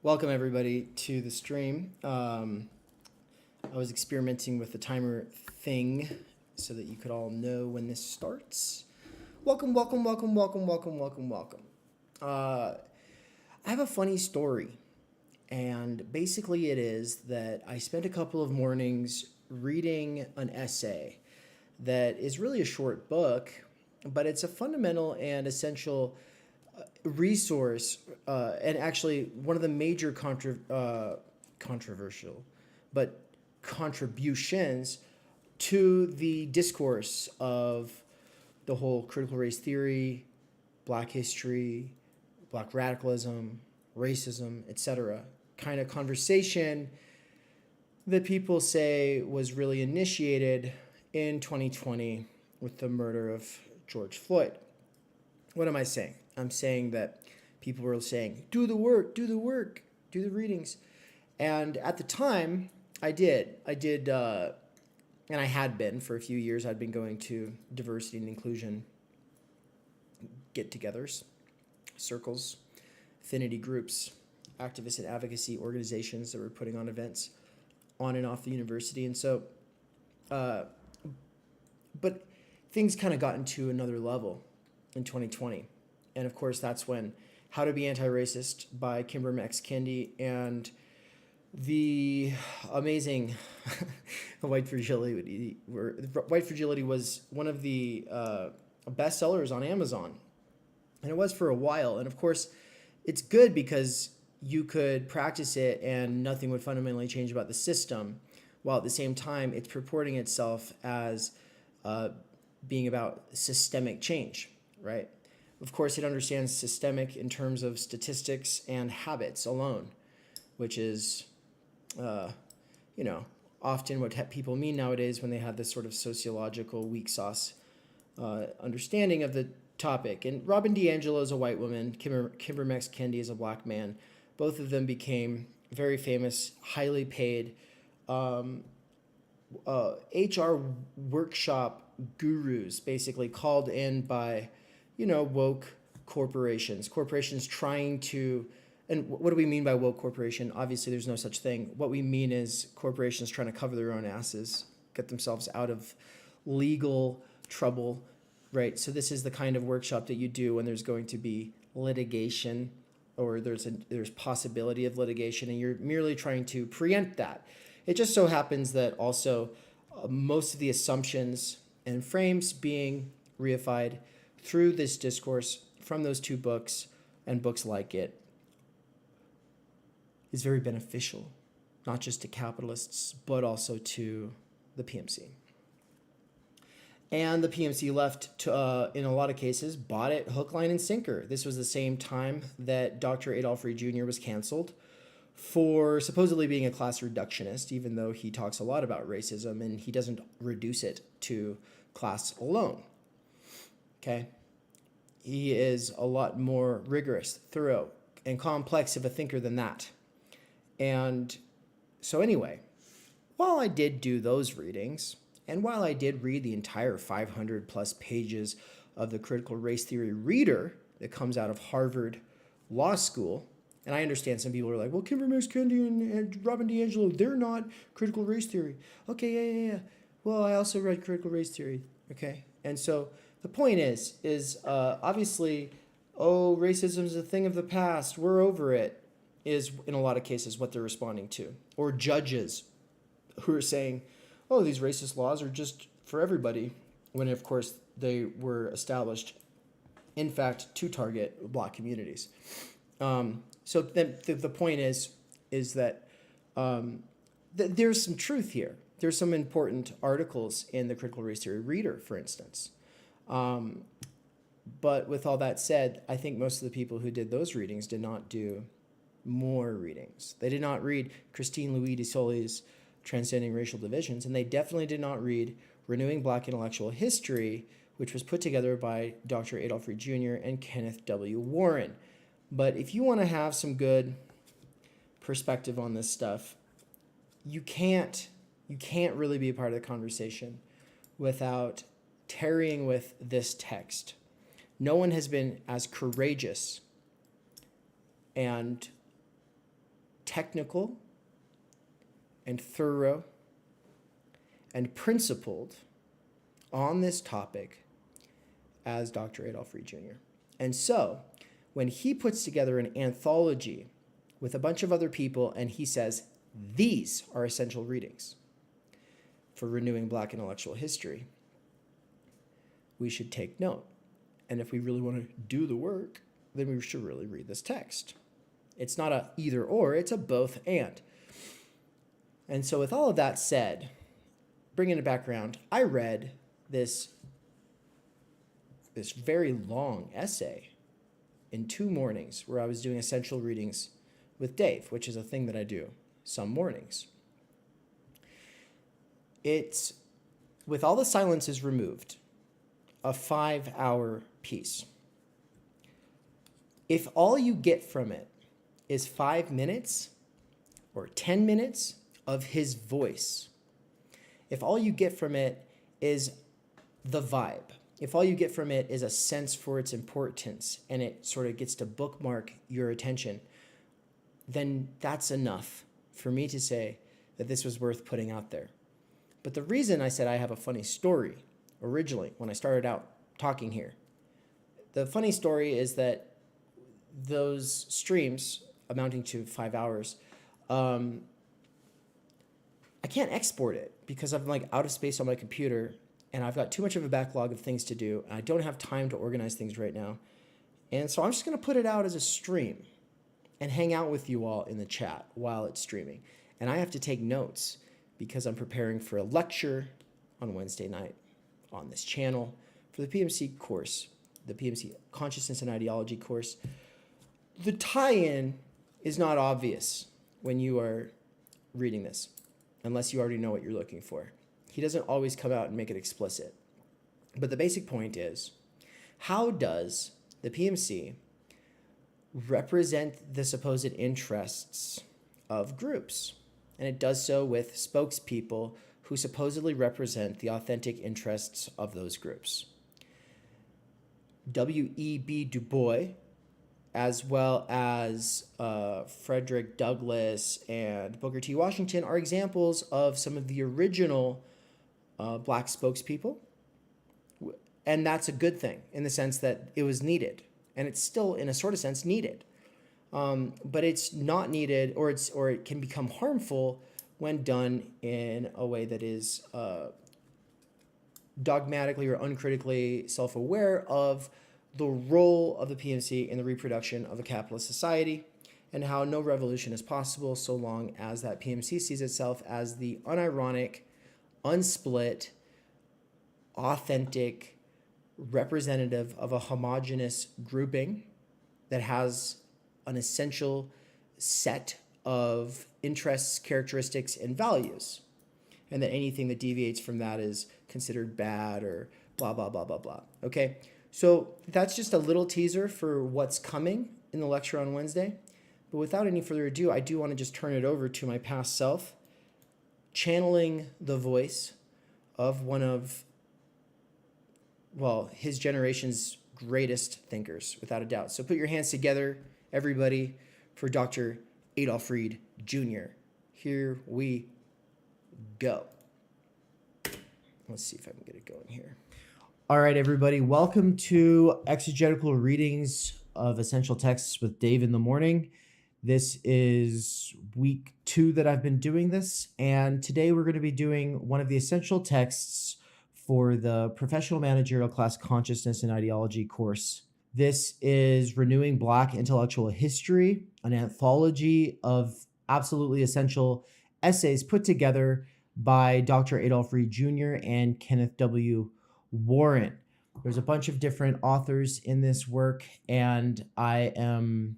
Welcome everybody to the stream. I was experimenting with the timer thing so that you could all know when this starts. Welcome. I have a funny story, and basically it is that I spent a couple of mornings reading an essay that is really a short book, but it's a fundamental and essential resource, and actually one of the major controversial, but contributions to the discourse of the whole critical race theory, Black history, Black radicalism, racism, etc. kind of conversation that people say was really initiated in 2020 with the murder of George Floyd. What am I saying? I'm saying that people were saying, do the work, do the readings. And at the time, I did, and I had been for a few years. I'd been going to diversity and inclusion get-togethers, circles, affinity groups, activist and advocacy organizations that were putting on events on and off the university. And so, but things kind of got into another level in 2020. And of course, that's when How to Be Anti-Racist by Kimber Max Kendi and the amazing White Fragility. White Fragility was one of the bestsellers on Amazon. And it was for a while. And of course, it's good because you could practice it and nothing would fundamentally change about the system, while at the same time, it's purporting itself as being about systemic change, right? Of course, it understands systemic in terms of statistics and habits alone, which is, often what people mean nowadays when they have this sort of sociological weak sauce understanding of the topic. And Robin DiAngelo is a white woman. Kimber Max Kendi is a Black man. Both of them became very famous, highly paid HR workshop gurus, basically called in by woke corporations trying to, and what do we mean by woke corporation? Obviously, there's no such thing. What we mean is corporations trying to cover their own asses, get themselves out of legal trouble, right? So this is the kind of workshop that you do when there's going to be litigation or there's possibility of litigation, and you're merely trying to preempt that. It just so happens that also most of the assumptions and frames being reified through this discourse from those two books and books like it is very beneficial, not just to capitalists, but also to the PMC. And the PMC left, to, in a lot of cases, bought it hook, line, and sinker. This was the same time that Dr. Adolph Reed Jr. was canceled for supposedly being a class reductionist, even though he talks a lot about racism and he doesn't reduce it to class alone. Okay, he is a lot more rigorous, thorough, and complex of a thinker than that. And so anyway, while I did do those readings, and while I did read the entire 500 plus pages of the Critical Race Theory Reader that comes out of Harvard Law School, and I understand some people are like, well, Kimber Max Kendi and Robin DiAngelo, they're not critical race theory. Okay, yeah. Well, I also read critical race theory, okay? And so the point is obviously, racism is a thing of the past, we're over it, is in a lot of cases what they're responding to. Or judges who are saying, oh, these racist laws are just for everybody, when of course they were established, in fact, to target Black communities. So then the point is that there's some truth here. There's some important articles in the Critical Race Theory Reader, for instance. But with all that said, I think most of the people who did those readings did not do more readings. They did not read Christine Louis de Solly's Transcending Racial Divisions, and they definitely did not read Renewing Black Intellectual History, which was put together by Dr. Adolph Reed Jr. and Kenneth W. Warren. But if you want to have some good perspective on this stuff, you can't really be a part of the conversation without tarrying with this text. No one has been as courageous and technical and thorough and principled on this topic as Dr. Adolph Reed Jr. And so when he puts together an anthology with a bunch of other people and he says, these are essential readings for renewing Black intellectual history, we should take note. And if we really want to do the work, then we should really read this text. It's not a either or, it's a both and. And so with all of that said, bringing it back around, I read this very long essay in 2 mornings where I was doing essential readings with Dave, which is a thing that I do some mornings. It's, with all the silences removed, a 5-hour piece. If all you get from it is 5 minutes or 10 minutes of his voice, if all you get from it is the vibe, if all you get from it is a sense for its importance and it sort of gets to bookmark your attention, then that's enough for me to say that this was worth putting out there. But the reason I said I have a funny story originally when I started out talking here, the funny story is that those streams amounting to 5 hours, I can't export it because I'm like out of space on my computer and I've got too much of a backlog of things to do and I don't have time to organize things right now. And so I'm just going to put it out as a stream and hang out with you all in the chat while it's streaming. And I have to take notes because I'm preparing for a lecture on Wednesday night on this channel for the PMC course, the PMC Consciousness and Ideology course. The tie-in is not obvious when you are reading this, unless you already know what you're looking for. He doesn't always come out and make it explicit. But the basic point is, how does the PMC represent the supposed interests of groups? And it does so with spokespeople who supposedly represent the authentic interests of those groups. W.E.B. Du Bois, as well as Frederick Douglass and Booker T. Washington, are examples of some of the original Black spokespeople. And that's a good thing in the sense that it was needed. And it's still, in a sort of sense, needed. But it's not needed, or it can become harmful when done in a way that is dogmatically or uncritically self-aware of the role of the PMC in the reproduction of a capitalist society, and how no revolution is possible so long as that PMC sees itself as the unironic, unsplit, authentic representative of a homogeneous grouping that has an essential set of interests, characteristics, and values, and that anything that deviates from that is considered bad or blah, blah, blah, blah, blah. Okay? So that's just a little teaser for what's coming in the lecture on Wednesday. But without any further ado, I do want to just turn it over to my past self, channeling the voice of one of, well, his generation's greatest thinkers, without a doubt. So put your hands together, everybody, for Dr. Adolph Reed Jr. Here we go. Let's see if I can get it going here. All right, everybody, welcome to Exegetical Readings of Essential Texts with Dave in the Morning. This is week 2 that I've been doing this, and today we're going to be doing one of the essential texts for the Professional Managerial Class Consciousness and Ideology course. This is Renewing Black Intellectual History, an anthology of absolutely essential essays put together by Dr. Adolph Reed Jr. and Kenneth W. Warren. There's a bunch of different authors in this work, and I am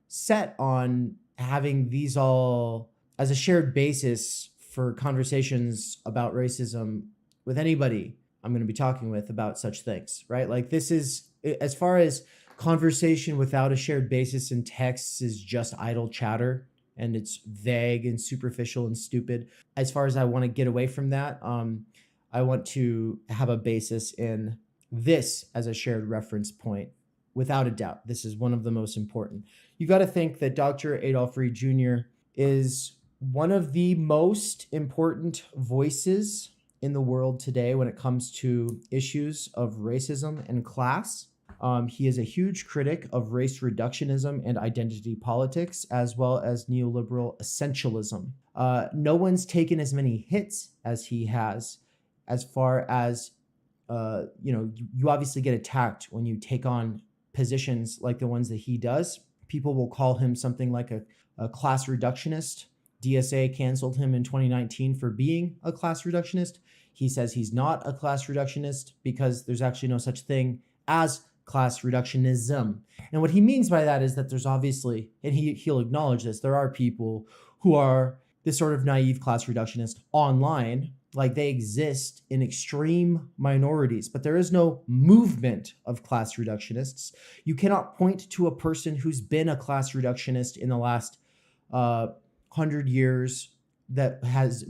set on having these all as a shared basis for conversations about racism with anybody I'm going to be talking with about such things, right? Like, this is, as far as conversation without a shared basis in texts is just idle chatter, and it's vague and superficial and stupid. As far as I want to get away from that, I want to have a basis in this as a shared reference point. Without a doubt, this is one of the most important. You got to think that Dr. Adolph Reed Jr. is one of the most important voices in the world today when it comes to issues of racism and class. He is a huge critic of race reductionism and identity politics, as well as neoliberal essentialism. No one's taken as many hits as he has, as far as, you obviously get attacked when you take on positions like the ones that he does. People will call him something like a class reductionist. DSA canceled him in 2019 for being a class reductionist. He says he's not a class reductionist because there's actually no such thing as class reductionism. And what he means by that is that there's obviously, and he'll acknowledge this, there are people who are this sort of naive class reductionist online, like they exist in extreme minorities, but there is no movement of class reductionists. You cannot point to a person who's been a class reductionist in the last 100 years that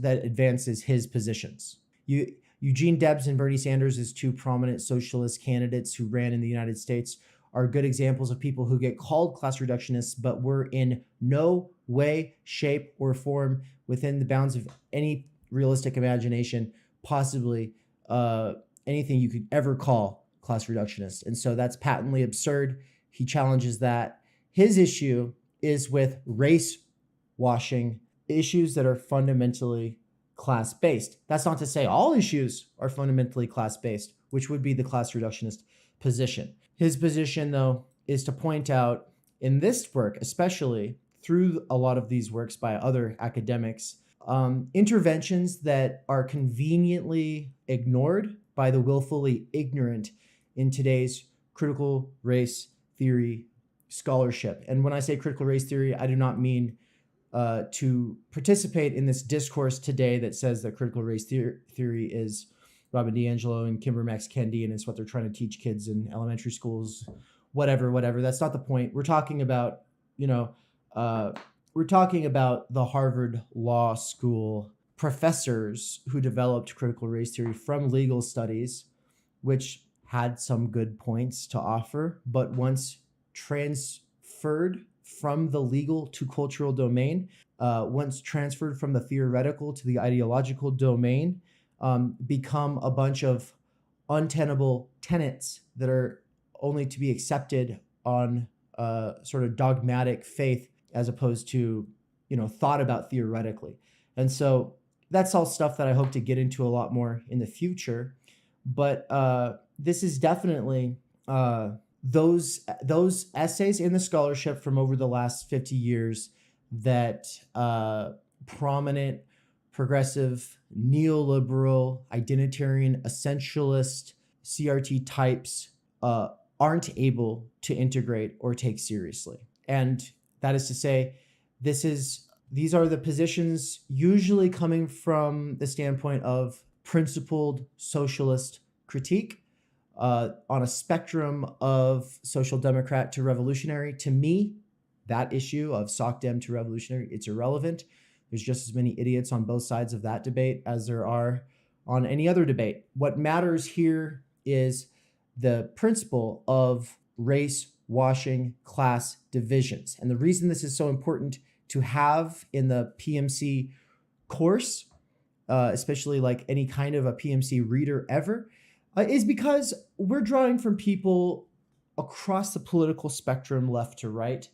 advances his positions. Eugene Debs and Bernie Sanders, as two prominent socialist candidates who ran in the United States, are good examples of people who get called class reductionists, but were in no way, shape, or form within the bounds of any realistic imagination, possibly anything you could ever call class reductionist. And so that's patently absurd. He challenges that. His issue is with race washing, issues that are fundamentally class-based. That's not to say all issues are fundamentally class-based, which would be the class reductionist position. His position, though, is to point out in this work, especially through a lot of these works by other academics, interventions that are conveniently ignored by the willfully ignorant in today's critical race theory scholarship. And when I say critical race theory, I do not mean to participate in this discourse today that says that critical race theory is Robin DiAngelo and Kimber Max Kendi, and it's what they're trying to teach kids in elementary schools, whatever. That's not the point. We're talking about, we're talking about the Harvard Law School professors who developed critical race theory from legal studies, which had some good points to offer, but once transferred from the legal to cultural domain, once transferred from the theoretical to the ideological domain, become a bunch of untenable tenets that are only to be accepted on sort of dogmatic faith as opposed to, thought about theoretically. And so that's all stuff that I hope to get into a lot more in the future. But this is definitely those essays in the scholarship from over the last 50 years that prominent progressive, neoliberal, identitarian, essentialist CRT types aren't able to integrate or take seriously. And that is to say, these are the positions usually coming from the standpoint of principled socialist critique on a spectrum of social democrat to revolutionary. To me, that issue of soc dem to revolutionary, it's irrelevant. There's just as many idiots on both sides of that debate as there are on any other debate. What matters here is the principle of race washing class divisions. And the reason this is so important to have in the PMC course, especially like any kind of a PMC reader ever, is because we're drawing from people across the political spectrum, left to right.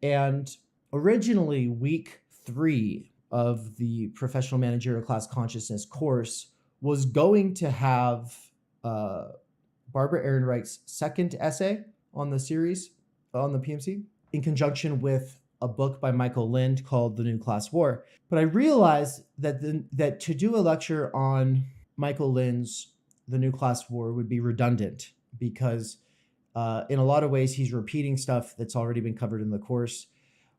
And originally, week 3 of the Professional Managerial Class Consciousness course was going to have Barbara Ehrenreich's second essay on the series, on the PMC, in conjunction with a book by Michael Lind called The New Class War. But I realized that to do a lecture on Michael Lind's The New Class War would be redundant because in a lot of ways he's repeating stuff that's already been covered in the course.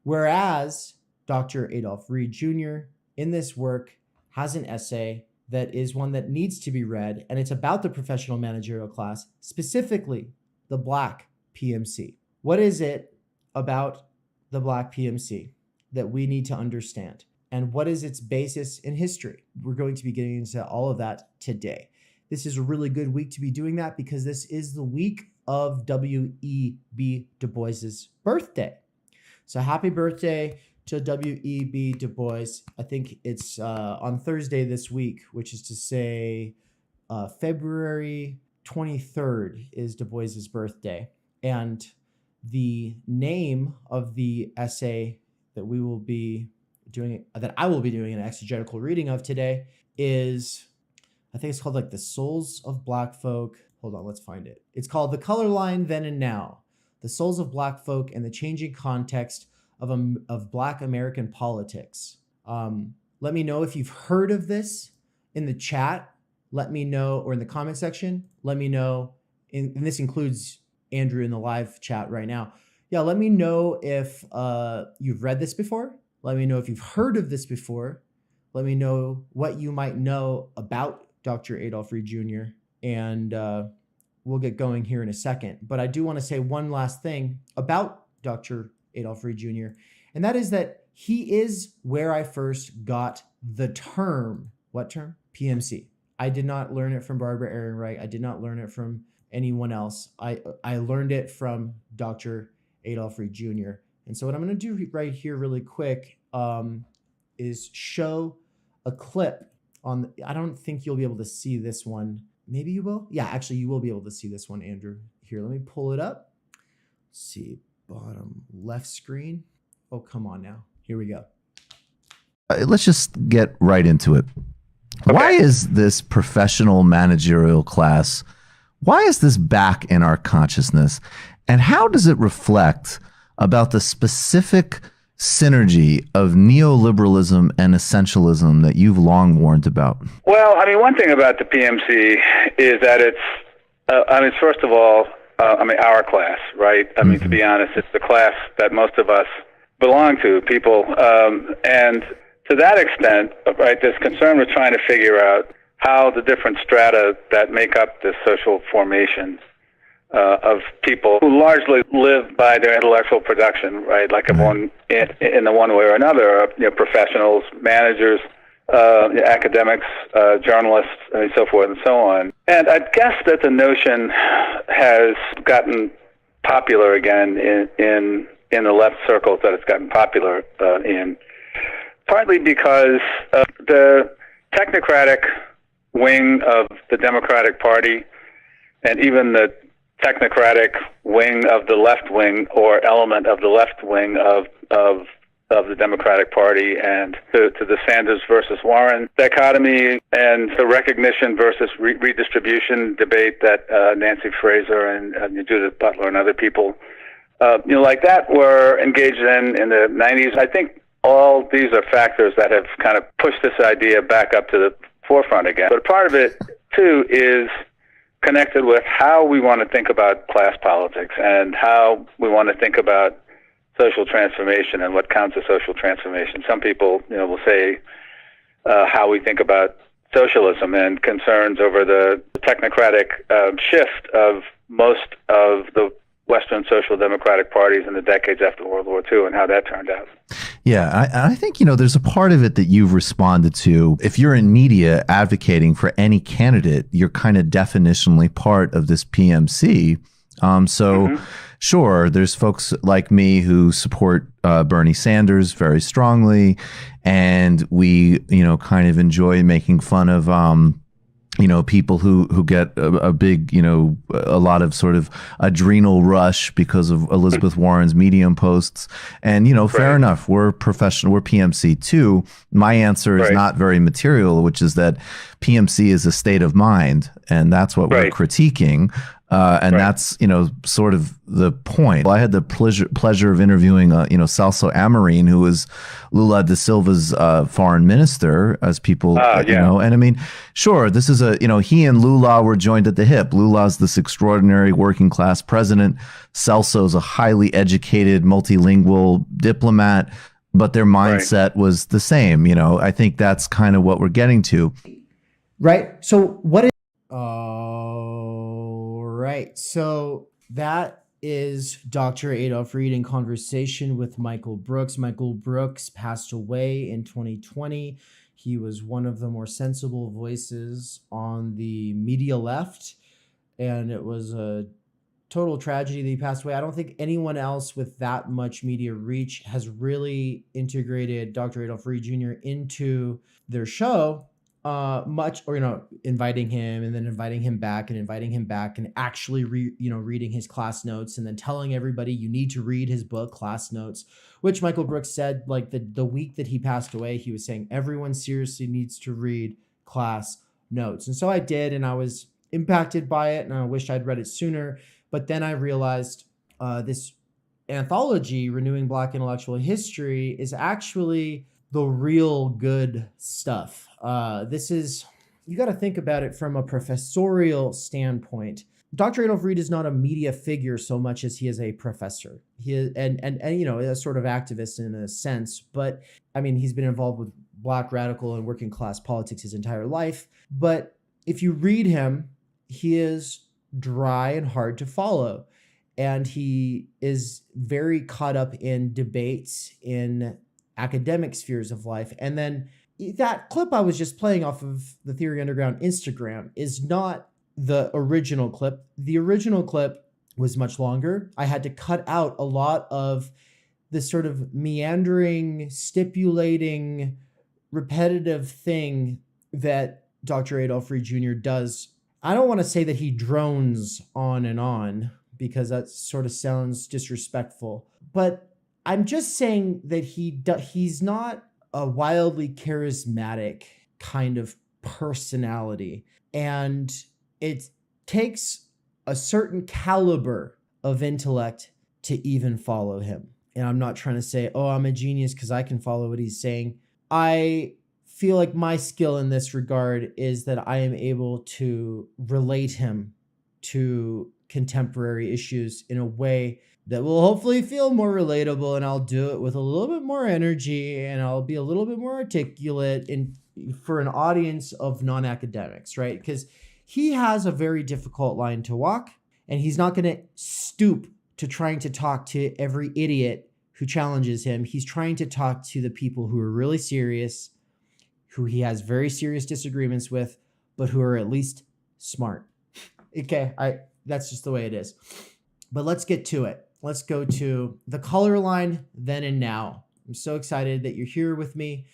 Whereas Dr. Adolph Reed Jr. in this work has an essay that is one that needs to be read, and it's about the professional managerial class, specifically the Black PMC. What is it about the Black PMC that we need to understand? And what is its basis in history? We're going to be getting into all of that today. This is a really good week to be doing that because this is the week of W.E.B. Du Bois's birthday. So happy birthday to W.E.B. Du Bois. I think it's on Thursday this week, which is to say February 23rd is Du Bois's birthday. And the name of the essay that we will be doing, that I will be doing an exegetical reading of today is, I think it's called like The Souls of Black Folk. Hold on, let's find it. It's called The Color Line Then and Now, The Souls of Black Folk and the Changing Context of Black American Politics. Let me know if you've heard of this in the chat. Let me know, or in the comment section, let me know, and this includes Andrew in the live chat right now. Yeah, let me know if you've read this before. Let me know if you've heard of this before. Let me know what you might know about Dr. Adolph Reed Jr. And we'll get going here in a second. But I do want to say one last thing about Dr. Adolph Reed Jr., and that is that he is where I first got the term. What term? PMC. I did not learn it from Barbara Ehrenreich. I did not learn it from anyone else. I learned it from Dr. Adolph Reed Jr. And so what I'm going to do right here really quick is show a clip on, I don't think you'll be able to see this one. Maybe you will? Yeah, actually you will be able to see this one, Andrew. Here, let me pull it up. Let's see, bottom left screen. Oh, come on now. Here we go. Let's just get right into it. Okay. Why is this professional managerial class, why is this back in our consciousness? And how does it reflect about the specific synergy of neoliberalism and essentialism that you've long warned about? Well, I mean, one thing about the PMC is that it's, first of all, our class, right? I mean, to be honest, it's the class that most of us belong to, people. And to that extent, right, this concern with trying to figure out how the different strata that make up this social formation of people who largely live by their intellectual production, right, like in the one way or another, professionals, managers, academics, journalists, and so forth and so on. And I guess that the notion has gotten popular again in the left circles that it's gotten popular in, partly because of the technocratic wing of the Democratic Party and even the technocratic wing of the left wing or element of the left wing of the Democratic Party, and to the Sanders versus Warren dichotomy and the recognition versus redistribution debate that Nancy Fraser and Judith Butler and other people like that were engaged in the 90s. I think all these are factors that have kind of pushed this idea back up to the forefront again. But part of it, too, is connected with how we want to think about class politics and how we want to think about social transformation and what counts as social transformation. Some people, will say how we think about socialism and concerns over the technocratic shift of most of the Western social democratic parties in the decades after World War II and how that turned out. Yeah, I think, there's a part of it that you've responded to. If you're in media advocating for any candidate, you're kind of definitionally part of this PMC. Sure, there's folks like me who support Bernie Sanders very strongly, and we, kind of enjoy making fun of people who get a big, a lot of sort of adrenal rush because of Elizabeth Warren's Medium posts. And, fair enough. We're professional. We're PMC too. My answer is not very material, which is that PMC is a state of mind. And that's what we're critiquing. That's, sort of the point. I had the pleasure of interviewing, Celso Amorim, who was Lula da Silva's foreign minister, as people, and I mean, sure, this is he and Lula were joined at the hip. Lula's this extraordinary working class president. Celso's a highly educated, multilingual diplomat, but their mindset was the same. I think that's kind of what we're getting to. Right. So what is... Right. So that is Dr. Adolph Reed in conversation with Michael Brooks. Michael Brooks passed away in 2020. He was one of the more sensible voices on the media left, and it was a total tragedy that he passed away. I don't think anyone else with that much media reach has really integrated Dr. Adolph Reed Jr. into their show much, or, inviting him and then inviting him back and actually reading his class notes and then telling everybody you need to read his book, Class Notes, which Michael Brooks said, like, the week that he passed away, he was saying everyone seriously needs to read Class Notes. And so I did, and I was impacted by it, and I wish I'd read it sooner. But then I realized this anthology, Renewing Black Intellectual History, is actually the real good stuff. This is, you got to think about it from a professorial standpoint. Dr. Adolph Reed is not a media figure so much as he is a professor. He is, and a sort of activist in a sense. But I mean, he's been involved with Black radical and working class politics his entire life. But if you read him, he is dry and hard to follow. And he is very caught up in debates in academic spheres of life. And then that clip I was just playing off of the Theory Underground Instagram is not the original clip. The original clip was much longer. I had to cut out a lot of this sort of meandering, stipulating, repetitive thing that Dr. Adolph Reed Jr. does. I don't want to say that he drones on, because that sort of sounds disrespectful, but I'm just saying that he's not a wildly charismatic kind of personality. And it takes a certain caliber of intellect to even follow him. And I'm not trying to say, oh, I'm a genius because I can follow what he's saying. I feel like my skill in this regard is that I am able to relate him to contemporary issues in a way that will hopefully feel more relatable, and I'll do it with a little bit more energy, and I'll be a little bit more articulate for an audience of non-academics, right? Because he has a very difficult line to walk, and he's not going to stoop to trying to talk to every idiot who challenges him. He's trying to talk to the people who are really serious, who he has very serious disagreements with, but who are at least smart. Okay, that's just the way it is. But let's get to it. Let's go to the color line then and now. I'm so excited that you're here with me.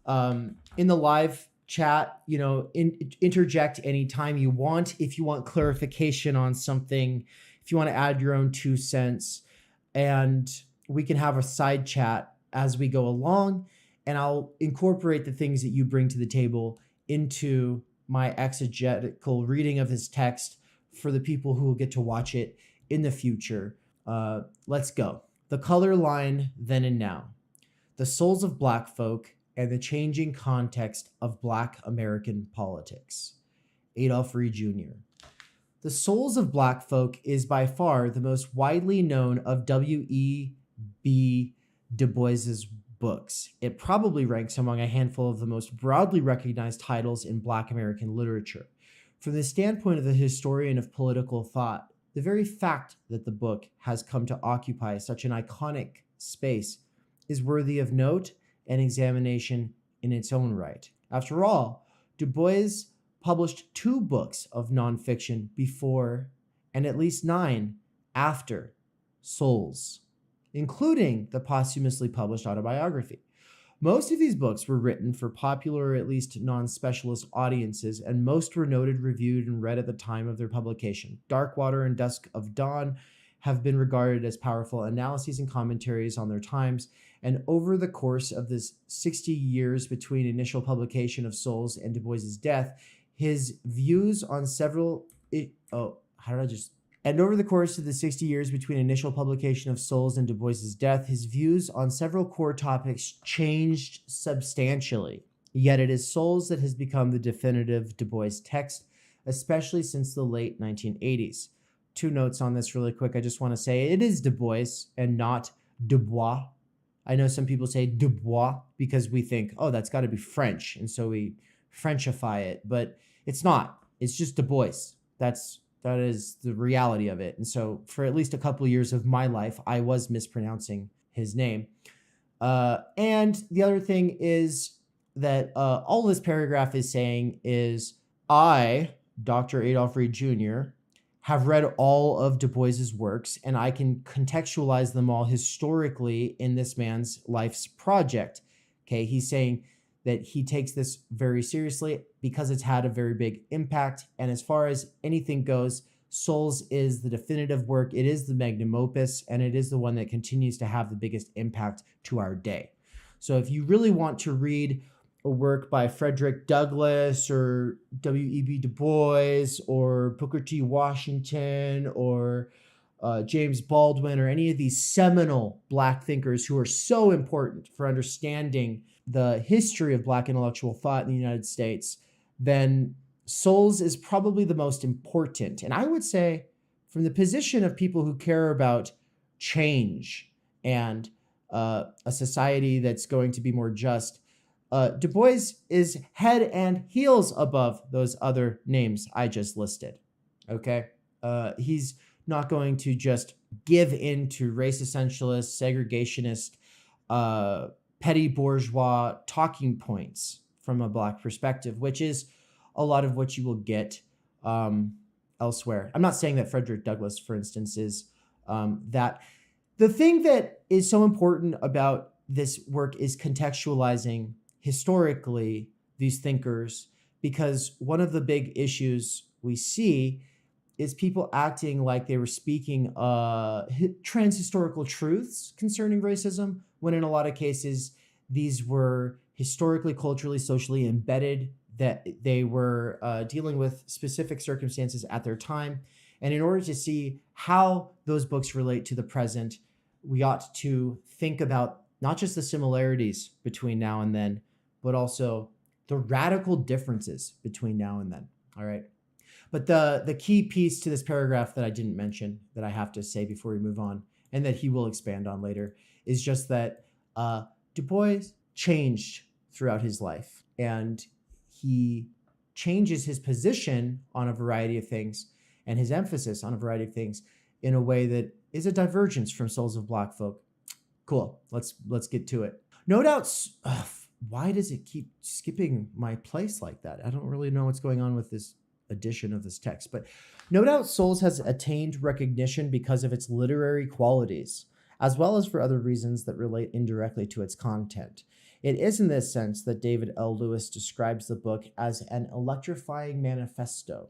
In the live chat, interject anytime you want. If you want clarification on something, if you want to add your own 2 cents, and we can have a side chat as we go along, and I'll incorporate the things that you bring to the table into my exegetical reading of his text for the people who will get to watch it in the future. Let's go. The color line then and now. The souls of Black folk and the changing context of Black American politics. Adolph Reed Jr. The Souls of Black Folk is by far the most widely known of W.E.B. Du Bois's books. It probably ranks among a handful of the most broadly recognized titles in Black American literature. From the standpoint of the historian of political thought, the very fact that the book has come to occupy such an iconic space is worthy of note and examination in its own right. After all, Du Bois published 2 books of nonfiction before and at least 9 after Souls, including the posthumously published autobiography. Most of these books were written for popular or at least non-specialist audiences, and most were noted, reviewed, and read at the time of their publication. Dark Water and Dusk of Dawn have been regarded as powerful analyses and commentaries on their times, and over the course of this 60 years between initial publication of Souls and Du Bois's death, his views on several... And over the course of the 60 years between initial publication of Souls and Du Bois's death, his views on several core topics changed substantially. Yet it is Souls that has become the definitive Du Bois text, especially since the late 1980s. 2 notes on this really quick. I just want to say it is Du Bois and not Du Bois. I know some people say Du Bois because we think, oh, that's got to be French, and so we Frenchify it, but it's not. It's just Du Bois. That is the reality of it. And so for at least a couple of years of my life, I was mispronouncing his name. And the other thing is that all this paragraph is saying is, I, Dr. Adolph Reed Jr., have read all of Du Bois's works, and I can contextualize them all historically in this man's life's project. Okay, he's saying that he takes this very seriously because it's had a very big impact. And as far as anything goes, Souls is the definitive work. It is the magnum opus, and it is the one that continues to have the biggest impact to our day. So if you really want to read a work by Frederick Douglass or W.E.B. Du Bois or Booker T. Washington or James Baldwin or any of these seminal Black thinkers who are so important for understanding the history of Black intellectual thought in the United States, then Souls is probably the most important. And I would say, from the position of people who care about change and a society that's going to be more just, Du Bois is head and heels above those other names I just listed. Okay? He's not going to just give in to race essentialist, segregationist, petty bourgeois talking points from a Black perspective, which is a lot of what you will get elsewhere. I'm not saying that Frederick Douglass, for instance, is that. The thing that is so important about this work is contextualizing historically these thinkers, because one of the big issues we see is people acting like they were speaking transhistorical truths concerning racism, when in a lot of cases these were historically, culturally, socially embedded, that they were dealing with specific circumstances at their time. And in order to see how those books relate to the present, we ought to think about not just the similarities between now and then, but also the radical differences between now and then. All right. But the key piece to this paragraph that I didn't mention, that I have to say before we move on, and that he will expand on later, is just that Du Bois changed throughout his life, and he changes his position on a variety of things and his emphasis on a variety of things in a way that is a divergence from Souls of Black Folk. Cool. Let's get to it. No doubt. Why does it keep skipping my place like that? I don't really know what's going on with this edition of this text, but no doubt Souls has attained recognition because of its literary qualities, as well as for other reasons that relate indirectly to its content. It is in this sense that David L. Lewis describes the book as an electrifying manifesto,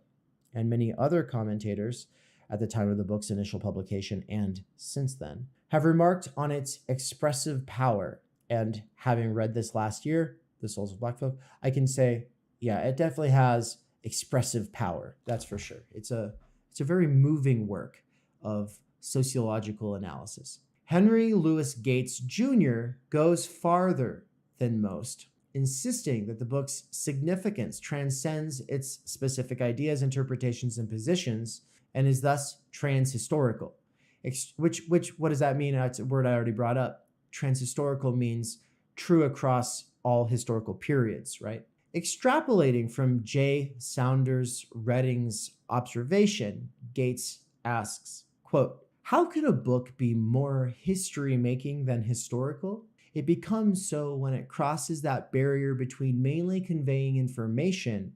and many other commentators at the time of the book's initial publication and since then have remarked on its expressive power. And having read this last year, The Souls of Black Folk, I can say, yeah, it definitely has expressive power. That's for sure. It's a very moving work of sociological analysis. Henry Louis Gates Jr. goes farther than most, insisting that the book's significance transcends its specific ideas, interpretations, and positions, and is thus transhistorical. What does that mean? It's a word I already brought up. Transhistorical means true across all historical periods, right? Extrapolating from J. Saunders Redding's observation, Gates asks, quote, "How can a book be more history-making than historical? It becomes so when it crosses that barrier between mainly conveying information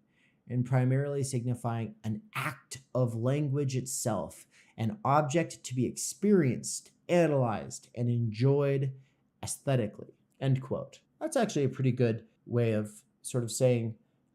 and primarily signifying an act of language itself, an object to be experienced, analyzed, and enjoyed aesthetically," end quote. That's actually a pretty good way of sort of saying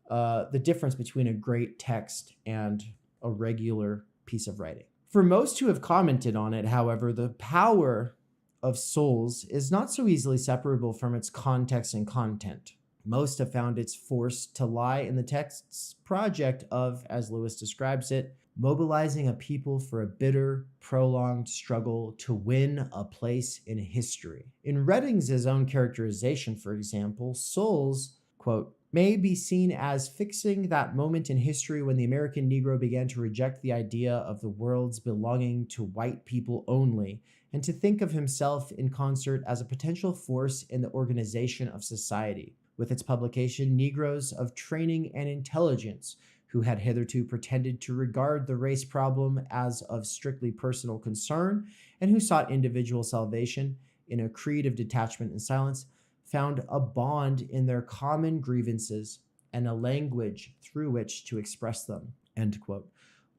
the difference between a great text and a regular piece of writing. For most who have commented on it, however, the power of Souls is not so easily separable from its context and content. Most have found its force to lie in the text's project of, as Lewis describes it, mobilizing a people for a bitter, prolonged struggle to win a place in history. In Redding's own characterization, for example, Souls, quote, "may be seen as fixing that moment in history when the American Negro began to reject the idea of the world's belonging to white people only, and to think of himself in concert as a potential force in the organization of society. With its publication, Negroes of training and intelligence, who had hitherto pretended to regard the race problem as of strictly personal concern, and who sought individual salvation in a creed of detachment and silence, found a bond in their common grievances and a language through which to express them," end quote.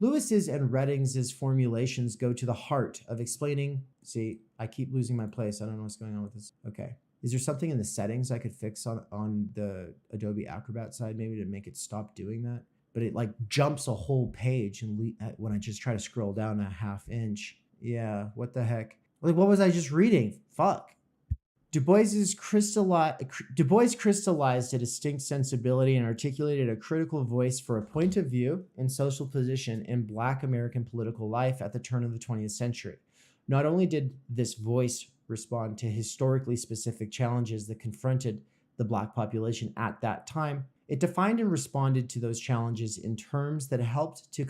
Lewis's and Redding's formulations go to the heart of explaining. See, I keep losing my place. I don't know what's going on with this. Okay. Is there something in the settings I could fix on the Adobe Acrobat side maybe to make it stop doing that? But it like jumps a whole page and when I just try to scroll down a half inch. Yeah, what the heck? Like, what was I just reading? Fuck. Du Bois crystallized a distinct sensibility and articulated a critical voice for a point of view and social position in Black American political life at the turn of the 20th century. Not only did this voice respond to historically specific challenges that confronted the Black population at that time, it defined and responded to those challenges in terms that helped to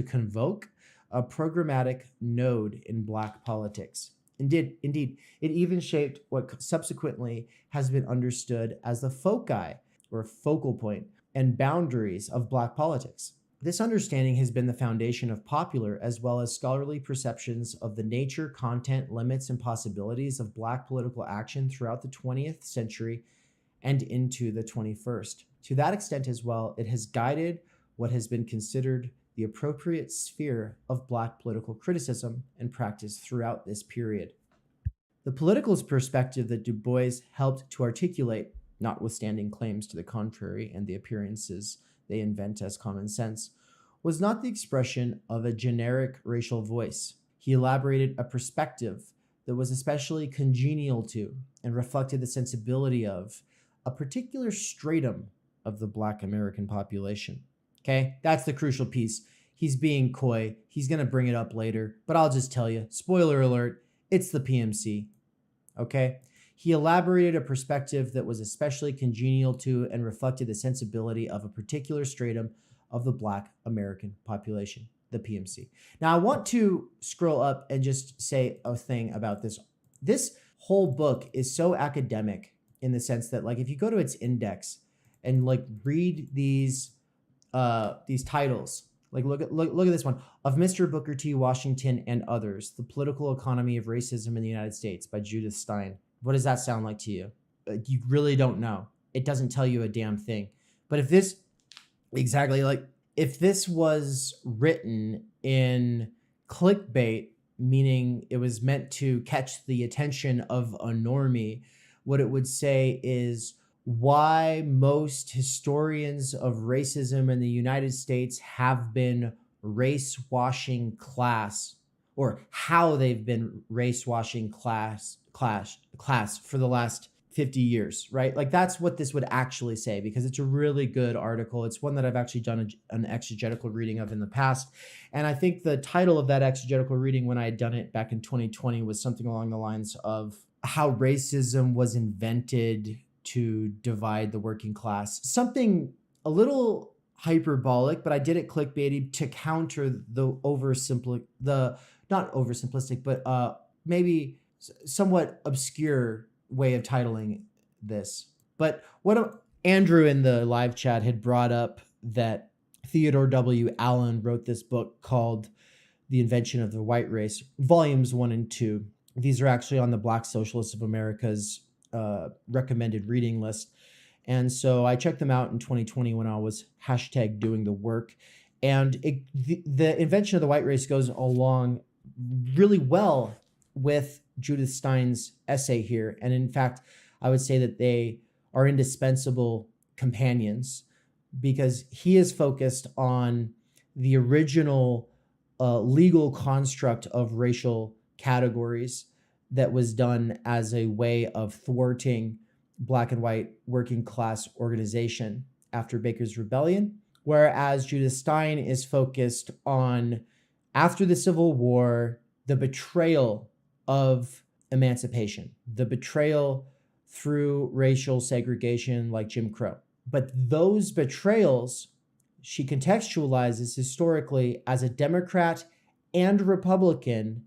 convoke a programmatic node in Black politics. Indeed, it even shaped what subsequently has been understood as the foci, or focal point, and boundaries of Black politics. This understanding has been the foundation of popular as well as scholarly perceptions of the nature, content, limits, and possibilities of Black political action throughout the 20th century and into the 21st. To that extent as well, it has guided what has been considered the appropriate sphere of Black political criticism and practice throughout this period. The political perspective that Du Bois helped to articulate, notwithstanding claims to the contrary and the appearances they invent as common sense, was not the expression of a generic racial voice. He elaborated a perspective that was especially congenial to and reflected the sensibility of a particular stratum of the Black American population. Okay, that's the crucial piece. He's being coy. He's going to bring it up later, but I'll just tell you, spoiler alert, it's the PMC. Okay? He elaborated a perspective that was especially congenial to and reflected the sensibility of a particular stratum of the Black American population, the PMC. Now, I want to scroll up and just say a thing about this. This whole book is so academic in the sense that, like, if you go to its index and like read these titles, like look at this one, of Mr. Booker T. Washington and Others, The Political Economy of Racism in the United States by Judith Stein. What does that sound like to you? You really don't know. It doesn't tell you a damn thing. But if this was written in clickbait, meaning it was meant to catch the attention of a normie, what it would say is why most historians of racism in the United States have been race washing class, or how they've been race washing class for the last 50 years, right? Like, that's what this would actually say, because it's a really good article. It's one that I've actually done an exegetical reading of in the past. And I think the title of that exegetical reading when I had done it back in 2020 was something along the lines of how racism was invented to divide the working class. Something a little hyperbolic, but I did it clickbaity to counter the not oversimplistic, but maybe somewhat obscure way of titling this. But what Andrew in the live chat had brought up, that Theodore W. Allen wrote this book called The Invention of the White Race, volumes 1 and 2. These are actually on the Black Socialists of America's recommended reading list. And so I checked them out in 2020 when I was #doing the work. And the Invention of the White Race goes along really well with Judith Stein's essay here. And in fact, I would say that they are indispensable companions, because he is focused on the original legal construct of racial categories that was done as a way of thwarting Black and white working class organization after Baker's Rebellion, whereas Judith Stein is focused on, after the Civil War, the betrayal of emancipation, the betrayal through racial segregation like Jim Crow. But those betrayals, she contextualizes historically as a Democrat and Republican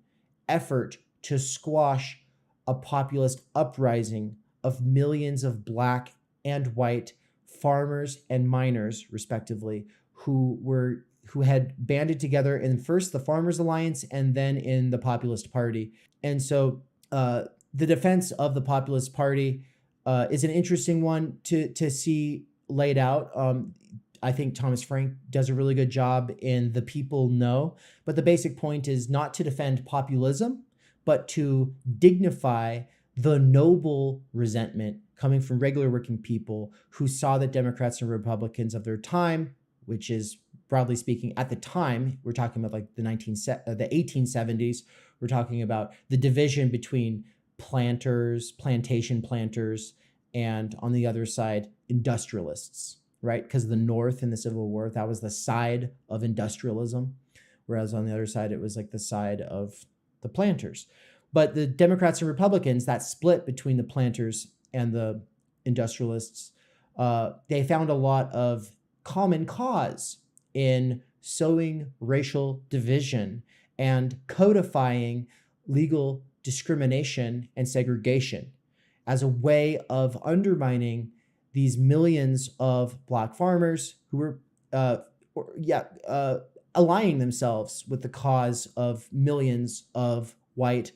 effort to squash a populist uprising of millions of Black and white farmers and miners, respectively, who had banded together in first the Farmers Alliance and then in the Populist Party. And so the defense of the Populist Party is an interesting one to see laid out. I think Thomas Frank does a really good job in The People Know. But the basic point is not to defend populism, but to dignify the noble resentment coming from regular working people who saw that Democrats and Republicans of their time, which is broadly speaking at the time, we're talking about like the 1870s, we're talking about the division between plantation planters, and on the other side, industrialists, right? Because the North in the Civil War, that was the side of industrialism, whereas on the other side, it was like the side of the planters. But the Democrats and Republicans, that split between the planters and the industrialists, they found a lot of common cause in sowing racial division and codifying legal discrimination and segregation as a way of undermining these millions of Black farmers who were aligning themselves with the cause of millions of white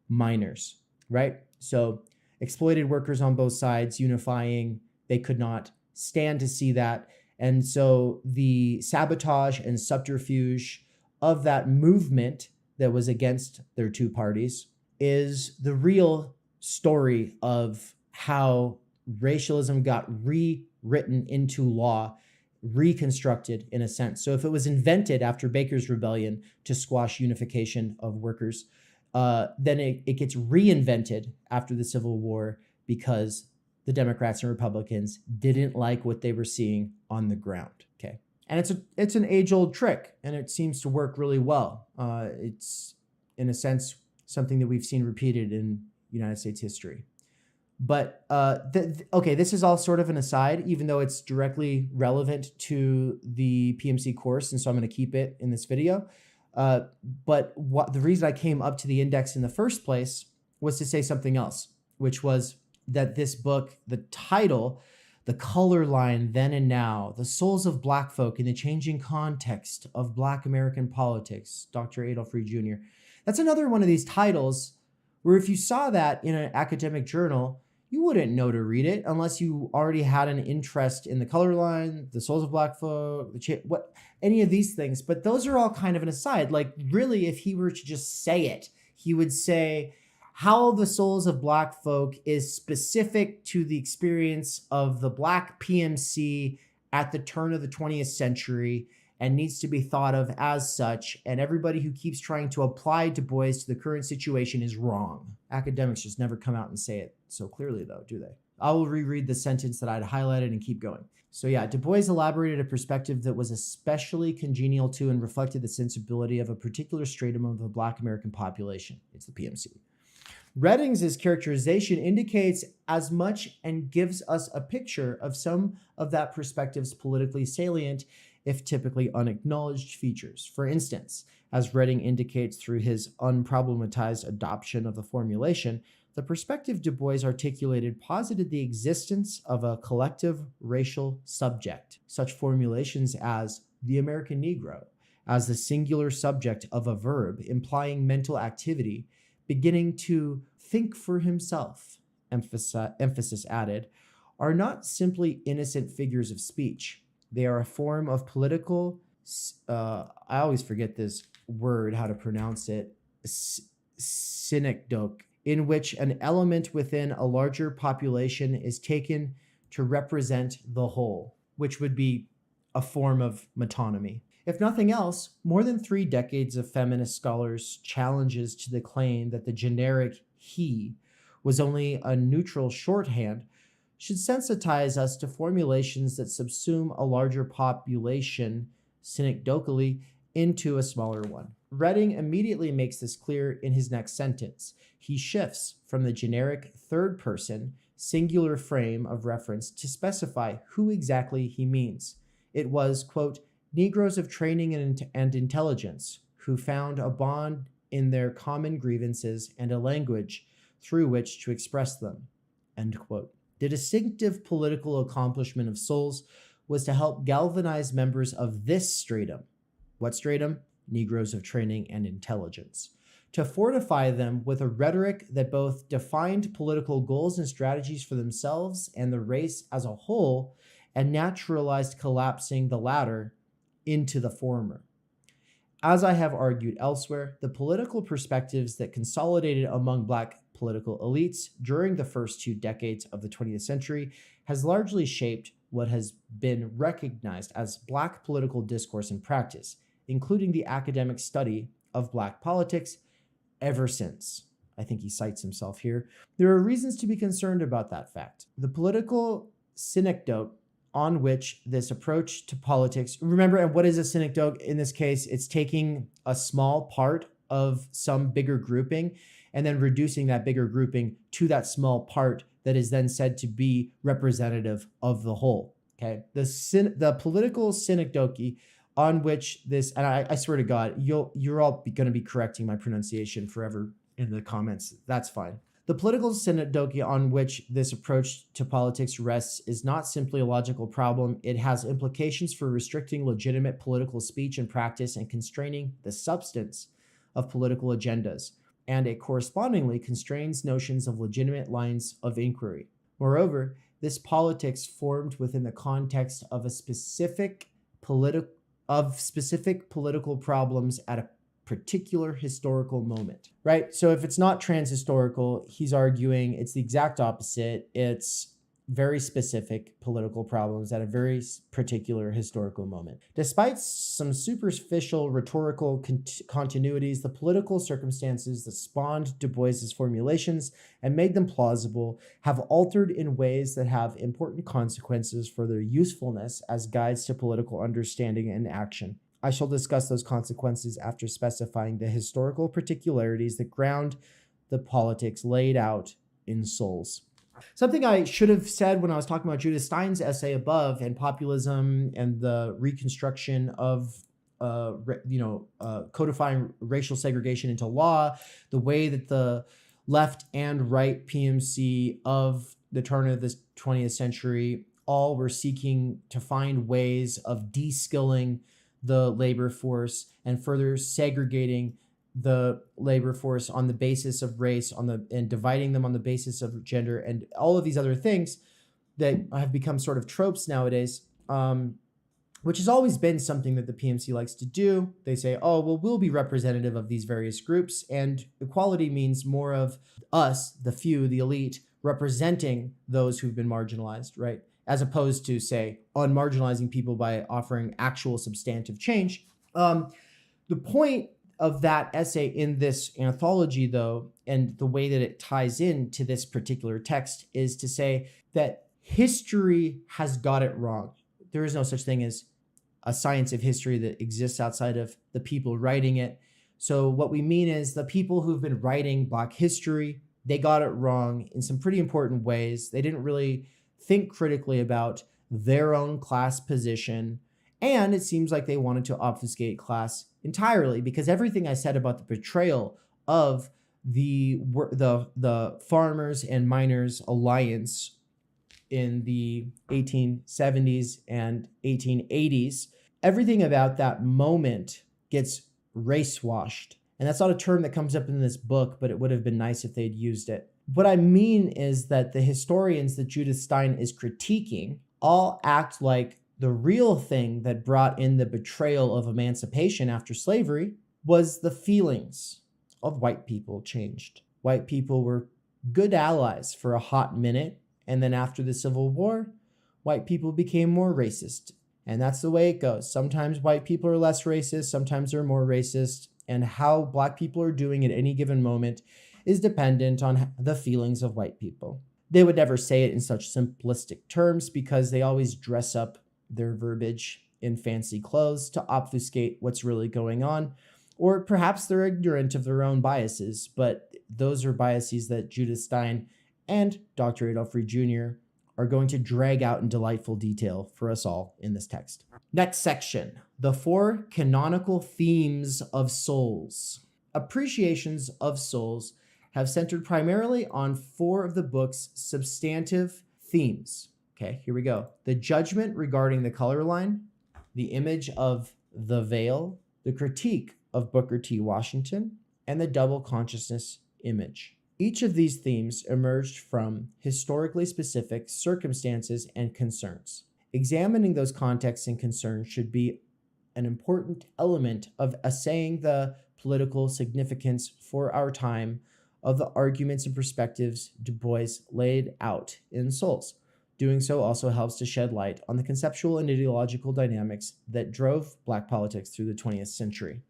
miners, right? So exploited workers on both sides unifying, they could not stand to see that. And so the sabotage and subterfuge of that movement that was against their two parties is the real story of how racialism got rewritten into law, reconstructed in a sense. So if it was invented after Baker's Rebellion to squash unification of workers, then it gets reinvented after the Civil War because the Democrats and Republicans didn't like what they were seeing on the ground. Okay. And it's an age-old trick, and it seems to work really well. It's, in a sense, something that we've seen repeated in United States history. But, okay, this is all sort of an aside, even though it's directly relevant to the PMC course, and so I'm going to keep it in this video. But the reason I came up to the index in the first place was to say something else, which was that this book, the title, The Color Line Then and Now, The Souls of Black Folk in the Changing Context of Black American Politics, Dr. Adolph Reed Jr. That's another one of these titles where if you saw that in an academic journal, you wouldn't know to read it unless you already had an interest in the color line, the souls of Black folk, any of these things. But those are all kind of an aside. Like, really, if he were to just say it, he would say how the souls of Black folk is specific to the experience of the Black PMC at the turn of the 20th century and needs to be thought of as such. And everybody who keeps trying to apply Du Bois to the current situation is wrong. Academics just never come out and say it so clearly, though, do they? I will reread the sentence that I'd highlighted and keep going. So yeah, Du Bois elaborated a perspective that was especially congenial to and reflected the sensibility of a particular stratum of the Black American population. It's the PMC. Redding's characterization indicates as much and gives us a picture of some of that perspective's politically salient, if typically unacknowledged features. For instance, as Redding indicates through his unproblematized adoption of the formulation, the perspective Du Bois articulated posited the existence of a collective racial subject, such formulations as the American Negro, as the singular subject of a verb implying mental activity, beginning to think for himself, emphasis added, are not simply innocent figures of speech. They are a form of political, I always forget this word, how to pronounce it, synecdoche, in which an element within a larger population is taken to represent the whole, which would be a form of metonymy. If nothing else, more than 3 decades of feminist scholars' challenges to the claim that the generic he was only a neutral shorthand should sensitize us to formulations that subsume a larger population, synecdochally, into a smaller one. Redding immediately makes this clear in his next sentence. He shifts from the generic third person, singular frame of reference to specify who exactly he means. It was, quote, Negroes of training and intelligence who found a bond in their common grievances and a language through which to express them, end quote. The distinctive political accomplishment of Souls was to help galvanize members of this stratum. What stratum? Negroes of training and intelligence. To fortify them with a rhetoric that both defined political goals and strategies for themselves and the race as a whole, and naturalized collapsing the latter into the former. As I have argued elsewhere, the political perspectives that consolidated among Black political elites during the first 2 decades of the 20th century has largely shaped what has been recognized as Black political discourse and practice, including the academic study of Black politics ever since. I think he cites himself here. There are reasons to be concerned about that fact. The political synecdoche on which this approach to politics, remember, and what is a synecdoche in this case? It's taking a small part of some bigger grouping and then reducing that bigger grouping to that small part that is then said to be representative of the whole. Okay, the political synecdoche on which this, and I swear to God, you're all going to be correcting my pronunciation forever in the comments. That's fine. The political synecdoche on which this approach to politics rests is not simply a logical problem. It has implications for restricting legitimate political speech and practice and constraining the substance of political agendas, and it correspondingly constrains notions of legitimate lines of inquiry. Moreover, this politics formed within the context of specific political problems at a particular historical moment, right? So if it's not transhistorical, he's arguing it's the exact opposite. It's very specific political problems at a very particular historical moment. Despite some superficial rhetorical continuities, the political circumstances that spawned Du Bois's formulations and made them plausible have altered in ways that have important consequences for their usefulness as guides to political understanding and action. I shall discuss those consequences after specifying the historical particularities that ground the politics laid out in Souls. Something I should have said when I was talking about Judith Stein's essay above and populism and the reconstruction of codifying racial segregation into law, the way that the left and right PMC of the turn of the 20th century all were seeking to find ways of de-skilling the labor force and further segregating the labor force on the basis of race, and dividing them on the basis of gender, and all of these other things that have become sort of tropes nowadays, which has always been something that the PMC likes to do. They say, oh, well, we'll be representative of these various groups, and equality means more of us, the few, the elite, representing those who've been marginalized, right? As opposed to, say, unmarginalizing people by offering actual substantive change. The point of that essay in this anthology, though, and the way that it ties into this particular text, is to say that history has got it wrong. There is no such thing as a science of history that exists outside of the people writing it. So what we mean is the people who've been writing Black history, they got it wrong in some pretty important ways. They didn't really think critically about their own class position, and it seems like they wanted to obfuscate class entirely, because everything I said about the betrayal of the farmers and miners alliance in the 1870s and 1880s, everything about that moment gets race washed. And that's not a term that comes up in this book, but it would have been nice if they'd used it. What I mean is that the historians that Judith Stein is critiquing all act like the real thing that brought in the betrayal of emancipation after slavery was the feelings of white people changed. White people were good allies for a hot minute, and then after the Civil War, white people became more racist. And that's the way it goes. Sometimes white people are less racist, sometimes they're more racist, and how Black people are doing at any given moment is dependent on the feelings of white people. They would never say it in such simplistic terms because they always dress up their verbiage in fancy clothes to obfuscate what's really going on, or perhaps they're ignorant of their own biases, but those are biases that Judith Stein and Dr. Adolph Reed Jr. are going to drag out in delightful detail for us all in this text. Next section, the 4 canonical themes of Souls. Appreciations of Souls have centered primarily on 4 of the book's substantive themes. Okay, here we go. The judgment regarding the color line, the image of the veil, the critique of Booker T. Washington, and the double consciousness image. Each of these themes emerged from historically specific circumstances and concerns. Examining those contexts and concerns should be an important element of assaying the political significance for our time of the arguments and perspectives Du Bois laid out in Souls. Doing so also helps to shed light on the conceptual and ideological dynamics that drove Black politics through the 20th century.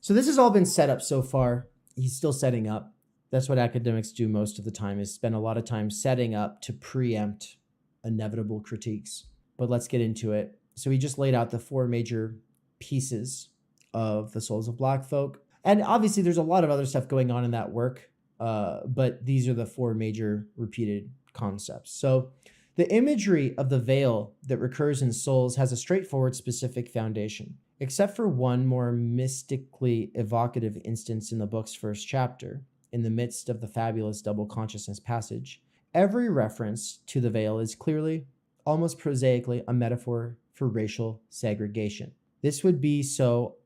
So this has all been set up so far. He's still setting up. That's what academics do most of the time, is spend a lot of time setting up to preempt inevitable critiques. But let's get into it. So he just laid out the four major pieces of the Souls of Black Folk. And obviously there's a lot of other stuff going on in that work, but these are the four major repeated concepts. So the imagery of the veil that recurs in Souls has a straightforward specific foundation. Except for one more mystically evocative instance in the book's first chapter, in the midst of the fabulous double consciousness passage, every reference to the veil is clearly, almost prosaically, a metaphor for racial segregation. This would be so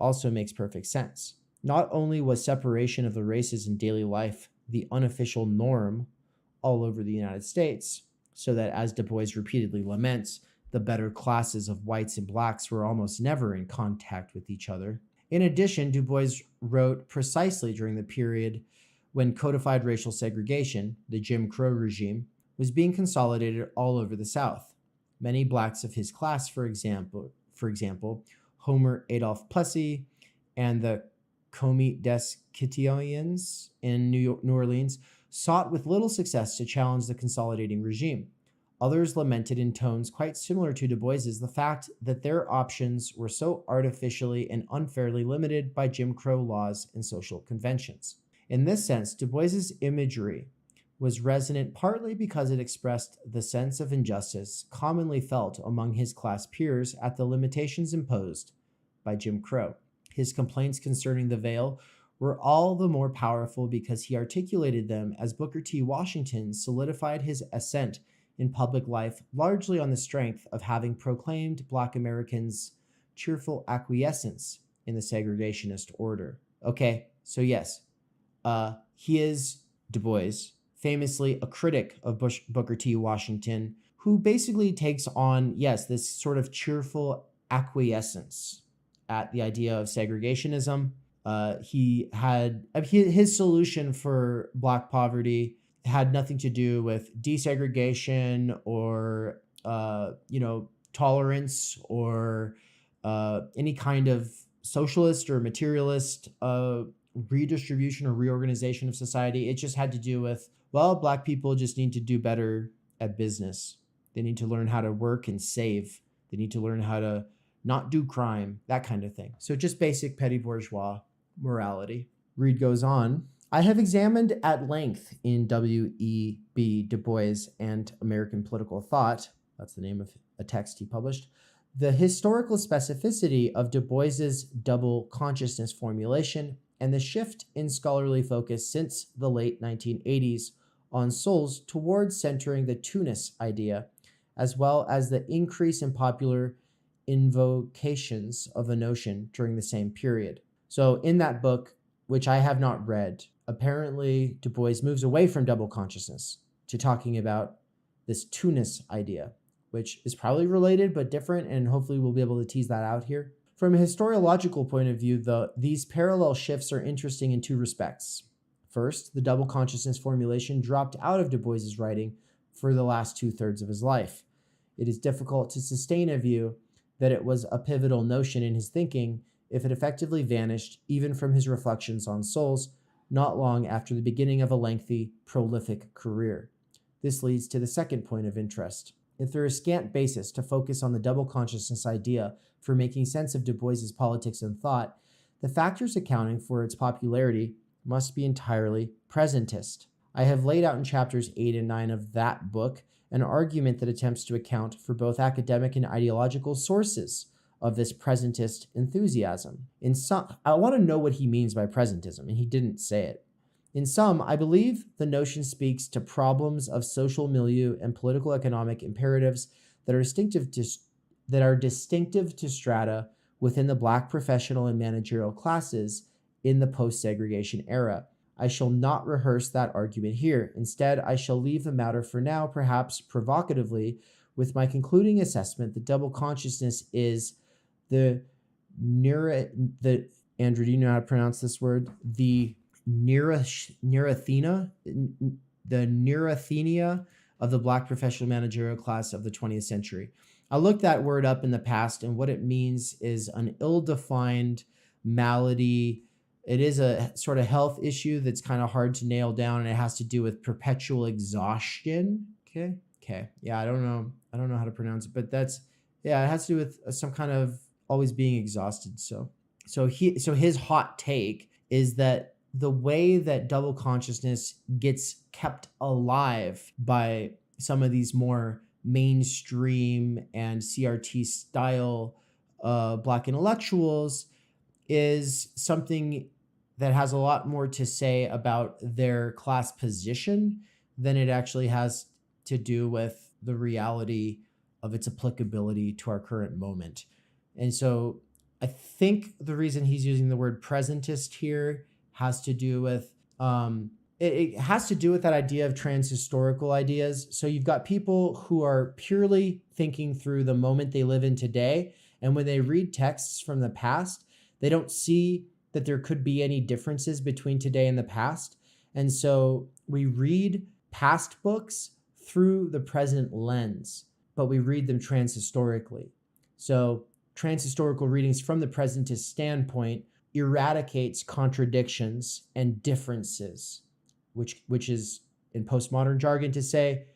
also makes perfect sense. Not only was separation of the races in daily life the unofficial norm all over the United States, so that, as Du Bois repeatedly laments, the better classes of whites and blacks were almost never in contact with each other. In addition, Du Bois wrote precisely during the period when codified racial segregation, the Jim Crow regime, was being consolidated all over the South. Many blacks of his class, for example, Homer Adolph Plessy and the Comite des Citoyens in New Orleans, sought with little success to challenge the consolidating regime. Others lamented in tones quite similar to Du Bois's the fact that their options were so artificially and unfairly limited by Jim Crow laws and social conventions. In this sense, Du Bois's imagery was resonant partly because it expressed the sense of injustice commonly felt among his class peers at the limitations imposed by Jim Crow. His complaints concerning the veil were all the more powerful because he articulated them as Booker T. Washington solidified his ascent in public life largely on the strength of having proclaimed Black Americans' cheerful acquiescence in the segregationist order. Okay, so yes, he is, Du Bois, famously a critic of Booker T. Washington, who basically takes on, yes, this sort of cheerful acquiescence at the idea of segregationism. His solution for Black poverty had nothing to do with desegregation or tolerance or any kind of socialist or materialist redistribution or reorganization of society. It just had to do with, well, Black people just need to do better at business. They need to learn how to work and save. They need to learn how to not do crime, that kind of thing. So just basic petty bourgeois morality. Reed goes on, I have examined at length in W.E.B. Du Bois and American Political Thought, that's the name of a text he published, the historical specificity of Du Bois's double consciousness formulation and the shift in scholarly focus since the late 1980s on souls towards centering the two-ness idea, as well as the increase in popular invocations of the notion during the same period. So in that book, which I have not read, apparently Du Bois moves away from double consciousness to talking about this two-ness idea, which is probably related but different, and hopefully we'll be able to tease that out here. From a historiological point of view, these parallel shifts are interesting in two respects. First, the double consciousness formulation dropped out of Du Bois's writing for the last two-thirds of his life. It is difficult to sustain a view that it was a pivotal notion in his thinking if it effectively vanished even from his reflections on souls not long after the beginning of a lengthy, prolific career. This leads to the second point of interest. If there is scant basis to focus on the double consciousness idea for making sense of Du Bois's politics and thought, the factors accounting for its popularity must be entirely presentist. I have laid out in chapters 8 and 9 of that book an argument that attempts to account for both academic and ideological sources of this presentist enthusiasm. In some, I want to know what he means by presentism, and he didn't say it. In some, I believe the notion speaks to problems of social milieu and political economic imperatives that are distinctive to strata within the Black professional and managerial classes in the post-segregation era. I shall not rehearse that argument here. Instead, I shall leave the matter for now, perhaps provocatively, With my concluding assessment, the double consciousness is the Andrew, do you know how to pronounce this word? The neurathenia of the Black professional managerial class of the 20th century. I looked that word up in the past, and what it means is an ill-defined malady. It is a sort of health issue that's kind of hard to nail down, and it has to do with perpetual exhaustion. Okay. Yeah, I don't know how to pronounce it, but it has to do with some kind of always being exhausted. So his hot take is that the way that double consciousness gets kept alive by some of these more mainstream and CRT style Black intellectuals is something that has a lot more to say about their class position than it actually has to do with the reality of its applicability to our current moment. And so I think the reason he's using the word presentist here has to do with it has to do with that idea of transhistorical ideas. So you've got people who are purely thinking through the moment they live in today, and when they read texts from the past, they don't see that there could be any differences between today and the past. And so we read past books through the present lens, but we read them transhistorically. So transhistorical readings from the presentist standpoint eradicates contradictions and differences, which is in postmodern jargon to say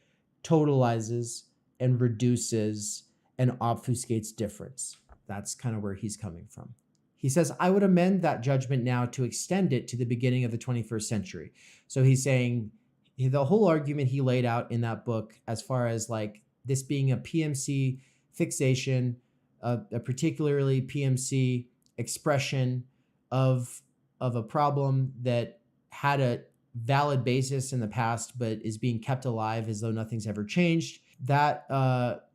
totalizes and reduces and obfuscates difference. That's kind of where he's coming from. He says, I would amend that judgment now to extend it to the beginning of the 21st century. So he's saying the whole argument he laid out in that book, as far as like this being a PMC fixation, a particularly PMC expression of a problem that had a valid basis in the past, but is being kept alive as though nothing's ever changed. That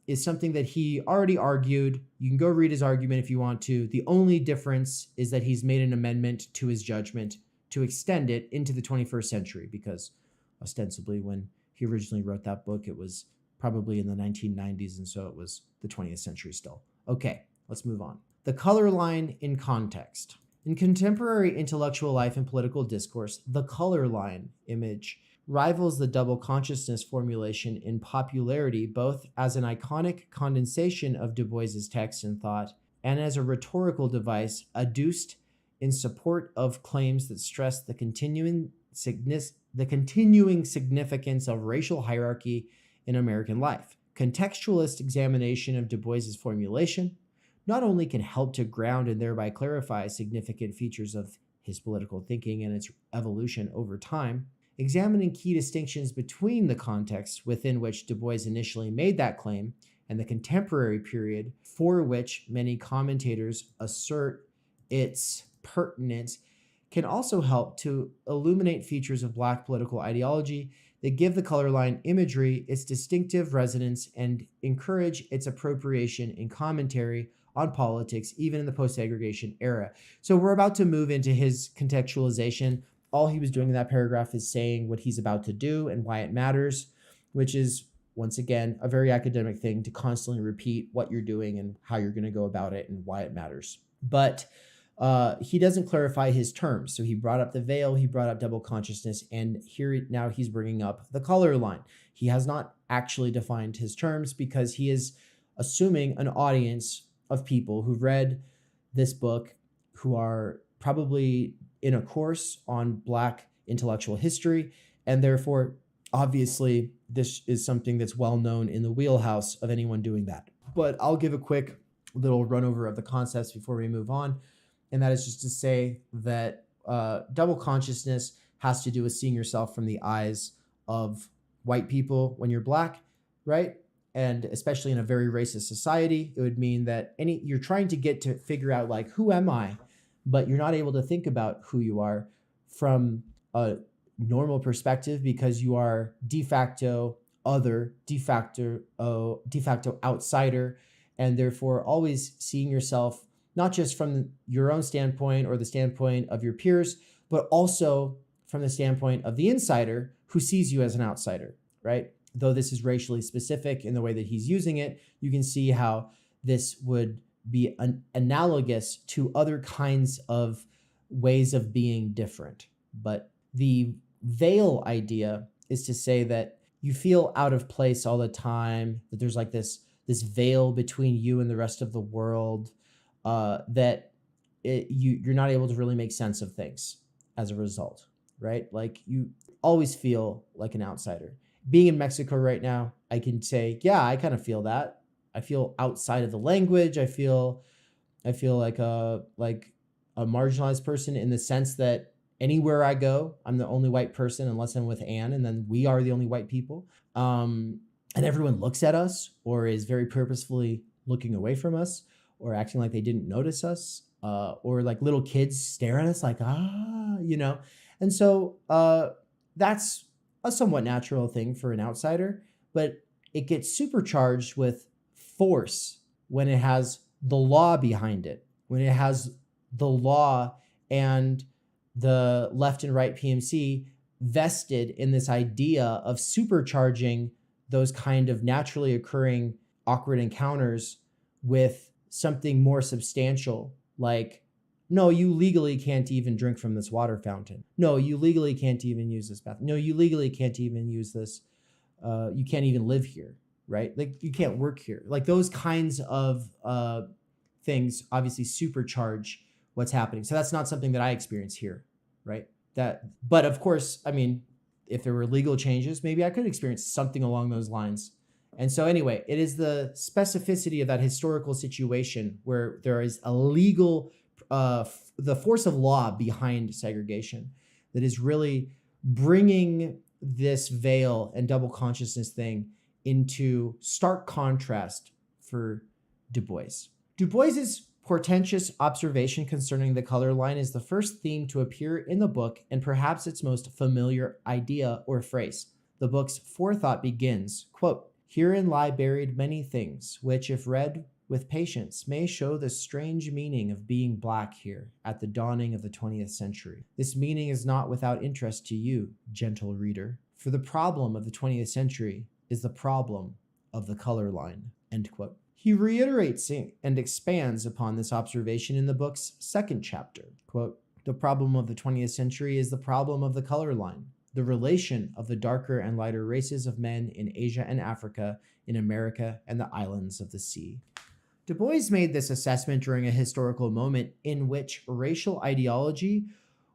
is something that he already argued. You can go read his argument if you want to. The only difference is that he's made an amendment to his judgment to extend it into the 21st century, because ostensibly when he originally wrote that book, it was probably in the 1990s, and so it was the 20th century still. Okay, let's move on. The color line in context. In contemporary intellectual life and political discourse, the color line image rivals the double consciousness formulation in popularity, both as an iconic condensation of Du Bois's text and thought, and as a rhetorical device adduced in support of claims that stress the continuing significance of racial hierarchy in American life. Contextualist examination of Du Bois's formulation not only can help to ground and thereby clarify significant features of his political thinking and its evolution over time, examining key distinctions between the context within which Du Bois initially made that claim and the contemporary period for which many commentators assert its pertinence can also help to illuminate features of Black political ideology that give the color line imagery its distinctive resonance and encourage its appropriation in commentary on politics, even in the post-segregation era. So we're about to move into his contextualization. All he was doing in that paragraph is saying what he's about to do and why it matters, which is, once again, a very academic thing to constantly repeat what you're doing and how you're going to go about it and why it matters. But he doesn't clarify his terms. So he brought up the veil, he brought up double consciousness, and here now he's bringing up the color line. He has not actually defined his terms because he is assuming an audience of people who've read this book, who are probably in a course on Black intellectual history, and therefore, obviously, this is something that's well known in the wheelhouse of anyone doing that. But I'll give a quick little run over of the concepts before we move on, and that is just to say that double consciousness has to do with seeing yourself from the eyes of white people when you're Black, right? And especially in a very racist society, it would mean that you're trying to get to figure out like, who am I? But you're not able to think about who you are from a normal perspective because you are de facto other, de facto outsider, and therefore always seeing yourself not just from your own standpoint or the standpoint of your peers, but also from the standpoint of the insider who sees you as an outsider, right? though this is racially specific in the way that he's using it, you can see how this would be analogous to other kinds of ways of being different. But the veil idea is to say that you feel out of place all the time, that there's like this veil between you and the rest of the world, that you're not able to really make sense of things as a result, right? Like you always feel like an outsider. Being in Mexico right now, I can say, yeah, I kind of feel that. I feel outside of the language. I feel like a marginalized person in the sense that anywhere I go, I'm the only white person unless I'm with Anne, and then we are the only white people. And everyone looks at us or is very purposefully looking away from us or acting like they didn't notice us, or like little kids stare at us like, And so that's a somewhat natural thing for an outsider, but it gets supercharged with force when it has the law behind it, when it has the law and the left and right PMC vested in this idea of supercharging those kind of naturally occurring awkward encounters with something more substantial, like, no, you legally can't even drink from this water fountain. No, you legally can't even use this bathroom. No, you legally can't even use this. You can't even live here, right? Like you can't work here. Like those kinds of things obviously supercharge what's happening. So that's not something that I experience here, right? But of course, I mean, if there were legal changes, maybe I could experience something along those lines. And so anyway, it is the specificity of that historical situation where there is a legal, the force of law behind segregation that is really bringing this veil and double consciousness thing into stark contrast for Du Bois. Du Bois's portentous observation concerning the color line is the first theme to appear in the book and perhaps its most familiar idea or phrase. The book's forethought begins, quote, "Herein lie buried many things, which, if read with patience, may show the strange meaning of being black here at the dawning of the 20th century. This meaning is not without interest to you, gentle reader, for the problem of the 20th century is the problem of the color line," end quote. He reiterates and expands upon this observation in the book's second chapter, quote, "The problem of the 20th century is the problem of the color line, the relation of the darker and lighter races of men in Asia and Africa, in America and the islands of the sea." Du Bois made this assessment during a historical moment in which racial ideology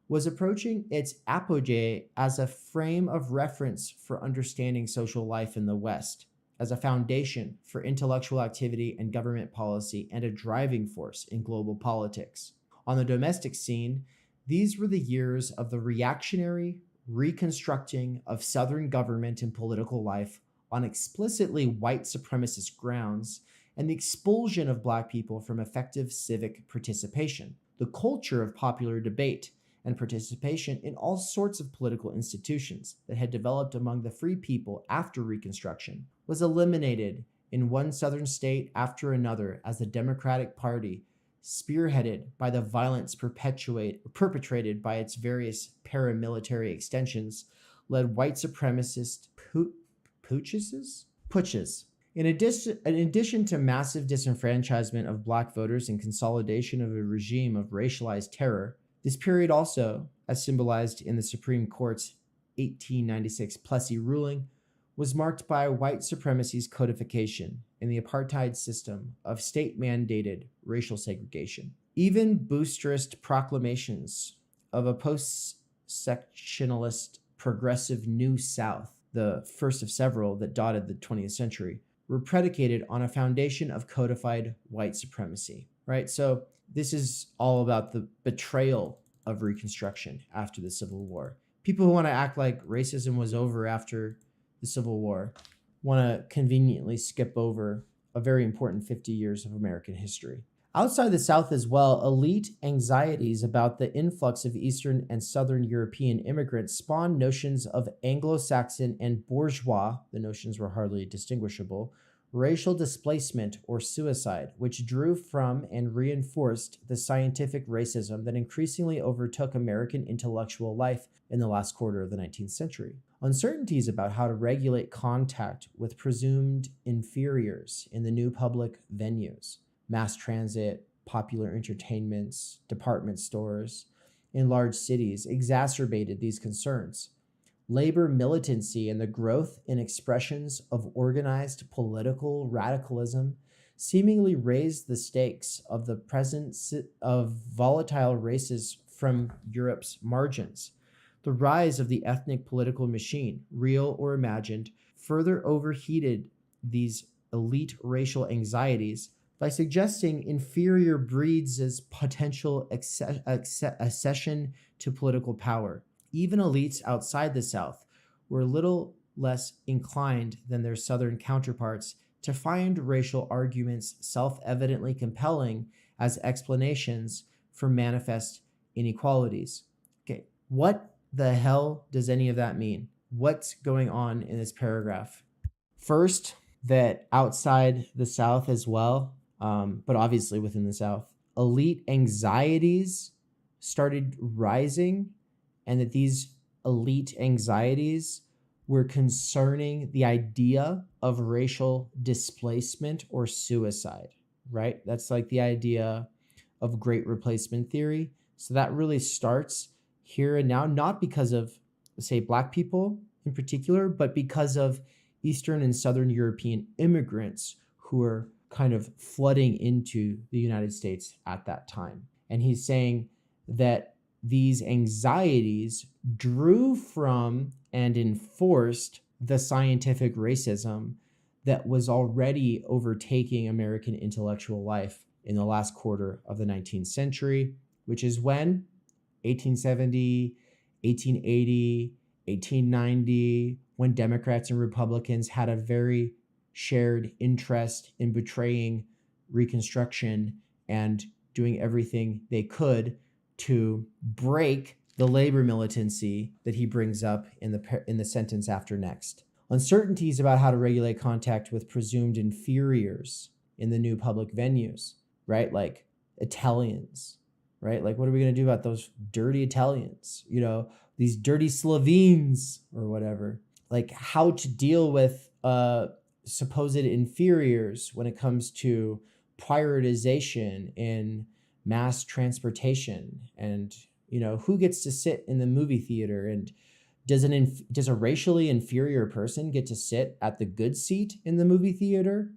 was approaching its apogee as a frame of reference for understanding social life in the West, as a foundation for intellectual activity and government policy, and a driving force in global politics. On the domestic scene, these were the years of the reactionary reconstructing of Southern government and political life on explicitly white supremacist grounds, and the expulsion of Black people from effective civic participation. The culture of popular debate and participation in all sorts of political institutions that had developed among the free people after Reconstruction was eliminated in one Southern state after another as the Democratic Party, spearheaded by the violence perpetrated by its various paramilitary extensions, led white supremacist putches. In addition to massive disenfranchisement of Black voters and consolidation of a regime of racialized terror, this period also, as symbolized in the Supreme Court's 1896 Plessy ruling, was marked by white supremacy's codification in the apartheid system of state-mandated racial segregation. Even boosterist proclamations of a post-sectionalist progressive New South, the first of several that dotted the 20th century, were predicated on a foundation of codified white supremacy, right? So this is all about the betrayal of Reconstruction after the Civil War. People who want to act like racism was over after the Civil War want to conveniently skip over a very important 50 years of American history. Outside the South as well, elite anxieties about the influx of Eastern and Southern European immigrants spawned notions of Anglo-Saxon and bourgeois, the notions were hardly distinguishable, racial displacement or suicide, which drew from and reinforced the scientific racism that increasingly overtook American intellectual life in the last quarter of the 19th century. uncertainties about how to regulate contact with presumed inferiors in the new public venues, mass transit, popular entertainments, department stores in large cities exacerbated these concerns. Labor militancy and the growth in expressions of organized political radicalism seemingly raised the stakes of the presence of volatile races from Europe's margins. The rise of the ethnic political machine, real or imagined, further overheated these elite racial anxieties by suggesting inferior breeds as potential accession to political power. Even elites outside the South were little less inclined than their Southern counterparts to find racial arguments self-evidently compelling as explanations for manifest inequalities. Okay, what the hell does any of that mean? What's going on in this paragraph? First, that outside the South as well, but obviously within the South, elite anxieties started rising, and that these elite anxieties were concerning the idea of racial displacement or suicide, right? That's like the idea of great replacement theory. So that really starts here and now, not because of, say, Black people in particular, but because of Eastern and Southern European immigrants who are kind of flooding into the United States at that time. And he's saying that these anxieties drew from and enforced the scientific racism that was already overtaking American intellectual life in the last quarter of the 19th century, which is when 1870, 1880, 1890, when Democrats and Republicans had a very shared interest in betraying Reconstruction and doing everything they could to break the labor militancy that he brings up in the sentence after next. Uncertainties about how to regulate contact with presumed inferiors in the new public venues, right? Like Italians, right? Like, what are we going to do about those dirty Italians? You know, these dirty Slovenes or whatever. Like, how to deal with supposed inferiors when it comes to prioritization in mass transportation, and you know, who gets to sit in the movie theater, and does a racially inferior person get to sit at the good seat in the movie theater?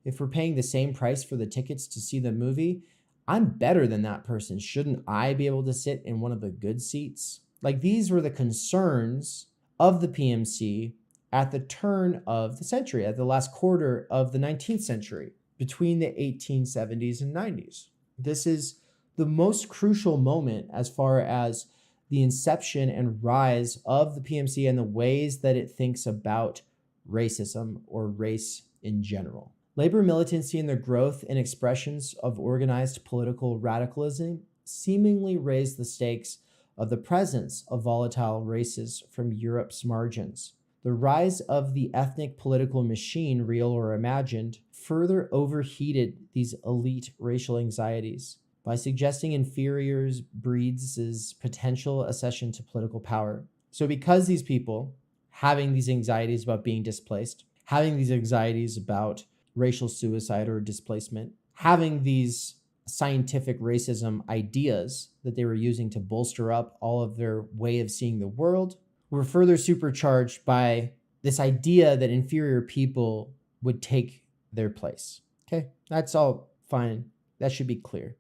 If we're paying the same price for the tickets to see the movie, I'm better than that person. Shouldn't I be able to sit in one of the good seats? Like, these were the concerns of the PMC at the turn of the century, at the last quarter of the 19th century, between the 1870s and 90s. This is the most crucial moment as far as the inception and rise of the PMC and the ways that it thinks about racism or race in general. Labor militancy and the growth in expressions of organized political radicalism seemingly raised the stakes of the presence of volatile races from Europe's margins. The rise of the ethnic political machine, real or imagined, further overheated these elite racial anxieties by suggesting inferiors breeds' potential accession to political power. So because these people having these anxieties about being displaced, having these anxieties about racial suicide or displacement, having these scientific racism ideas that they were using to bolster up all of their way of seeing the world, were further supercharged by this idea that inferior people would take their place. Okay, that's all fine. That should be clear.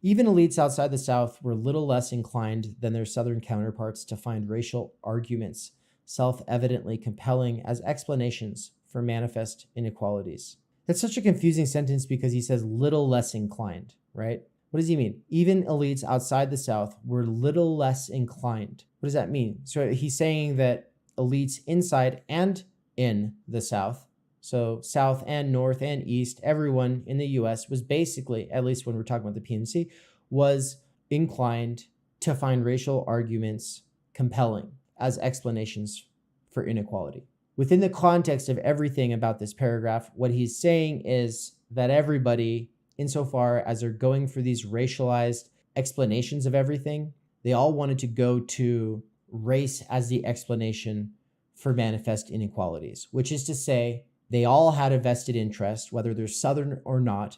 Even elites outside the South were little less inclined than their Southern counterparts to find racial arguments self-evidently compelling as explanations for manifest inequalities. That's such a confusing sentence because he says little less inclined, right? What does he mean? Even elites outside the South were little less inclined. What does that mean? So he's saying that elites inside and in the South, so South and North and East, everyone in the US was basically, at least when we're talking about the PMC, was inclined to find racial arguments compelling as explanations for inequality. Within the context of everything about this paragraph, what he's saying is that everybody, insofar as they're going for these racialized explanations of everything, they all wanted to go to race as the explanation for manifest inequalities, which is to say, they all had a vested interest, whether they're Southern or not,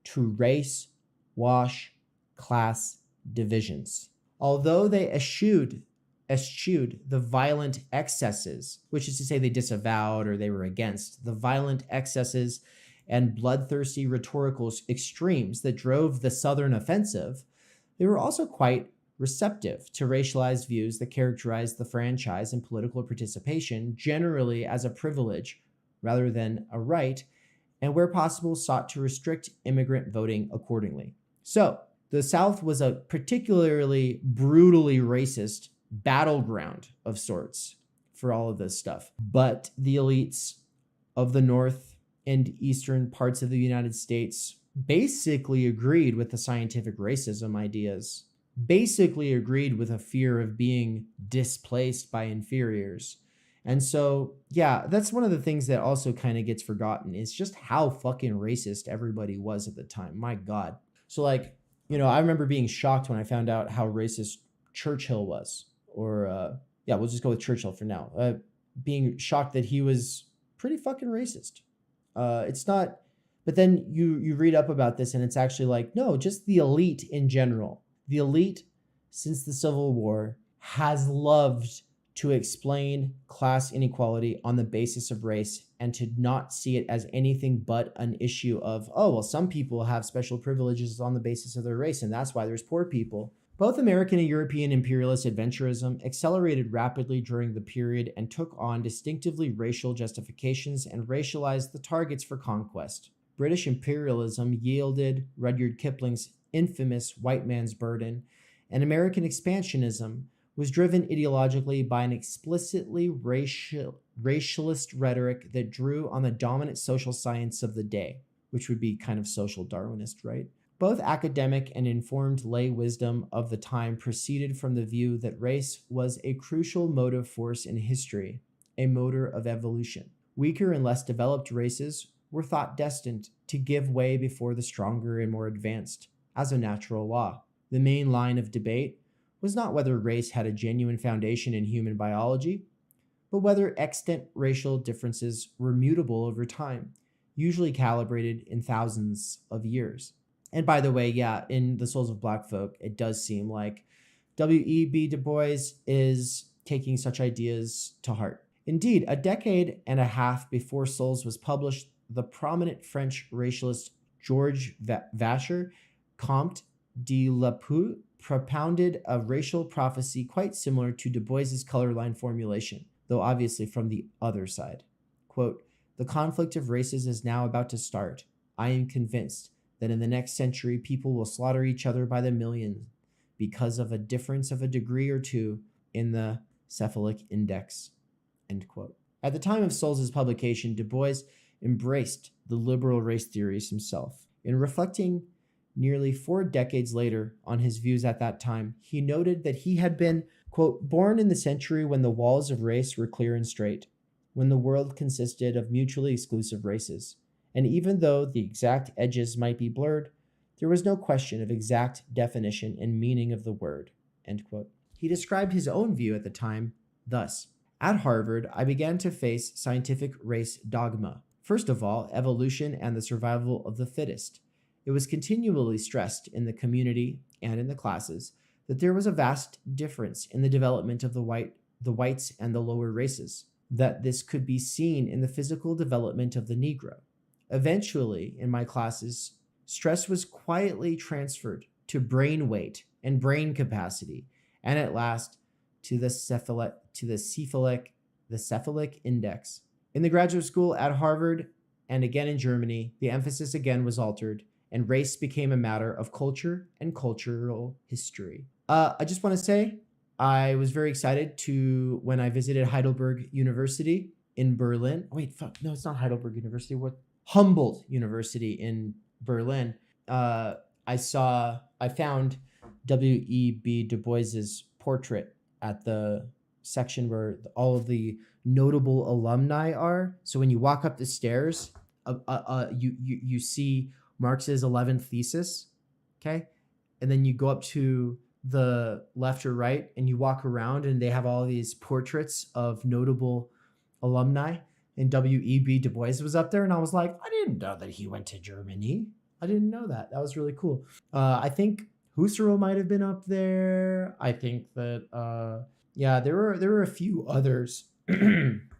to race, wash, class divisions. Although they eschewed the violent excesses, which is to say they disavowed or they were against the violent excesses and bloodthirsty rhetorical extremes that drove the Southern offensive, they were also quite receptive to racialized views that characterized the franchise and political participation generally as a privilege rather than a right, and where possible sought to restrict immigrant voting accordingly. So, the South was a particularly brutally racist battleground of sorts for all of this stuff. But the elites of the North and eastern parts of the United States basically agreed with the scientific racism ideas, basically agreed with a fear of being displaced by inferiors. And so, yeah, that's one of the things that also kind of gets forgotten is just how fucking racist everybody was at the time. My God. So like, you know, I remember being shocked when I found out how racist Churchill was, or yeah, we'll just go with Churchill for now. Being shocked that he was pretty fucking racist. It's not, but then you read up about this and it's actually like, no, just the elite in general. The elite since the Civil War has loved to explain class inequality on the basis of race and to not see it as anything but an issue of, oh, well, some people have special privileges on the basis of their race, and that's why there's poor people. Both American and European imperialist adventurism accelerated rapidly during the period and took on distinctively racial justifications and racialized the targets for conquest. British imperialism yielded Rudyard Kipling's infamous white man's burden, and American expansionism was driven ideologically by an explicitly racialist rhetoric that drew on the dominant social science of the day, which would be kind of social Darwinist, right? Both academic and informed lay wisdom of the time proceeded from the view that race was a crucial motive force in history, a motor of evolution. Weaker and less developed races were thought destined to give way before the stronger and more advanced, as a natural law. The main line of debate was not whether race had a genuine foundation in human biology, but whether extant racial differences were mutable over time, usually calibrated in thousands of years. And by the way, yeah, in The Souls of Black Folk, it does seem like W.E.B. Du Bois is taking such ideas to heart. Indeed, a decade and a half before Souls was published, the prominent French racialist Georges Vacher, Comte de Lapoux, propounded a racial prophecy quite similar to Du Bois's color line formulation, though obviously from the other side. Quote, "The conflict of races is now about to start. I am convinced that in the next century people will slaughter each other by the millions because of a difference of a degree or two in the cephalic index." End quote. At the time of Souls' publication, Du Bois embraced the liberal race theories himself. In reflecting nearly 4 decades later on his views at that time, he noted that he had been, quote, "born in the century when the walls of race were clear and straight, when the world consisted of mutually exclusive races. And even though the exact edges might be blurred, there was no question of exact definition and meaning of the word," end quote. He described his own view at the time thus: "At Harvard, I began to face scientific race dogma. First of all, evolution and the survival of the fittest. It was continually stressed in the community and in the classes that there was a vast difference in the development of the whites and the lower races, that this could be seen in the physical development of the Negro. Eventually, in my classes, stress was quietly transferred to brain weight and brain capacity, and at last to the cephalic index. In the graduate school at Harvard and again in Germany, the emphasis again was altered, and race became a matter of culture and cultural history." I just want to say, I was very excited when I visited Heidelberg University in Berlin. Oh, wait, fuck, no, it's not Heidelberg University. What? Humboldt University in Berlin. I found W.E.B. Du Bois's portrait at the section where all of the notable alumni are. So when you walk up the stairs, you see Marx's 11th thesis, okay? And then you go up to the left or right and you walk around and they have all these portraits of notable alumni, and W.E.B. Du Bois was up there, and I was like, I didn't know that he went to Germany. I didn't know that. That was really cool. I think Husserl might have been up there. I think that yeah, there were a few others,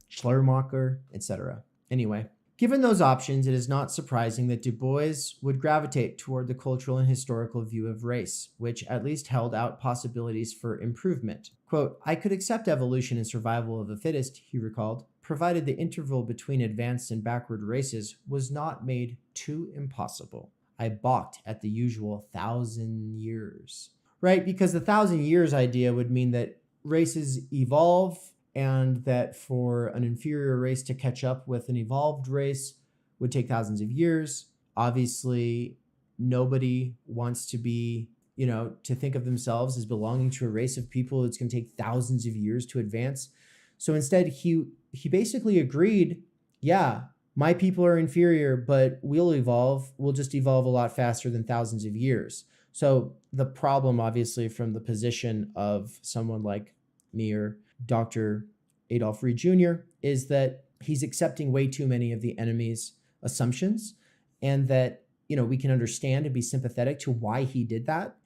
Schleiermacher, etc. Anyway, given those options, it is not surprising that Du Bois would gravitate toward the cultural and historical view of race, which at least held out possibilities for improvement. Quote, I could accept evolution and survival of the fittest, he recalled, provided the interval between advanced and backward races was not made too impossible. I balked at the usual 1,000 years. Right? Because the 1,000 years idea would mean that races evolve, and that for an inferior race to catch up with an evolved race would take thousands of years. Obviously, nobody wants to be, to think of themselves as belonging to a race of people it's going to take thousands of years to advance. So instead, he basically agreed, yeah, my people are inferior, but we'll evolve. We'll just evolve a lot faster than thousands of years. So the problem, obviously, from the position of someone like me or Dr. Adolph Reed Jr., is that he's accepting way too many of the enemy's assumptions, and that, we can understand and be sympathetic to why he did that.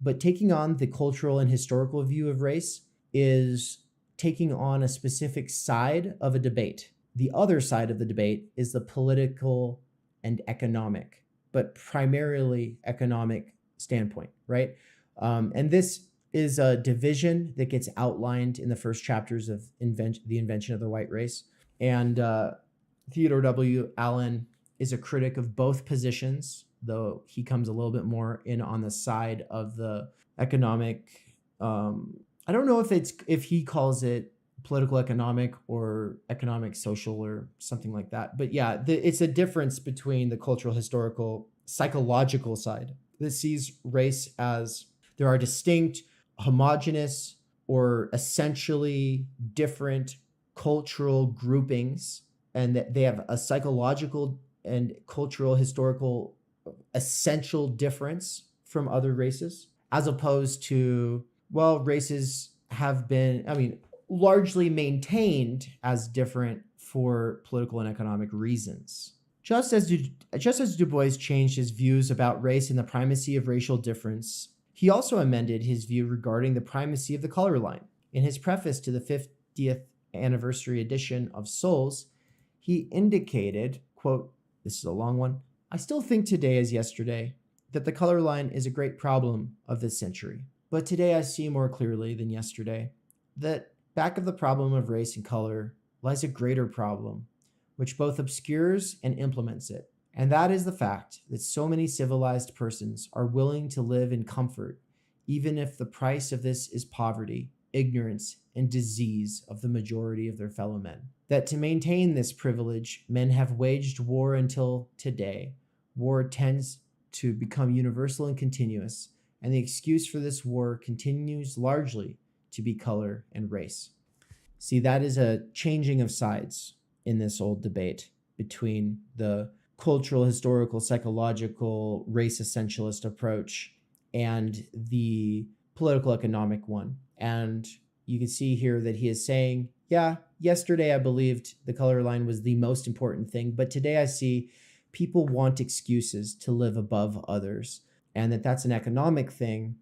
But taking on the cultural and historical view of race is taking on a specific side of a debate. The other side of the debate is the political and economic, but primarily economic standpoint, right? And this is a division that gets outlined in the first chapters of the invention of the white race. And Theodore W. Allen is a critic of both positions, though he comes a little bit more in on the side of the economic. I don't know if he calls it political economic or economic social or something like that. But yeah, it's a difference between the cultural, historical, psychological side that sees race as there are distinct, homogeneous, or essentially different cultural groupings, and that they have a psychological and cultural, historical essential difference from other races, as opposed to, well, races have been, largely maintained as different for political and economic reasons. Just as Du Bois changed his views about race and the primacy of racial difference, he also amended his view regarding the primacy of the color line. In his preface to the 50th anniversary edition of Souls, he indicated, quote, this is a long one, I still think today as yesterday that the color line is a great problem of this century. But today I see more clearly than yesterday that back of the problem of race and color lies a greater problem, which both obscures and implements it. And that is the fact that so many civilized persons are willing to live in comfort, even if the price of this is poverty, ignorance, and disease of the majority of their fellow men. That to maintain this privilege, men have waged war until today. War tends to become universal and continuous, and the excuse for this war continues largely to be color and race. See, that is a changing of sides in this old debate between the cultural, historical, psychological, race essentialist approach and the political economic one. And you can see here that he is saying, yeah, yesterday I believed the color line was the most important thing, but today I see people want excuses to live above others, and that's an economic thing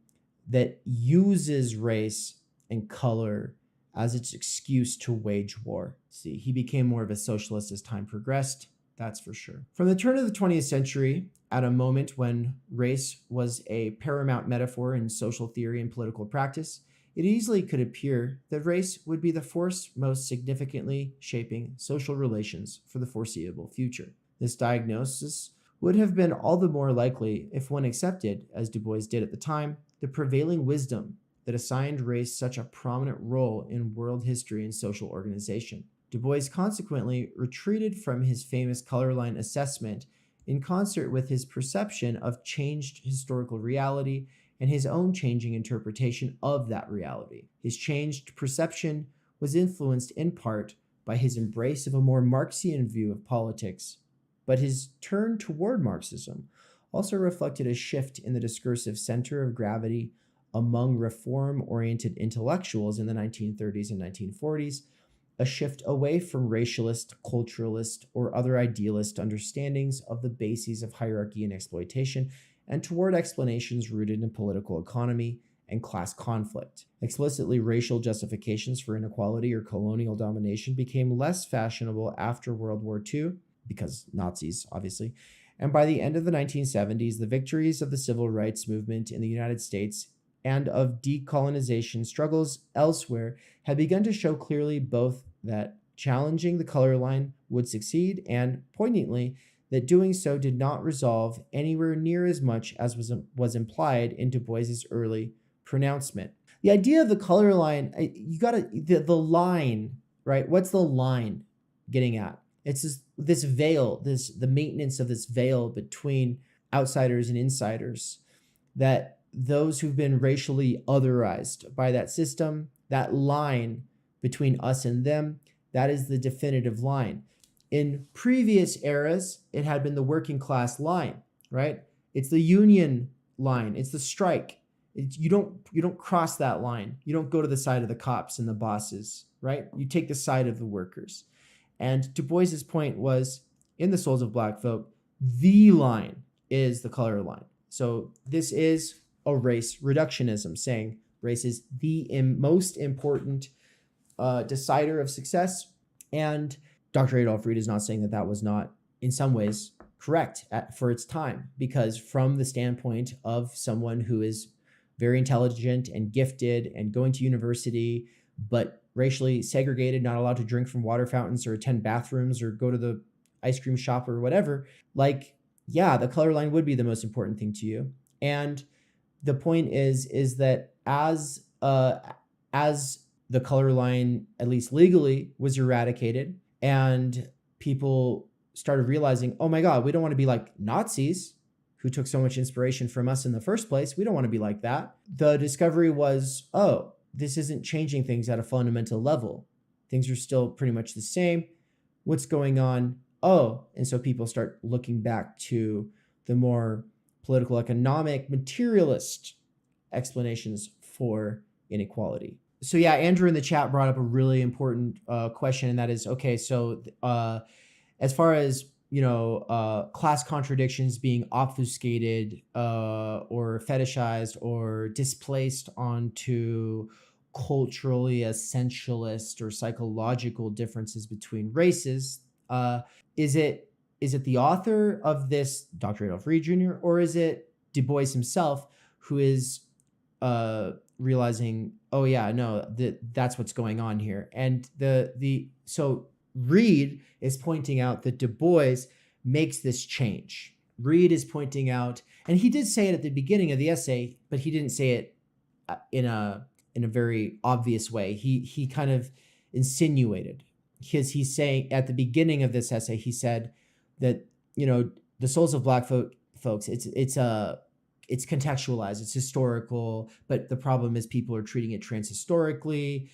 that uses race and color as its excuse to wage war. See, he became more of a socialist as time progressed, that's for sure. From the turn of the 20th century, at a moment when race was a paramount metaphor in social theory and political practice, it easily could appear that race would be the force most significantly shaping social relations for the foreseeable future. This diagnosis would have been all the more likely if one accepted, as Du Bois did at the time, the prevailing wisdom that assigned race such a prominent role in world history and social organization. Du Bois consequently retreated from his famous color line assessment in concert with his perception of changed historical reality and his own changing interpretation of that reality. His changed perception was influenced in part by his embrace of a more Marxian view of politics, but his turn toward Marxism also reflected a shift in the discursive center of gravity among reform-oriented intellectuals in the 1930s and 1940s, a shift away from racialist, culturalist, or other idealist understandings of the bases of hierarchy and exploitation, and toward explanations rooted in political economy and class conflict. Explicitly racial justifications for inequality or colonial domination became less fashionable after World War II, because Nazis, obviously. And by the end of the 1970s, the victories of the civil rights movement in the United States and of decolonization struggles elsewhere had begun to show clearly both that challenging the color line would succeed and, poignantly, that doing so did not resolve anywhere near as much as was implied in Du Bois's early pronouncement. The idea of the color line, the line, right? What's the line getting at? It's this veil, the maintenance of this veil between outsiders and insiders, that those who've been racially otherized by that system, that line between us and them, that is the definitive line. In previous eras, it had been the working class line, right? It's the union line. It's the strike. You don't cross that line. You don't go to the side of the cops and the bosses, right? You take the side of the workers. And Du Bois's point was, in The Souls of Black Folk, the line is the color line. So this is a race reductionism, saying race is the most important decider of success. And Dr. Adolph Reed is not saying that that was not, in some ways, correct for its time, because from the standpoint of someone who is very intelligent and gifted and going to university, but racially segregated, not allowed to drink from water fountains or attend bathrooms or go to the ice cream shop or whatever, like, yeah, the color line would be the most important thing to you. And the point is that as the color line, at least legally, was eradicated, and people started realizing, oh my God, we don't want to be like Nazis who took so much inspiration from us in the first place. We don't want to be like that. The discovery was, oh, this isn't changing things at a fundamental level. Things are still pretty much the same. What's going on? Oh, and so people start looking back to the more political, economic, materialist explanations for inequality. So yeah, Andrew in the chat brought up a really important question, and that is, okay, so as far as, class contradictions being obfuscated or fetishized or displaced onto culturally essentialist or psychological differences between races, is it the author of this, Dr. Adolph Reed Jr., or is it Du Bois himself who is realizing, oh yeah, no, that's what's going on here? And so Reed is pointing out that Du Bois makes this change. Reed is pointing out, and he did say it at the beginning of the essay, but he didn't say it in a very obvious way. He kind of insinuated, because he's saying at the beginning of this essay, he said that, the Souls of Black folks, it's contextualized, it's historical, but the problem is people are treating it transhistorically.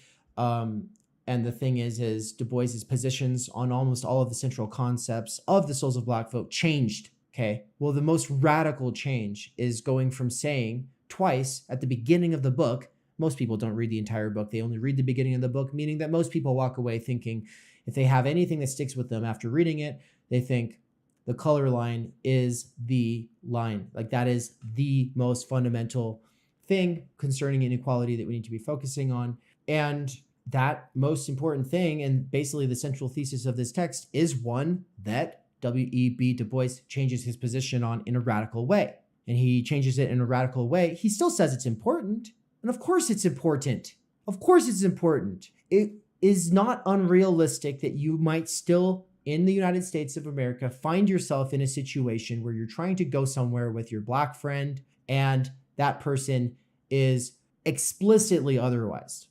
And the thing is Du Bois's positions on almost all of the central concepts of the Souls of Black Folk changed. Okay. Well, the most radical change is going from saying twice at the beginning of the book. Most people don't read the entire book. They only read the beginning of the book, meaning that most people walk away thinking, if they have anything that sticks with them after reading it, they think the color line is the line. Like, that is the most fundamental thing concerning inequality that we need to be focusing on. And that most important thing, and basically the central thesis of this text, is one that W.E.B. Du Bois changes his position on in a radical way. And he changes it in a radical way. He still says it's important. And of course it's important. Of course it's important. It is not unrealistic that you might still, in the United States of America, find yourself in a situation where you're trying to go somewhere with your Black friend, and that person is explicitly otherized,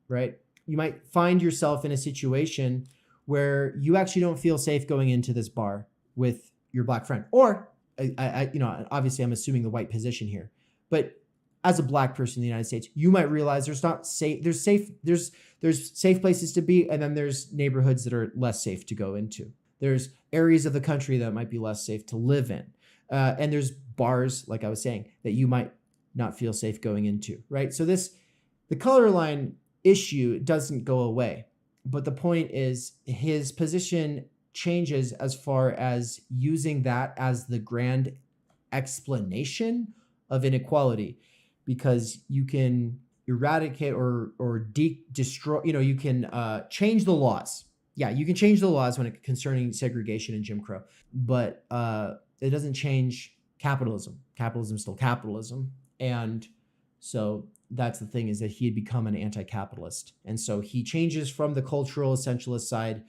right? You might find yourself in a situation where you actually don't feel safe going into this bar with your Black friend, or obviously I'm assuming the white position here, but as a Black person in the United States, you might realize there's safe places to be, and then there's neighborhoods that are less safe to go into. There's areas of the country that might be less safe to live in, and there's bars, like I was saying, that you might not feel safe going into, right? So the color line issue doesn't go away. But the point is, his position changes as far as using that as the grand explanation of inequality, because you can eradicate or destroy, you can change the laws. Yeah, you can change the laws when concerning segregation and Jim Crow, but it doesn't change capitalism. Capitalism is still capitalism. And so that's the thing, is that he had become an anti-capitalist. And so he changes from the cultural essentialist side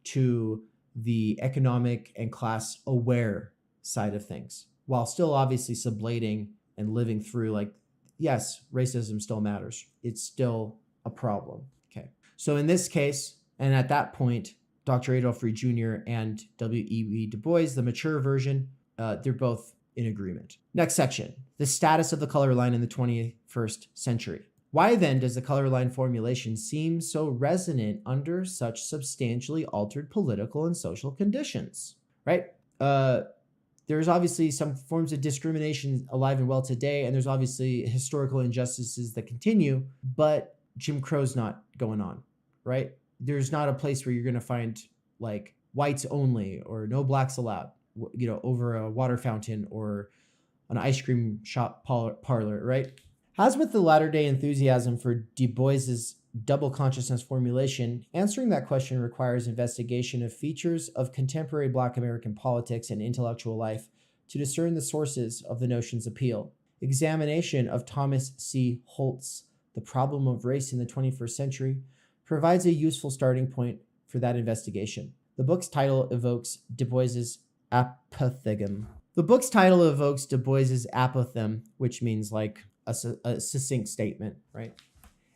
to the economic and class aware side of things, while still obviously sublating and living through, like, yes, racism still matters. It's still a problem. Okay. So in this case, and at that point, Dr. Adolph Reed Jr. and W.E.B. Du Bois, the mature version, they're both in agreement. Next section, the status of the color line in the 21st century. Why then does the color line formulation seem so resonant under such substantially altered political and social conditions? Right? There's obviously some forms of discrimination alive and well today, and there's obviously historical injustices that continue, but Jim Crow's not going on, right? There's not a place where you're going to find like whites only or no blacks allowed, over a water fountain or an ice cream shop parlor, right? As with the latter-day enthusiasm for Du Bois's double consciousness formulation, answering that question requires investigation of features of contemporary Black American politics and intellectual life to discern the sources of the notion's appeal. Examination of Thomas C. Holt's The Problem of Race in the 21st Century provides a useful starting point for that investigation. The book's title evokes Du Bois's apothegm. Which means like a succinct statement, right?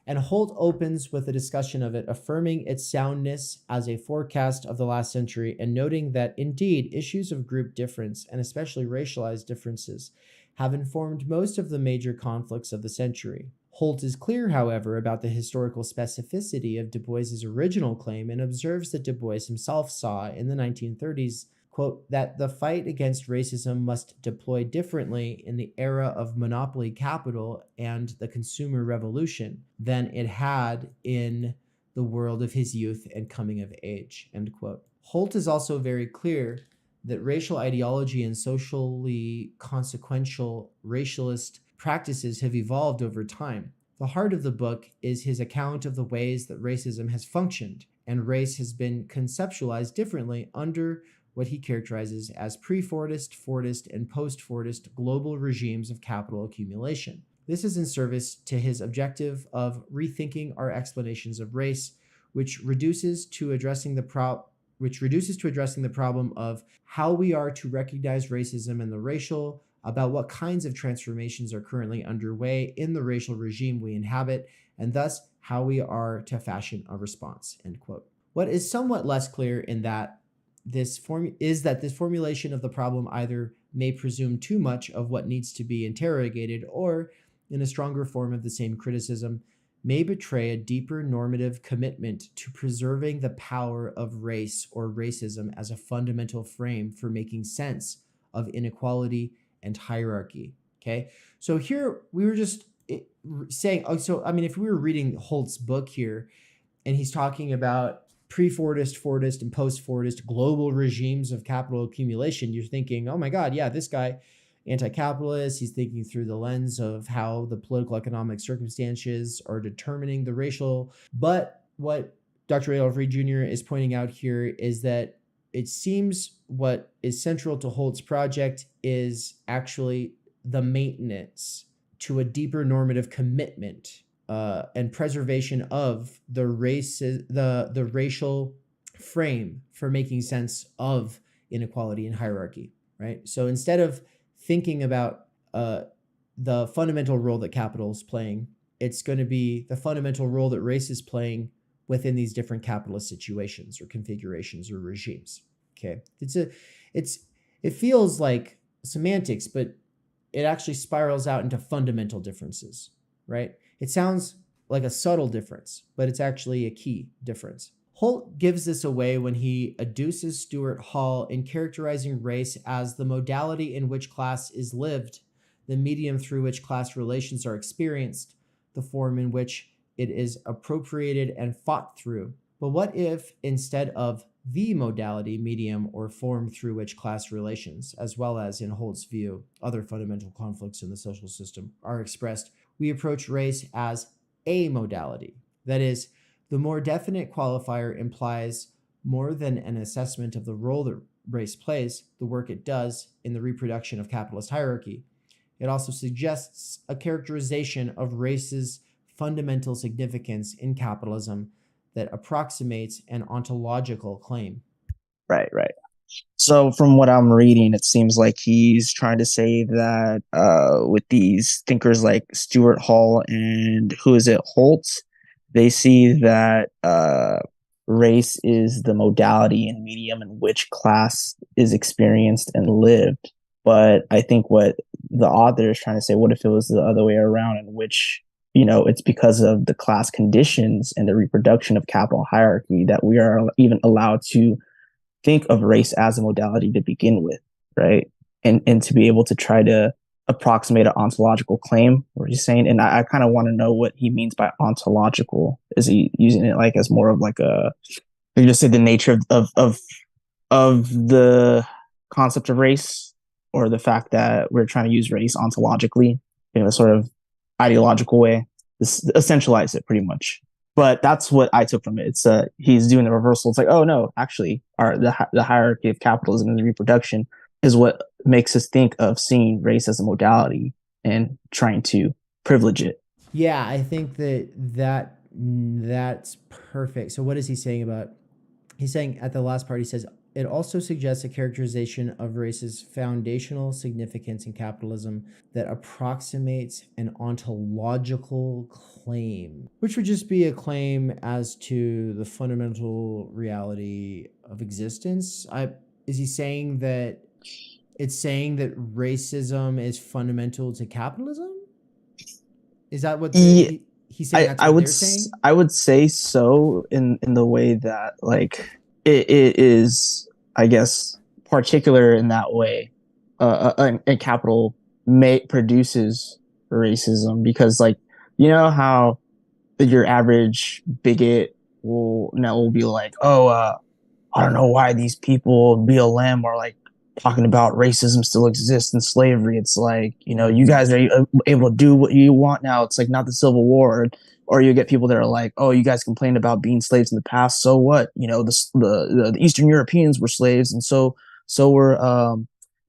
And Holt opens with a discussion of it, affirming its soundness as a forecast of the last century and noting that indeed issues of group difference and especially racialized differences have informed most of the major conflicts of the century. Holt is clear, however, about the historical specificity of Du Bois's original claim and observes that Du Bois himself saw in the 1930s, quote, that the fight against racism must deploy differently in the era of monopoly capital and the consumer revolution than it had in the world of his youth and coming of age, end quote. Holt is also very clear that racial ideology and socially consequential racialist practices have evolved over time. The heart of the book is his account of the ways that racism has functioned, and race has been conceptualized differently under what he characterizes as pre-Fordist, Fordist, and post-Fordist global regimes of capital accumulation. This is in service to his objective of rethinking our explanations of race, which reduces to addressing the problem of how we are to recognize racism and the racial, about what kinds of transformations are currently underway in the racial regime we inhabit, and thus how we are to fashion a response, end quote. What is somewhat less clear in that this formulation of the problem either may presume too much of what needs to be interrogated, or, in a stronger form of the same criticism, may betray a deeper normative commitment to preserving the power of race or racism as a fundamental frame for making sense of inequality and hierarchy. Okay, so here we were just saying, if we were reading Holt's book here, and he's talking about pre-Fordist, Fordist, and post-Fordist global regimes of capital accumulation, you're thinking, oh my God, yeah, this guy, anti-capitalist, he's thinking through the lens of how the political economic circumstances are determining the racial. But what Dr. Adolph Reed Jr. is pointing out here is that it seems what is central to Holt's project is actually the maintenance to a deeper normative commitment and preservation of the racial frame for making sense of inequality and hierarchy, right? So instead of thinking about the fundamental role that capital is playing, it's going to be the fundamental role that race is playing within these different capitalist situations or configurations or regimes. Okay, it feels like semantics, but it actually spirals out into fundamental differences, right? It sounds like a subtle difference, but it's actually a key difference. Holt gives this away when he adduces Stuart Hall in characterizing race as the modality in which class is lived, the medium through which class relations are experienced, the form in which it is appropriated and fought through. But what if instead of the modality, medium, or form through which class relations, as well as in Holt's view, other fundamental conflicts in the social system are expressed, we approach race as a modality? That is, the more definite qualifier implies more than an assessment of the role that race plays, the work it does in the reproduction of capitalist hierarchy. It also suggests a characterization of race's fundamental significance in capitalism that approximates an ontological claim. Right. So from what I'm reading, it seems like he's trying to say that with these thinkers like Stuart Hall and who is it, Holt, they see that race is the modality and medium in which class is experienced and lived. But I think what the author is trying to say, what if it was the other way around, in which, it's because of the class conditions and the reproduction of capital hierarchy that we are even allowed to think of race as a modality to begin with, right? And to be able to try to approximate an ontological claim, what he's saying. And I kind of want to know what he means by ontological. Is he using it like as more of like you just say the nature of the concept of race, or the fact that we're trying to use race ontologically in a sort of ideological way, essentialize it pretty much. But that's what I took from it. It's he's doing the reversal. It's like, oh no, actually, the hierarchy of capitalism and the reproduction is what makes us think of seeing race as a modality and trying to privilege it. Yeah, I think that's perfect. So what is he saying about? He's saying at the last part, he says, it also suggests a characterization of race's foundational significance in capitalism that approximates an ontological claim, which would just be a claim as to the fundamental reality of existence. Is he saying that it's saying that racism is fundamental to capitalism? Is that what he's saying? That's what they're saying? I would say so, in the way that like it is, I guess, particular in that way. A capital produces racism, because how your average bigot will be like, I don't know why these people BLM are like talking about racism still exists in slavery. It's like, you guys are able to do what you want now. It's like not the Civil War. Or you get people that are like, oh, you guys complained about being slaves in the past. So what? The Eastern Europeans were slaves, and so were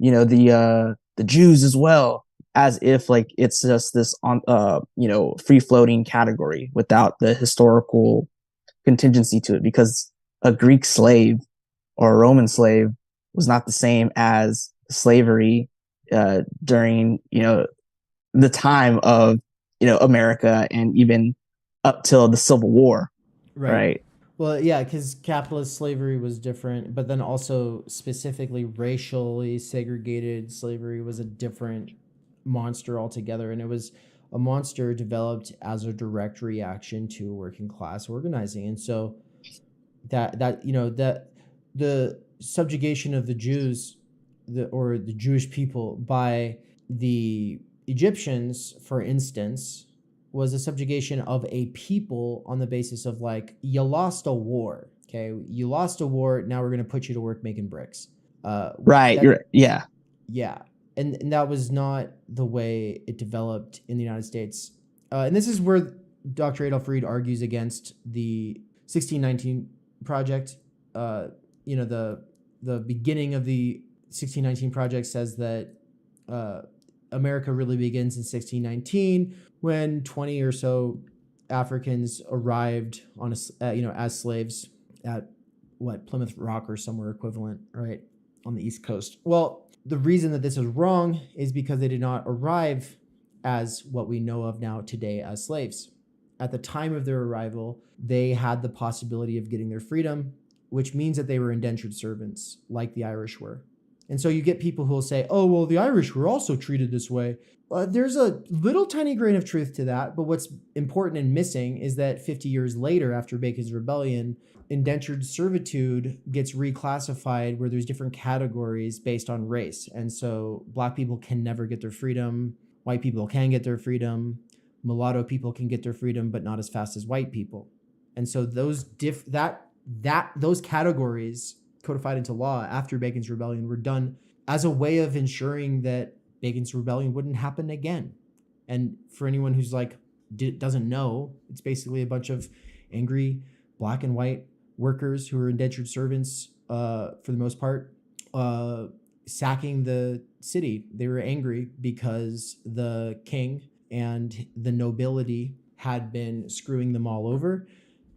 the Jews as well. As if like it's just this free floating category without the historical contingency to it, because a Greek slave or a Roman slave was not the same as slavery during the time of America, and even up till the Civil War, right? Well, yeah, because capitalist slavery was different, but then also specifically racially segregated slavery was a different monster altogether, and it was a monster developed as a direct reaction to working class organizing. And so that the subjugation of the Jews, or the Jewish people, by the Egyptians, for instance, was a subjugation of a people on the basis of like, you lost a war. Okay, you lost a war. Now we're going to put you to work making bricks. Right. Yeah. And that was not the way it developed in the United States. And this is where Dr. Adolph Reed argues against the 1619 Project. The beginning of the 1619 Project says that America really begins in 1619, when 20 or so Africans arrived on as slaves at Plymouth Rock or somewhere equivalent, right, on the East Coast. Well, the reason that this is wrong is because they did not arrive as what we know of now today as slaves. At the time of their arrival, they had the possibility of getting their freedom, which means that they were indentured servants, like the Irish were. And so you get people who will say, oh, well, the Irish were also treated this way. There's a little tiny grain of truth to that, but what's important and missing is that 50 years later, after Bacon's Rebellion, indentured servitude gets reclassified where there's different categories based on race. And so black people can never get their freedom, white people can get their freedom, mulatto people can get their freedom, but not as fast as white people. And so those those categories codified into law after Bacon's Rebellion were done as a way of ensuring that Bacon's Rebellion wouldn't happen again. And for anyone who's like doesn't know, it's basically a bunch of angry black and white workers who are indentured servants for the most part, sacking the city. They were angry because the king and the nobility had been screwing them all over,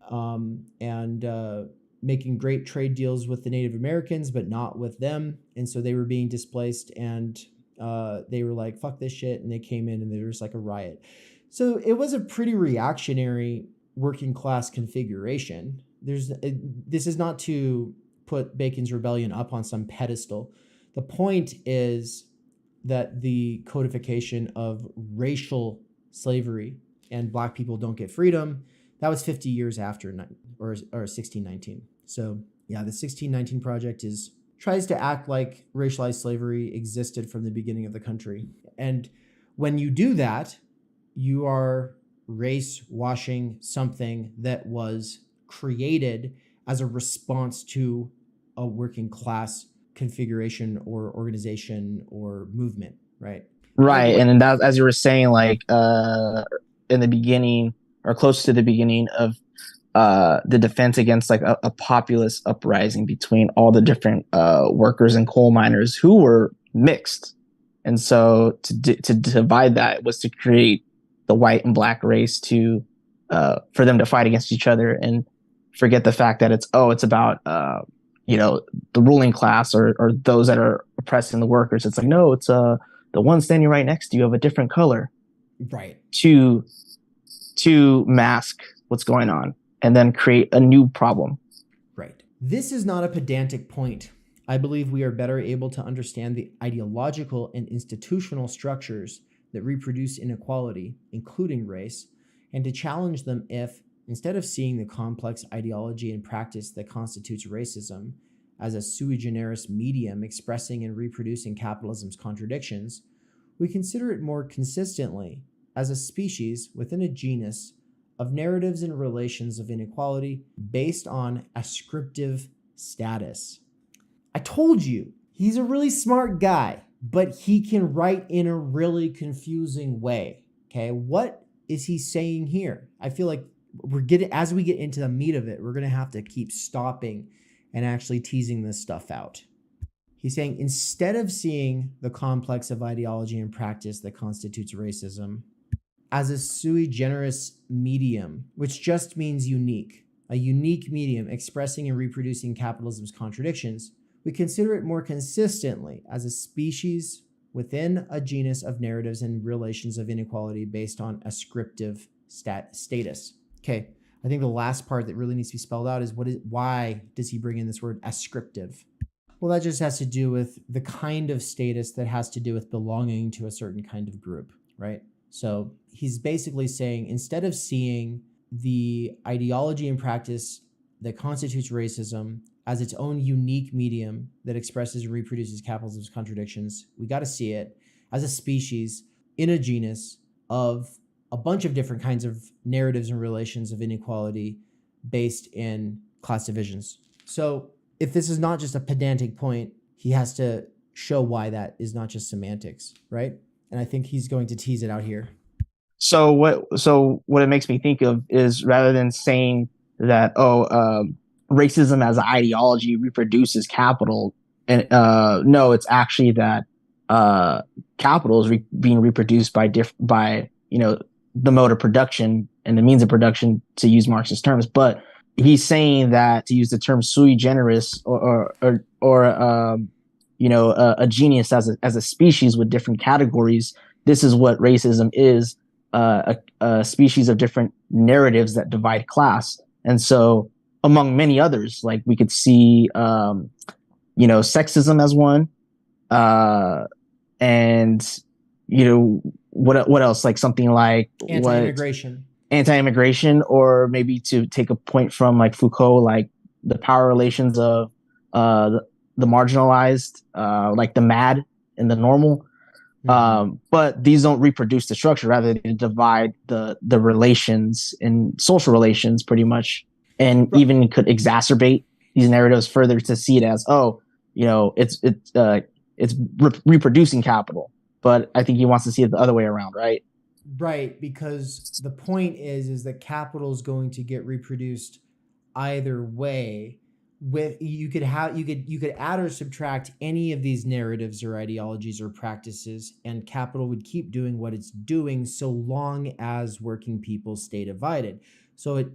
and making great trade deals with the Native Americans, but not with them. And so they were being displaced, and they were like, fuck this shit. And they came in and there was like a riot. So it was a pretty reactionary working class configuration. This is not to put Bacon's Rebellion up on some pedestal. The point is that the codification of racial slavery and black people don't get freedom, that was 50 years after, or 1619. So yeah, the 1619 project tries to act like racialized slavery existed from the beginning of the country. And when you do that, you are race washing something that was created as a response to a working class configuration or organization or movement, right? Right. And that, as you were saying, like in the beginning or close to the beginning of the defense against like a populist uprising between all the different workers and coal miners who were mixed. And so to divide that was to create the white and black race for them to fight against each other and forget the fact that it's about the ruling class or those that are oppressing the workers. It's like, no, it's the one standing right next to you of a different color, right? To mask what's going on and then create a new problem. Right. This is not a pedantic point. I believe we are better able to understand the ideological and institutional structures that reproduce inequality, including race, and to challenge them if, instead of seeing the complex ideology and practice that constitutes racism as a sui generis medium expressing and reproducing capitalism's contradictions, we consider it more consistently as a species within a genus of narratives and relations of inequality based on ascriptive status. I told you, he's a really smart guy, but he can write in a really confusing way. Okay, what is he saying here? I feel like as we get into the meat of it, we're going to have to keep stopping and actually teasing this stuff out. He's saying, instead of seeing the complex of ideology and practice that constitutes racism as a sui generis medium, which just means unique, a unique medium expressing and reproducing capitalism's contradictions, we consider it more consistently as a species within a genus of narratives and relations of inequality based on ascriptive status. Okay, I think the last part that really needs to be spelled out is why does he bring in this word ascriptive? Well, that just has to do with the kind of status that has to do with belonging to a certain kind of group, right? So he's basically saying, instead of seeing the ideology and practice that constitutes racism as its own unique medium that expresses and reproduces capitalism's contradictions, we got to see it as a species in a genus of a bunch of different kinds of narratives and relations of inequality based in class divisions. So if this is not just a pedantic point, he has to show why that is not just semantics, right? And I think he's going to tease it out here. So what it makes me think of is, rather than saying that, racism as an ideology reproduces capital, and no, it's actually that capital is being reproduced by the mode of production and the means of production, to use Marxist terms. But he's saying that, to use the term sui generis or a genius as a species with different categories, this is what racism is, a species of different narratives that divide class. And so, among many others, like we could see, sexism as one, and what else? Like something like anti-immigration, or maybe, to take a point from like Foucault, like the power relations of the marginalized, like the mad and the normal. But these don't reproduce the structure. Rather, they divide the relations and social relations pretty much, and even could exacerbate these narratives further to see it as, oh, it's reproducing capital. But I think he wants to see it the other way around, right? Right, because the point is that capital is going to get reproduced either way. With you could add or subtract any of these narratives or ideologies or practices, and capital would keep doing what it's doing so long as working people stay divided. So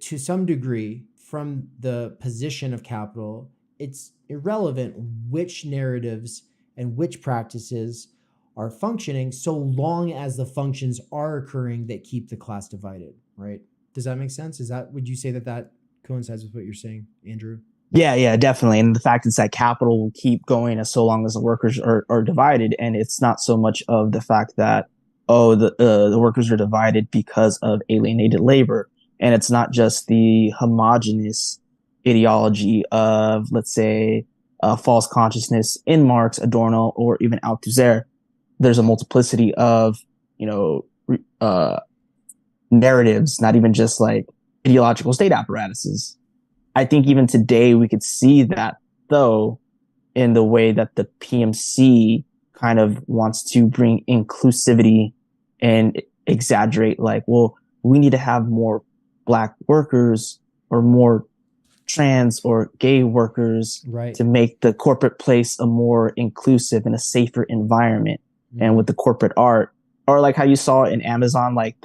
to some degree, from the position of capital, it's irrelevant which narratives and which practices are functioning, so long as the functions are occurring that keep the class divided, right? Does that make sense? Would you say that coincides with what you're saying, Andrew? Yeah, definitely. And the fact is that capital will keep going as so long as the workers are divided. And it's not so much of the fact that, the workers are divided because of alienated labor. And it's not just the homogenous ideology of, let's say, false consciousness in Marx, Adorno, or even Althusser. There's a multiplicity of, narratives, not even just like ideological state apparatuses. I think even today we could see that, though, in the way that the PMC kind of wants to bring inclusivity and exaggerate, like, well, we need to have more Black workers or more trans or gay workers, right, to make the corporate place a more inclusive and a safer environment. Mm-hmm. And with the corporate art, or like how you saw in Amazon, like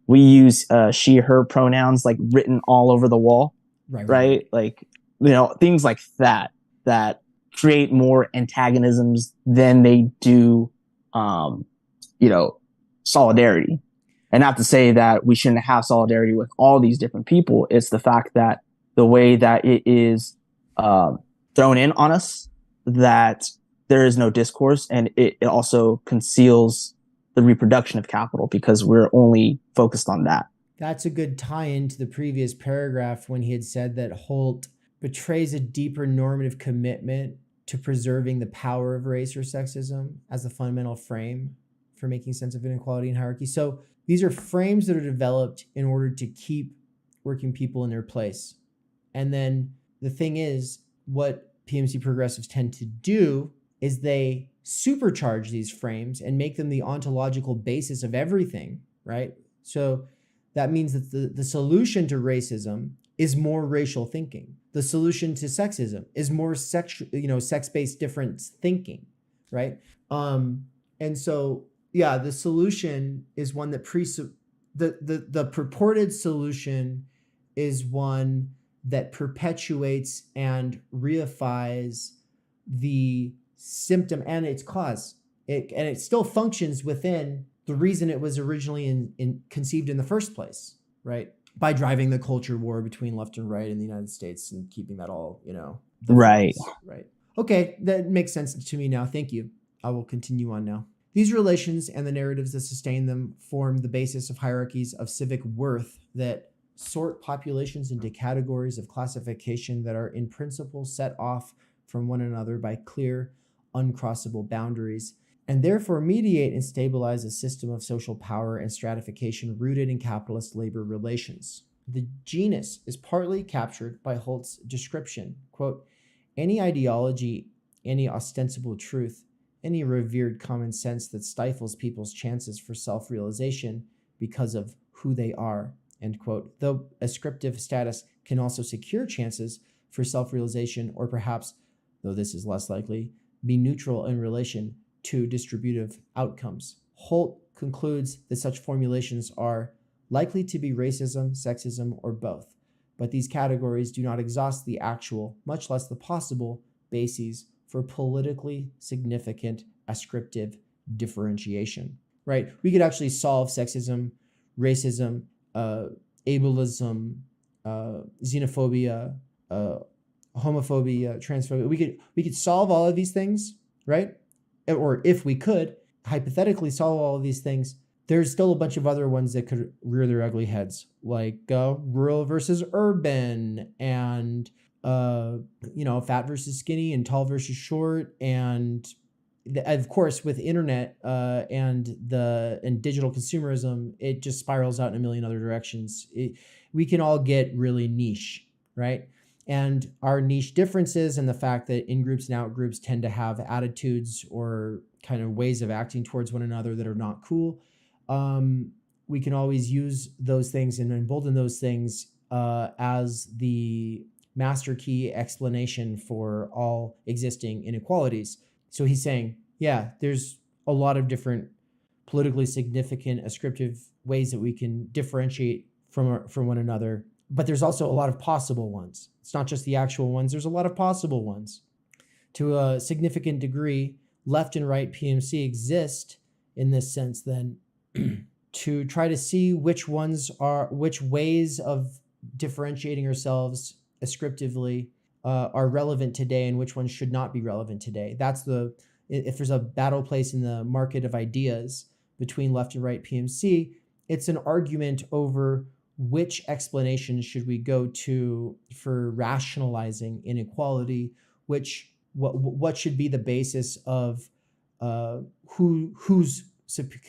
we use she, her pronouns like written all over the wall, right? Like, things like that create more antagonisms than they do, solidarity. And not to say that we shouldn't have solidarity with all these different people. It's the fact that the way that it is thrown in on us, that there is no discourse, and it also conceals the reproduction of capital because we're only focused on that. That's a good tie-in to the previous paragraph when he had said that Holt betrays a deeper normative commitment to preserving the power of race or sexism as the fundamental frame for making sense of inequality and hierarchy. So these are frames that are developed in order to keep working people in their place. And then the thing is, what PMC progressives tend to do is they supercharge these frames and make them the ontological basis of everything, right? So that means that the solution to racism is more racial thinking. The solution to sexism is more sex-based difference thinking, right? And so, yeah, the solution is one that the purported solution is one that perpetuates and reifies the symptom and its cause. And it still functions within the reason it was originally conceived in the first place, right? By driving the culture war between left and right in the United States and keeping that all, right. Focus, right. Okay, that makes sense to me now. Thank you. I will continue on now. These relations and the narratives that sustain them form the basis of hierarchies of civic worth that sort populations into categories of classification that are in principle set off from one another by clear, uncrossable boundaries, and therefore mediate and stabilize a system of social power and stratification rooted in capitalist labor relations. The genus is partly captured by Holt's description, quote, any ideology, any ostensible truth, any revered common sense that stifles people's chances for self-realization because of who they are, end quote, though ascriptive status can also secure chances for self-realization or perhaps, though this is less likely, be neutral in relation to distributive outcomes. Holt concludes that such formulations are likely to be racism, sexism, or both, but these categories do not exhaust the actual, much less the possible, bases for politically significant ascriptive differentiation, right? We could actually solve sexism, racism, ableism, xenophobia, homophobia, transphobia. We could solve all of these things, right? Or if we could hypothetically solve all of these things, there's still a bunch of other ones that could rear their ugly heads, like rural versus urban, and fat versus skinny, and tall versus short, and of course, with internet and digital consumerism, it just spirals out in a million other directions. We can all get really niche, right? And our niche differences and the fact that in-groups and out-groups tend to have attitudes or kind of ways of acting towards one another that are not cool. We can always use those things and embolden those things as the master key explanation for all existing inequalities. So he's saying, yeah, there's a lot of different politically significant ascriptive ways that we can differentiate from one another, but there's also a lot of possible ones. It's not just the actual ones, there's a lot of possible ones. To a significant degree, left and right PMC exist in this sense then to try to see which ways of differentiating ourselves ascriptively are relevant today and which ones should not be relevant today. If there's a battle place in the market of ideas between left and right PMC, it's an argument over which explanation should we go to for rationalizing inequality, what should be the basis of who's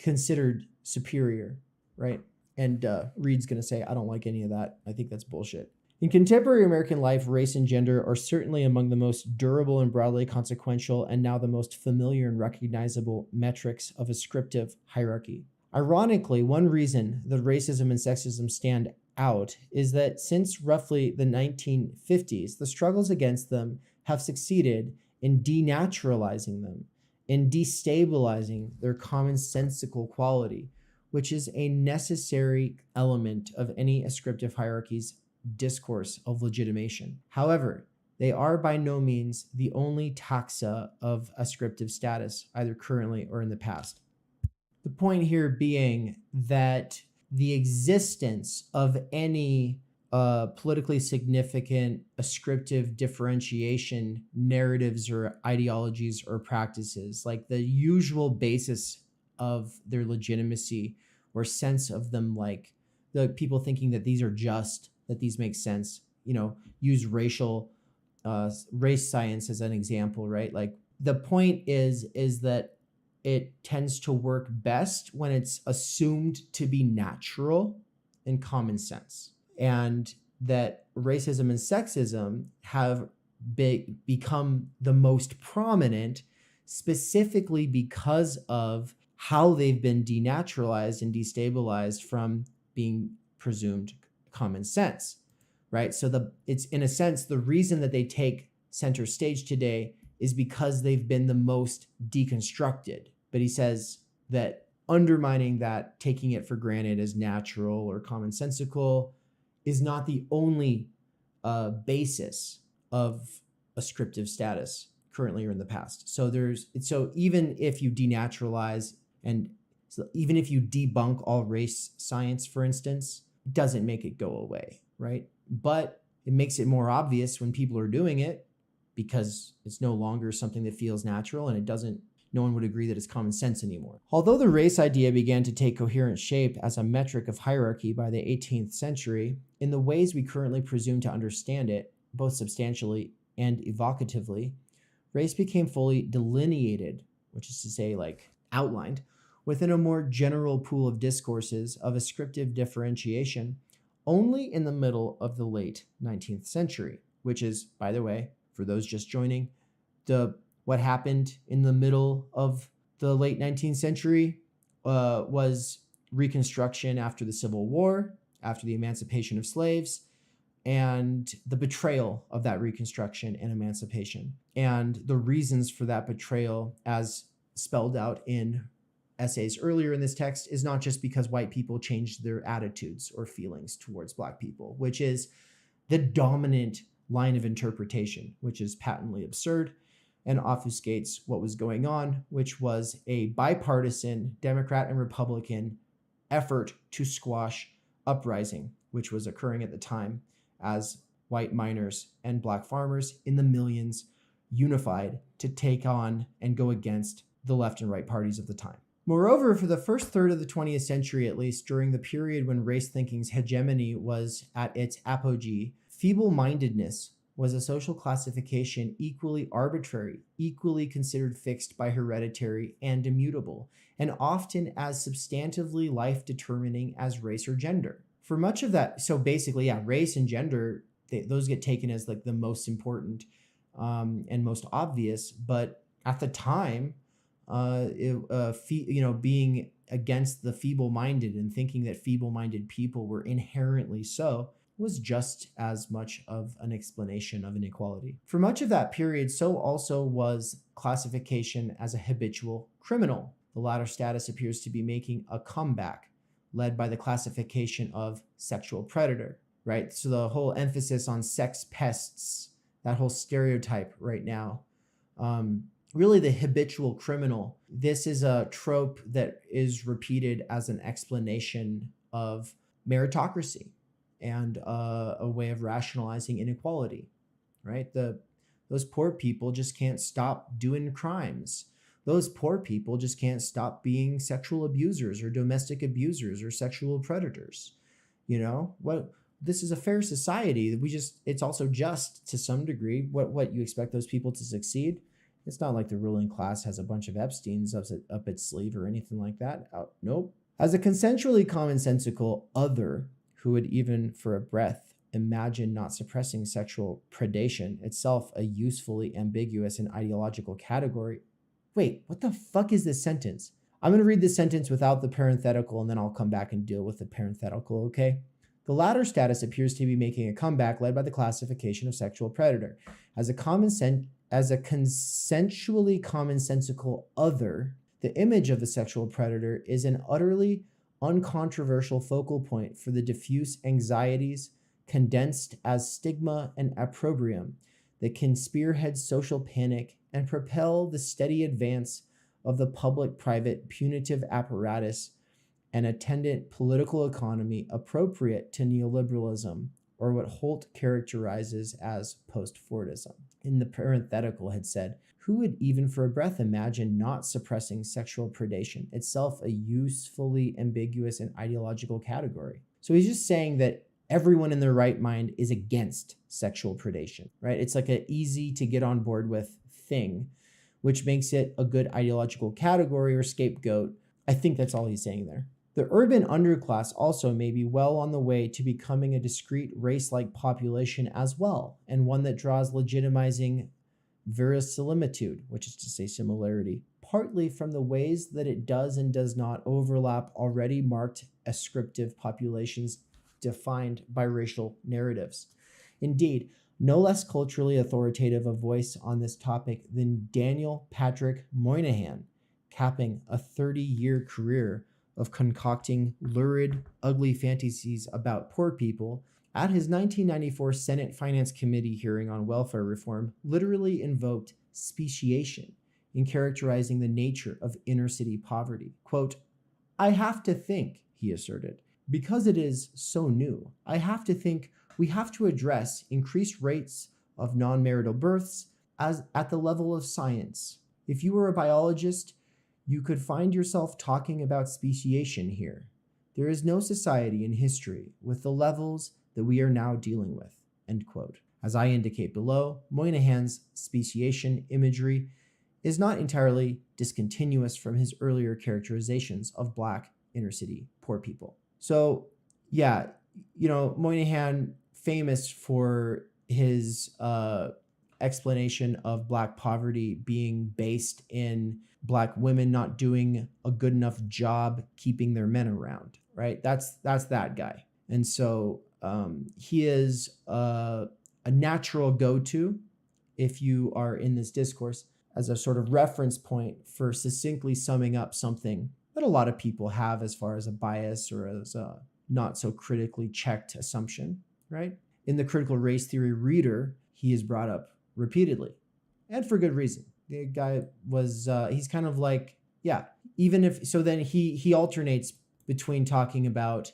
considered superior, right? And Reed's going to say, I don't like any of that. I think that's bullshit. In contemporary American life, race and gender are certainly among the most durable and broadly consequential and now the most familiar and recognizable metrics of ascriptive hierarchy. Ironically, one reason that racism and sexism stand out is that since roughly the 1950s, the struggles against them have succeeded in denaturalizing them, in destabilizing their commonsensical quality, which is a necessary element of any ascriptive hierarchy's discourse of legitimation. However, they are by no means the only taxa of ascriptive status, either currently or in the past. The point here being that the existence of any politically significant ascriptive differentiation narratives or ideologies or practices, like the usual basis of their legitimacy or sense of them, like the people thinking that these are just, that these make sense, use race science as an example, right? Like the point is that it tends to work best when it's assumed to be natural and common sense. And that racism and sexism have become the most prominent specifically because of how they've been denaturalized and destabilized from being presumed common sense, right? So it's in a sense, the reason that they take center stage today is because they've been the most deconstructed. But he says that undermining that, taking it for granted as natural or commonsensical, is not the only basis of ascriptive status currently or in the past. So even if you denaturalize and even if you debunk all race science, for instance, it doesn't make it go away, right? But it makes it more obvious when people are doing it because it's no longer something that feels natural and no one would agree that it's common sense anymore. Although the race idea began to take coherent shape as a metric of hierarchy by the 18th century, in the ways we currently presume to understand it, both substantially and evocatively, race became fully delineated, which is to say, like outlined, within a more general pool of discourses of ascriptive differentiation only in the middle of the late 19th century, which is, by the way, for those just joining, what happened in the middle of the late 19th century was Reconstruction after the Civil War, after the emancipation of slaves, and the betrayal of that Reconstruction and emancipation. And the reasons for that betrayal, as spelled out in essays earlier in this text, is not just because white people changed their attitudes or feelings towards Black people, which is the dominant line of interpretation, which is patently absurd and obfuscates what was going on, which was a bipartisan Democrat and Republican effort to squash uprising, which was occurring at the time as white miners and Black farmers in the millions unified to take on and go against the left and right parties of the time. Moreover, for the first third of the 20th century, at least during the period when race thinking's hegemony was at its apogee, feeble-mindedness was a social classification equally arbitrary, equally considered fixed by hereditary and immutable, and often as substantively life-determining as race or gender. For much of that, so basically, yeah, race and gender, those get taken as like the most important and most obvious, but at the time, being against the feeble-minded and thinking that feeble-minded people were inherently so was just as much of an explanation of inequality. For much of that period, so also was classification as a habitual criminal. The latter status appears to be making a comeback, led by the classification of sexual predator, right? So the whole emphasis on sex pests, that whole stereotype right now, really the habitual criminal. This is a trope that is repeated as an explanation of meritocracy and a way of rationalizing inequality, right? Those poor people just can't stop doing crimes. Those poor people just can't stop being sexual abusers or domestic abusers or sexual predators. This is a fair society. It's also just to some degree. What you expect those people to succeed? It's not like the ruling class has a bunch of Epsteins up its sleeve or anything like that. Nope. As a consensually commonsensical other who would even for a breath imagine not suppressing sexual predation, itself a usefully ambiguous and ideological category. Wait, what the fuck is this sentence? I'm going to read this sentence without the parenthetical and then I'll come back and deal with the parenthetical, okay? The latter status appears to be making a comeback led by the classification of sexual predator. As a consensually commonsensical other, the image of the sexual predator is an utterly uncontroversial focal point for the diffuse anxieties condensed as stigma and opprobrium that can spearhead social panic and propel the steady advance of the public-private punitive apparatus and attendant political economy appropriate to neoliberalism, or what Holt characterizes as post-Fordism. In the parenthetical had said, who would even for a breath imagine not suppressing sexual predation, itself a usefully ambiguous and ideological category? So he's just saying that everyone in their right mind is against sexual predation, right? It's like an easy to get on board with thing, which makes it a good ideological category or scapegoat. I think that's all he's saying there. The urban underclass also may be well on the way to becoming a discrete race-like population as well, and one that draws legitimizing verisimilitude, which is to say similarity, partly from the ways that it does and does not overlap already marked ascriptive populations defined by racial narratives. Indeed, no less culturally authoritative a voice on this topic than Daniel Patrick Moynihan, capping a 30-year career of concocting lurid, ugly fantasies about poor people, at his 1994 Senate Finance Committee hearing on welfare reform, literally invoked speciation in characterizing the nature of inner-city poverty. Quote, I have to think, he asserted, because it is so new, I have to think we have to address increased rates of non-marital births as at the level of science. If you were a biologist, you could find yourself talking about speciation here. There is no society in history with the levels that we are now dealing with, end quote. As I indicate below, Moynihan's speciation imagery is not entirely discontinuous from his earlier characterizations of Black inner-city poor people. So, yeah, Moynihan, famous for his explanation of Black poverty being based in Black women not doing a good enough job keeping their men around, right? That's that guy. And so he is a natural go-to if you are in this discourse as a sort of reference point for succinctly summing up something that a lot of people have as far as a bias or as a not so critically checked assumption, right? In the critical race theory reader, he is brought up repeatedly, and for good reason. The guy was, he's kind of like, yeah, even if, so then he alternates between talking about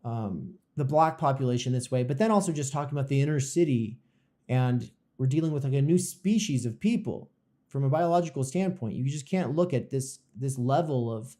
the Black population this way, but then also just talking about the inner city, and we're dealing with like a new species of people from a biological standpoint. You just can't look at this level of,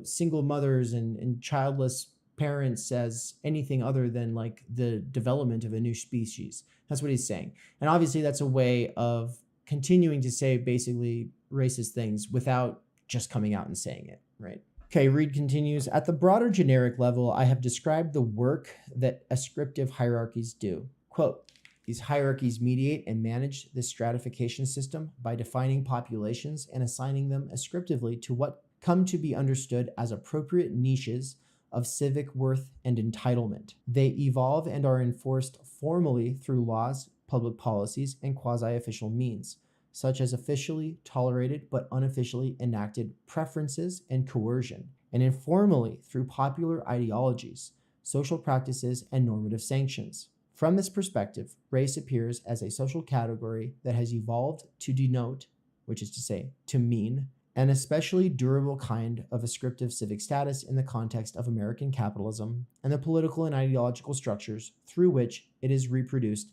single mothers and childless parent says anything other than like the development of a new species. That's what he's saying. And obviously that's a way of continuing to say basically racist things without just coming out and saying it, right? Okay, Reed continues, at the broader generic level, I have described the work that ascriptive hierarchies do. Quote, these hierarchies mediate and manage this stratification system by defining populations and assigning them ascriptively to what come to be understood as appropriate niches of civic worth and entitlement. They evolve and are enforced formally through laws, public policies, and quasi-official means, such as officially tolerated but unofficially enacted preferences and coercion, and informally through popular ideologies, social practices, and normative sanctions. From this perspective, race appears as a social category that has evolved to denote, which is to say, to mean, an especially durable kind of ascriptive civic status in the context of American capitalism and the political and ideological structures through which it is reproduced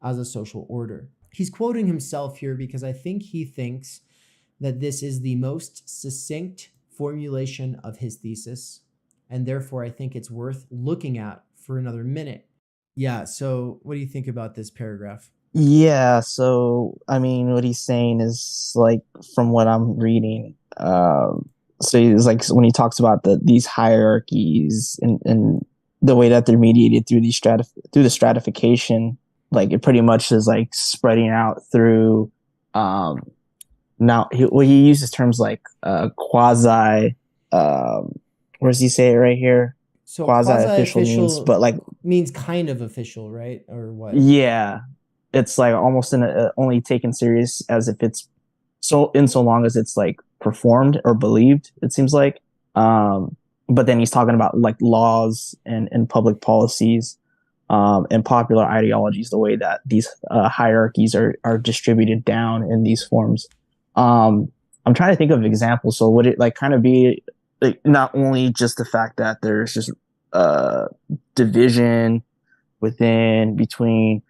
as a social order. He's quoting himself here because I think he thinks that this is the most succinct formulation of his thesis, and therefore I think it's worth looking at for another minute. Yeah, so what do you think about this paragraph? Yeah, so I mean, what he's saying is like from what I'm reading. So it's like when he talks about these hierarchies and the way that they're mediated through through the stratification, like it pretty much is like spreading out through. Now he uses terms like quasi. Where does he say it right here? So Quasi-official means, but like means kind of official, right? Or what? yeah, it's like almost only taken serious as if it's so long as it's like performed or believed, it seems like. But then he's talking about like laws and public policies and popular ideologies, the way that these hierarchies are distributed down in these forms. I'm trying to think of examples. So would it like kind of be like not only just the fact that there's just division between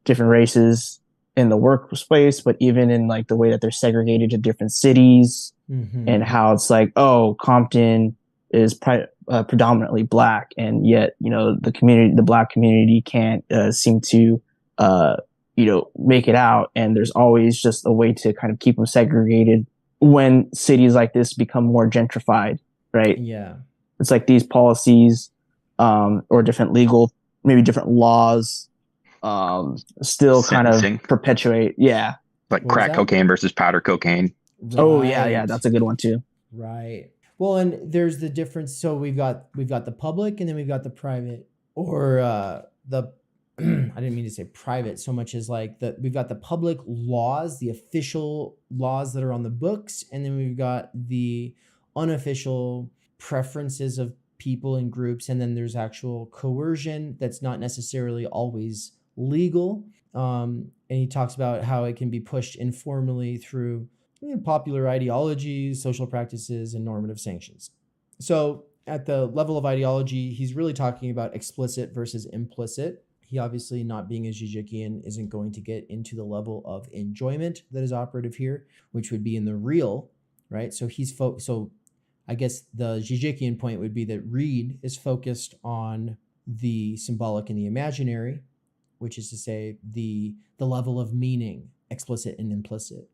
different races in the workspace, but even in like the way that they're segregated to different cities, and how it's like, oh, Compton is predominantly black, and yet the black community can't seem to make it out, and there's always just a way to kind of keep them segregated when cities like this become more gentrified, right? Yeah, it's like these policies or different different laws still Sentencing. kind of perpetuate. Yeah. Like crack cocaine versus powder cocaine. right. Oh yeah, that's a good one too. Right. Well, and there's the difference. So we've got the public, and then we've got the private, or the I didn't mean to say private so much as like we've got the public laws, the official laws that are on the books, and then we've got the unofficial preferences of people and groups, and then there's actual coercion that's not necessarily always legal. And he talks about how it can be pushed informally through popular ideologies, social practices, and normative sanctions. So at the level of ideology, he's really talking about explicit versus implicit. He obviously, not being a Zizekian, isn't going to get into the level of enjoyment that is operative here, which would be in the real, right? So so I guess the Zizekian point would be that Reed is focused on the symbolic and the imaginary, which is to say the level of meaning, explicit and implicit.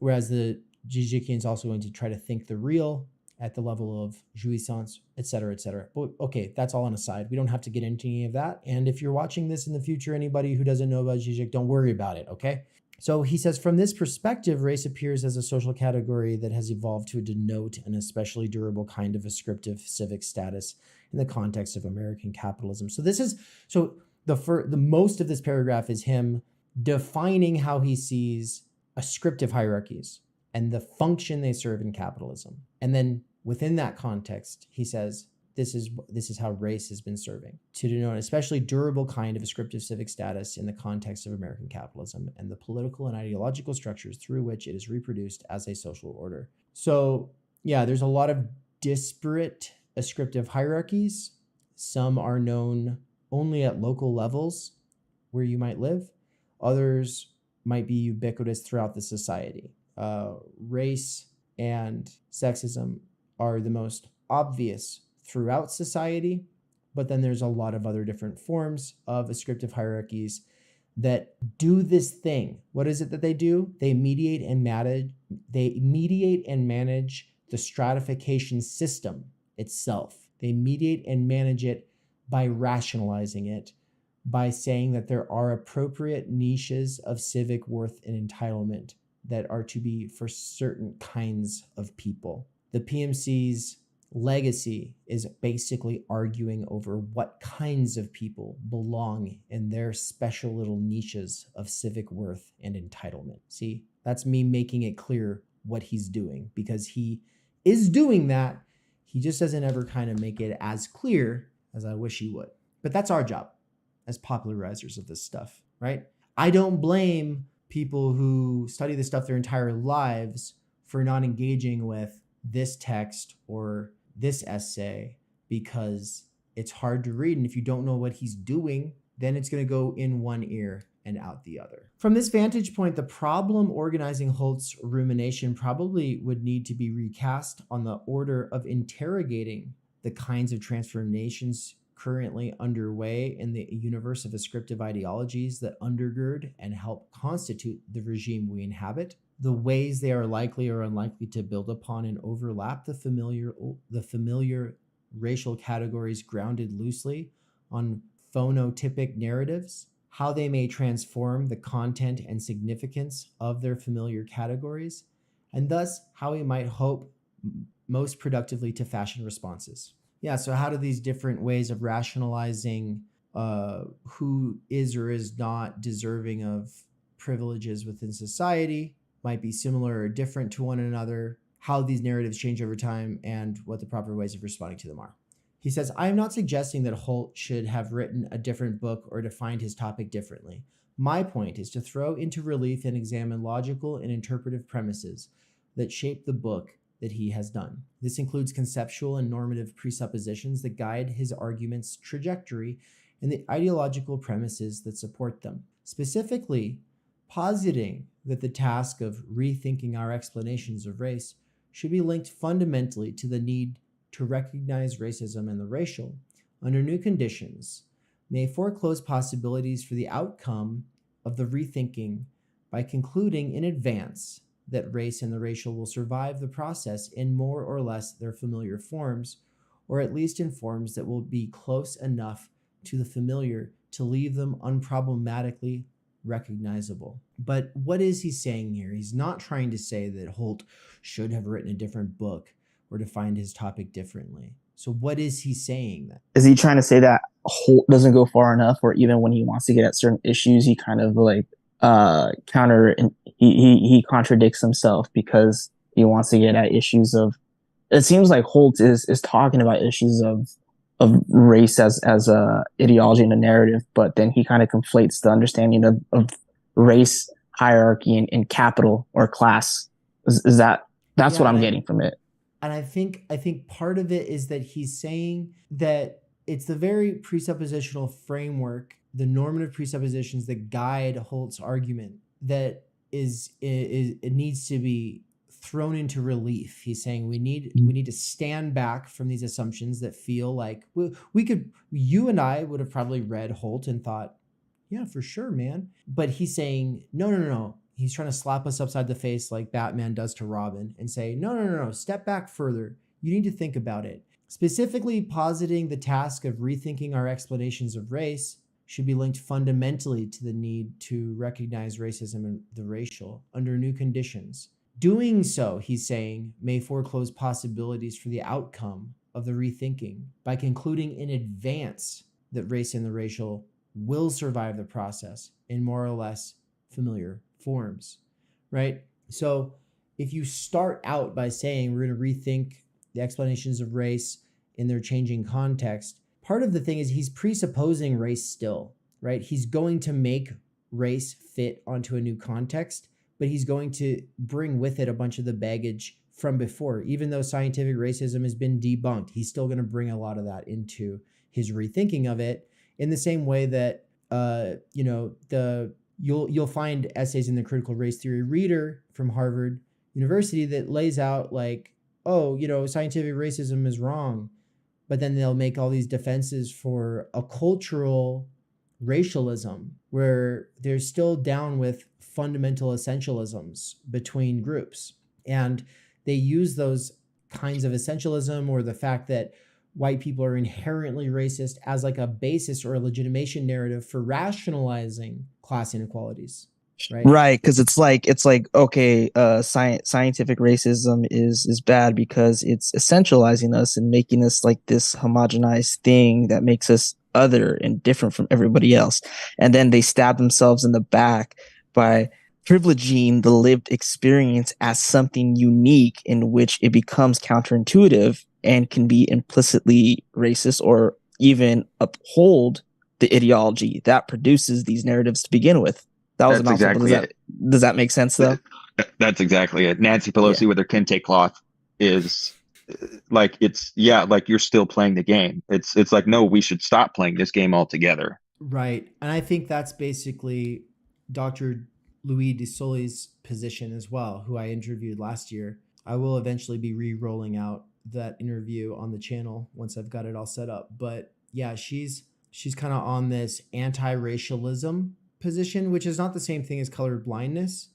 Whereas the Zizekian is also going to try to think the real at the level of jouissance, et cetera, et cetera. But okay, that's all on a side. We don't have to get into any of that. And if you're watching this in the future, anybody who doesn't know about Zizek, don't worry about it, okay? So he says, from this perspective, race appears as a social category that has evolved to denote an especially durable kind of ascriptive civic status in the context of American capitalism. So the most of this paragraph is him defining how he sees ascriptive hierarchies and the function they serve in capitalism. And then within that context, he says, this is how race has been serving to denote an especially durable kind of ascriptive civic status in the context of American capitalism and the political and ideological structures through which it is reproduced as a social order. So yeah, there's a lot of disparate ascriptive hierarchies. Some are known only at local levels where you might live. Others might be ubiquitous throughout the society. Race and sexism are the most obvious throughout society, but then there's a lot of other different forms of ascriptive hierarchies that do this thing. What is it that they do? They mediate and manage the stratification system itself. They mediate and manage it by rationalizing it, by saying that there are appropriate niches of civic worth and entitlement that are to be for certain kinds of people. The PMC's legacy is basically arguing over what kinds of people belong in their special little niches of civic worth and entitlement. See, that's me making it clear what he's doing, because he is doing that. He just doesn't ever kind of make it as clear as I wish he would. But that's our job as popularizers of this stuff, right? I don't blame people who study this stuff their entire lives for not engaging with this text or this essay, because it's hard to read. And if you don't know what he's doing, then it's going to go in one ear and out the other. From this vantage point, the problem organizing Holt's rumination probably would need to be recast on the order of interrogating the kinds of transformations currently underway in the universe of ascriptive ideologies that undergird and help constitute the regime we inhabit, the ways they are likely or unlikely to build upon and overlap the familiar racial categories grounded loosely on phonotypic narratives, how they may transform the content and significance of their familiar categories, and thus how we might hope most productively to fashion responses. Yeah, so how do these different ways of rationalizing who is or is not deserving of privileges within society might be similar or different to one another, how these narratives change over time, and what the proper ways of responding to them are. He says, I am not suggesting that Holt should have written a different book or defined his topic differently. My point is to throw into relief and examine logical and interpretive premises that shape the book that he has done. This includes conceptual and normative presuppositions that guide his argument's trajectory and the ideological premises that support them. Specifically, positing that the task of rethinking our explanations of race should be linked fundamentally to the need to recognize racism and the racial under new conditions may foreclose possibilities for the outcome of the rethinking by concluding in advance that race and the racial will survive the process in more or less their familiar forms, or at least in forms that will be close enough to the familiar to leave them unproblematically recognizable. But what is he saying here? He's not trying to say that Holt should have written a different book or defined his topic differently. So what is he saying then? Is he trying to say that Holt doesn't go far enough, or even when he wants to get at certain issues, he kind of like he contradicts himself because he wants to get at issues of, it seems like Holt is talking about issues of race as a ideology and a narrative, but then he kind of conflates the understanding of race, hierarchy, and capital or class. Is that's what I'm getting from it. And I think part of it is that he's saying that it's the very presuppositional framework, the normative presuppositions that guide Holt's argument that it needs to be thrown into relief. He's saying we need to stand back from these assumptions that feel like you and I would have probably read Holt and thought, yeah, for sure, man. But he's saying, no. He's trying to slap us upside the face like Batman does to Robin and say, no, step back further. You need to think about it. Specifically positing the task of rethinking our explanations of race should be linked fundamentally to the need to recognize racism and the racial under new conditions. Doing so, he's saying, may foreclose possibilities for the outcome of the rethinking by concluding in advance that race and the racial will survive the process in more or less familiar forms, right? So if you start out by saying we're going to rethink the explanations of race in their changing context, part of the thing is he's presupposing race still, right? He's going to make race fit onto a new context, but he's going to bring with it a bunch of the baggage from before. Even though scientific racism has been debunked, he's still going to bring a lot of that into his rethinking of it, in the same way that you'll find essays in the Critical Race Theory Reader from Harvard University that lays out like, scientific racism is wrong. but then they'll make all these defenses for a cultural racialism where they're still down with fundamental essentialisms between groups. And they use those kinds of essentialism or the fact that white people are inherently racist as like a basis or a legitimation narrative for rationalizing class inequalities. Right, because it's like okay, scientific racism is bad because it's essentializing us and making us like this homogenized thing that makes us other and different from everybody else. And then they stab themselves in the back by privileging the lived experience as something unique in which it becomes counterintuitive and can be implicitly racist or even uphold the ideology that produces these narratives to begin with. That was That's exactly it. Does that make sense though? That's exactly it. Nancy Pelosi with her kente cloth is like, like you're still playing the game. It's like, no, we should stop playing this game altogether. Right. And I think that's basically Dr. Louis de Sully's position as well, who I interviewed last year. I will eventually be re-rolling out that interview on the channel once I've got it all set up. But yeah, she's kind of on this anti-racialism position, which is not the same thing as color blindness,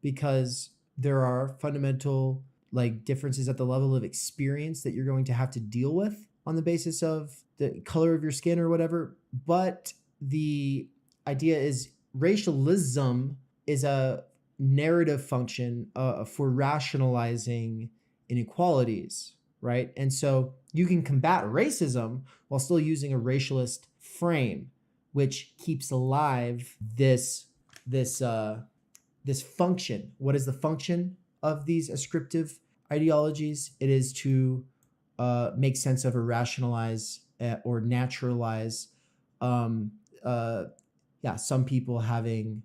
because there are fundamental like differences at the level of experience that you're going to have to deal with on the basis of the color of your skin or whatever. But the idea is racialism is a narrative function for rationalizing inequalities, right? And so you can combat racism while still using a racialist frame, which keeps alive this function. What is the function of these ascriptive ideologies? It is to make sense of or rationalize or naturalize some people having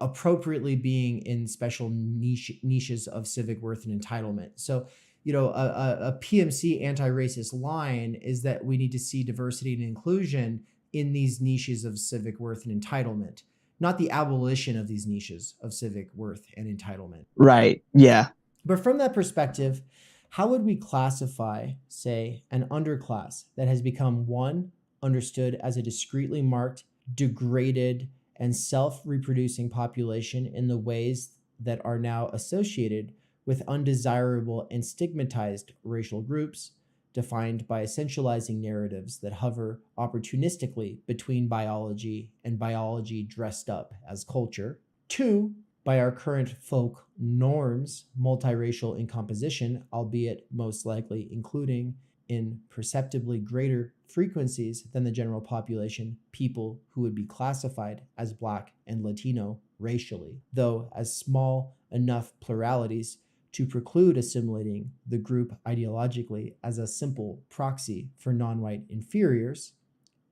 appropriately being in special niches of civic worth and entitlement. So a PMC anti-racist line is that we need to see diversity and inclusion in these niches of civic worth and entitlement, not the abolition of these niches of civic worth and entitlement. Right. Yeah. But from that perspective, how would we classify, say, an underclass that has become, one, understood as a discretely marked, degraded, and self-reproducing population in the ways that are now associated with undesirable and stigmatized racial groups, defined by essentializing narratives that hover opportunistically between biology and biology dressed up as culture. Two, by our current folk norms, multiracial in composition, albeit most likely including in perceptibly greater frequencies than the general population, people who would be classified as Black and Latino racially, though as small enough pluralities to preclude assimilating the group ideologically as a simple proxy for non-white inferiors.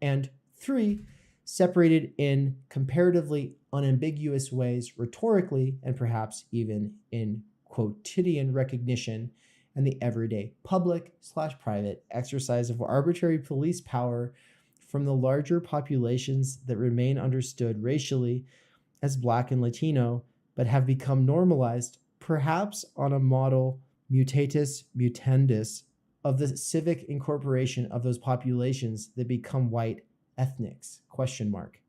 And three, separated in comparatively unambiguous ways rhetorically and perhaps even in quotidian recognition and the everyday public/private exercise of arbitrary police power from the larger populations that remain understood racially as Black and Latino, but have become normalized, perhaps on a model mutatis mutandis of the civic incorporation of those populations that become white ethnics, ?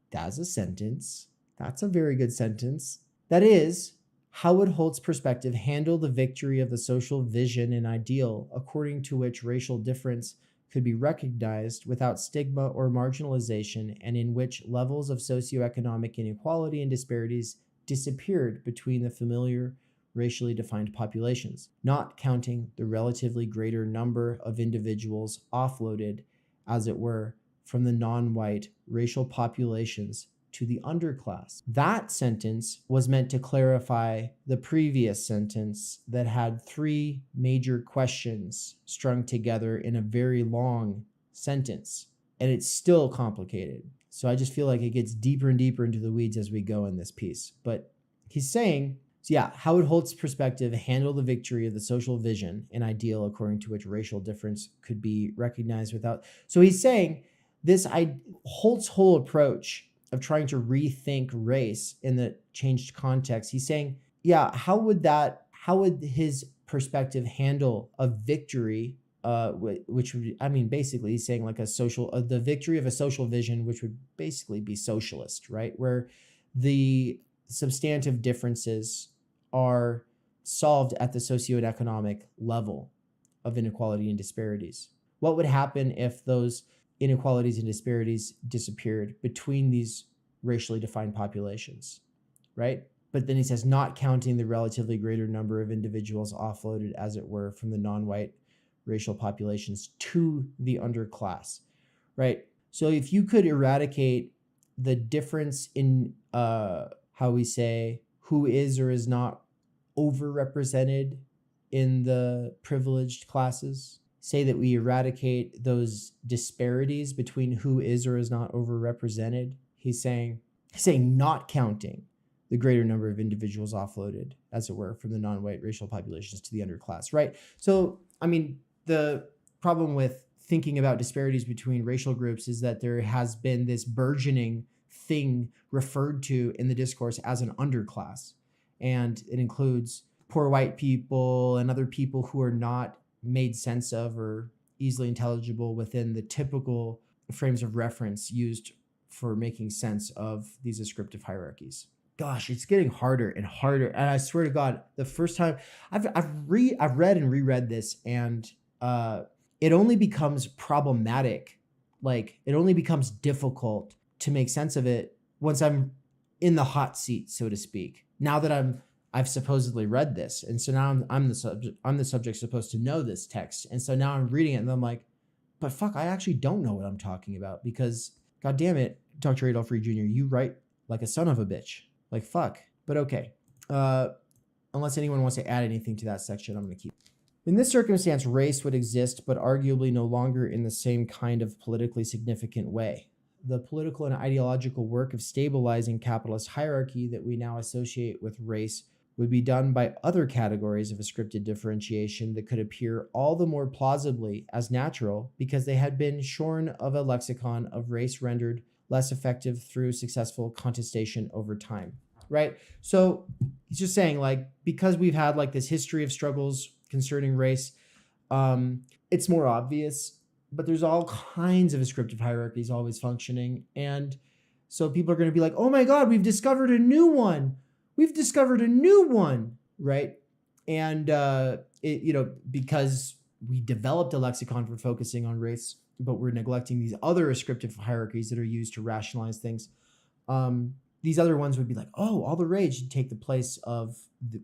That's a sentence. That's a very good sentence. That is, how would Holt's perspective handle the victory of the social vision and ideal according to which racial difference could be recognized without stigma or marginalization, and in which levels of socioeconomic inequality and disparities disappeared between the familiar racially defined populations, not counting the relatively greater number of individuals offloaded, as it were, from the non-white racial populations to the underclass. That sentence was meant to clarify the previous sentence that had three major questions strung together in a very long sentence, and it's still complicated. So I just feel like it gets deeper and deeper into the weeds as we go in this piece. But he's saying, how would Holt's perspective handle the victory of the social vision and ideal according to which racial difference could be recognized without? So he's saying Holt's whole approach of trying to rethink race in the changed context, he's saying, how would his perspective handle a victory which would, I mean, basically he's saying like a social, the victory of a social vision, which would basically be socialist, right? Where the substantive differences are solved at the socioeconomic level of inequality and disparities. What would happen if those inequalities and disparities disappeared between these racially defined populations, right? But then he says, not counting the relatively greater number of individuals offloaded, as it were, from the non-white racial populations to the underclass, right? So if you could eradicate the difference in how we say who is or is not overrepresented in the privileged classes, say that we eradicate those disparities between who is or is not overrepresented, he's saying not counting the greater number of individuals offloaded, as it were, from the non-white racial populations to the underclass, right? So, I mean, the problem with thinking about disparities between racial groups is that there has been this burgeoning thing referred to in the discourse as an underclass. And it includes poor white people and other people who are not made sense of or easily intelligible within the typical frames of reference used for making sense of these ascriptive hierarchies. Gosh, it's getting harder and harder. And I swear to God, the first time I've read and reread this, and it only becomes problematic. Like, it only becomes difficult to make sense of it once I'm in the hot seat, so to speak. Now that I've supposedly read this, and so now I'm the subject supposed to know this text, and so now I'm reading it, and I'm like, but fuck, I actually don't know what I'm talking about, because God damn it, Dr. Adolph Reed Jr., you write like a son of a bitch. Like, fuck. But okay. Unless anyone wants to add anything to that section, I'm going to keep. In this circumstance, race would exist, but arguably no longer in the same kind of politically significant way. The political and ideological work of stabilizing capitalist hierarchy that we now associate with race would be done by other categories of ascripted differentiation that could appear all the more plausibly as natural because they had been shorn of a lexicon of race rendered less effective through successful contestation over time, right? So he's just saying, like, because we've had like this history of struggles concerning race, it's more obvious, but there's all kinds of ascriptive hierarchies always functioning. And so people are going to be like, oh my God, we've discovered a new one. We've discovered a new one, right? And, because we developed a lexicon for focusing on race, but we're neglecting these other ascriptive hierarchies that are used to rationalize things. These other ones would be like, oh, all the rage should take the place of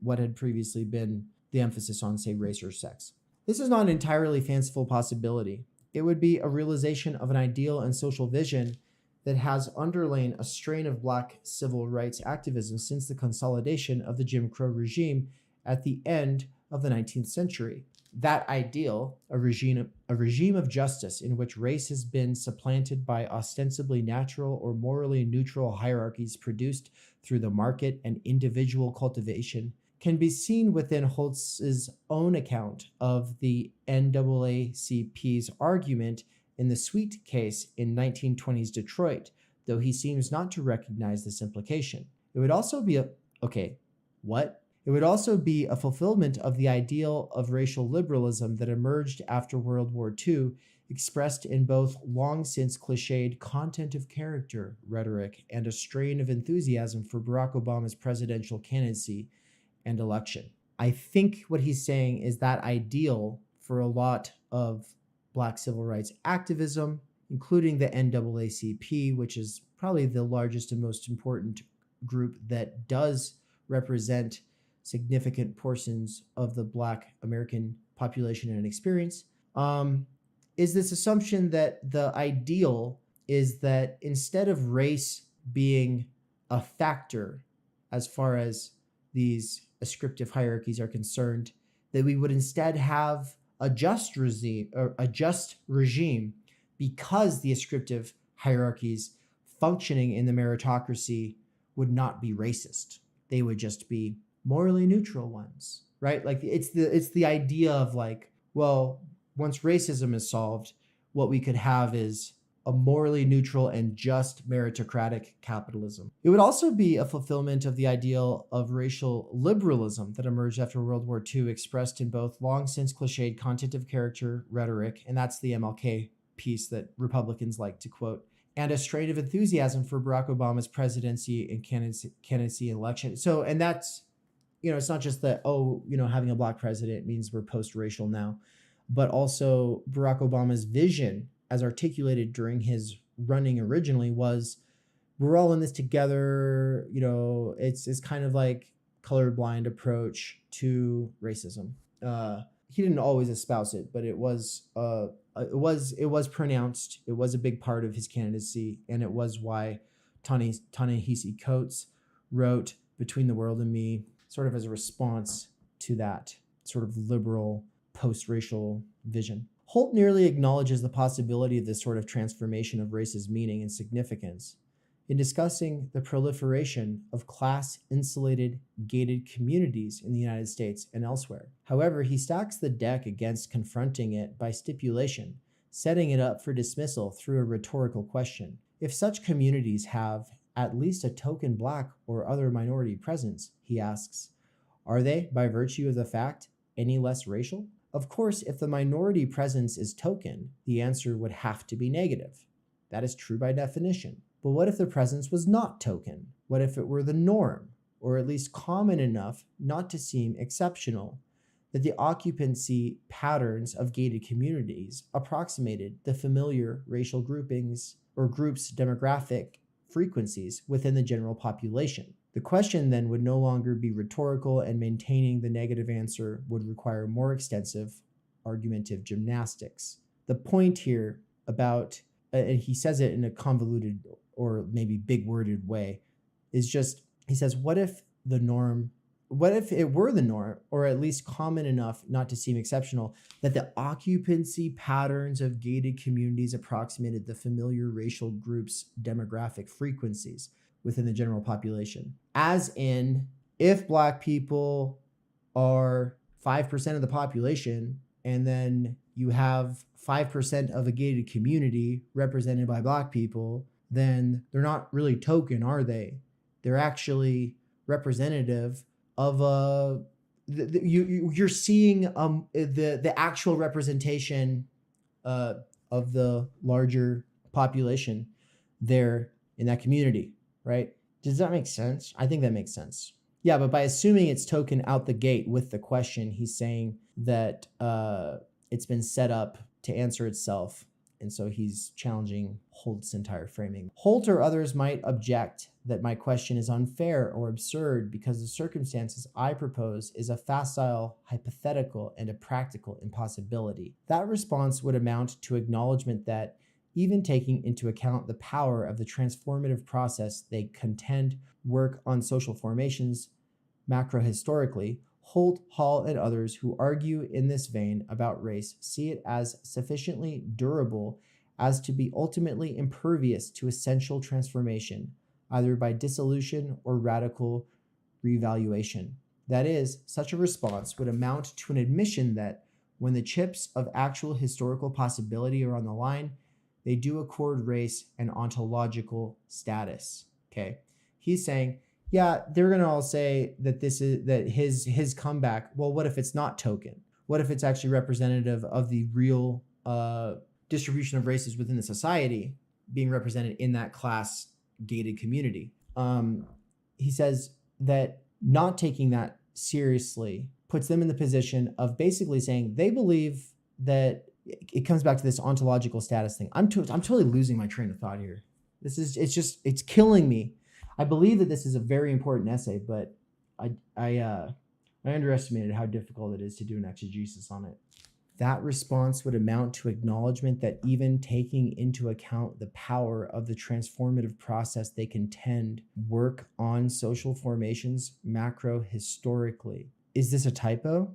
what had previously been the emphasis on, say, race or sex. This is not an entirely fanciful possibility. It would be a realization of an ideal and social vision that has underlain a strain of Black civil rights activism since the consolidation of the Jim Crow regime at the end of the 19th century. That ideal, a regime of justice in which race has been supplanted by ostensibly natural or morally neutral hierarchies produced through the market and individual cultivation, can be seen within Holtz's own account of the NAACP's argument in the Sweet case in 1920s Detroit, though he seems not to recognize this implication. It would also be It would also be a fulfillment of the ideal of racial liberalism that emerged after World War II, expressed in both long since cliched content of character rhetoric and a strain of enthusiasm for Barack Obama's presidential candidacy and election. I think what he's saying is that ideal for a lot of Black civil rights activism, including the NAACP, which is probably the largest and most important group that does represent significant portions of the Black American population and experience, is this assumption that the ideal is that instead of race being a factor as far as these ascriptive hierarchies are concerned, that we would instead have a just regime because the ascriptive hierarchies functioning in the meritocracy would not be racist. They would just be morally neutral ones, right? Like it's the idea of like, well, once racism is solved, what we could have is a morally neutral and just meritocratic capitalism. It would also be a fulfillment of the ideal of racial liberalism that emerged after World War II, expressed in both long since cliched content of character rhetoric, and that's the MLK piece that Republicans like to quote, and a strain of enthusiasm for Barack Obama's presidency and candidacy election. So, and that's, it's not just that, having a black president means we're post-racial now, but also Barack Obama's vision as articulated during his running originally was, we're all in this together. It's kind of like colorblind approach to racism. He didn't always espouse it, but it was pronounced. It was a big part of his candidacy, and it was why Ta-Nehisi Coates wrote Between the World and Me, sort of as a response to that sort of liberal post-racial vision. Holt nearly acknowledges the possibility of this sort of transformation of race's meaning and significance in discussing the proliferation of class-insulated, gated communities in the United States and elsewhere. However, he stacks the deck against confronting it by stipulation, setting it up for dismissal through a rhetorical question. If such communities have at least a token black or other minority presence, he asks, are they, by virtue of the fact, any less racial? Of course, if the minority presence is token, the answer would have to be negative. That is true by definition. But what if the presence was not token? What if it were the norm, or at least common enough not to seem exceptional, that the occupancy patterns of gated communities approximated the familiar racial groupings or groups' demographic frequencies within the general population? The question then would no longer be rhetorical, and maintaining the negative answer would require more extensive argumentative gymnastics. The point here about, and he says it in a convoluted or maybe big worded way, is just, he says, what if it were the norm, or at least common enough not to seem exceptional, that the occupancy patterns of gated communities approximated the familiar racial groups' demographic frequencies within the general population? As in, if black people are 5% of the population, and then you have 5% of a gated community represented by black people, then they're not really token, are they? They're actually representative of you're seeing the actual representation of the larger population there in that community, right? Does that make sense? I think that makes sense. Yeah, but by assuming it's token out the gate with the question, he's saying that it's been set up to answer itself. And so he's challenging Holt's entire framing. Holt or others might object that my question is unfair or absurd because the circumstances I propose is a facile hypothetical and a practical impossibility. That response would amount to acknowledgement that even taking into account the power of the transformative process they contend work on social formations macrohistorically, Holt, Hall, and others who argue in this vein about race see it as sufficiently durable as to be ultimately impervious to essential transformation, either by dissolution or radical revaluation. That is, such a response would amount to an admission that when the chips of actual historical possibility are on the line, they do accord race an ontological status. Okay, he's saying, yeah, they're gonna all say that his comeback. Well, what if it's not token? What if it's actually representative of the real distribution of races within the society being represented in that class gated community? He says that not taking that seriously puts them in the position of basically saying they believe that it comes back to this ontological status thing. I'm totally losing my train of thought here. It's killing me. I believe that this is a very important essay, but I underestimated how difficult it is to do an exegesis on it. That response would amount to acknowledgement that even taking into account the power of the transformative process they contend work on social formations macrohistorically. Is this a typo?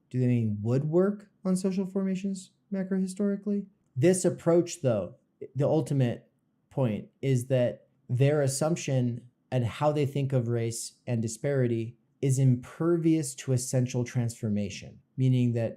Do they mean would work on social formations macrohistorically? This approach, though, the ultimate point is that their assumption and how they think of race and disparity is impervious to essential transformation, meaning that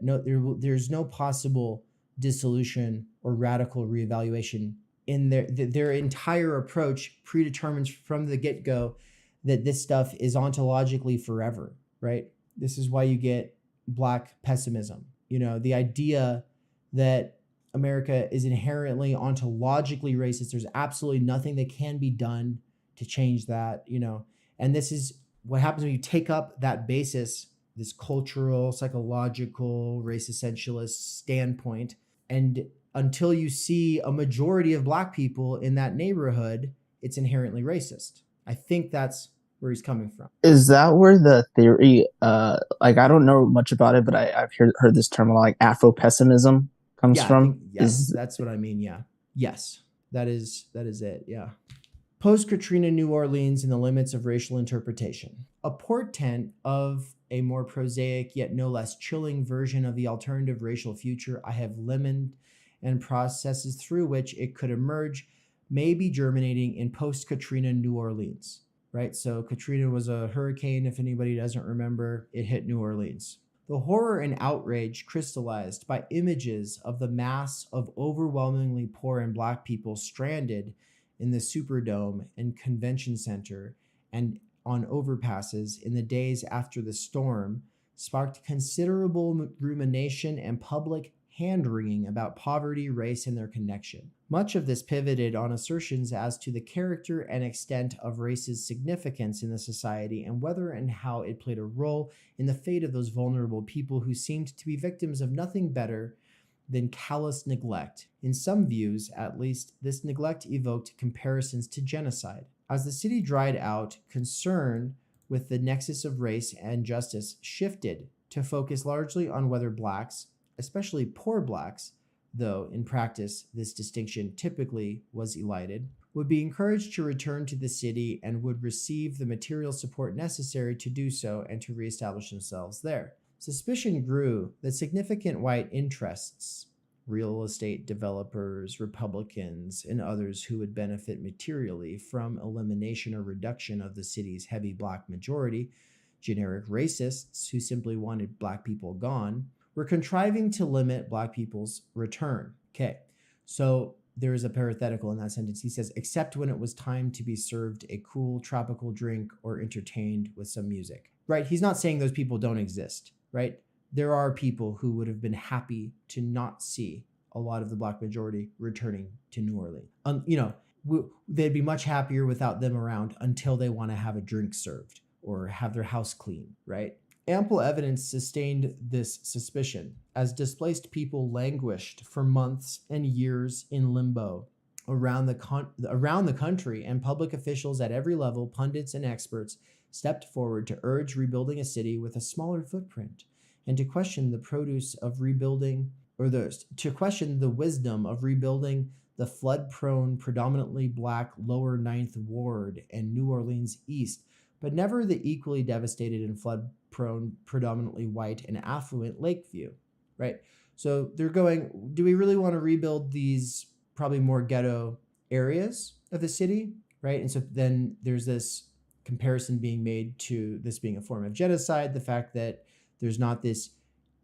there's no possible dissolution or radical reevaluation in their entire approach predetermines from the get-go that this stuff is ontologically forever, right? This is why you get Black pessimism. The idea that America is inherently ontologically racist. There's absolutely nothing that can be done to change that, and this is what happens when you take up that basis, this cultural, psychological, race essentialist standpoint. And until you see a majority of Black people in that neighborhood, it's inherently racist. I think that's where he's coming from. Is that where the theory, like I don't know much about it, but I've heard this term like Afro pessimism comes Yeah, I from? think, yes, that's what I mean. Yeah. Yes, that is it. Yeah. Post-Katrina New Orleans and the limits of racial interpretation. A portent of a more prosaic yet no less chilling version of the alternative racial future I have limened and processes through which it could emerge may be germinating in post-Katrina New Orleans, right? So Katrina was a hurricane, if anybody doesn't remember, it hit New Orleans. The horror and outrage crystallized by images of the mass of overwhelmingly poor and Black people stranded in the Superdome and Convention Center and on overpasses in the days after the storm sparked considerable rumination and public hand-wringing about poverty, race, and their connection. Much of this pivoted on assertions as to the character and extent of race's significance in the society and whether and how it played a role in the fate of those vulnerable people who seemed to be victims of nothing better than callous neglect. In some views, at least, this neglect evoked comparisons to genocide. As the city dried out, concern with the nexus of race and justice shifted to focus largely on whether Blacks, especially poor Blacks, though in practice this distinction typically was elided, would be encouraged to return to the city and would receive the material support necessary to do so and to reestablish themselves there. Suspicion grew that significant white interests, real estate developers, Republicans, and others who would benefit materially from elimination or reduction of the city's heavy Black majority, generic racists who simply wanted Black people gone, were contriving to limit Black people's return. Okay, so there is a parenthetical in that sentence. He says, except when it was time to be served a cool tropical drink or entertained with some music. Right? He's not saying those people don't exist, right? There are people who would have been happy to not see a lot of the Black majority returning to New Orleans. They'd be much happier without them around until they want to have a drink served or have their house clean, right? Ample evidence sustained this suspicion, as displaced people languished for months and years in limbo around the country, and public officials at every level, pundits and experts, stepped forward to urge rebuilding a city with a smaller footprint and to question the produce of rebuilding, to question the wisdom of rebuilding the flood-prone, predominantly Black Lower Ninth Ward and New Orleans East, but never the equally devastated and flood-prone, predominantly white and affluent Lakeview, right? So they're going, do we really want to rebuild these probably more ghetto areas of the city, right? And so then there's this comparison being made to this being a form of genocide, the fact that there's not this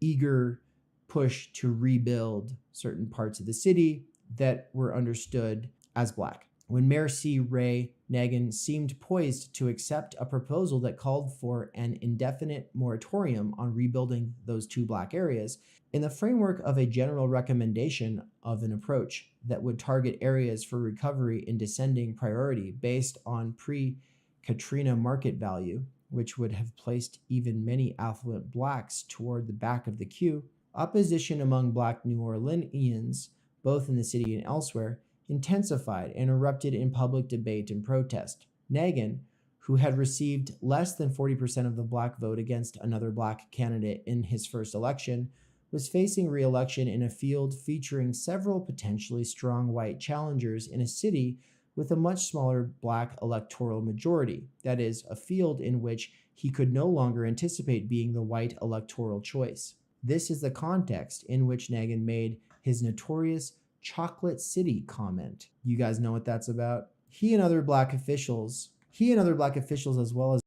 eager push to rebuild certain parts of the city that were understood as Black. When Mayor C. Ray Nagin seemed poised to accept a proposal that called for an indefinite moratorium on rebuilding those two Black areas, in the framework of a general recommendation of an approach that would target areas for recovery in descending priority based on pre-Katrina market value, which would have placed even many affluent Blacks toward the back of the queue, opposition among Black New Orleanians, both in the city and elsewhere, intensified and erupted in public debate and protest. Nagin, who had received less than 40% of the Black vote against another Black candidate in his first election, was facing re-election in a field featuring several potentially strong white challengers in a city with a much smaller Black electoral majority. That is, a field in which he could no longer anticipate being the white electoral choice. This is the context in which Nagin made his notorious Chocolate City comment. You guys know what that's about? He and other Black officials as well as...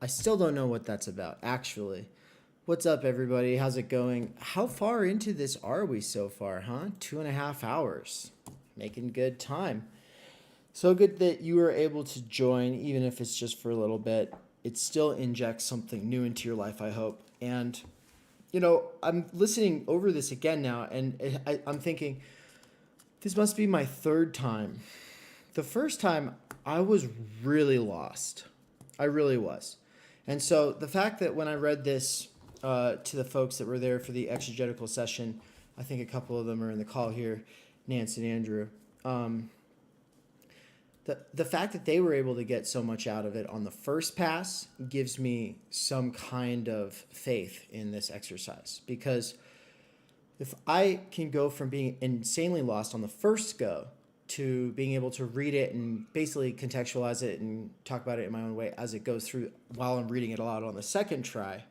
I still don't know what that's about, actually. What's up, everybody? How's it going? How far into this are we so far, huh? 2.5 hours. Making good time. So good that you were able to join, even if it's just for a little bit. It still injects something new into your life, I hope. And, you know, I'm listening over this again now, and I'm thinking, this must be my third time. The first time, I was really lost. I really was. And so the fact that when I read this to the folks that were there for the exegetical session, I think a couple of them are in the call here, Nance and Andrew, the fact that they were able to get so much out of it on the first pass gives me some kind of faith in this exercise. Because if I can go from being insanely lost on the first go to being able to read it and basically contextualize it and talk about it in my own way as it goes through while I'm reading it aloud on the second try,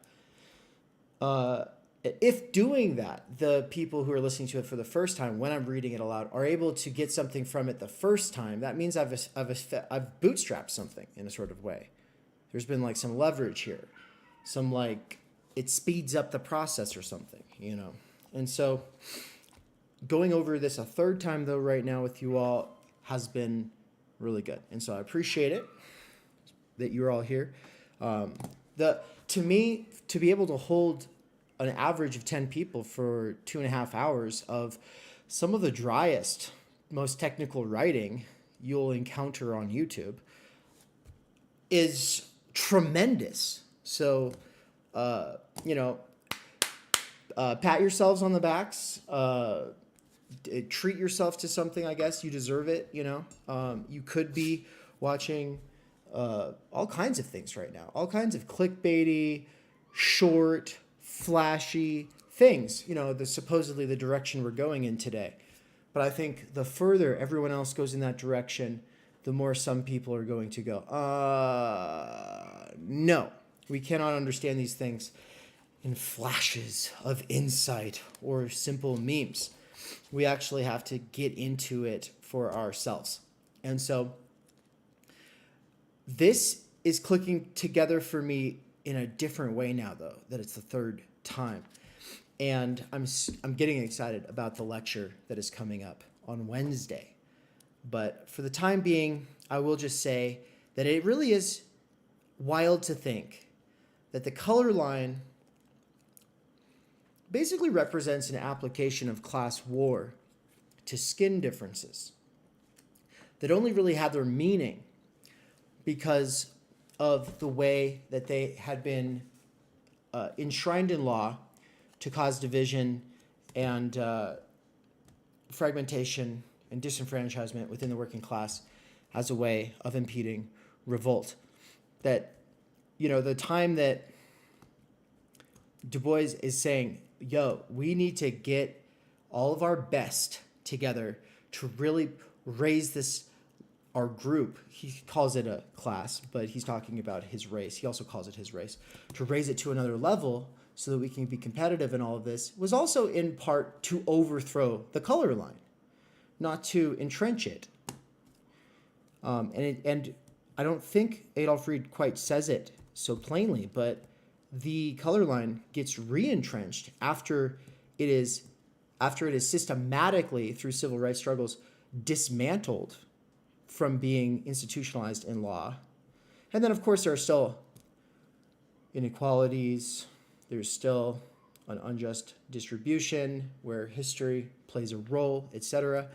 if doing that, the people who are listening to it for the first time when I'm reading it aloud are able to get something from it the first time, that means I've bootstrapped something in a sort of way. There's been like some leverage here, some like it speeds up the process or something, you know. And so going over this a third time though right now with you all has been really good. And so I appreciate it that you're all here. To me, to be able to hold an average of 10 people for 2.5 hours of some of the driest, most technical writing you'll encounter on YouTube is tremendous. So, you know, pat yourselves on the backs, treat yourself to something, I guess. You deserve it, you know. You could be watching all kinds of things right now, all kinds of clickbaity, short, flashy things, you know, supposedly the direction we're going in today. But I think the further everyone else goes in that direction, the more some people are going to go, no, we cannot understand these things in flashes of insight or simple memes. We actually have to get into it for ourselves. And so this is clicking together for me in a different way now, though, that it's the third time. And I'm getting excited about the lecture that is coming up on Wednesday. But for the time being, I will just say that it really is wild to think that the color line basically represents an application of class war to skin differences that only really have their meaning because of the way that they had been enshrined in law to cause division and fragmentation and disenfranchisement within the working class as a way of impeding revolt. That, you know, the time that Du Bois is saying, yo, we need to get all of our best together to really raise this, our group. He calls it a class, but he's talking about his race. He also calls it his race. To raise it to another level so that we can be competitive in all of this was also in part to overthrow the color line, not to entrench it. And I don't think Adolph Reed quite says it so plainly, but the color line gets re-entrenched after it is systematically through civil rights struggles dismantled from being institutionalized in law. And then of course there are still inequalities, there's still an unjust distribution where history plays a role, etc.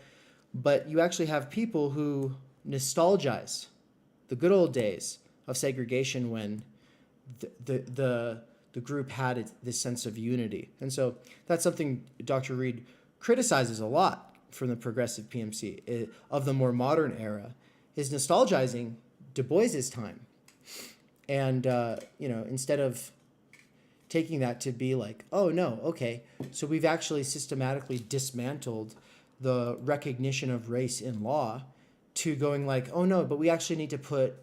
But you actually have people who nostalgize the good old days of segregation when the group had this sense of unity. And so that's something Dr. Reed criticizes a lot from the progressive PMC of the more modern era, is nostalgizing Du Bois's time. And, you know, instead of taking that to be like, oh no, okay, so we've actually systematically dismantled the recognition of race in law, to going like, oh no, but we actually need to put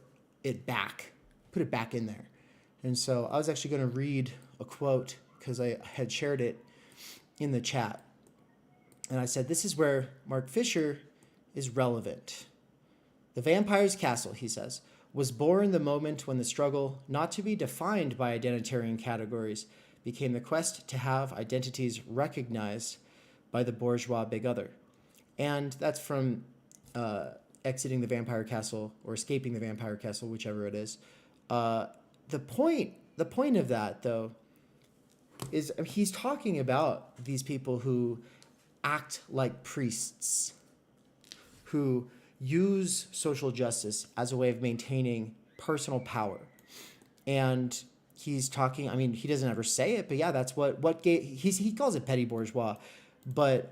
it back in there. And so I was actually going to read a quote because I had shared it in the chat. And I said, this is where Mark Fisher is relevant. The vampire's castle, he says, was born the moment when the struggle not to be defined by identitarian categories became the quest to have identities recognized by the bourgeois big other. And that's from Exiting the Vampire Castle or Escaping the Vampire Castle, whichever it is. The point of that, though, is he's talking about these people who act like priests, who use social justice as a way of maintaining personal power. And he's talking, I mean, he doesn't ever say it, but yeah, that's what he calls it petty bourgeois. But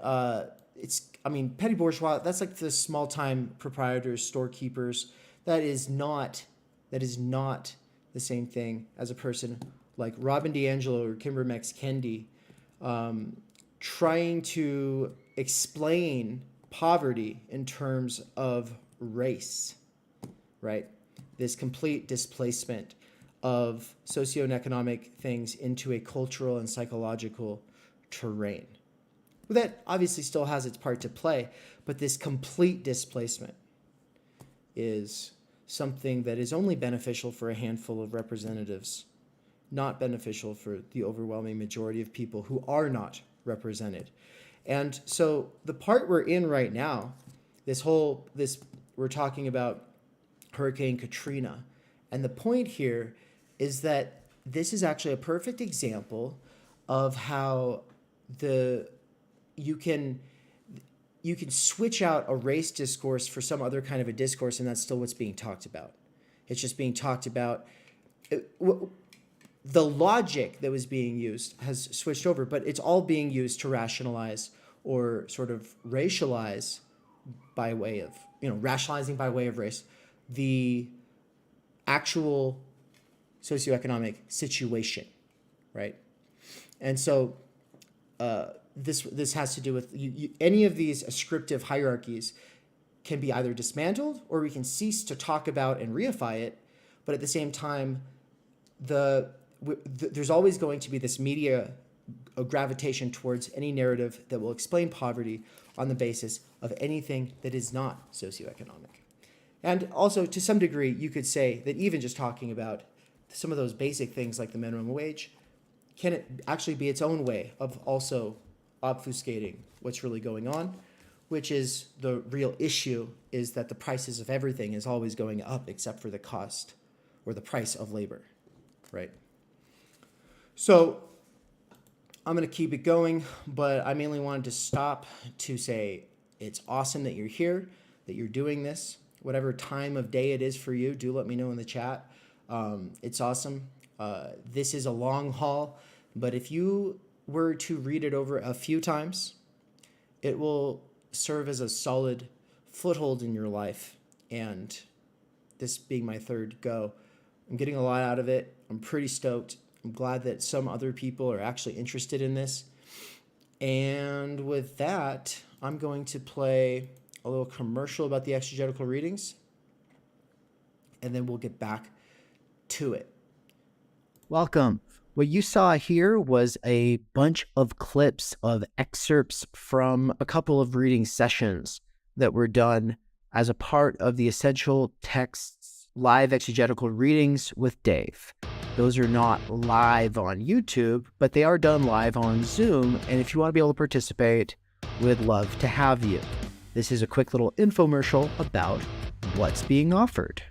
petty bourgeois, that's like the small time proprietors, storekeepers. That is not the same thing as a person like Robin DiAngelo or Kimber Mex Kendi trying to explain poverty in terms of race, right? This complete displacement of socioeconomic things into a cultural and psychological terrain. That obviously still has its part to play, but this complete displacement is something that is only beneficial for a handful of representatives, not beneficial for the overwhelming majority of people who are not represented. And so the part we're in right now, we're talking about Hurricane Katrina. And the point here is that this is actually a perfect example of how you can switch out a race discourse for some other kind of a discourse, and that's still what's being talked about. It's just being talked about. The logic that was being used has switched over, but it's all being used to rationalize or sort of racialize by way of, rationalizing by way of race, the actual socioeconomic situation, right? And so this has to do with any of these ascriptive hierarchies can be either dismantled or we can cease to talk about and reify it, but at the same time, there's always going to be this media gravitation towards any narrative that will explain poverty on the basis of anything that is not socioeconomic. And also, to some degree, you could say that even just talking about some of those basic things like the minimum wage, can it actually be its own way of also obfuscating what's really going on, which is the real issue, is that the prices of everything is always going up except for the cost or the price of labor, right? So I'm going to keep it going, but I mainly wanted to stop to say it's awesome that you're here, that you're doing this. Whatever time of day it is for you, do let me know in the chat. It's awesome. This is a long haul, but if you were to read it over a few times, it will serve as a solid foothold in your life. And this being my third go, I'm getting a lot out of it. I'm pretty stoked. I'm glad that some other people are actually interested in this. And with that, I'm going to play a little commercial about the exegetical readings, and then we'll get back to it. Welcome. What you saw here was a bunch of clips of excerpts from a couple of reading sessions that were done as a part of the Essential Texts live exegetical readings with Dave. Those are not live on YouTube, but they are done live on Zoom. And if you want to be able to participate, we'd love to have you. This is a quick little infomercial about what's being offered.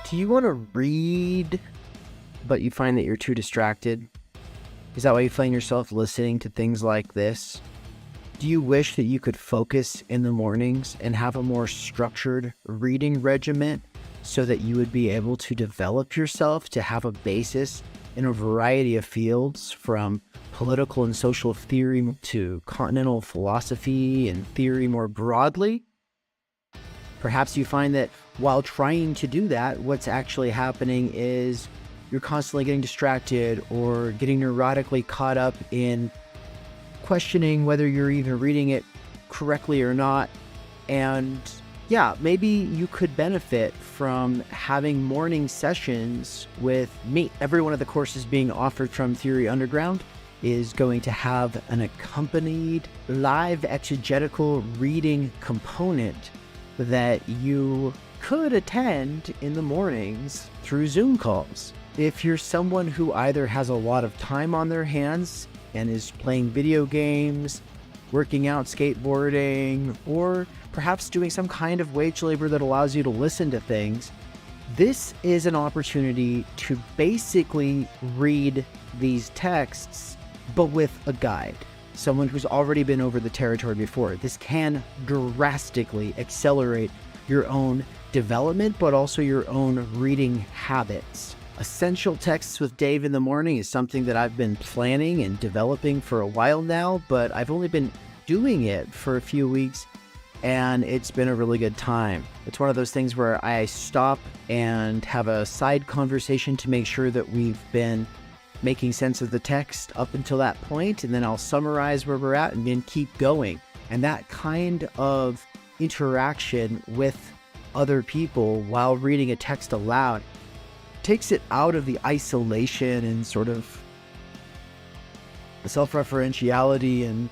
Do you want to read, but you find that you're too distracted? Is that why you find yourself listening to things like this? Do you wish that you could focus in the mornings and have a more structured reading regimen so that you would be able to develop yourself to have a basis in a variety of fields, from political and social theory to continental philosophy and theory more broadly? Perhaps you find that while trying to do that, what's actually happening is you're constantly getting distracted or getting neurotically caught up in questioning whether you're even reading it correctly or not. And yeah, maybe you could benefit from having morning sessions with me. Every one of the courses being offered from Theory Underground is going to have an accompanied live exegetical reading component that you could attend in the mornings through Zoom calls. If you're someone who either has a lot of time on their hands and is playing video games, working out, skateboarding, or perhaps doing some kind of wage labor that allows you to listen to things, this is an opportunity to basically read these texts, but with a guide, someone who's already been over the territory before. This can drastically accelerate your own development, but also your own reading habits. Essential Texts with Dave in the Morning is something that I've been planning and developing for a while now, but I've only been doing it for a few weeks, and it's been a really good time. It's one of those things where I stop and have a side conversation to make sure that we've been making sense of the text up until that point, and then I'll summarize where we're at and then keep going. And that kind of interaction with other people while reading a text aloud takes it out of the isolation and sort of self-referentiality and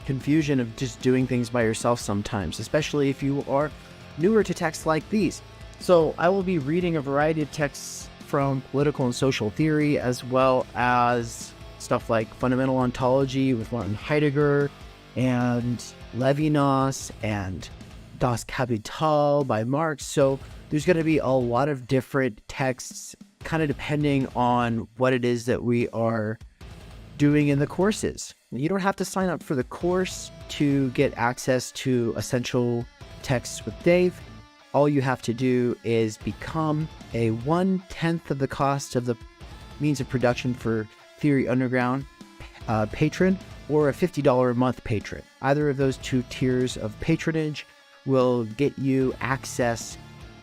confusion of just doing things by yourself sometimes, especially if you are newer to texts like these. So I will be reading a variety of texts from political and social theory, as well as stuff like fundamental ontology with Martin Heidegger and Levinas and Das Kapital by Marx. So there's going to be a lot of different texts, kind of depending on what it is that we are doing in the courses. You don't have to sign up for the course to get access to Essential Texts with Dave. All you have to do is become a 1/10 of the cost of the means of production for Theory Underground patron, or a $50 a month patron. Either of those two tiers of patronage will get you access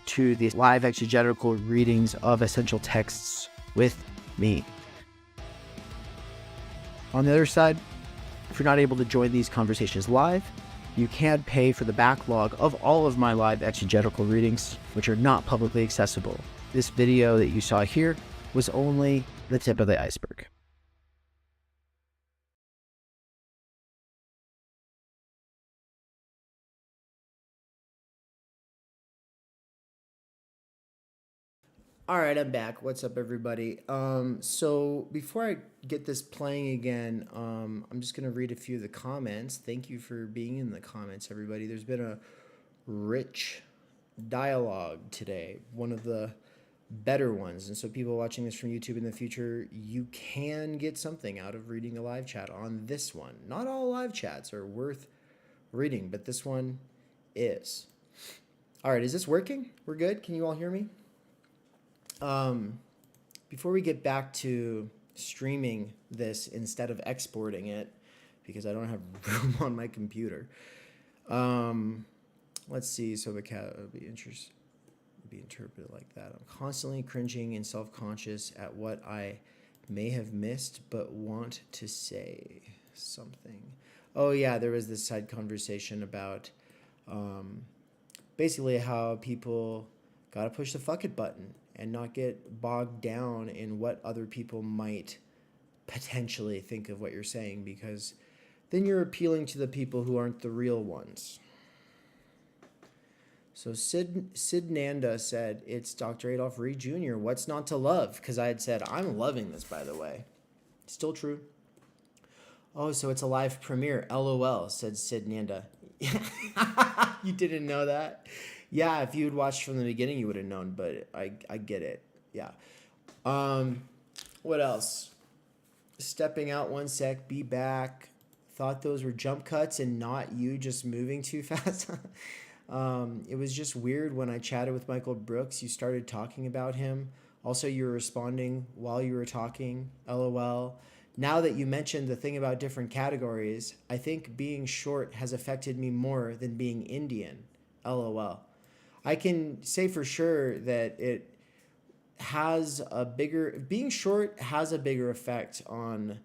to the live exegetical readings of Essential Texts with me. On the other side, if you're not able to join these conversations live, you can pay for the backlog of all of my live exegetical readings, which are not publicly accessible. This video that you saw here was only the tip of the iceberg. All right, I'm back. What's up, everybody? So before I get this playing again, I'm just going to read a few of the comments. Thank you for being in the comments, everybody. There's been a rich dialogue today, one of the better ones. And so people watching this from YouTube in the future, you can get something out of reading the live chat on this one. Not all live chats are worth reading, but this one is. All right, is this working? We're good? Can you all hear me? Before we get back to streaming this instead of exporting it, because I don't have room on my computer, let's see. So the cat would be interpreted like that. I'm constantly cringing and self-conscious at what I may have missed, but want to say something. Oh yeah, there was this side conversation about basically how people gotta push the fuck it button and not get bogged down in what other people might potentially think of what you're saying, because then you're appealing to the people who aren't the real ones. So Sid Nanda said, it's Dr. Adolph Reed Jr. What's not to love? Because I had said, I'm loving this, by the way. Still true. Oh, so it's a live premiere. LOL, said Sid Nanda. You didn't know that? Yeah, if you had watched from the beginning, you would have known, but I get it. Yeah. What else? Stepping out one sec, be back. Thought those were jump cuts and not you just moving too fast. It was just weird when I chatted with Michael Brooks. You started talking about him. Also, you were responding while you were talking. LOL. Now that you mentioned the thing about different categories, I think being short has affected me more than being Indian. LOL. I can say for sure that being short has a bigger effect on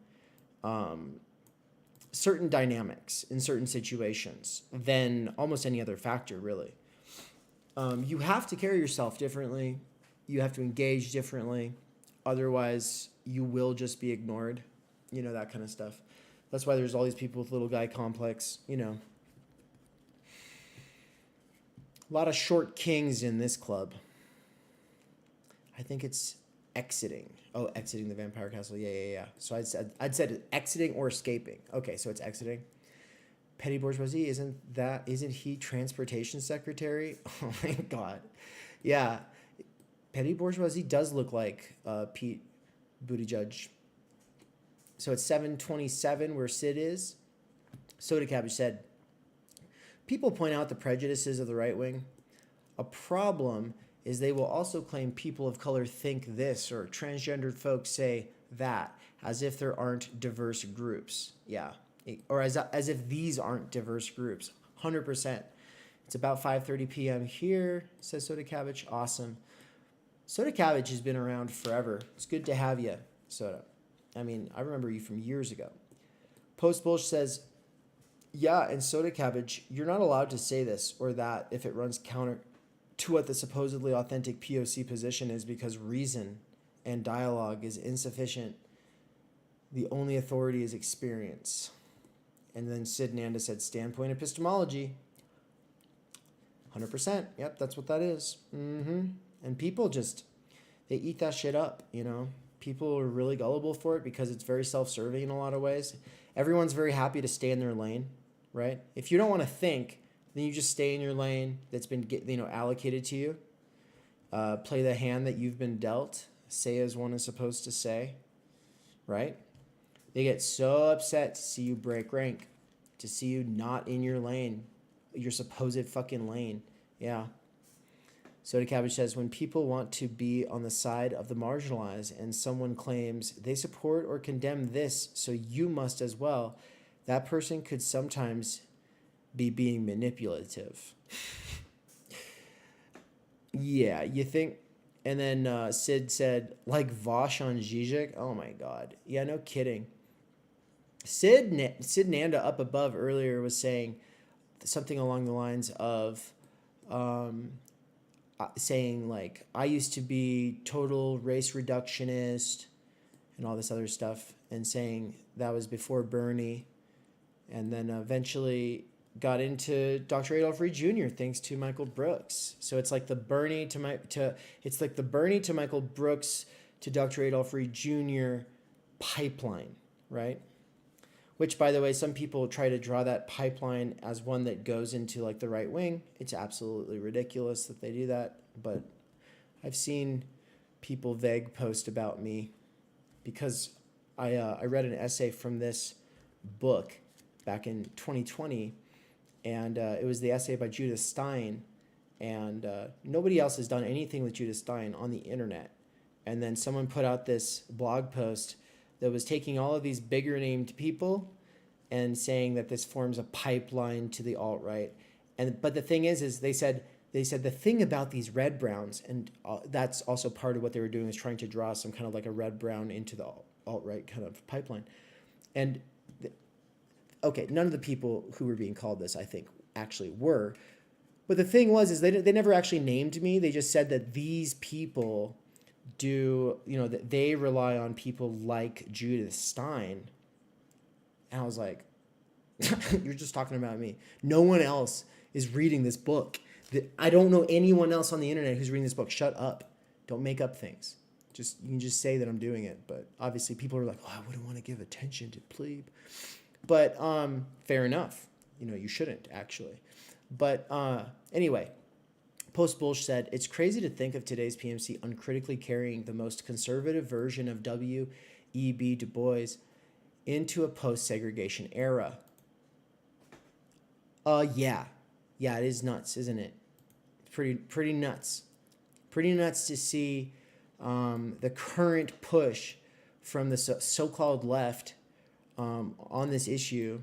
certain dynamics in certain situations than almost any other factor, really. You have to carry yourself differently. You have to engage differently. Otherwise, you will just be ignored. that kind of stuff. That's why there's all these people with little guy complex, A lot of short kings in this club. I think it's exiting. Oh, exiting the vampire castle. Yeah. So I'd said exiting or escaping. Okay, so it's exiting. Petty bourgeoisie, isn't he transportation secretary? Oh my God. Yeah. Petty bourgeoisie does look like Pete Buttigieg. So it's 727 where Sid is. Soda Cabbage said, people point out the prejudices of the right wing. A problem is they will also claim people of color think this or transgendered folks say that, as if there aren't diverse groups. Yeah. Or as if these aren't diverse groups. 100%. It's about 5:30 p.m. here, says Soda Cabbage. Awesome. Soda Cabbage has been around forever. It's good to have you, Soda. I mean, I remember you from years ago. Post Bulge says, yeah, and Soda Cabbage, you're not allowed to say this or that if it runs counter to what the supposedly authentic POC position is because reason and dialogue is insufficient. The only authority is experience. And then Sid Nanda said, standpoint epistemology. 100%. Yep, that's what that is. And people just, they eat that shit up, People are really gullible for it because it's very self-serving in a lot of ways. Everyone's very happy to stay in their lane, right? If you don't want to think, then you just stay in your lane that's been allocated to you. Play the hand that you've been dealt. Say as one is supposed to say, right? They get so upset to see you break rank, to see you not in your lane, your supposed fucking lane. Yeah. Soda Cabbage says, when people want to be on the side of the marginalized and someone claims they support or condemn this, so you must as well, that person could sometimes be being manipulative. Yeah, you think? And then Sid said, like Vosh on Zizek? Oh my God. Yeah, no kidding. Sid Nanda up above earlier was saying something along the lines of saying like, I used to be total race reductionist and all this other stuff, and saying that was before Bernie, and then eventually got into Dr. Adolph Reed Jr. thanks to Michael Brooks. So it's like the Bernie to Michael Brooks to Dr. Adolph Reed Jr. pipeline, right? Which, by the way, some people try to draw that pipeline as one that goes into like the right wing. It's absolutely ridiculous that they do that. But I've seen people vague post about me because I read an essay from this book back in 2020, and it was the essay by Judith Stein, and nobody else has done anything with Judith Stein on the internet. And then someone put out this blog post that was taking all of these bigger named people and saying that this forms a pipeline to the alt-right. But the thing is they said the thing about these red browns, and that's also part of what they were doing, is trying to draw some kind of like a red brown into the alt-right kind of pipeline. And okay, none of the people who were being called this, I think, actually were. But the thing was they never actually named me. They just said that these people that they rely on people like Judith Stein. And I was like, you're just talking about me. No one else is reading this book. I don't know anyone else on the internet who's reading this book. Shut up. Don't make up things. You can just say that I'm doing it. But obviously people are like, oh, I wouldn't want to give attention to plebe. But fair enough. You shouldn't actually. But anyway, Post Bulge said, it's crazy to think of today's PMC uncritically carrying the most conservative version of W.E.B. Du Bois into a post-segregation era. Yeah, it is nuts, isn't it? Pretty nuts. Pretty nuts to see the current push from the so-called left on this issue,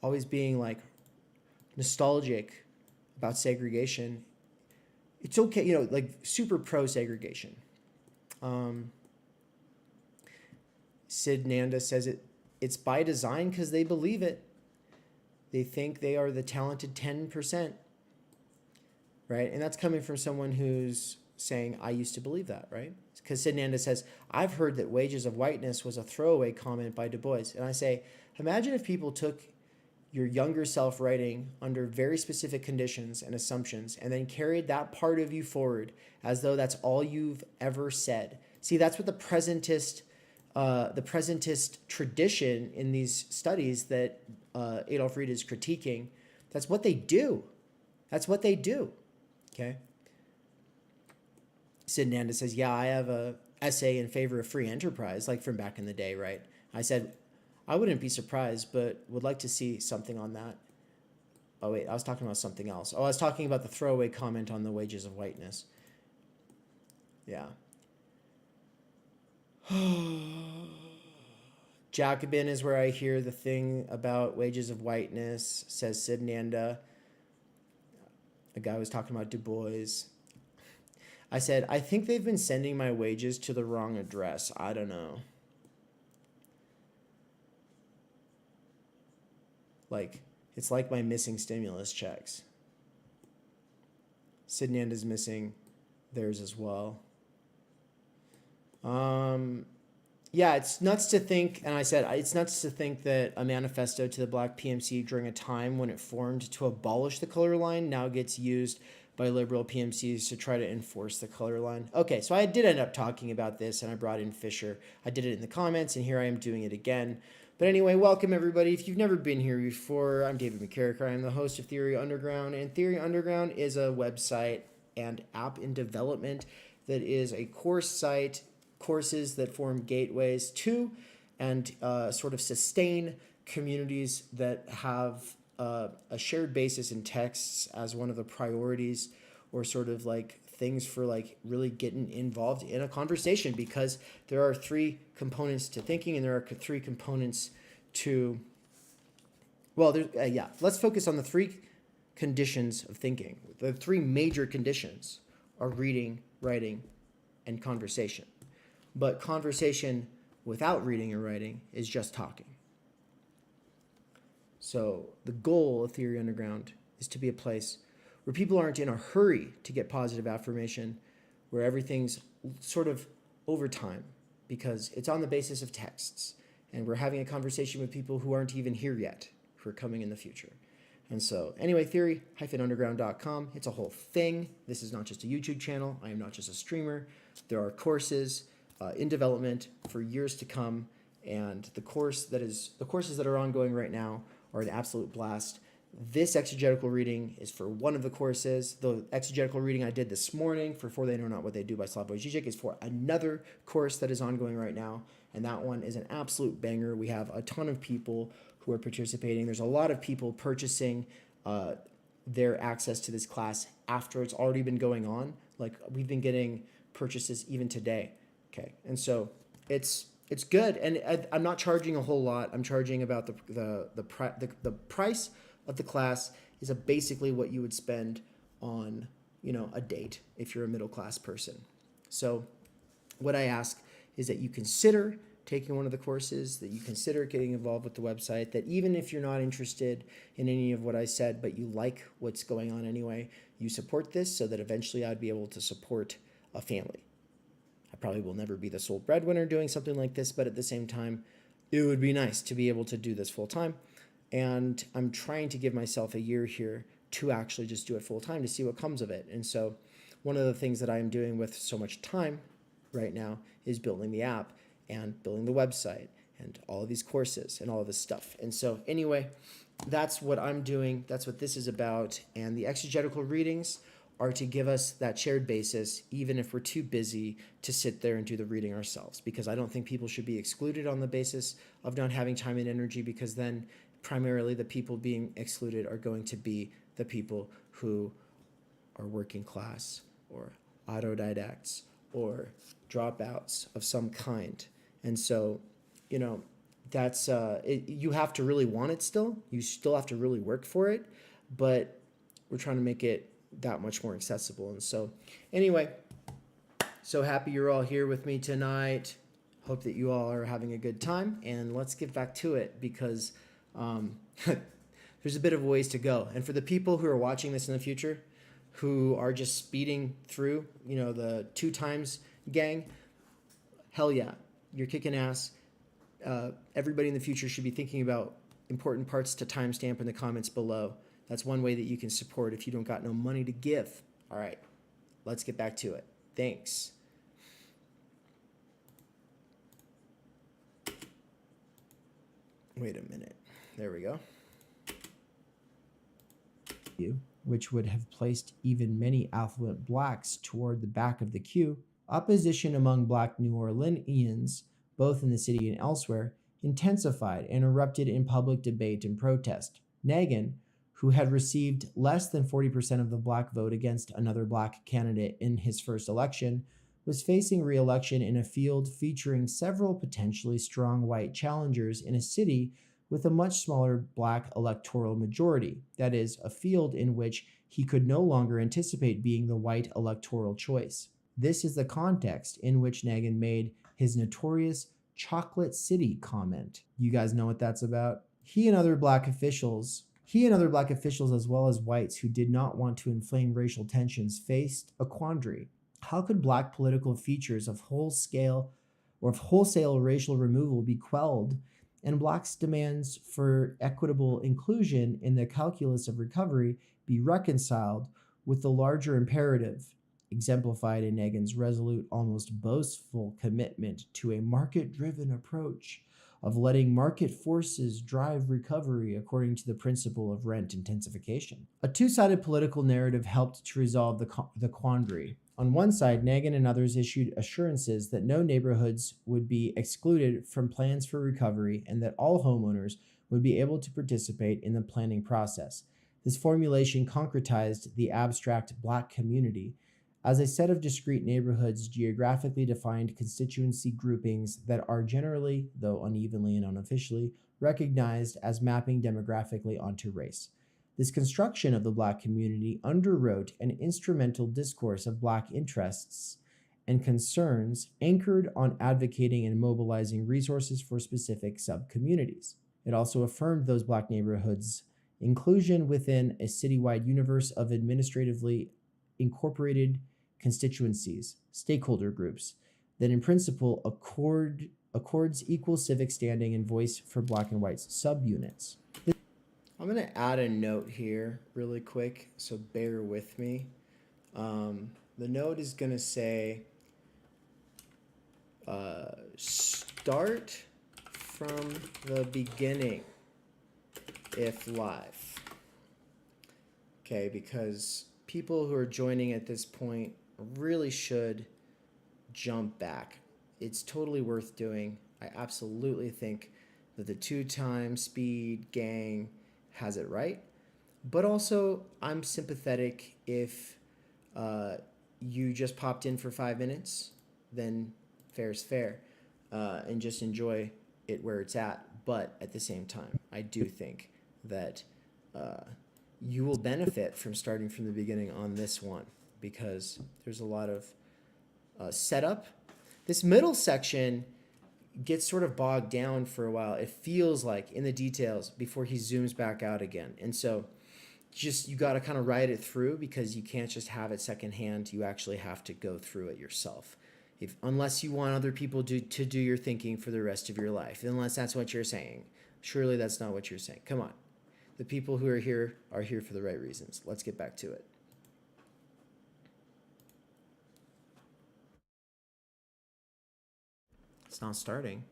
always being like nostalgic about segregation. It's okay, like super pro-segregation. Sid Nanda says it's by design because they believe it. They think they are the talented 10%, right? And that's coming from someone who's saying, I used to believe that, right? Because Sid Nanda says, I've heard that wages of whiteness was a throwaway comment by Du Bois. And I say, imagine if people took your younger self writing under very specific conditions and assumptions and then carried that part of you forward as though that's all you've ever said. See, that's what the presentist tradition in these studies that Adolph Reed is critiquing, that's what they do. That's what they do. Okay. Sid Nanda says, yeah, I have a essay in favor of free enterprise, like from back in the day, right? I said, I wouldn't be surprised, but would like to see something on that. Oh, wait, I was talking about something else. Oh, I was talking about the throwaway comment on the wages of whiteness. Yeah. Jacobin is where I hear the thing about wages of whiteness, says Sid Nanda. A guy was talking about Du Bois. I said, I think they've been sending my wages to the wrong address. I don't know. Like, it's like my missing stimulus checks. Sid Nanda's missing theirs as well. Yeah, it's nuts to think, and I said, it's nuts to think that a manifesto to the Black PMC during a time when it formed to abolish the color line now gets used by liberal PMCs to try to enforce the color line. Okay, so I did end up talking about this, and I brought in Fisher. I did it in the comments, and here I am doing it again. But anyway, welcome everybody. If you've never been here before, I'm David McCarricker. I am the host of Theory Underground, and Theory Underground is a website and app in development that is a course site, courses that form gateways to and sort of sustain communities that have a shared basis in texts as one of the priorities, or sort of like things for like really getting involved in a conversation, because there are three components to thinking and there are three components to, well, let's focus on the three conditions of thinking. The three major conditions are reading, writing, and conversation. But conversation without reading or writing is just talking. So the goal of Theory Underground is to be a place where people aren't in a hurry to get positive affirmation, where everything's sort of over time, because it's on the basis of texts. And we're having a conversation with people who aren't even here yet, who are coming in the future. And so anyway, theory-underground.com, it's a whole thing. This is not just a YouTube channel. I am not just a streamer. There are courses in development for years to come. And the courses that are ongoing right now are an absolute blast. This exegetical reading is for one of the courses. The exegetical reading I did this morning for They Know Not What They Do by Slavoj Žižek is for another course that is ongoing right now. And that one is an absolute banger. We have a ton of people who are participating. There's a lot of people purchasing their access to this class after it's already been going on. Like, we've been getting purchases even today. Okay, and so it's good, and I'm not charging a whole lot. I'm charging about the price of the class is basically what you would spend on, a date if you're a middle class person. So what I ask is that you consider taking one of the courses, that you consider getting involved with the website, that even if you're not interested in any of what I said, but you like what's going on anyway, you support this so that eventually I'd be able to support a family. I probably will never be the sole breadwinner doing something like this, but at the same time, it would be nice to be able to do this full time. And I'm trying to give myself a year here to actually just do it full time to see what comes of it. And so one of the things that I am doing with so much time right now is building the app and building the website and all of these courses and all of this stuff. And so anyway, that's what I'm doing. That's what this is about. And the exegetical readings are to give us that shared basis, even if we're too busy to sit there and do the reading ourselves, because I don't think people should be excluded on the basis of not having time and energy, because then primarily the people being excluded are going to be the people who are working class or autodidacts or dropouts of some kind. And so, that's, you have to really want it still. You still have to really work for it, but we're trying to make it that much more accessible. And so anyway, so happy you're all here with me tonight. Hope that you all are having a good time, and let's get back to it, because there's a bit of a ways to go. And for the people who are watching this in the future, who are just speeding through, the 2 times gang, hell yeah, you're kicking ass. Everybody in the future should be thinking about important parts to timestamp in the comments below. That's one way that you can support if you don't got no money to give. All right, let's get back to it. Thanks. Wait a minute. There we go. Which would have placed even many affluent blacks toward the back of the queue. Opposition among black New Orleanians, both in the city and elsewhere, intensified and erupted in public debate and protest. Nagin, who had received less than 40% of the black vote against another black candidate in his first election, was facing re-election in a field featuring several potentially strong white challengers in a city with a much smaller black electoral majority, that is, a field in which he could no longer anticipate being the white electoral choice. This is the context in which Nagin made his notorious Chocolate City comment. You guys know what that's about? He and other black officials, as well as whites who did not want to inflame racial tensions, faced a quandary. How could black political features of wholesale racial removal be quelled and blacks' demands for equitable inclusion in the calculus of recovery be reconciled with the larger imperative, exemplified in Nagin's resolute, almost boastful commitment to a market-driven approach of letting market forces drive recovery according to the principle of rent intensification. A two-sided political narrative helped to resolve the quandary. On one side, Nagin and others issued assurances that no neighborhoods would be excluded from plans for recovery and that all homeowners would be able to participate in the planning process. This formulation concretized the abstract black community as a set of discrete neighborhoods, geographically defined constituency groupings that are generally, though unevenly and unofficially, recognized as mapping demographically onto race. This construction of the black community underwrote an instrumental discourse of black interests and concerns anchored on advocating and mobilizing resources for specific subcommunities. It also affirmed those black neighborhoods' inclusion within a citywide universe of administratively incorporated constituencies, stakeholder groups, that in principle accords equal civic standing and voice for black and white subunits. I'm going to add a note here really quick, so bear with me. The note is going to say, start from the beginning if live. Okay, because people who are joining at this point really should jump back. It's totally worth doing. I absolutely think that the 2-time speed gang has it right. But also, I'm sympathetic if you just popped in for 5 minutes, then fair's fair, and just enjoy it where it's at. But at the same time, I do think that you will benefit from starting from the beginning on this one because there's a lot of setup. This middle section gets sort of bogged down for a while. It feels like in the details before he zooms back out again. And so you got to kind of ride it through because you can't just have it secondhand. You actually have to go through it yourself. Unless you want other people to do your thinking for the rest of your life, unless that's what you're saying. Surely that's not what you're saying. Come on. The people who are here for the right reasons. Let's get back to it. It's not starting.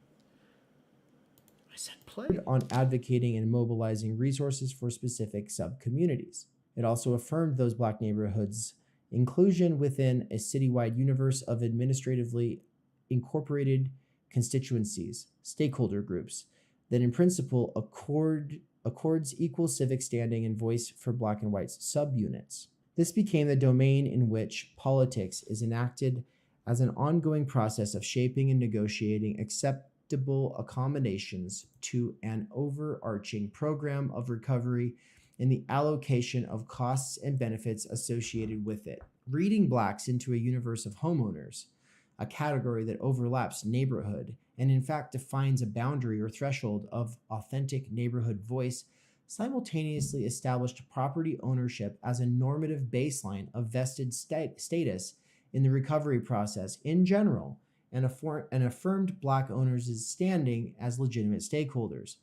I said play. On advocating and mobilizing resources for specific subcommunities. It also affirmed those black neighborhoods' inclusion within a citywide universe of administratively incorporated constituencies, stakeholder groups, that in principle accords equal civic standing and voice for black and white subunits. This became the domain in which politics is enacted as an ongoing process of shaping and negotiating acceptable accommodations to an overarching program of recovery and the allocation of costs and benefits associated with it. Reading blacks into a universe of homeowners, a category that overlaps neighborhood and in fact defines a boundary or threshold of authentic neighborhood voice, simultaneously established property ownership as a normative baseline of vested status in the recovery process in general, and affirmed Black owners' standing as legitimate stakeholders.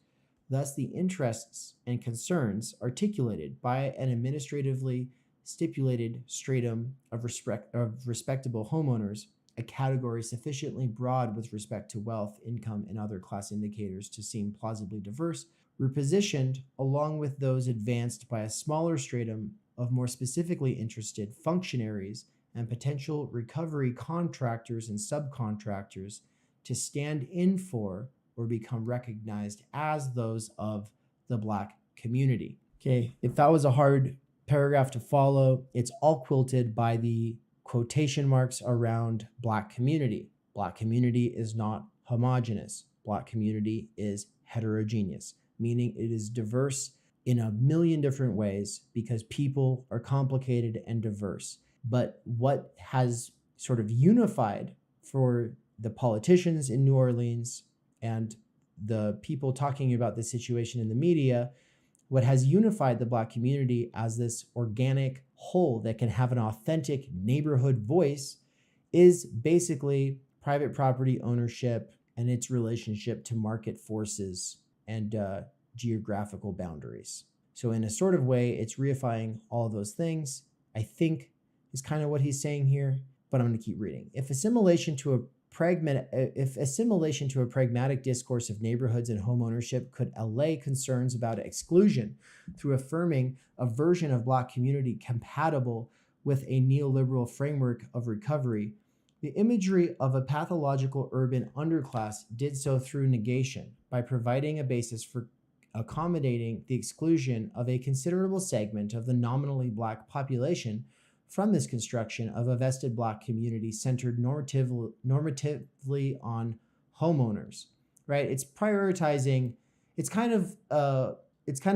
Thus, the interests and concerns articulated by an administratively stipulated stratum of respectable homeowners, a category sufficiently broad with respect to wealth, income, and other class indicators to seem plausibly diverse, were positioned along with those advanced by a smaller stratum of more specifically interested functionaries and potential recovery contractors and subcontractors to stand in for or become recognized as those of the Black community. Okay, if that was a hard paragraph to follow, it's all quilted by the quotation marks around Black community. Black community is not homogeneous. Black community is heterogeneous, meaning it is diverse in a million different ways because people are complicated and diverse. But what has sort of unified for the politicians in New Orleans and the people talking about the situation in the media, what has unified the Black community as this organic whole that can have an authentic neighborhood voice is basically private property ownership and its relationship to market forces and geographical boundaries. So in a sort of way, it's reifying all of those things, I think is kind of what he's saying here, but I'm going to keep reading. If assimilation to a pragmatic discourse of neighborhoods and homeownership could allay concerns about exclusion through affirming a version of Black community compatible with a neoliberal framework of recovery, the imagery of a pathological urban underclass did so through negation by providing a basis for accommodating the exclusion of a considerable segment of the nominally Black population from this construction of a vested Black community centered normatively on homeowners, right? It's prioritizing. It's kind of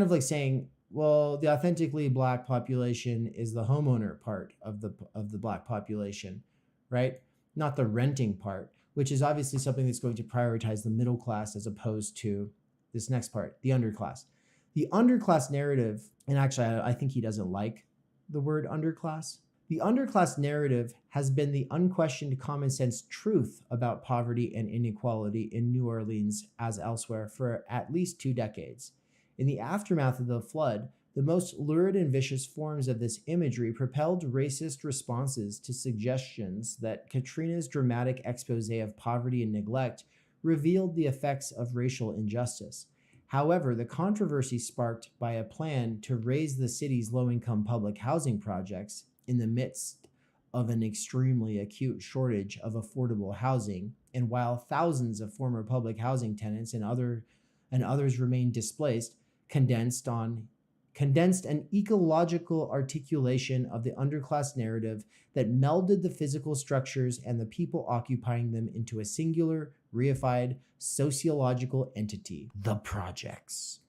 like saying, well, the authentically Black population is the homeowner part of the Black population, right? Not the renting part, which is obviously something that's going to prioritize the middle class as opposed to this next part, the underclass. The underclass narrative, and actually I think he doesn't like the word underclass. The underclass narrative has been the unquestioned common sense truth about poverty and inequality in New Orleans as elsewhere for at least 2 decades. In the aftermath of the flood, the most lurid and vicious forms of this imagery propelled racist responses to suggestions that Katrina's dramatic expose of poverty and neglect revealed the effects of racial injustice. However, the controversy sparked by a plan to raise the city's low-income public housing projects in the midst of an extremely acute shortage of affordable housing, and while thousands of former public housing tenants and others remain displaced, condensed an ecological articulation of the underclass narrative that melded the physical structures and the people occupying them into a singular, reified sociological entity, the projects,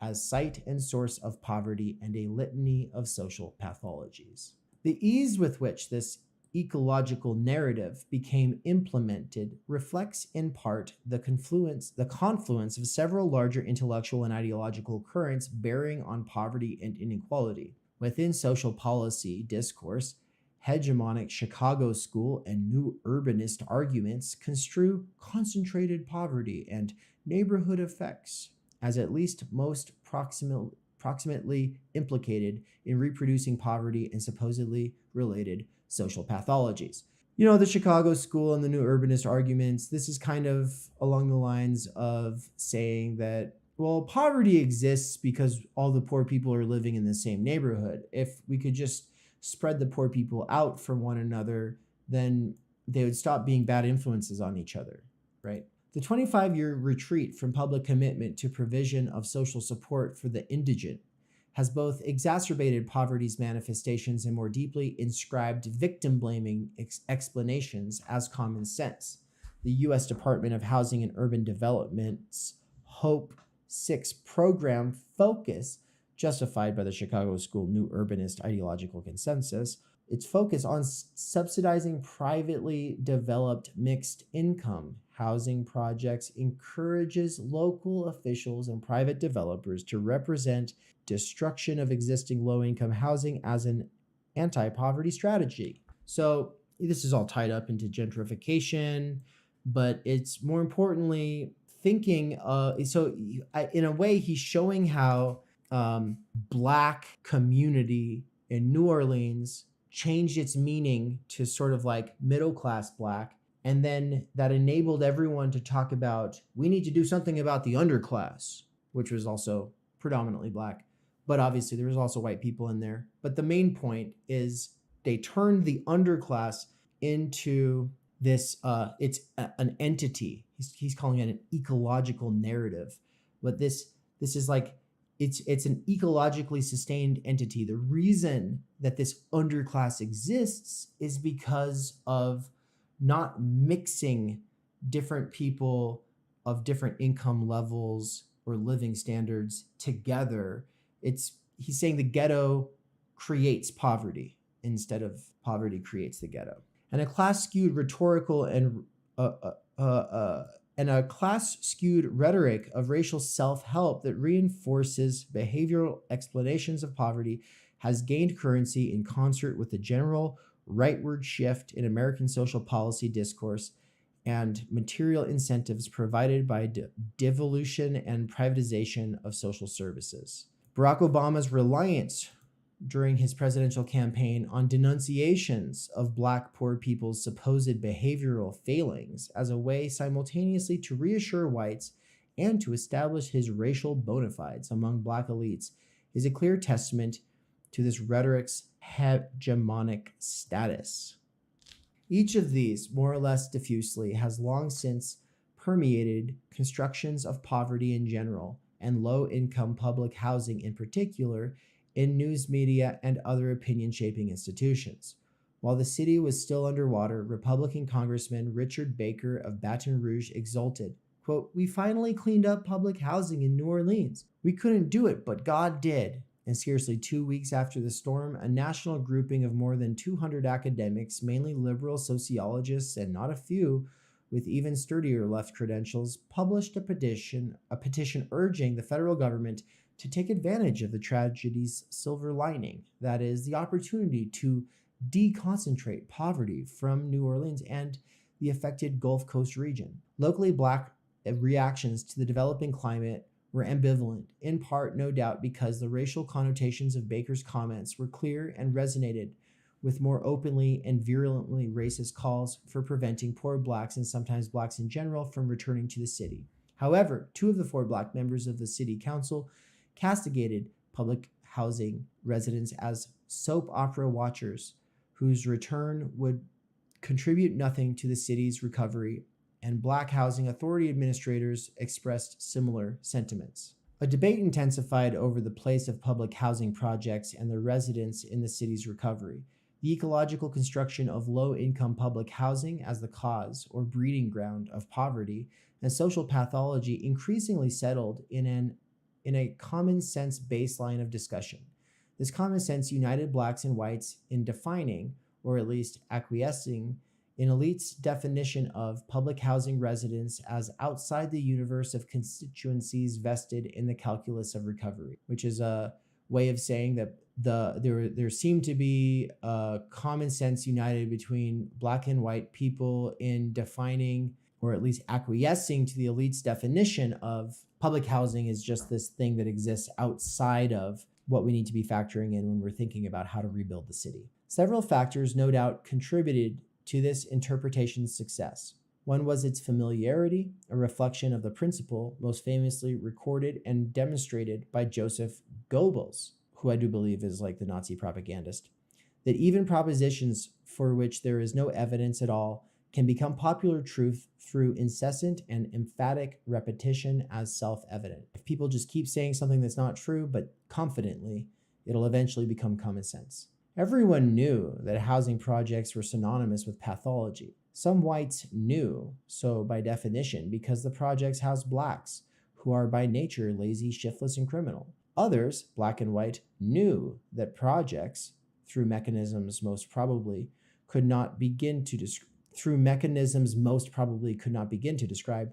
as site and source of poverty and a litany of social pathologies. The ease with which this ecological narrative became implemented reflects in part the confluence of several larger intellectual and ideological currents bearing on poverty and inequality. Within social policy discourse, hegemonic Chicago school and new urbanist arguments construe concentrated poverty and neighborhood effects as at least most proximately implicated in reproducing poverty and supposedly related social pathologies. You know, the Chicago school and the new urbanist arguments, this is kind of along the lines of saying that, well, poverty exists because all the poor people are living in the same neighborhood. If we could just spread the poor people out from one another, then they would stop being bad influences on each other, right? The 25-year retreat from public commitment to provision of social support for the indigent has both exacerbated poverty's manifestations and more deeply inscribed victim-blaming explanations as common sense. The U.S. Department of Housing and Urban Development's Hope 6 program focus, justified by the Chicago School New Urbanist ideological consensus, its focus on subsidizing privately developed mixed income housing projects encourages local officials and private developers to represent destruction of existing low-income housing as an anti-poverty strategy. So this is all tied up into gentrification, but it's more importantly thinking in a way he's showing how Black community in New Orleans changed its meaning to sort of like middle class Black, and then that enabled everyone to talk about, we need to do something about the underclass, which was also predominantly Black, but obviously there was also white people in there. But the main point is they turned the underclass into this an entity. He's calling it an ecological narrative, but this is like it's an ecologically sustained entity. The reason that this underclass exists is because of not mixing different people of different income levels or living standards together. He's saying the ghetto creates poverty instead of poverty creates the ghetto. And a class-skewed rhetorical and a class-skewed rhetoric of racial self-help that reinforces behavioral explanations of poverty has gained currency in concert with the general rightward shift in American social policy discourse and material incentives provided by devolution and privatization of social services. Barack Obama's reliance during his presidential campaign on denunciations of Black poor people's supposed behavioral failings as a way simultaneously to reassure whites and to establish his racial bona fides among Black elites is a clear testament to this rhetoric's hegemonic status. Each of these, more or less diffusely, has long since permeated constructions of poverty in general and low-income public housing in particular in news media and other opinion-shaping institutions. While the city was still underwater, Republican Congressman Richard Baker of Baton Rouge exulted, quote, "We finally cleaned up public housing in New Orleans. We couldn't do it, but God did." And scarcely 2 weeks after the storm, a national grouping of more than 200 academics, mainly liberal sociologists and not a few with even sturdier left credentials, published a petition urging the federal government to take advantage of the tragedy's silver lining, that is, the opportunity to deconcentrate poverty from New Orleans and the affected Gulf Coast region. Locally Black reactions to the developing climate were ambivalent, in part, no doubt, because the racial connotations of Baker's comments were clear and resonated with more openly and virulently racist calls for preventing poor Blacks and sometimes Blacks in general from returning to the city. However, 2 of the 4 Black members of the city council castigated public housing residents as soap opera watchers whose return would contribute nothing to the city's recovery, and Black housing authority administrators expressed similar sentiments. A debate intensified over the place of public housing projects and their residents in the city's recovery. The ecological construction of low-income public housing as the cause or breeding ground of poverty and social pathology increasingly settled in a common sense baseline of discussion. This common sense united Blacks and whites in defining, or at least acquiescing, in elites' definition of public housing residents as outside the universe of constituencies vested in the calculus of recovery, which is a way of saying that there seemed to be a common sense united between Black and white people in defining, or at least acquiescing to, the elite's definition of public housing is just this thing that exists outside of what we need to be factoring in when we're thinking about how to rebuild the city. Several factors no doubt contributed to this interpretation's success. One was its familiarity, a reflection of the principle most famously recorded and demonstrated by Joseph Goebbels, who I do believe is like the Nazi propagandist, that even propositions for which there is no evidence at all can become popular truth through incessant and emphatic repetition as self-evident. If people just keep saying something that's not true, but confidently, it'll eventually become common sense. Everyone knew that housing projects were synonymous with pathology. Some whites knew, so by definition, because the projects housed Blacks, who are by nature lazy, shiftless, and criminal. Others, Black and white, knew that projects through mechanisms most probably could not begin to describe,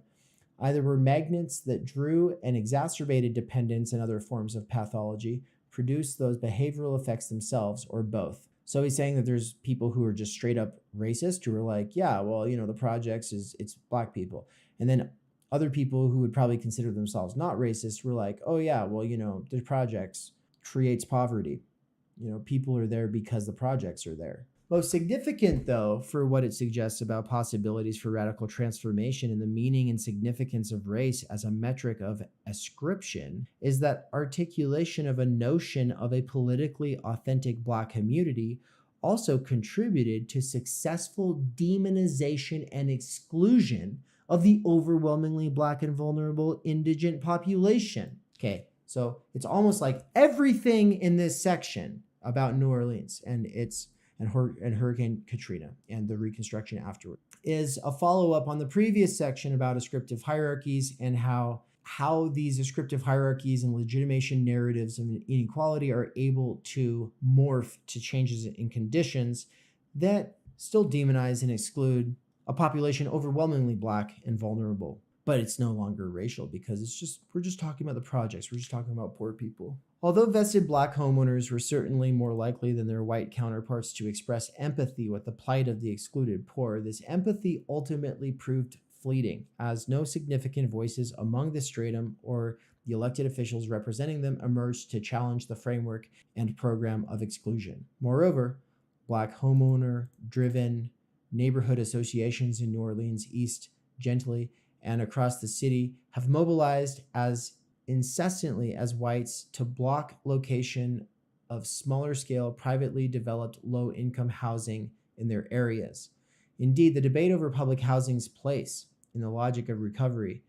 either were magnets that drew and exacerbated dependence and other forms of pathology, produced those behavioral effects themselves, or both. So he's saying that there's people who are just straight up racist who are like, yeah, well, the projects it's black people. And then other people who would probably consider themselves not racist were like, oh yeah, well, the projects creates poverty. People are there because the projects are there. Most significant, though, for what it suggests about possibilities for radical transformation in the meaning and significance of race as a metric of ascription, is that articulation of a notion of a politically authentic Black community also contributed to successful demonization and exclusion of the overwhelmingly Black and vulnerable indigent population. Okay, so it's almost like everything in this section about New Orleans and Hurricane Katrina and the reconstruction afterward is a follow-up on the previous section about ascriptive hierarchies and how these ascriptive hierarchies and legitimation narratives of inequality are able to morph to changes in conditions that still demonize and exclude a population overwhelmingly Black and vulnerable. But it's no longer racial because we're just talking about the projects. We're just talking about poor people. Although vested Black homeowners were certainly more likely than their white counterparts to express empathy with the plight of the excluded poor, this empathy ultimately proved fleeting, as no significant voices among the stratum or the elected officials representing them emerged to challenge the framework and program of exclusion. Moreover, Black homeowner-driven neighborhood associations in New Orleans East, Gently, and across the city have mobilized as incessantly as whites to block location of smaller scale, privately developed low-income housing in their areas. Indeed, the debate over public housing's place in the logic of recovery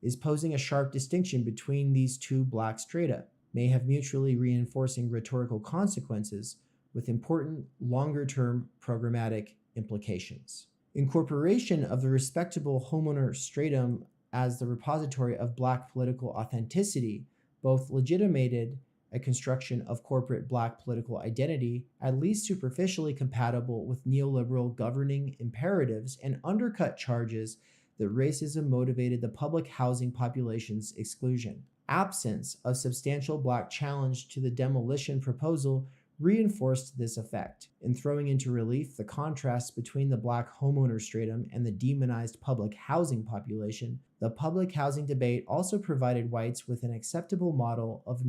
is posing a sharp distinction between these two Black strata, may have mutually reinforcing rhetorical consequences with important longer-term programmatic implications. Incorporation of the respectable homeowner stratum as the repository of Black political authenticity both legitimated a construction of corporate Black political identity, at least superficially compatible with neoliberal governing imperatives, and undercut charges that racism motivated the public housing population's exclusion. Absence of substantial Black challenge to the demolition proposal reinforced this effect. In throwing into relief the contrast between the Black homeowner stratum and the demonized public housing population, the public housing debate also provided whites with an acceptable model of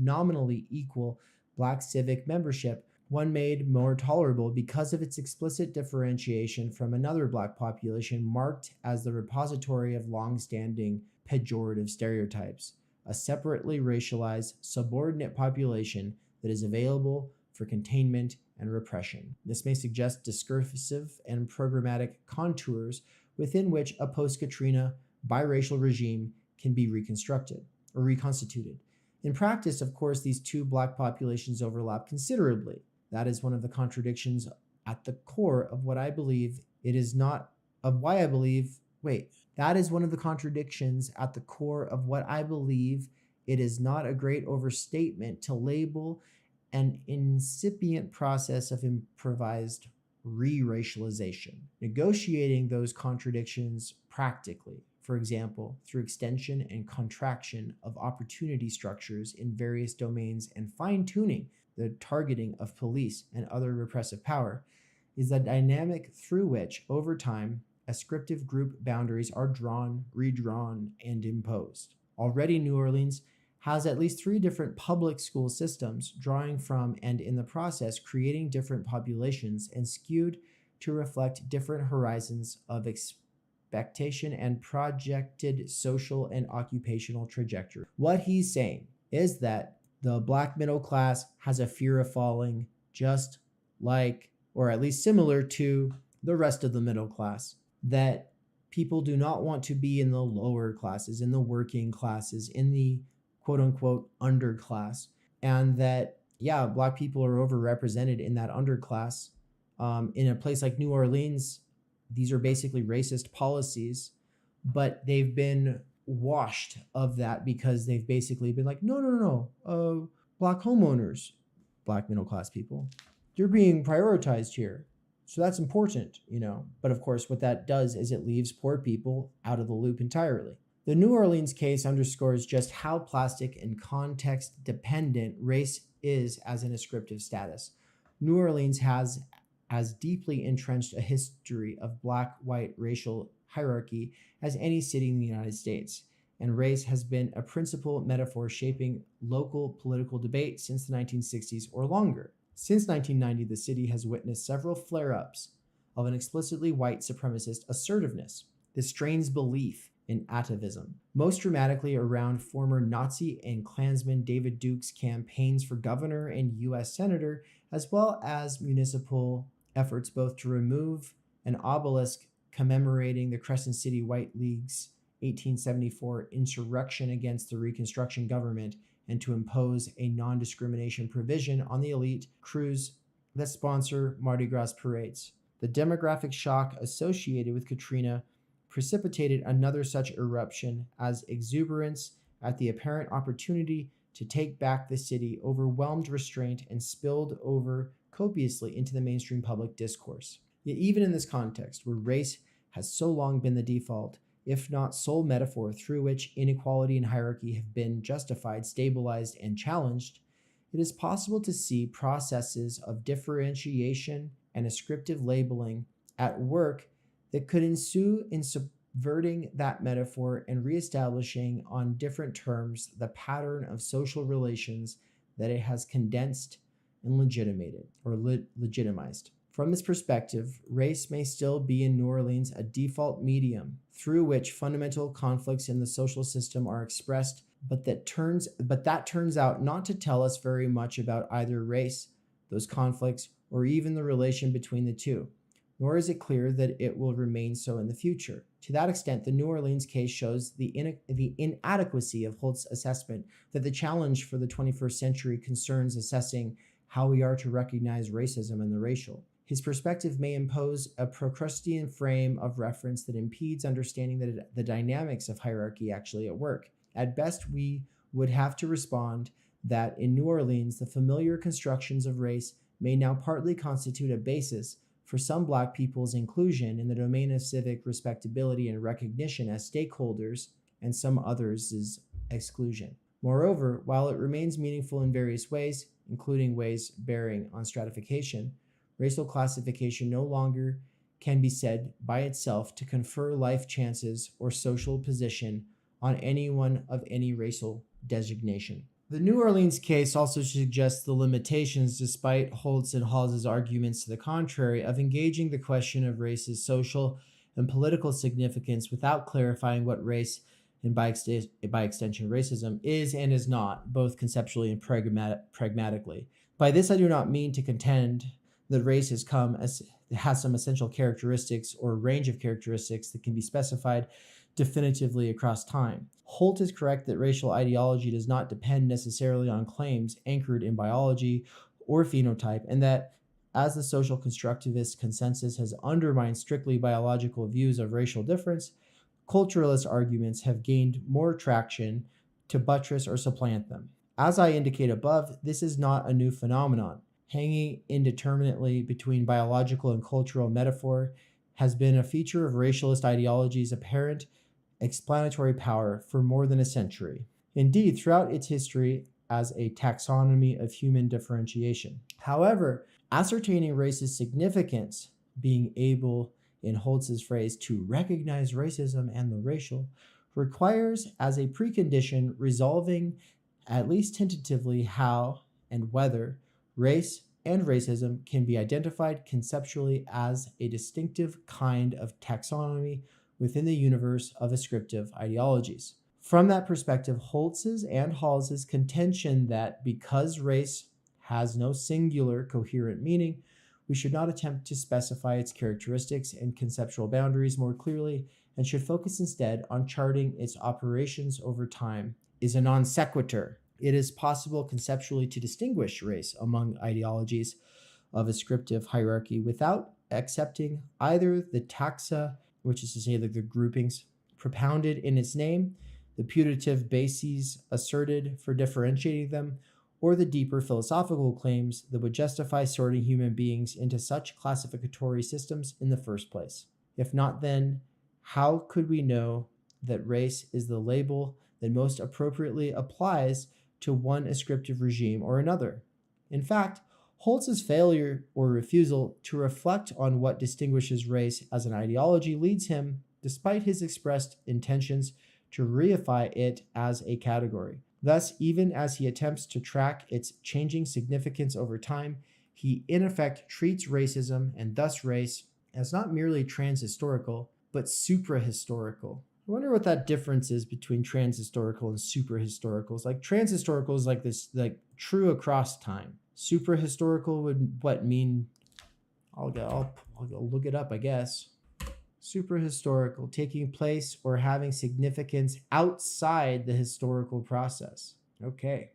nominally equal Black civic membership, one made more tolerable because of its explicit differentiation from another Black population marked as the repository of long-standing pejorative stereotypes, a separately racialized, subordinate population that is available for containment and repression. This may suggest discursive and programmatic contours within which a post-Katrina biracial regime can be reconstructed or reconstituted. In practice, of course, these two Black populations overlap considerably. That is one of the contradictions at the core of what I believe it is not, of why I believe, that is one of the contradictions at the core of what I believe it is not a great overstatement to label an incipient process of improvised re-racialization, negotiating those contradictions practically, for example, through extension and contraction of opportunity structures in various domains and fine-tuning the targeting of police and other repressive power, is a dynamic through which, over time, ascriptive group boundaries are drawn, redrawn, and imposed. Already, New Orleans has at least 3 different public school systems, drawing from and in the process creating different populations and skewed to reflect different horizons of expectation and projected social and occupational trajectory. What he's saying is that the Black middle class has a fear of falling, just like, or at least similar to, the rest of the middle class, that people do not want to be in the lower classes, in the working classes, in the quote-unquote underclass, and that, yeah, Black people are overrepresented in that underclass. In a place like New Orleans, these are basically racist policies, but they've been washed of that because they've basically been like, no, Black homeowners, Black middle class people, You're being prioritized here. So that's important, But of course, what that does is it leaves poor people out of the loop entirely. The New Orleans case underscores just how plastic and context dependent race is as an ascriptive status. New Orleans has as deeply entrenched a history of black-white racial hierarchy as any city in the United States, and race has been a principal metaphor shaping local political debate since the 1960s or longer. Since 1990, the city has witnessed several flare-ups of an explicitly white supremacist assertiveness. This strains belief in atavism, most dramatically around former Nazi and Klansman David Duke's campaigns for governor and U.S. senator, as well as municipal efforts both to remove an obelisk commemorating the Crescent City White League's 1874 insurrection against the Reconstruction government and to impose a non-discrimination provision on the elite crews that sponsor Mardi Gras parades. The demographic shock associated with Katrina precipitated another such eruption as exuberance at the apparent opportunity to take back the city overwhelmed restraint and spilled over copiously into the mainstream public discourse. Yet even in this context, where race has so long been the default, if not sole metaphor through which inequality and hierarchy have been justified, stabilized, and challenged, it is possible to see processes of differentiation and ascriptive labeling at work that could ensue in subverting that metaphor and reestablishing on different terms the pattern of social relations that it has condensed and legitimized. From this perspective, race may still be in New Orleans a default medium through which fundamental conflicts in the social system are expressed, but that turns out not to tell us very much about either race, those conflicts, or even the relation between the two, nor is it clear that it will remain so in the future. To that extent, the New Orleans case shows the inadequacy of Holt's assessment that the challenge for the 21st century concerns assessing how we are to recognize racism and the racial. His perspective may impose a Procrustean frame of reference that impedes understanding the dynamics of hierarchy actually at work. At best, we would have to respond that in New Orleans, the familiar constructions of race may now partly constitute a basis for some Black people's inclusion in the domain of civic respectability and recognition as stakeholders, and some others' exclusion. Moreover, while it remains meaningful in various ways, including ways bearing on stratification, racial classification no longer can be said by itself to confer life chances or social position on anyone of any racial designation. The New Orleans case also suggests the limitations, despite Holt's and Hall's arguments to the contrary, of engaging the question of race's social and political significance without clarifying what race, and by extension racism, is and is not, both conceptually and pragmatically. By this I do not mean to contend that race has some essential characteristics or range of characteristics that can be specified definitively across time. Holt is correct that racial ideology does not depend necessarily on claims anchored in biology or phenotype, and that as the social constructivist consensus has undermined strictly biological views of racial difference, culturalist arguments have gained more traction to buttress or supplant them. As I indicate above, this is not a new phenomenon. Hanging indeterminately between biological and cultural metaphor has been a feature of racialist ideology's apparent explanatory power for more than a century. Indeed, throughout its history as a taxonomy of human differentiation. However, ascertaining race's significance, being able, in Holtz's phrase, to recognize racism and the racial, requires as a precondition resolving, at least tentatively, how and whether race and racism can be identified conceptually as a distinctive kind of taxonomy within the universe of ascriptive ideologies. From that perspective, Holtz's and Hall's contention that because race has no singular coherent meaning, we should not attempt to specify its characteristics and conceptual boundaries more clearly and should focus instead on charting its operations over time is a non sequitur. It is possible conceptually to distinguish race among ideologies of ascriptive hierarchy without accepting either the taxa, which is to say the groupings propounded in its name, the putative bases asserted for differentiating them, or the deeper philosophical claims that would justify sorting human beings into such classificatory systems in the first place. If not, then how could we know that race is the label that most appropriately applies to one ascriptive regime or another? In fact, Holtz's failure or refusal to reflect on what distinguishes race as an ideology leads him, despite his expressed intentions, to reify it as a category. Thus, even as he attempts to track its changing significance over time, he in effect treats racism, and thus race, as not merely transhistorical, but suprahistorical. I wonder what that difference is between transhistorical and suprahistorical. It's like transhistorical is like this, like true across time. Suprahistorical would what mean? I'll go look it up, I guess. Suprahistorical, taking place or having significance outside the historical process. Okay.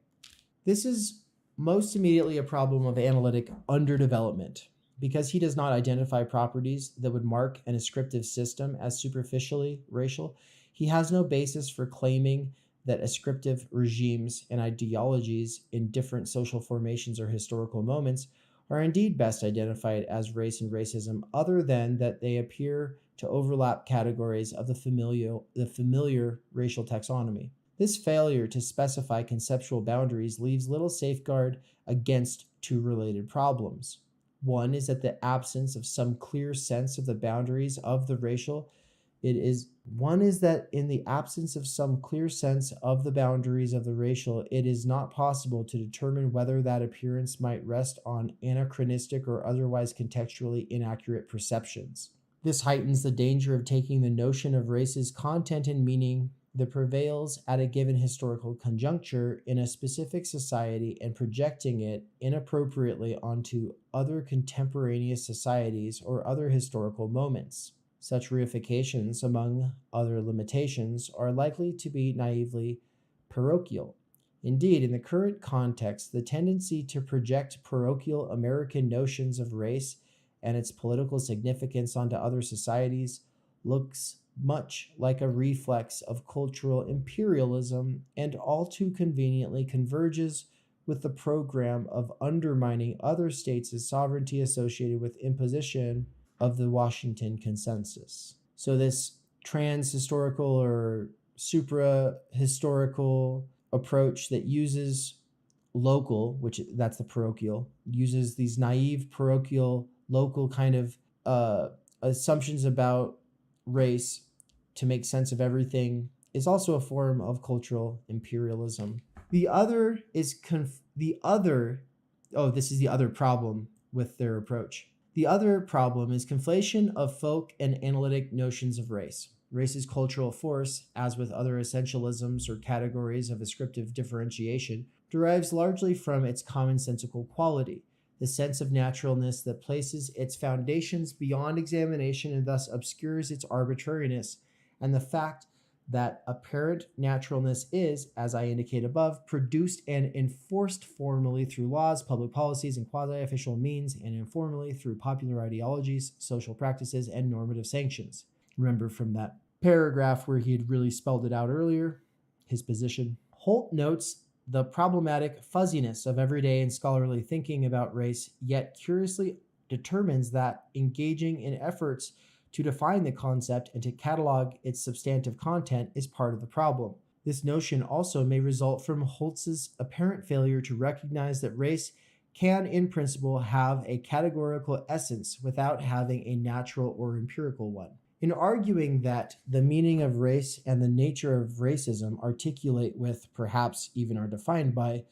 This is most immediately a problem of analytic underdevelopment, because he does not identify properties that would mark an ascriptive system as superficially racial. He has no basis for claiming that ascriptive regimes and ideologies in different social formations or historical moments are indeed best identified as race and racism, other than that they appear to overlap categories of the familiar racial taxonomy. This failure to specify conceptual boundaries leaves little safeguard against two related problems. One is that the absence of some clear sense of the boundaries of the racial it is not possible to determine whether that appearance might rest on anachronistic or otherwise contextually inaccurate perceptions. This heightens the danger of taking the notion of race's content and meaning that prevails at a given historical conjuncture in a specific society and projecting it inappropriately onto other contemporaneous societies or other historical moments. Such reifications, among other limitations, are likely to be naively parochial. Indeed, in the current context, the tendency to project parochial American notions of race and its political significance onto other societies looks much like a reflex of cultural imperialism and all too conveniently converges with the program of undermining other states' sovereignty associated with imposition of the Washington Consensus. So this transhistorical or suprahistorical approach that uses local, which that's the parochial, uses these naive parochial local kind of assumptions about race to make sense of everything, is also a form of cultural imperialism. This is the other problem with their approach. The other problem is conflation of folk and analytic notions of race. Race's cultural force, as with other essentialisms or categories of ascriptive differentiation, derives largely from its commonsensical quality, the sense of naturalness that places its foundations beyond examination and thus obscures its arbitrariness, and the fact that apparent naturalness is, as I indicate above, produced and enforced formally through laws, public policies, and quasi-official means, and informally through popular ideologies, social practices, and normative sanctions. Remember from that paragraph where he had really spelled it out earlier, his position. Holt notes the problematic fuzziness of everyday and scholarly thinking about race, yet curiously determines that engaging in efforts to define the concept and to catalog its substantive content is part of the problem. This notion also may result from Holtz's apparent failure to recognize that race can, in principle, have a categorical essence without having a natural or empirical one. In arguing that the meaning of race and the nature of racism articulate with, perhaps even are defined by,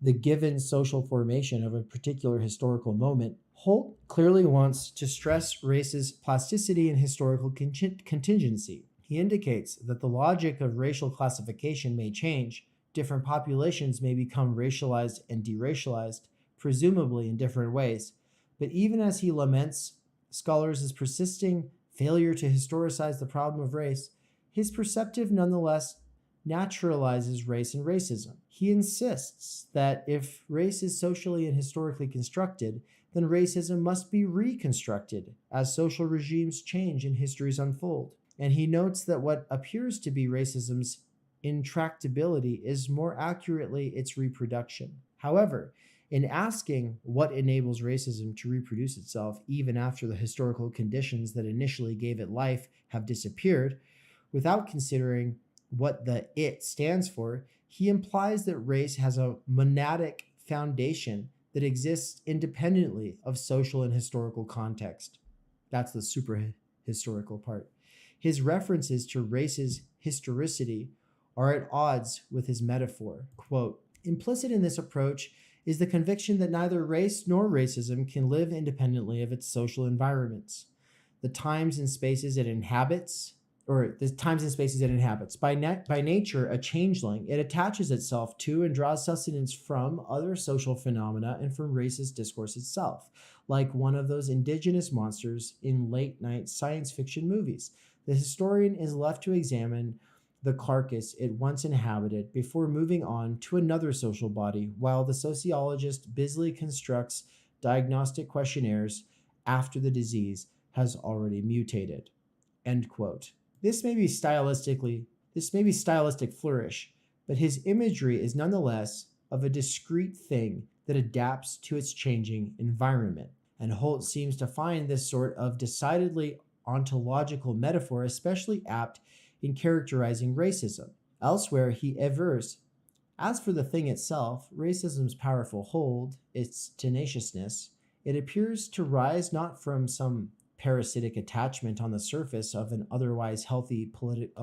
the given social formation of a particular historical moment, Holt clearly wants to stress race's plasticity and historical contingency. He indicates that the logic of racial classification may change, different populations may become racialized and deracialized, presumably in different ways, but even as he laments scholars' persisting failure to historicize the problem of race, his perspective nonetheless naturalizes race and racism. He insists that if race is socially and historically constructed, then racism must be reconstructed as social regimes change and histories unfold. And he notes that what appears to be racism's intractability is more accurately its reproduction. However, in asking what enables racism to reproduce itself even after the historical conditions that initially gave it life have disappeared, without considering what the "it" stands for, he implies that race has a monadic foundation that exists independently of social and historical context. That's the super historical part. His references to race's historicity are at odds with his metaphor. Quote, implicit in this approach is the conviction that neither race nor racism can live independently of its social environments. The times and spaces it inhabits, by nature a changeling, it attaches itself to and draws sustenance from other social phenomena and from racist discourse itself, like one of those indigenous monsters in late-night science fiction movies. The historian is left to examine the carcass it once inhabited before moving on to another social body, while the sociologist busily constructs diagnostic questionnaires after the disease has already mutated. End quote. This may be stylistic flourish, but his imagery is nonetheless of a discrete thing that adapts to its changing environment. And Holt seems to find this sort of decidedly ontological metaphor especially apt in characterizing racism. Elsewhere, he avers, as for the thing itself, racism's powerful hold, its tenaciousness, it appears to rise not from some parasitic attachment on the surface of an otherwise healthy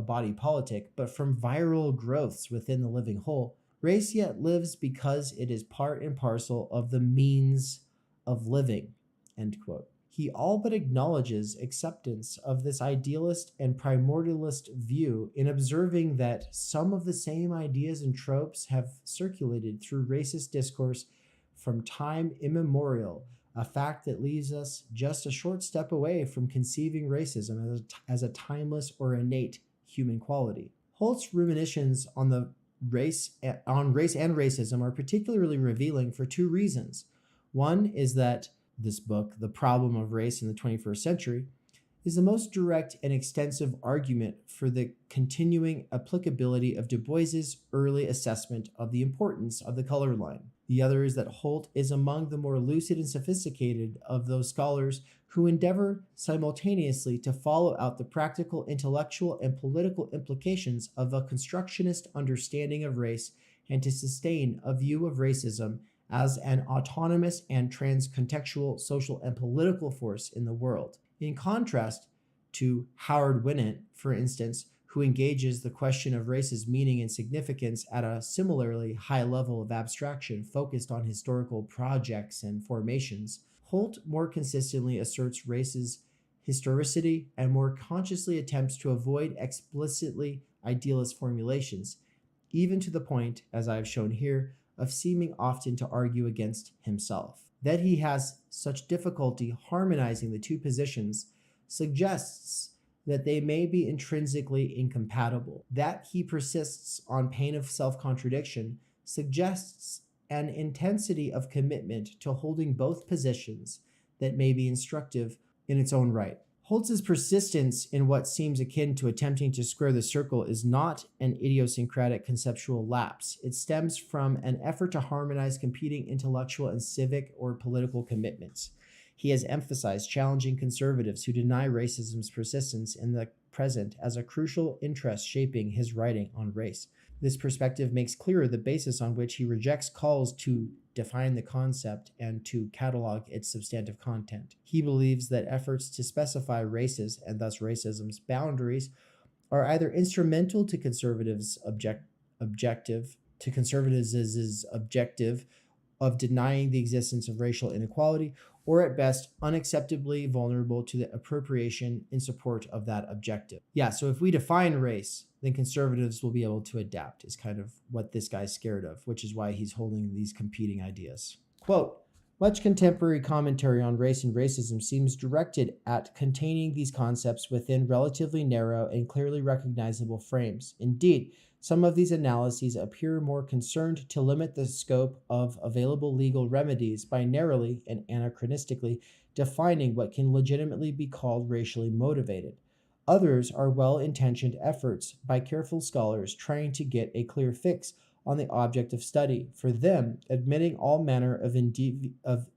body politic, but from viral growths within the living whole. Race yet lives because it is part and parcel of the means of living. End quote. He all but acknowledges acceptance of this idealist and primordialist view in observing that some of the same ideas and tropes have circulated through racist discourse from time immemorial, a fact that leaves us just a short step away from conceiving racism as a timeless or innate human quality. Holt's ruminations on race and racism are particularly revealing for two reasons. One is that this book, The Problem of Race in the 21st Century, is the most direct and extensive argument for the continuing applicability of Du Bois's early assessment of the importance of the color line. The other is that Holt is among the more lucid and sophisticated of those scholars who endeavor simultaneously to follow out the practical, intellectual, and political implications of a constructionist understanding of race and to sustain a view of racism as an autonomous and transcontextual social and political force in the world. In contrast to Howard Winnett, for instance, who engages the question of race's meaning and significance at a similarly high level of abstraction focused on historical projects and formations, Holt more consistently asserts race's historicity and more consciously attempts to avoid explicitly idealist formulations, even to the point, as I have shown here, of seeming often to argue against himself. That he has such difficulty harmonizing the two positions suggests that they may be intrinsically incompatible. That he persists on pain of self-contradiction suggests an intensity of commitment to holding both positions that may be instructive in its own right. Holtz's persistence in what seems akin to attempting to square the circle is not an idiosyncratic conceptual lapse. It stems from an effort to harmonize competing intellectual and civic or political commitments. He has emphasized challenging conservatives who deny racism's persistence in the present as a crucial interest shaping his writing on race. This perspective makes clearer the basis on which he rejects calls to define the concept and to catalog its substantive content. He believes that efforts to specify races and thus racism's boundaries are either instrumental to conservatives' objective of denying the existence of racial inequality, or at best unacceptably vulnerable to the appropriation in support of that objective. Yeah, so if we define race, then conservatives will be able to adapt, is kind of what this guy's scared of, which is why he's holding these competing ideas. Quote, much contemporary commentary on race and racism seems directed at containing these concepts within relatively narrow and clearly recognizable frames. Indeed, some of these analyses appear more concerned to limit the scope of available legal remedies by narrowly and anachronistically defining what can legitimately be called racially motivated. Others are well-intentioned efforts by careful scholars trying to get a clear fix on the object of study. For them, admitting all manner of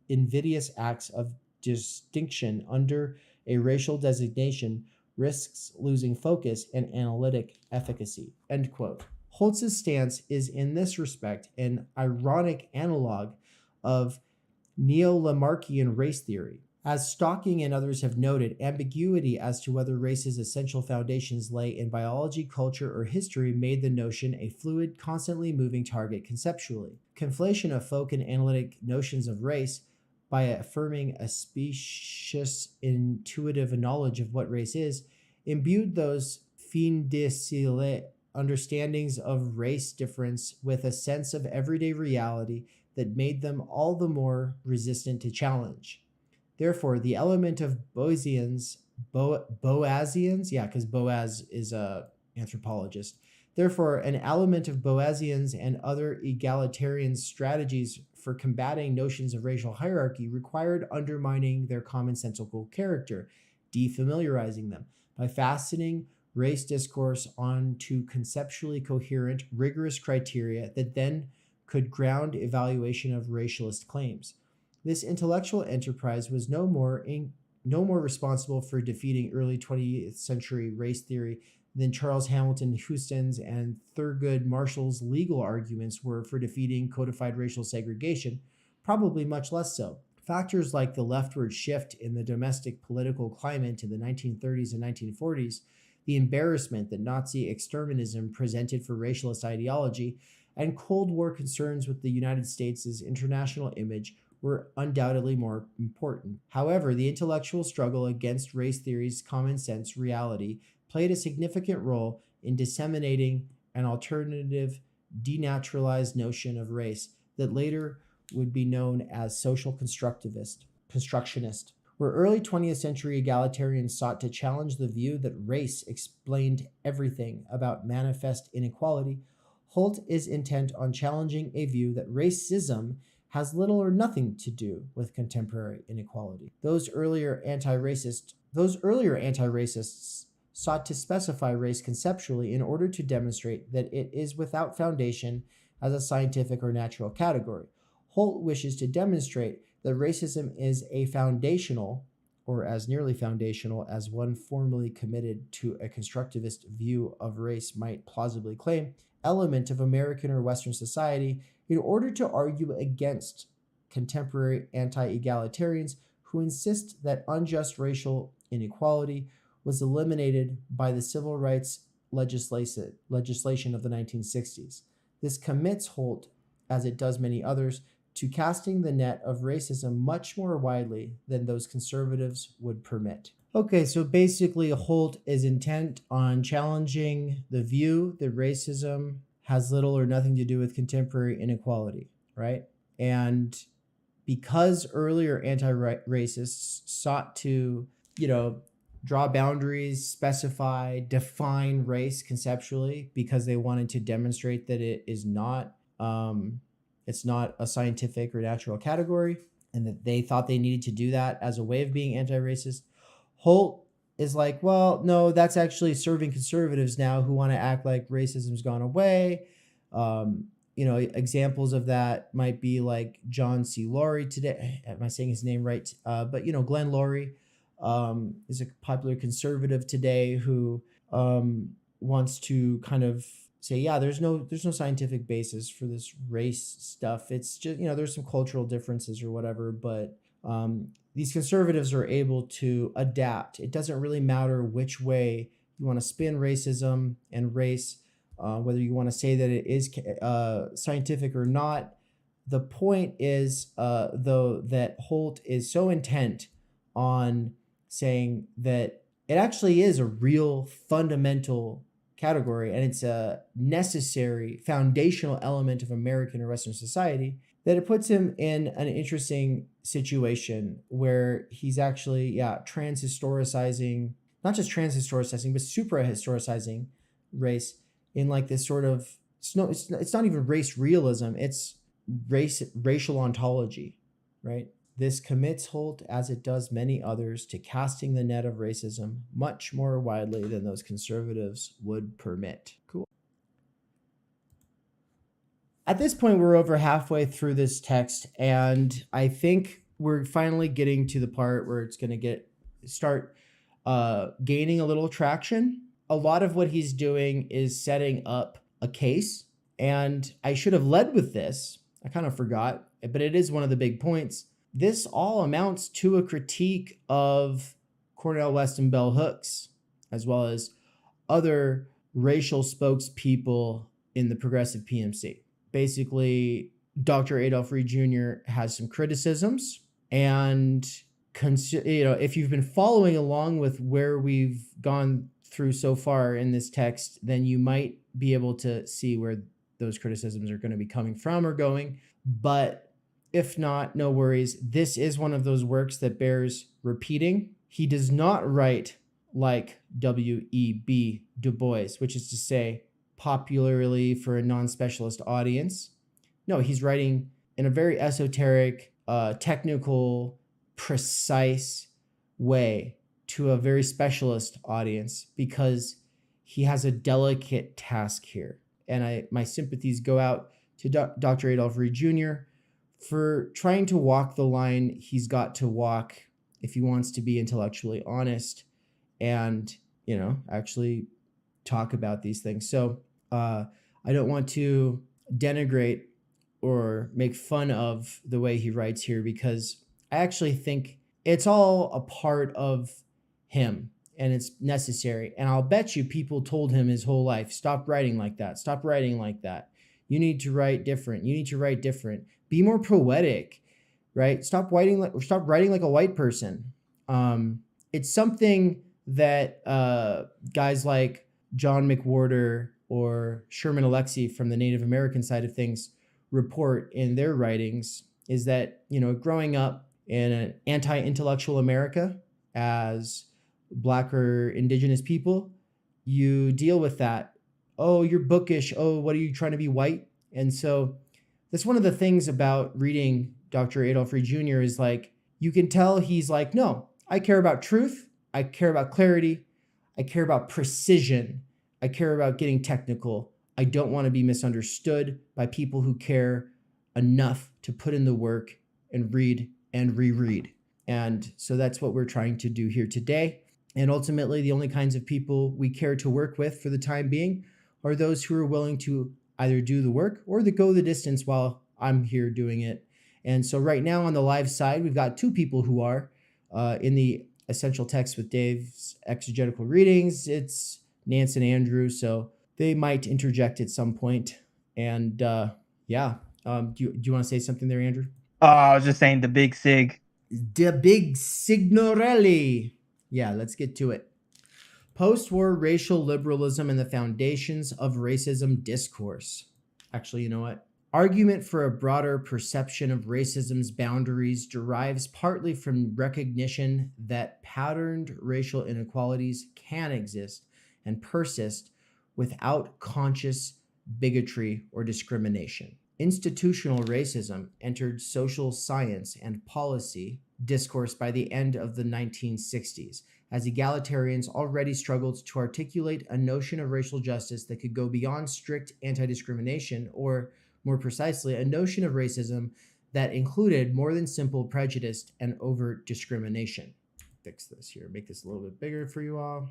invidious acts of distinction under a racial designation risks losing focus and analytic efficacy. End quote. Holtz's stance is in this respect an ironic analog of neo-Lamarckian race theory. As Stocking and others have noted, ambiguity as to whether race's essential foundations lay in biology, culture, or history made the notion a fluid, constantly moving target conceptually. Conflation of folk and analytic notions of race by affirming a specious intuitive knowledge of what race is, imbued those fin de siècle understandings of race difference with a sense of everyday reality that made them all the more resistant to challenge. Therefore, the element of Boasians, yeah, because Boas is a anthropologist. Therefore, an element of Boasians and other egalitarian strategies for combating notions of racial hierarchy required undermining their commonsensical character, defamiliarizing them, by fastening race discourse onto conceptually coherent, rigorous criteria that then could ground evaluation of racialist claims. This intellectual enterprise was no more responsible for defeating early 20th century race theory than Charles Hamilton Houston's and Thurgood Marshall's legal arguments were for defeating codified racial segregation, probably much less so. Factors like the leftward shift in the domestic political climate in the 1930s and 1940s, the embarrassment that Nazi exterminism presented for racialist ideology, and Cold War concerns with the United States' international image were undoubtedly more important. However, the intellectual struggle against race theory's common sense reality played a significant role in disseminating an alternative, denaturalized notion of race that later would be known as social constructionist, where early 20th century egalitarians sought to challenge the view that race explained everything about manifest inequality. Holt is intent on challenging a view that racism has little or nothing to do with contemporary inequality. Those earlier anti-racists sought to specify race conceptually in order to demonstrate that it is without foundation as a scientific or natural category. Holt wishes to demonstrate that racism is a foundational, or as nearly foundational as one formerly committed to a constructivist view of race might plausibly claim, element of American or Western society in order to argue against contemporary anti-egalitarians who insist that unjust racial inequality was eliminated by the civil rights legislation of the 1960s. This commits Holt, as it does many others, to casting the net of racism much more widely than those conservatives would permit. Okay, so basically Holt is intent on challenging the view that racism has little or nothing to do with contemporary inequality, right? And because earlier anti-racists sought to, draw boundaries, specify, define race conceptually because they wanted to demonstrate that it is not, it's not a scientific or natural category, and that they thought they needed to do that as a way of being anti-racist. Holt is like, well, no, that's actually serving conservatives now who want to act like racism's gone away. Examples of that might be like John C. Laurie today. Am I saying his name right? But Glenn Laurie is a popular conservative today who wants to kind of say, yeah, there's no scientific basis for this race stuff. It's just, there's some cultural differences or whatever, but these conservatives are able to adapt. It doesn't really matter which way you want to spin racism and race, whether you want to say that it is scientific or not. The point is, though, that Holt is so intent on saying that it actually is a real fundamental category and it's a necessary foundational element of American or Western society, that it puts him in an interesting situation where he's actually, transhistoricizing, not just transhistoricizing, but supra-historicizing race in like this sort of, it's not even race realism, it's racial ontology, right? This commits Holt, as it does many others, to casting the net of racism much more widely than those conservatives would permit. Cool. At this point, we're over halfway through this text, and I think we're finally getting to the part where it's going to start gaining a little traction. A lot of what he's doing is setting up a case, and I should have led with this. I kind of forgot, but it is one of the big points. This all amounts to a critique of Cornel West and Bell Hooks, as well as other racial spokespeople in the progressive PMC. Basically, Dr. Adolph Reed Jr. has some criticisms, and if you've been following along with where we've gone through so far in this text, then you might be able to see where those criticisms are going to be coming from or going. But if not, no worries. This is one of those works that bears repeating. He does not write like W.E.B. Du Bois, which is to say, popularly for a non-specialist audience. No, he's writing in a very esoteric, technical, precise way to a very specialist audience, because he has a delicate task here. And my sympathies go out to Dr. Adolph Reed Jr. for trying to walk the line he's got to walk if he wants to be intellectually honest and, actually talk about these things. So I don't want to denigrate or make fun of the way he writes here, because I actually think it's all a part of him and it's necessary. And I'll bet you people told him his whole life, stop writing like that. Stop writing like that. You need to write different. You need to write different. Be more poetic, right? Stop writing like a white person. It's something that guys like John McWhorter or Sherman Alexie from the Native American side of things report in their writings, is that, growing up in an anti-intellectual America as Black or Indigenous people, you deal with that. Oh, you're bookish. Oh, what are you trying to be white? And so that's one of the things about reading Dr. Adolph Reed Jr. is like, you can tell he's like, no, I care about truth. I care about clarity. I care about precision. I care about getting technical. I don't want to be misunderstood by people who care enough to put in the work and read and reread. And so that's what we're trying to do here today. And ultimately, the only kinds of people we care to work with for the time being are those who are willing to either do the work or to go the distance while I'm here doing it. And so right now on the live side, we've got two people who are in the Essential Text with Dave's exegetical readings. It's Nance and Andrew, so they might interject at some point. And do you want to say something there, Andrew? I was just saying the big sig. The big signorelli. Yeah, let's get to it. Post-war racial liberalism and the foundations of racism discourse. Actually, you know what? Argument for a broader perception of racism's boundaries derives partly from recognition that patterned racial inequalities can exist and persist without conscious bigotry or discrimination. Institutional racism entered social science and policy discourse by the end of the 1960s, as egalitarians already struggled to articulate a notion of racial justice that could go beyond strict anti-discrimination, or more precisely, a notion of racism that included more than simple prejudice and overt discrimination. Fix this here, make this a little bit bigger for you all.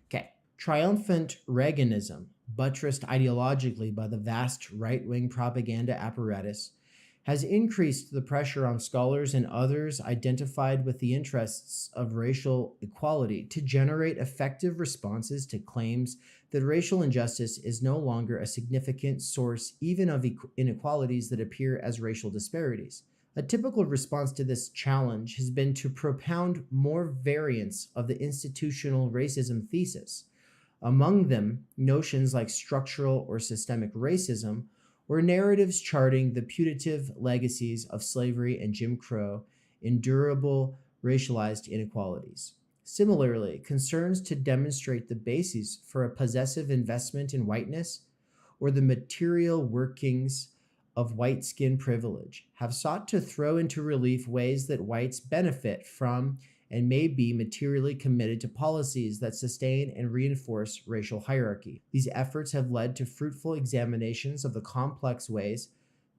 Okay. Triumphant Reaganism, buttressed ideologically by the vast right-wing propaganda apparatus, has increased the pressure on scholars and others identified with the interests of racial equality to generate effective responses to claims that racial injustice is no longer a significant source even of inequalities that appear as racial disparities. A typical response to this challenge has been to propound more variants of the institutional racism thesis, among them notions like structural or systemic racism, or narratives charting the putative legacies of slavery and Jim Crow in durable racialized inequalities. Similarly, concerns to demonstrate the basis for a possessive investment in whiteness or the material workings of white skin privilege have sought to throw into relief ways that whites benefit from and may be materially committed to policies that sustain and reinforce racial hierarchy. These efforts have led to fruitful examinations of the complex ways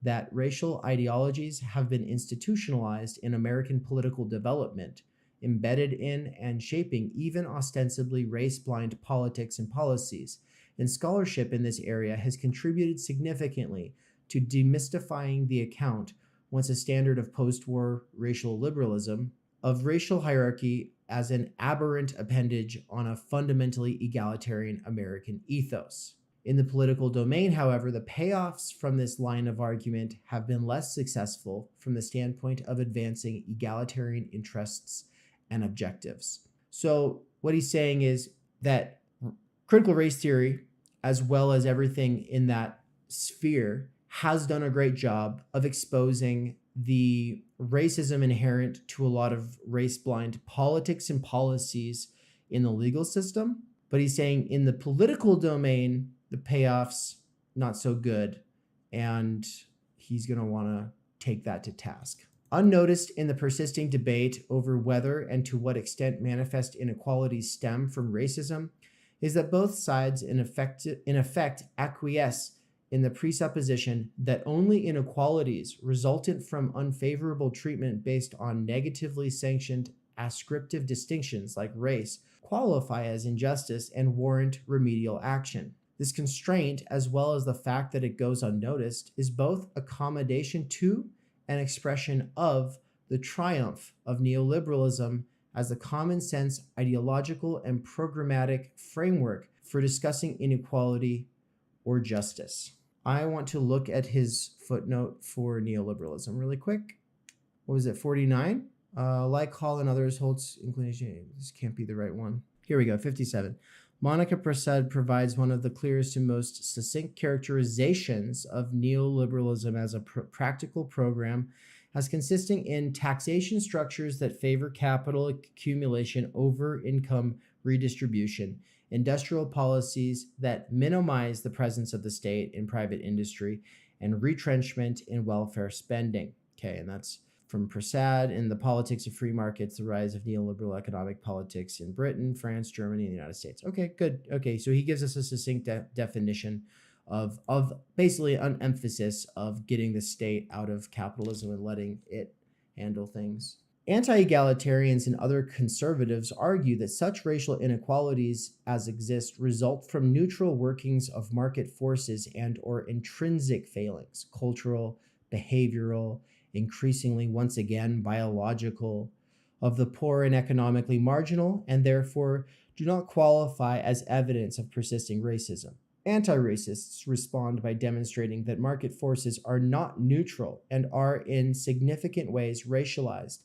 that racial ideologies have been institutionalized in American political development, embedded in and shaping even ostensibly race-blind politics and policies. And scholarship in this area has contributed significantly to demystifying the account, once a standard of post-war racial liberalism, of racial hierarchy as an aberrant appendage on a fundamentally egalitarian American ethos. In the political domain, however, the payoffs from this line of argument have been less successful from the standpoint of advancing egalitarian interests and objectives. So what he's saying is that critical race theory, as well as everything in that sphere, has done a great job of exposing the racism inherent to a lot of race-blind politics and policies in the legal system. But he's saying in the political domain, the payoffs not so good, and he's going to want to take that to task. Unnoticed in the persisting debate over whether and to what extent manifest inequalities stem from racism is that both sides in effect acquiesce in the presupposition that only inequalities resultant from unfavorable treatment based on negatively sanctioned ascriptive distinctions like race qualify as injustice and warrant remedial action. This constraint, as well as the fact that it goes unnoticed, is both accommodation to and expression of the triumph of neoliberalism as the common sense ideological and programmatic framework for discussing inequality or justice. I want to look at his footnote for neoliberalism really quick. What was it, 49? Like Hall and others holds inclination. This can't be the right one. Here we go, 57. Monica Prasad provides one of the clearest and most succinct characterizations of neoliberalism as a practical program as consisting in taxation structures that favor capital accumulation over income redistribution, industrial policies that minimize the presence of the state in private industry, and retrenchment in welfare spending. Okay, and that's from Prasad in The Politics of Free Markets, the Rise of Neoliberal Economic Politics in Britain, France, Germany, and the United States. Okay, good. Okay, so he gives us a succinct definition of basically an emphasis of getting the state out of capitalism and letting it handle things. Anti-egalitarians and other conservatives argue that such racial inequalities as exist result from neutral workings of market forces and or intrinsic failings, cultural, behavioral, increasingly once again biological, of the poor and economically marginal, and therefore do not qualify as evidence of persisting racism. Anti-racists respond by demonstrating that market forces are not neutral and are in significant ways racialized,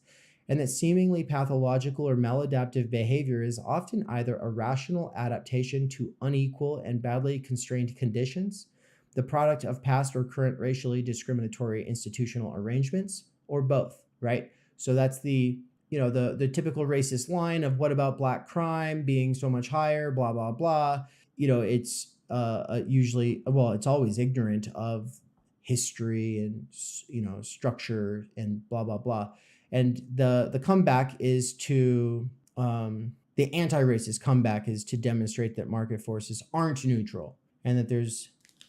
and that seemingly pathological or maladaptive behavior is often either a rational adaptation to unequal and badly constrained conditions, the product of past or current racially discriminatory institutional arrangements, or both, right? So that's the typical racist line of what about black crime being so much higher, blah, blah, blah. It's usually, well, it's always ignorant of history and, structure and blah, blah, blah. And the comeback is to, the anti-racist comeback is to demonstrate that market forces aren't neutral and that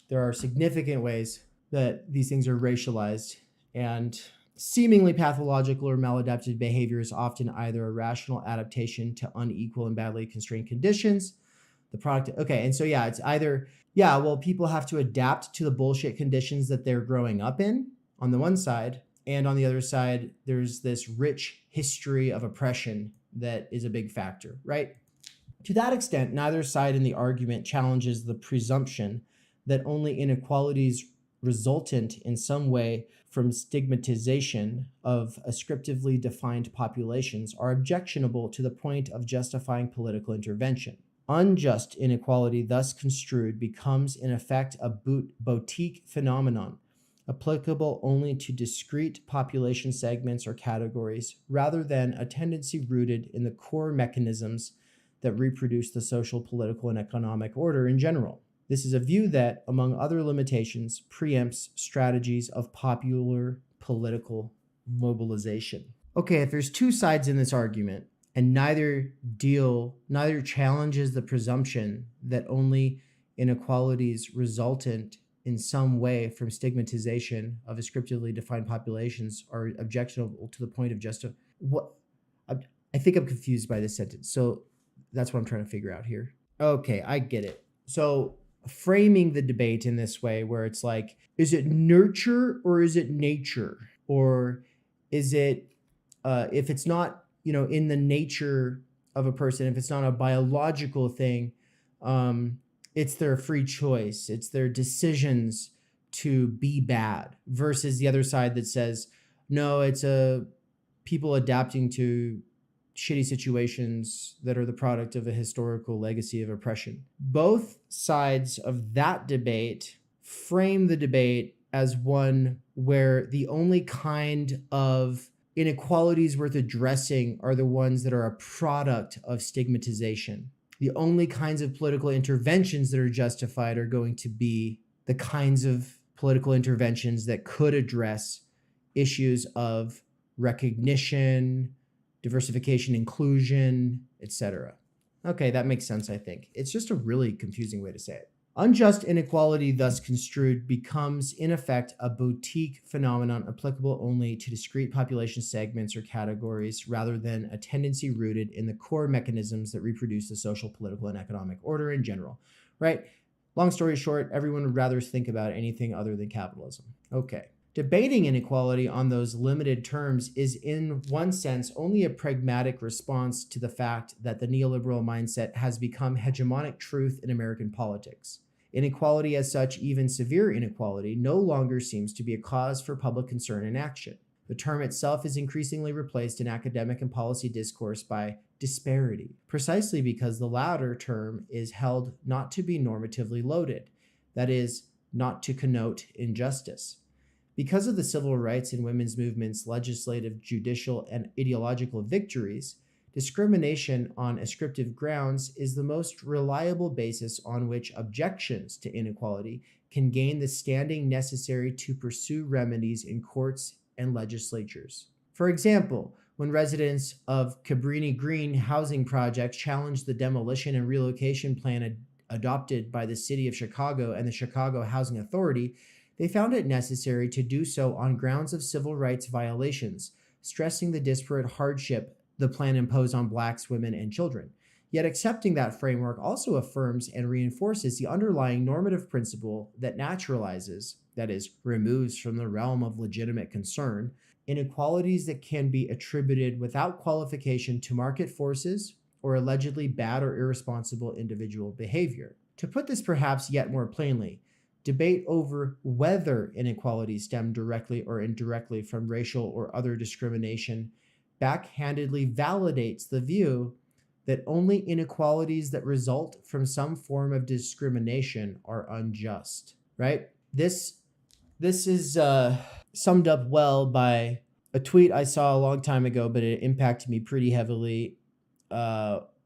there are significant ways that these things are racialized, and seemingly pathological or maladaptive behavior is often either a rational adaptation to unequal and badly constrained conditions. The product, okay, and so yeah, it's either, people have to adapt to the bullshit conditions that they're growing up in on the one side, and on the other side, there's this rich history of oppression that is a big factor, right? To that extent, neither side in the argument challenges the presumption that only inequalities resultant in some way from stigmatization of ascriptively defined populations are objectionable to the point of justifying political intervention. Unjust inequality thus construed becomes in effect a boutique phenomenon, applicable only to discrete population segments or categories, rather than a tendency rooted in the core mechanisms that reproduce the social, political, and economic order in general. This is a view that, among other limitations, preempts strategies of popular political mobilization. Okay, if there's two sides in this argument, and neither challenges the presumption that only inequalities resultant in some way from stigmatization of ascriptively defined populations are objectionable to the point of what I think I'm confused by this sentence. So that's what I'm trying to figure out here. Okay, I get it. So framing the debate in this way, where it's like, is it nurture or is it nature? Or is it, if it's not, in the nature of a person, if it's not a biological thing, it's their free choice. It's their decisions to be bad, versus the other side that says, no, it's people adapting to shitty situations that are the product of a historical legacy of oppression. Both sides of that debate frame the debate as one where the only kind of inequalities worth addressing are the ones that are a product of stigmatization. The only kinds of political interventions that are justified are going to be the kinds of political interventions that could address issues of recognition, diversification, inclusion, etc. Okay, that makes sense, I think. It's just a really confusing way to say it. Unjust inequality, thus construed, becomes in effect a boutique phenomenon applicable only to discrete population segments or categories, rather than a tendency rooted in the core mechanisms that reproduce the social, political, and economic order in general, right? Long story short, everyone would rather think about anything other than capitalism. Okay. Debating inequality on those limited terms is, in one sense, only a pragmatic response to the fact that the neoliberal mindset has become hegemonic truth in American politics. Inequality as such, even severe inequality, no longer seems to be a cause for public concern and action. The term itself is increasingly replaced in academic and policy discourse by disparity, precisely because the latter term is held not to be normatively loaded, that is, not to connote injustice. Because of the civil rights and women's movements' legislative, judicial, and ideological victories, discrimination on ascriptive grounds is the most reliable basis on which objections to inequality can gain the standing necessary to pursue remedies in courts and legislatures. For example, when residents of Cabrini Green housing project challenged the demolition and relocation plan adopted by the city of Chicago and the Chicago Housing Authority, they found it necessary to do so on grounds of civil rights violations, stressing the disparate hardship the plan imposed on blacks, women, and children. Yet accepting that framework also affirms and reinforces the underlying normative principle that naturalizes, that is, removes from the realm of legitimate concern, inequalities that can be attributed without qualification to market forces or allegedly bad or irresponsible individual behavior. To put this perhaps yet more plainly, debate over whether inequalities stem directly or indirectly from racial or other discrimination backhandedly validates the view that only inequalities that result from some form of discrimination are unjust, right? This is summed up well by a tweet I saw a long time ago, but it impacted me pretty heavily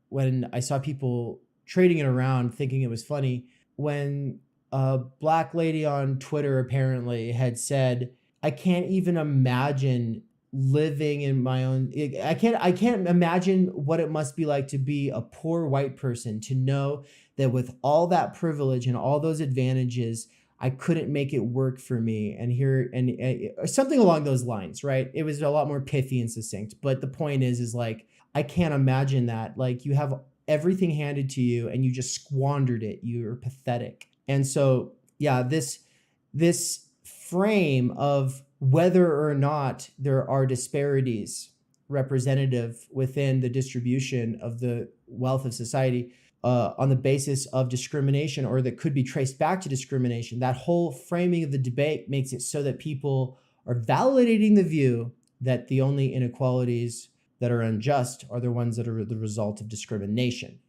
when I saw people trading it around thinking it was funny, when a black lady on Twitter apparently had said, I can't even imagine living in my own, I can't imagine what it must be like to be a poor white person, to know that with all that privilege and all those advantages, I couldn't make it work for me. And something along those lines, right? It was a lot more pithy and succinct, but the point is like, I can't imagine that. Like, you have everything handed to you and you just squandered it. You're pathetic. And so, yeah, this frame of whether or not there are disparities representative within the distribution of the wealth of society on the basis of discrimination, or that could be traced back to discrimination, that whole framing of the debate makes it so that people are validating the view that the only inequalities that are unjust are the ones that are the result of discrimination,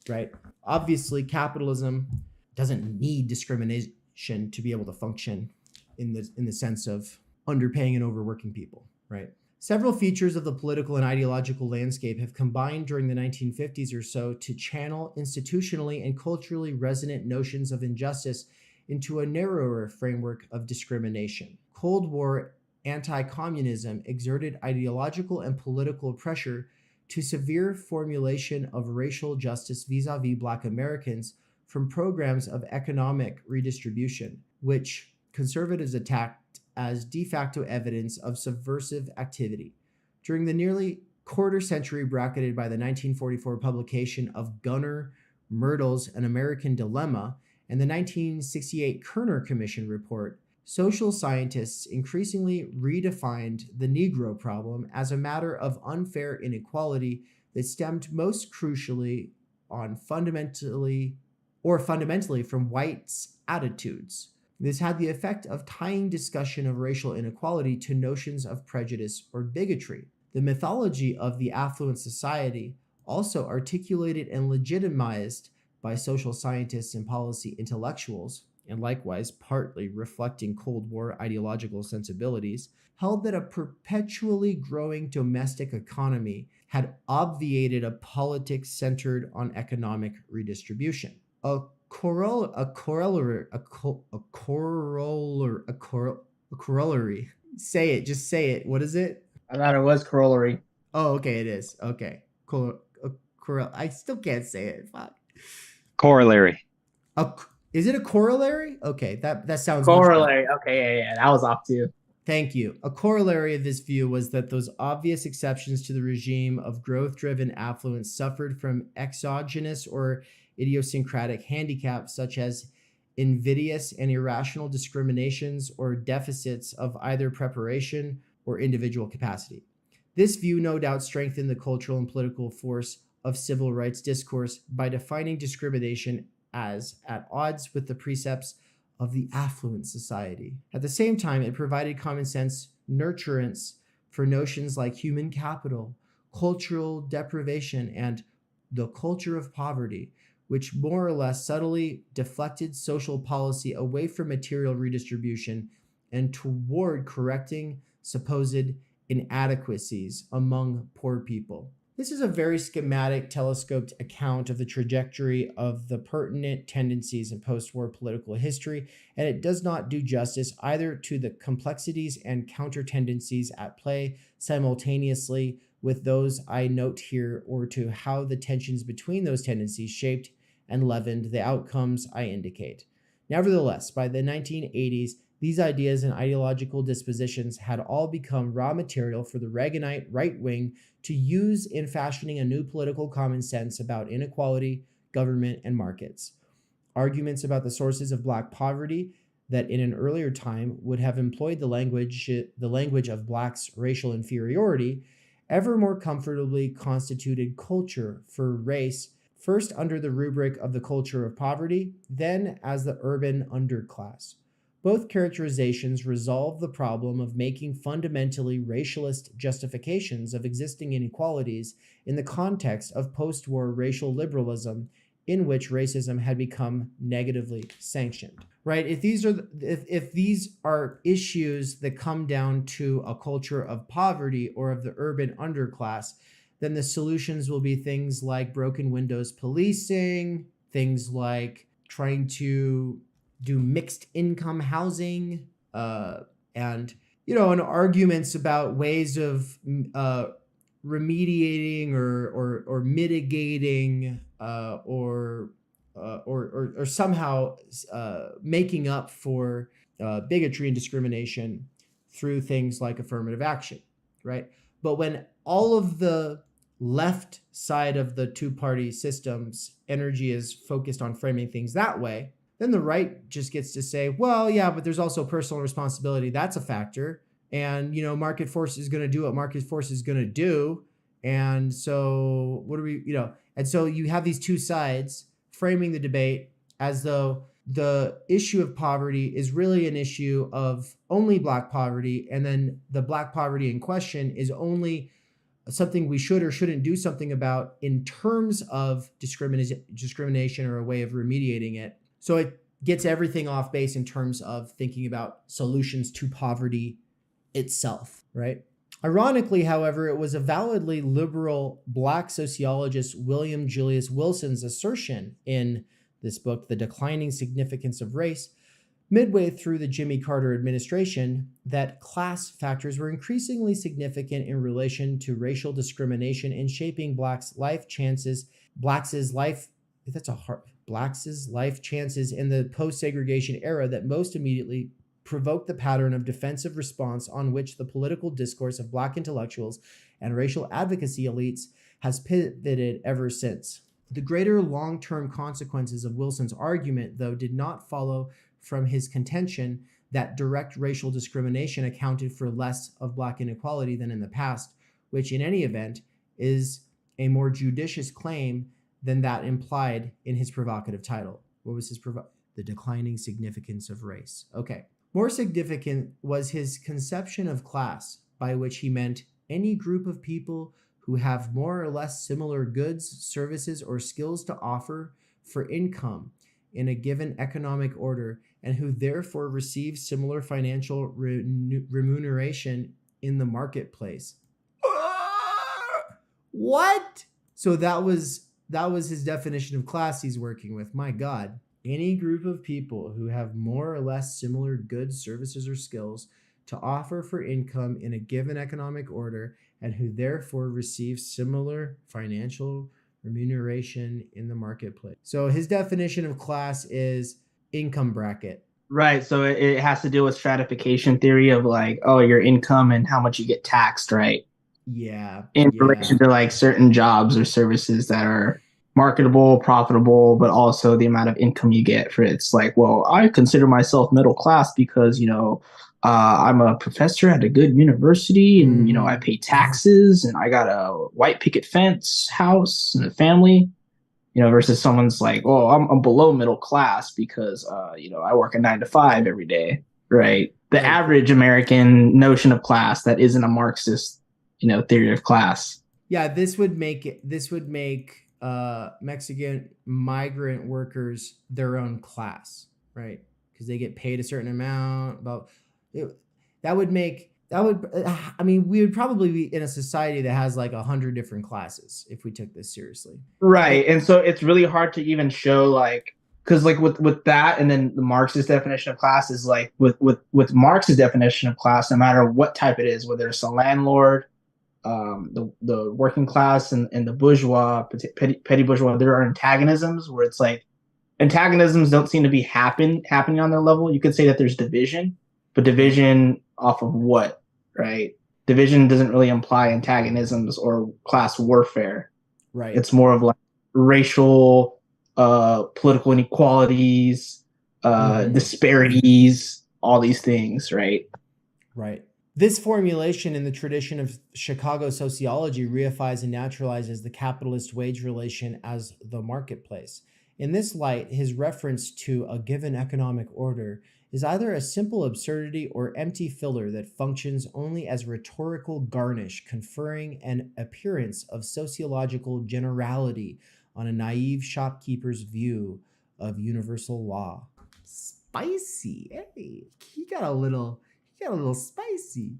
right? Obviously, capitalism doesn't need discrimination to be able to function in the sense of underpaying and overworking people, right? Several features of the political and ideological landscape have combined during the 1950s or so to channel institutionally and culturally resonant notions of injustice into a narrower framework of discrimination. Cold War anti-communism exerted ideological and political pressure to severe formulation of racial justice vis-a-vis Black Americans from programs of economic redistribution, which conservatives attacked as de facto evidence of subversive activity. During the nearly quarter century bracketed by the 1944 publication of Gunnar Myrdal's An American Dilemma and the 1968 Kerner Commission report, social scientists increasingly redefined the Negro problem as a matter of unfair inequality that stemmed most crucially on fundamentally from whites' attitudes. This had the effect of tying discussion of racial inequality to notions of prejudice or bigotry. The mythology of the affluent society, also articulated and legitimized by social scientists and policy intellectuals, and likewise partly reflecting Cold War ideological sensibilities, held that a perpetually growing domestic economy had obviated a politics centered on economic redistribution. A corollary. Say it, just say it. What is it? I thought it was corollary. Oh, okay, it is. Okay. I still can't say it. Fuck. Corollary. Is it a corollary? Okay, that sounds Corollary. Okay, yeah, that was off too. Thank you. A corollary of this view was that those obvious exceptions to the regime of growth-driven affluence suffered from exogenous or idiosyncratic handicaps such as invidious and irrational discriminations or deficits of either preparation or individual capacity. This view no doubt strengthened the cultural and political force of civil rights discourse by defining discrimination as at odds with the precepts of the affluent society. At the same time, it provided common sense nurturance for notions like human capital, cultural deprivation, and the culture of poverty, which more or less subtly deflected social policy away from material redistribution and toward correcting supposed inadequacies among poor people. This is a very schematic, telescoped account of the trajectory of the pertinent tendencies in post-war political history, and it does not do justice either to the complexities and counter-tendencies at play simultaneously with those I note here, or to how the tensions between those tendencies shaped and leavened the outcomes I indicate. Nevertheless, by the 1980s, these ideas and ideological dispositions had all become raw material for the Reaganite right wing to use in fashioning a new political common sense about inequality, government, and markets. Arguments about the sources of Black poverty that in an earlier time would have employed the language of Blacks' racial inferiority, ever more comfortably constituted culture for race, first under the rubric of the culture of poverty, then as the urban underclass. Both characterizations resolve the problem of making fundamentally racialist justifications of existing inequalities in the context of post-war racial liberalism in which racism had become negatively sanctioned. Right? If these are issues that come down to a culture of poverty or of the urban underclass, then the solutions will be things like broken windows policing, things like trying to do mixed income housing, and arguments about ways of remediating or mitigating or somehow making up for bigotry and discrimination through things like affirmative action, right? But when all of the left side of the two-party system's energy is focused on framing things that way, then the right just gets to say, well, yeah, but there's also personal responsibility. That's a factor. And, market force is going to do what market force is going to do. And so and so you have these two sides framing the debate as though the issue of poverty is really an issue of only Black poverty. And then the Black poverty in question is only something we should or shouldn't do something about in terms of discrimination or a way of remediating it. So it gets everything off base in terms of thinking about solutions to poverty itself, right? Ironically, however, it was a validly liberal Black sociologist William Julius Wilson's assertion in this book, The Declining Significance of Race, midway through the Jimmy Carter administration that class factors were increasingly significant in relation to racial discrimination in shaping blacks' life chances in the post-segregation era that most immediately provoked the pattern of defensive response on which the political discourse of black intellectuals and racial advocacy elites has pivoted ever since. The greater long-term consequences of Wilson's argument, though, did not follow from his contention that direct racial discrimination accounted for less of black inequality than in the past, which in any event is a more judicious claim than that implied in his provocative title. What was his The Declining Significance of Race. Okay. More significant was his conception of class, by which he meant any group of people who have more or less similar goods, services, or skills to offer for income in a given economic order, and who therefore receive similar financial remuneration in the marketplace. What? So that was his definition of class he's working with. My God. Any group of people who have more or less similar goods, services, or skills to offer for income in a given economic order, and who therefore receive similar financial remuneration in the marketplace. So his definition of class is income bracket. Right. So it has to do with stratification theory of like, oh, your income and how much you get taxed, right? Yeah. In relation to like certain jobs or services that are marketable, profitable, but also the amount of income you get for it. It's like, well, I consider myself middle class because, I'm a professor at a good university and, I pay taxes and I got a white picket fence house and a family, versus someone's like, oh, I'm below middle class because, I work a 9 to 5 every day. Right. The average American notion of class that isn't a Marxist, theory of class. Yeah. This would make Mexican migrant workers their own class, right? Because they get paid a certain amount. We would probably be in a society that has like 100 different classes if we took this seriously. Right. And so it's really hard to even show like, because like with that and then the Marxist definition of class is like with Marx's definition of class, no matter what type it is, whether it's a landlord, the working class and the bourgeois, petty bourgeois, there are antagonisms where it's like antagonisms don't seem to be happening on their level. You could say that there's division, but division off of what, right? Division doesn't really imply antagonisms or class warfare. Right. It's more of like racial, political inequalities, disparities, all these things, right? Right. This formulation in the tradition of Chicago sociology reifies and naturalizes the capitalist wage relation as the marketplace. In this light, his reference to a given economic order is either a simple absurdity or empty filler that functions only as rhetorical garnish, conferring an appearance of sociological generality on a naive shopkeeper's view of universal law. Spicy. Hey, he got a little spicy.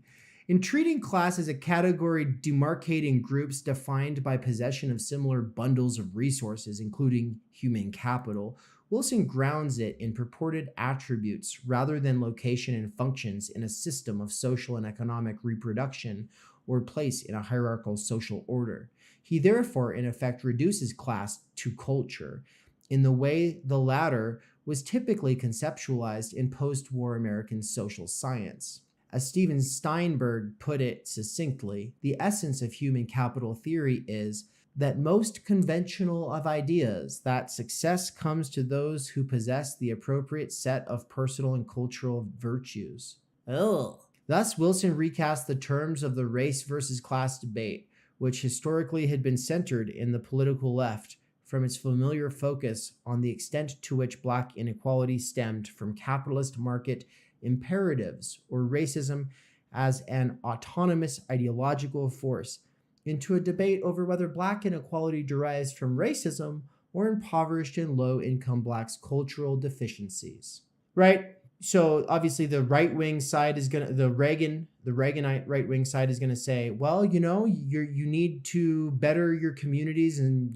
In treating class as a category demarcating groups defined by possession of similar bundles of resources, including human capital, Wilson grounds it in purported attributes rather than location and functions in a system of social and economic reproduction or place in a hierarchical social order. He therefore, in effect, reduces class to culture in the way the latter was typically conceptualized in post-war American social science. As Steven Steinberg put it succinctly, the essence of human capital theory is that most conventional of ideas, that success comes to those who possess the appropriate set of personal and cultural virtues. Ugh. Thus, Wilson recast the terms of the race versus class debate, which historically had been centered in the political left, from its familiar focus on the extent to which black inequality stemmed from capitalist market imperatives or racism as an autonomous ideological force, into a debate over whether black inequality derives from racism or impoverished and low-income blacks' cultural deficiencies. Right? So obviously the right-wing side is going to, the Reaganite right-wing side is going to say, well, you need to better your communities and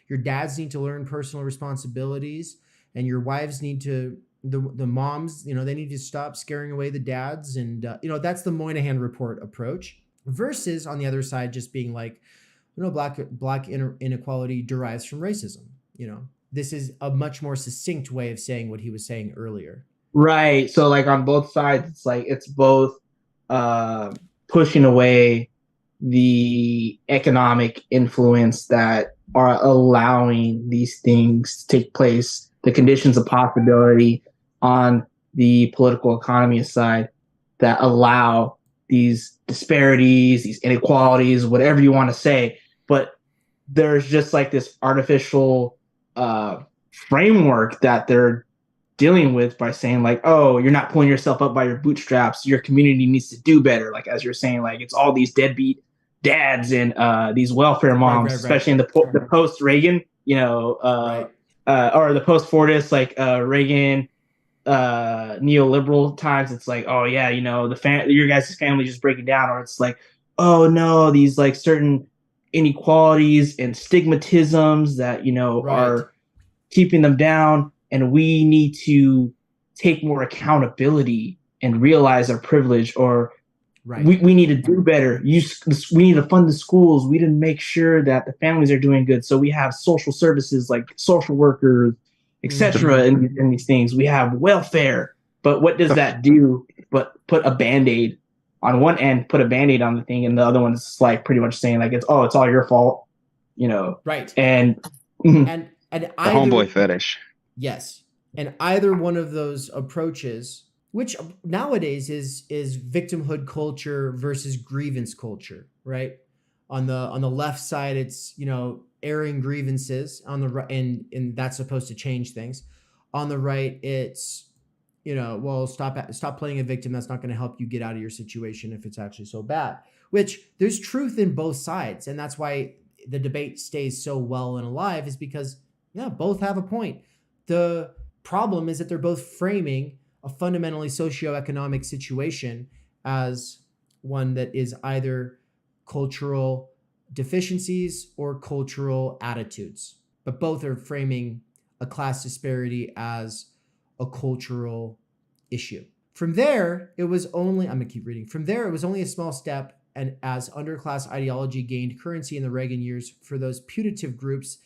your dads need to learn personal responsibilities and your wives need to the moms, they need to stop scaring away the dads. And, that's the Moynihan report approach versus on the other side, just being like, black inequality derives from racism. This is a much more succinct way of saying what he was saying earlier. Right. So like on both sides, it's both pushing away the economic influence that are allowing these things to take place, the conditions of possibility on the political economy side that allow these disparities, these inequalities, whatever you want to say. But there's just like this artificial framework that they're dealing with by saying like, oh, you're not pulling yourself up by your bootstraps. Your community needs to do better. Like, as you're saying, like it's all these deadbeat dads and these welfare moms, especially in the post Reagan, or the post Fordist, like Reagan neoliberal times. It's like, oh yeah, your guys' family just breaking down, or it's like, oh no, these like certain inequalities and stigmatisms that are keeping them down, and we need to take more accountability and realize our privilege, or we need to do better. We need to fund the schools. We need to make sure that the families are doing good. So we have social services like social workers, etc. in these things. We have welfare. But what does that do but put a Band-Aid on one end, put a Band-Aid on the thing, and the other one is like pretty much saying like it's all your fault, Right. And either, the homeboy fetish. Yes. And either one of those approaches, which nowadays is victimhood culture versus grievance culture, right? On the left side, it's, airing grievances. On the right, and that's supposed to change things. On the right, it's, well, stop playing a victim. That's not going to help you get out of your situation if it's actually so bad. Which there's truth in both sides, and that's why the debate stays so well and alive, is because both have a point. The problem is that they're both framing a fundamentally socioeconomic situation as one that is either cultural deficiencies or cultural attitudes. But both are framing a class disparity as a cultural issue. From there, it was only, I'm going to keep reading. From there, it was only a small step, and as underclass ideology gained currency in the Reagan years for those putative groups,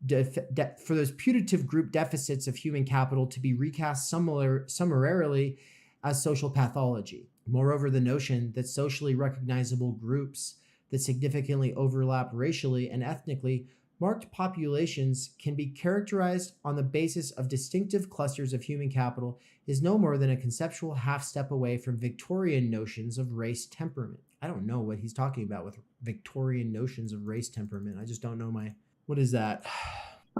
for those putative group deficits of human capital to be recast summarily as social pathology. Moreover, the notion that socially recognizable groups that significantly overlap racially and ethnically marked populations can be characterized on the basis of distinctive clusters of human capital is no more than a conceptual half step away from Victorian notions of race temperament. I don't know what he's talking about with Victorian notions of race temperament. I just don't know what is that?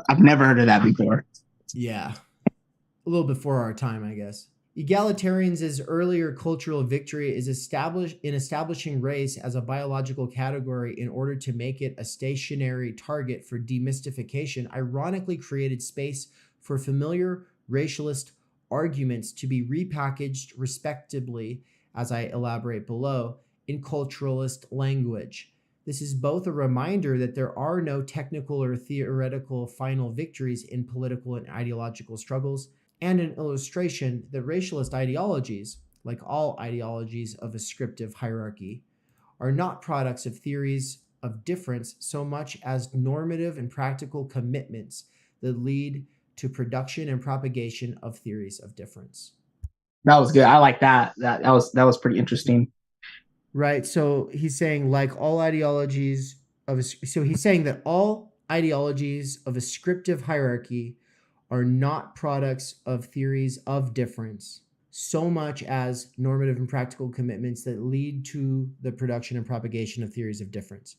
I've never heard of that before. Yeah. A little before our time, I guess. Egalitarians' earlier cultural victory is establishing race as a biological category in order to make it a stationary target for demystification, ironically created space for familiar racialist arguments to be repackaged respectably, as I elaborate below, in culturalist language. This is both a reminder that there are no technical or theoretical final victories in political and ideological struggles, and an illustration that racialist ideologies, like all ideologies of ascriptive hierarchy, are not products of theories of difference so much as normative and practical commitments that lead to production and propagation of theories of difference. That was good. I like that. That was pretty interesting. Right. So he's saying like all ideologies of, so he's saying that all ideologies of ascriptive hierarchy are not products of theories of difference so much as normative and practical commitments that lead to the production and propagation of theories of difference.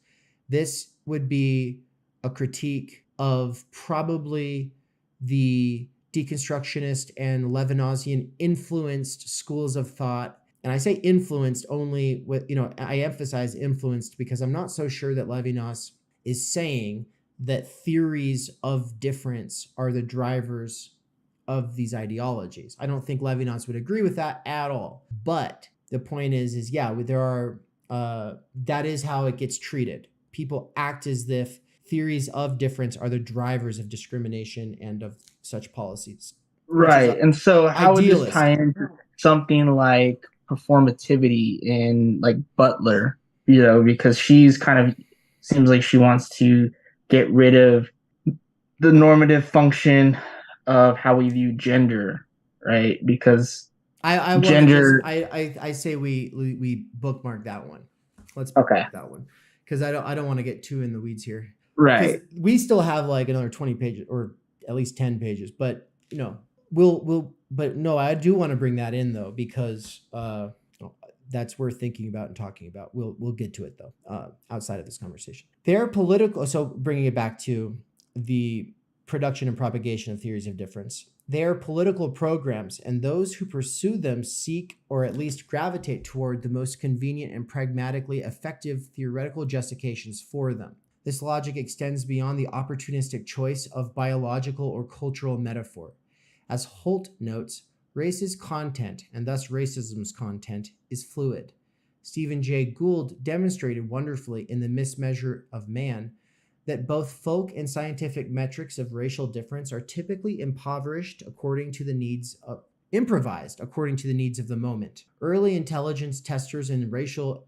This would be a critique of probably the deconstructionist and Levinasian influenced schools of thought. And I say influenced only with, I emphasize influenced because I'm not so sure that Levinas is saying that theories of difference are the drivers of these ideologies. I don't think Levinas would agree with that at all. But the point is yeah, there are, that is how it gets treated. People act as if theories of difference are the drivers of discrimination and of such policies. Right. And so how would this idealist. tie into something like performativity in like Butler, because she's kind of seems like she wants to get rid of the normative function of how we view gender, right? Because I want to gender. I say we bookmark that one. Let's Okay. bookmark that one because I don't want to get too in the weeds here. Because Right. we still have like another 20 pages or at least 10 pages, but but no, I do want to bring that in though because that's worth thinking about and talking about. We'll get to it though outside of this conversation. They're political. So bringing it back to the production and propagation of theories of difference. They are political programs, and those who pursue them seek or at least gravitate toward the most convenient and pragmatically effective theoretical justifications for them. This logic extends beyond the opportunistic choice of biological or cultural metaphor. As Holt notes, race's content, and thus racism's content, is fluid. Stephen Jay Gould demonstrated wonderfully in The Mismeasure of Man that both folk and scientific metrics of racial difference are typically improvised according to the needs of the moment. Early intelligence testers and racial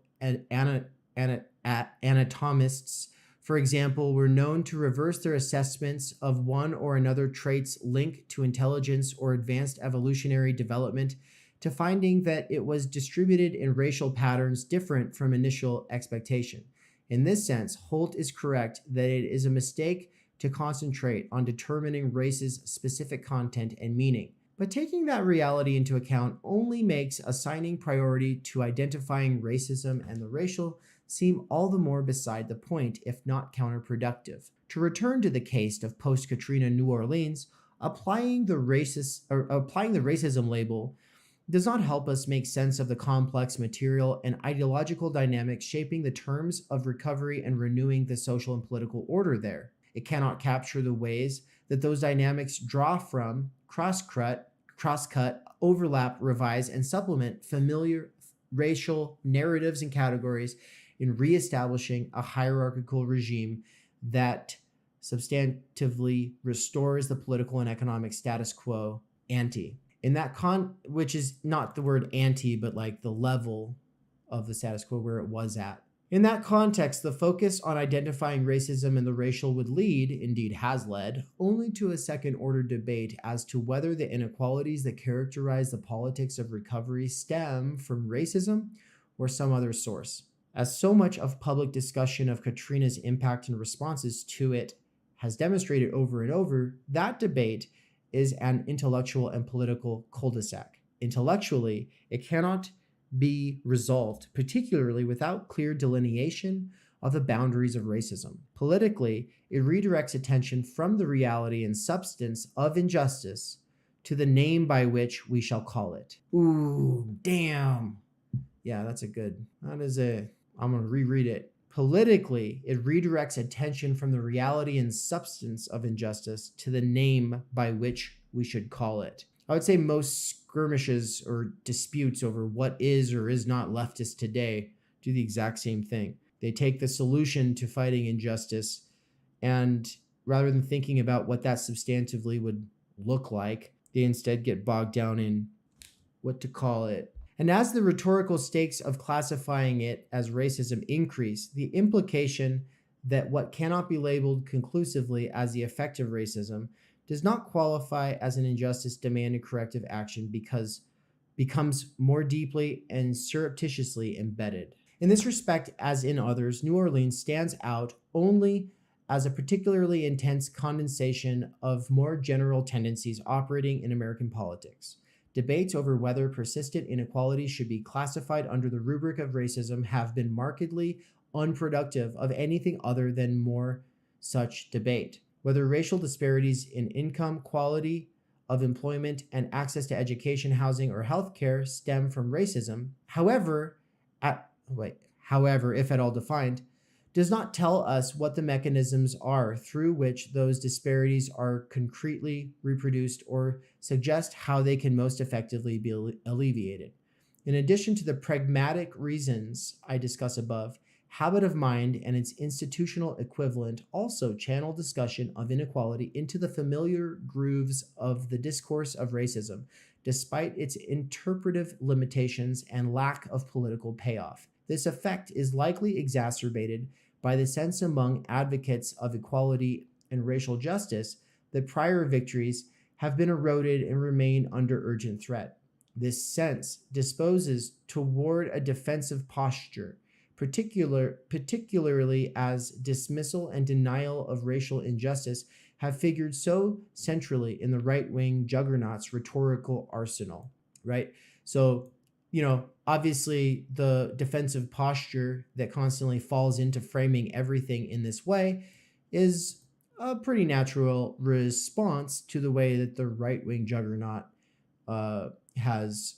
anatomists, for example, were known to reverse their assessments of one or another trait's link to intelligence or advanced evolutionary development to finding that it was distributed in racial patterns different from initial expectation. In this sense, Holt is correct that it is a mistake to concentrate on determining race's specific content and meaning, but taking that reality into account only makes assigning priority to identifying racism and the racial seem all the more beside the point, if not counterproductive. To return to the case of post-Katrina New Orleans, applying the racism label does not help us make sense of the complex material and ideological dynamics shaping the terms of recovery and renewing the social and political order there. It cannot capture the ways that those dynamics draw from, cross-cut, overlap, revise, and supplement familiar racial narratives and categories in reestablishing a hierarchical regime that substantively restores the political and economic status quo ante. In that which is not the word ante, but like the level of the status quo where it was at. In that context, the focus on identifying racism and the racial would lead, indeed has led, only to a second-order debate as to whether the inequalities that characterize the politics of recovery stem from racism or some other source. As so much of public discussion of Katrina's impact and responses to it has demonstrated over and over, that debate is an intellectual and political cul-de-sac. Intellectually, it cannot be resolved, particularly without clear delineation of the boundaries of racism. Politically, it redirects attention from the reality and substance of injustice to the name by which we shall call it. Ooh, damn. Yeah, I'm going to reread it. Politically, it redirects attention from the reality and substance of injustice to the name by which we should call it. I would say most skirmishes or disputes over what is or is not leftist today do the exact same thing. They take the solution to fighting injustice, and rather than thinking about what that substantively would look like, they instead get bogged down in what to call it. And as the rhetorical stakes of classifying it as racism increase, the implication that what cannot be labeled conclusively as the effect of racism does not qualify as an injustice demanding corrective action becomes more deeply and surreptitiously embedded. In this respect, as in others, New Orleans stands out only as a particularly intense condensation of more general tendencies operating in American politics. Debates over whether persistent inequalities should be classified under the rubric of racism have been markedly unproductive of anything other than more such debate. Whether racial disparities in income, quality of employment, and access to education, housing, or healthcare stem from racism, however, if at all defined, does not tell us what the mechanisms are through which those disparities are concretely reproduced or suggest how they can most effectively be alleviated. In addition to the pragmatic reasons I discuss above, habit of mind and its institutional equivalent also channel discussion of inequality into the familiar grooves of the discourse of racism, despite its interpretive limitations and lack of political payoff. This effect is likely exacerbated by the sense among advocates of equality and racial justice that prior victories have been eroded and remain under urgent threat. This sense disposes toward a defensive posture, particularly as dismissal and denial of racial injustice have figured so centrally in the right-wing juggernaut's rhetorical arsenal, right? So, obviously the defensive posture that constantly falls into framing everything in this way is a pretty natural response to the way that the right-wing juggernaut has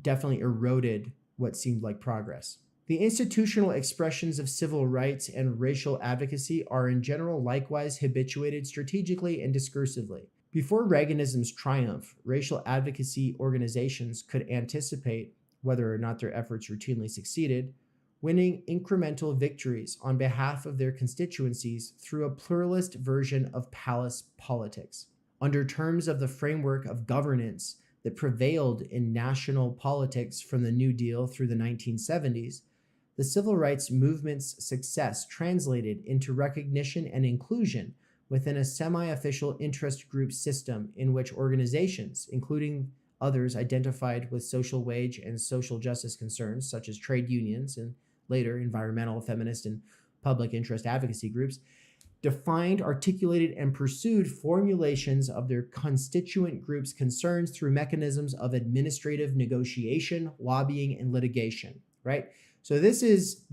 definitely eroded what seemed like progress. The institutional expressions of civil rights and racial advocacy are in general likewise habituated strategically and discursively. Before Reaganism's triumph, racial advocacy organizations could anticipate, whether or not their efforts routinely succeeded, winning incremental victories on behalf of their constituencies through a pluralist version of palace politics. Under terms of the framework of governance that prevailed in national politics from the New Deal through the 1970s, the civil rights movement's success translated into recognition and inclusion within a semi-official interest group system in which organizations, including others identified with social wage and social justice concerns, such as trade unions and later environmental, feminist, and public interest advocacy groups, defined, articulated, and pursued formulations of their constituent groups' concerns through mechanisms of administrative negotiation, lobbying, and litigation, right? So this is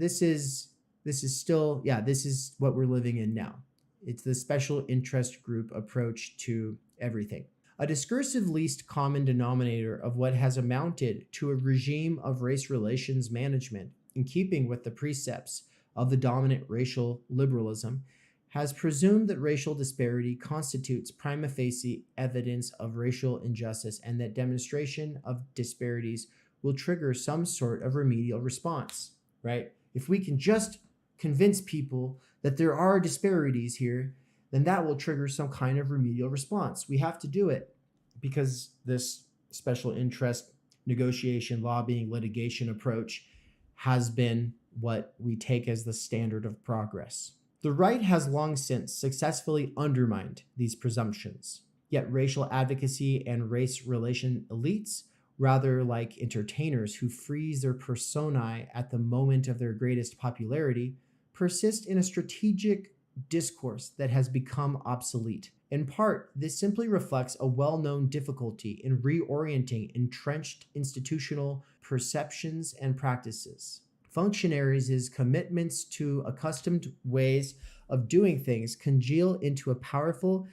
what we're living in now. It's the special interest group approach to everything. A discursive least common denominator of what has amounted to a regime of race relations management, in keeping with the precepts of the dominant racial liberalism, has presumed that racial disparity constitutes prima facie evidence of racial injustice and that demonstration of disparities will trigger some sort of remedial response, right? If we can just convince people that there are disparities here, then that will trigger some kind of remedial response. We have to do it because this special interest negotiation, lobbying, litigation approach has been what we take as the standard of progress. The right has long since successfully undermined these presumptions, yet racial advocacy and race relation elites, rather like entertainers who freeze their personae at the moment of their greatest popularity, persist in a strategic discourse that has become obsolete. In part, this simply reflects a well-known difficulty in reorienting entrenched institutional perceptions and practices. Functionaries' commitments to accustomed ways of doing things congeal into a powerful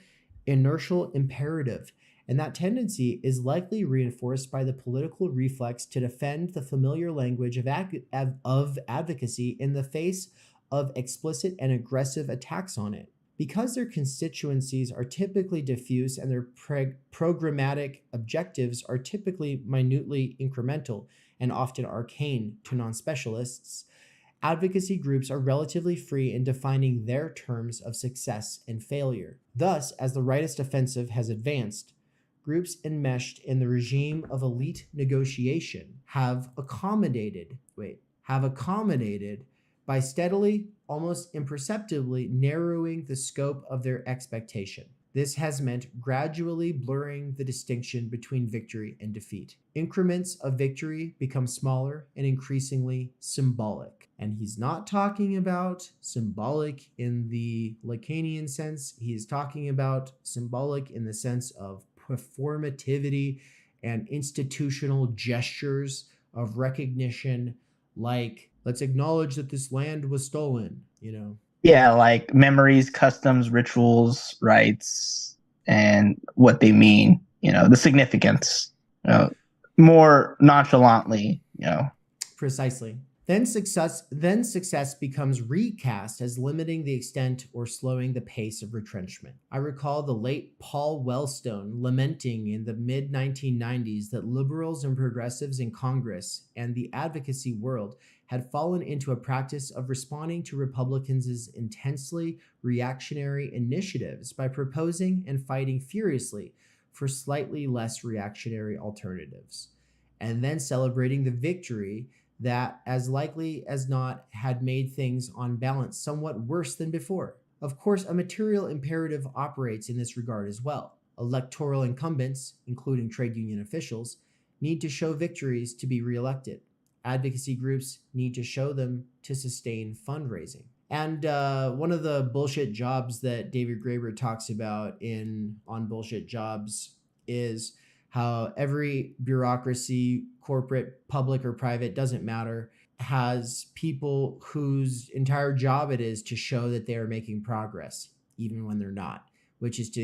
inertial imperative, and that tendency is likely reinforced by the political reflex to defend the familiar language of advocacy in the face of explicit and aggressive attacks on it. Because their constituencies are typically diffuse and their programmatic objectives are typically minutely incremental and often arcane to non-specialists, advocacy groups are relatively free in defining their terms of success and failure. Thus, as the rightist offensive has advanced, groups enmeshed in the regime of elite negotiation have accommodated by steadily, almost imperceptibly narrowing the scope of their expectation. This has meant gradually blurring the distinction between victory and defeat. Increments of victory become smaller and increasingly symbolic. And he's not talking about symbolic in the Lacanian sense. He is talking about symbolic in the sense of performativity and institutional gestures of recognition, like, let's acknowledge that this land was stolen, Yeah, like memories, customs, rituals, rites, and what they mean, the significance, more nonchalantly, Precisely. Then success becomes recast as limiting the extent or slowing the pace of retrenchment. I recall the late Paul Wellstone lamenting in the mid-1990s that liberals and progressives in Congress and the advocacy world had fallen into a practice of responding to Republicans' intensely reactionary initiatives by proposing and fighting furiously for slightly less reactionary alternatives, and then celebrating the victory that, as likely as not, had made things on balance somewhat worse than before. Of course, a material imperative operates in this regard as well. Electoral incumbents, including trade union officials, need to show victories to be reelected. Advocacy groups need to show them to sustain fundraising. And one of the bullshit jobs that David Graeber talks about on Bullshit Jobs is how every bureaucracy, corporate, public, or private, doesn't matter, has people whose entire job it is to show that they are making progress, even when they're not, which is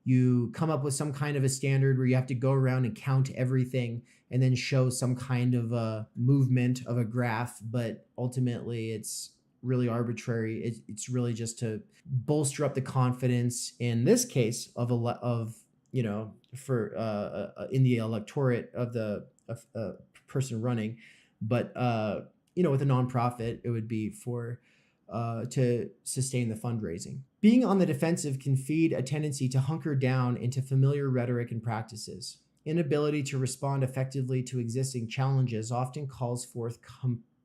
you come up with some kind of a standard where you have to go around and count everything and then show some kind of a movement of a graph, but ultimately it's really arbitrary. It's really just to bolster up the confidence, in this case, of in the electorate of the person running, but with a nonprofit, it would be for to sustain the fundraising. Being on the defensive can feed a tendency to hunker down into familiar rhetoric and practices. Inability to respond effectively to existing challenges often calls forth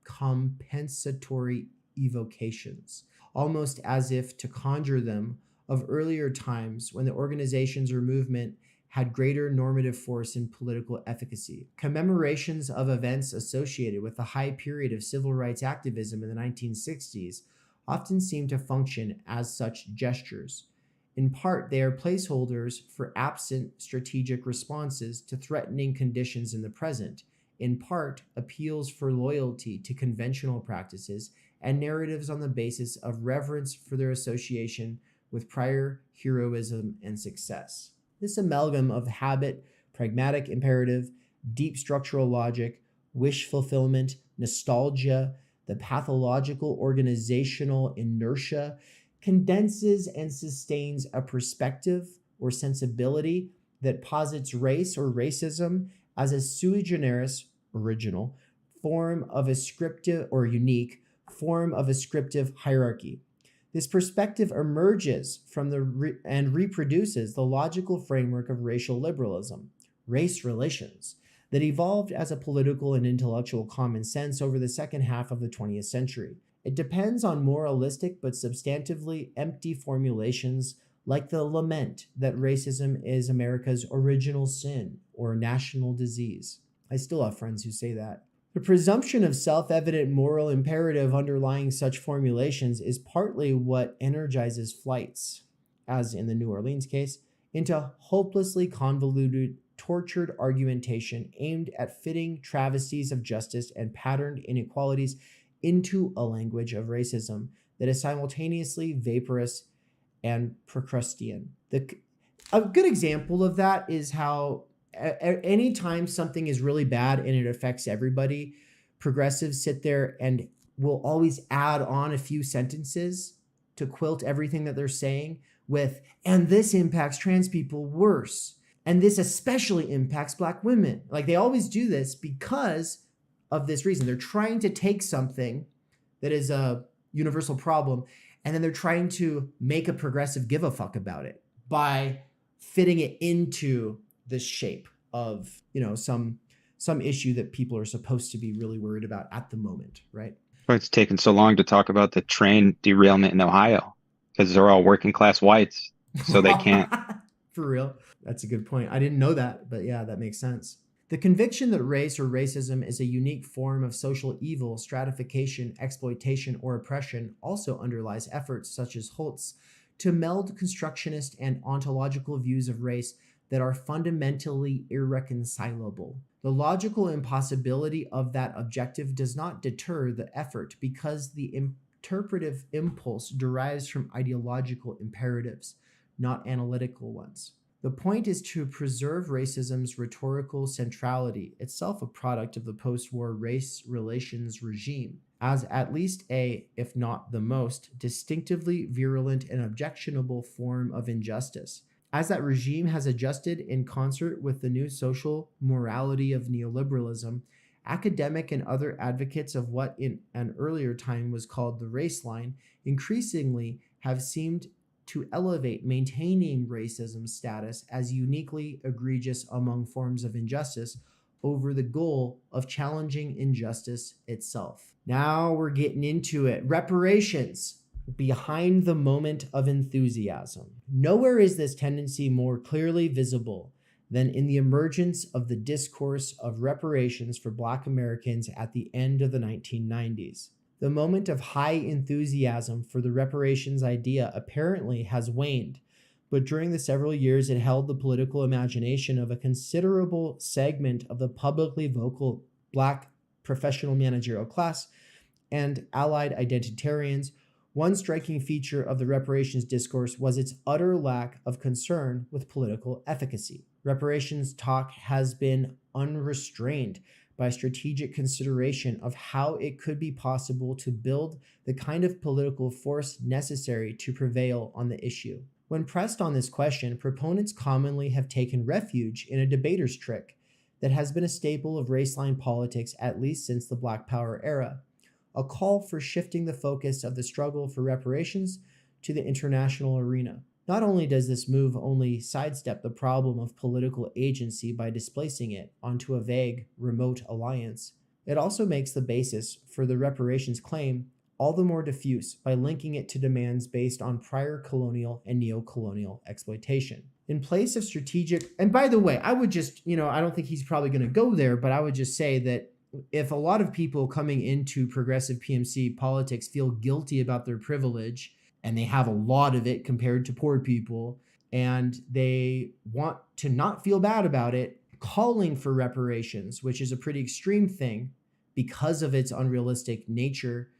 compensatory evocations, almost as if to conjure them of earlier times when the organizations or movement had greater normative force and political efficacy. Commemorations of events associated with the high period of civil rights activism in the 1960s often seem to function as such gestures. In part, they are placeholders for absent strategic responses to threatening conditions in the present. In part, appeals for loyalty to conventional practices and narratives on the basis of reverence for their association with prior heroism and success. This amalgam of habit, pragmatic imperative, deep structural logic, wish fulfillment, nostalgia, the pathological organizational inertia condenses and sustains a perspective or sensibility that posits race or racism as a sui generis, original, form of a scriptive or unique form of a scriptive hierarchy. This perspective emerges from and reproduces the logical framework of racial liberalism, race relations, that evolved as a political and intellectual common sense over the second half of the 20th century. It depends on moralistic but substantively empty formulations like the lament that racism is America's original sin or national disease. I still have friends who say that. The presumption of self-evident moral imperative underlying such formulations is partly what energizes flights, as in the New Orleans case, into hopelessly convoluted, tortured argumentation aimed at fitting travesties of justice and patterned inequalities into a language of racism that is simultaneously vaporous and Procrustean. A good example of that is how anytime something is really bad and it affects everybody, progressives sit there and will always add on a few sentences to quilt everything that they're saying with, and this impacts trans people worse, and this especially impacts Black women. Like, they always do this because of this reason. They're trying to take something that is a universal problem, and then they're trying to make a progressive give a fuck about it by fitting it into this shape of, some issue that people are supposed to be really worried about at the moment, right? Why it's taken so long to talk about the train derailment in Ohio, because they're all working class whites, so they can't. For real. That's a good point. I didn't know that, but yeah, that makes sense. The conviction that race or racism is a unique form of social evil, stratification, exploitation, or oppression also underlies efforts such as Holt's to meld constructionist and ontological views of race that are fundamentally irreconcilable. The logical impossibility of that objective does not deter the effort because the interpretive impulse derives from ideological imperatives, not analytical ones. The point is to preserve racism's rhetorical centrality, itself a product of the post-war race relations regime, as at least a, if not the most, distinctively virulent and objectionable form of injustice, as that regime has adjusted in concert with the new social morality of neoliberalism academic and other advocates of what in an earlier time was called the race line increasingly have seemed to elevate maintaining racism's status as uniquely egregious among forms of injustice over the goal of challenging injustice itself. Now we're getting into it. Reparations, behind the moment of enthusiasm. Nowhere is this tendency more clearly visible than in the emergence of the discourse of reparations for Black Americans at the end of the 1990s. The moment of high enthusiasm for the reparations idea apparently has waned, but during the several years it held the political imagination of a considerable segment of the publicly vocal Black professional managerial class and allied identitarians. One striking feature of the reparations discourse was its utter lack of concern with political efficacy. Reparations talk has been unrestrained by strategic consideration of how it could be possible to build the kind of political force necessary to prevail on the issue. When pressed on this question, proponents commonly have taken refuge in a debater's trick that has been a staple of race-line politics at least since the Black Power era, a call for shifting the focus of the struggle for reparations to the international arena. Not only does this move only sidestep the problem of political agency by displacing it onto a vague, remote alliance, it also makes the basis for the reparations claim all the more diffuse by linking it to demands based on prior colonial and neo-colonial exploitation. In place of strategic, and by the way, I would just, I don't think he's probably going to go there, but I would just say that if a lot of people coming into progressive PMC politics feel guilty about their privilege, and they have a lot of it compared to poor people, and they want to not feel bad about it, calling for reparations, which is a pretty extreme thing because of its unrealistic nature,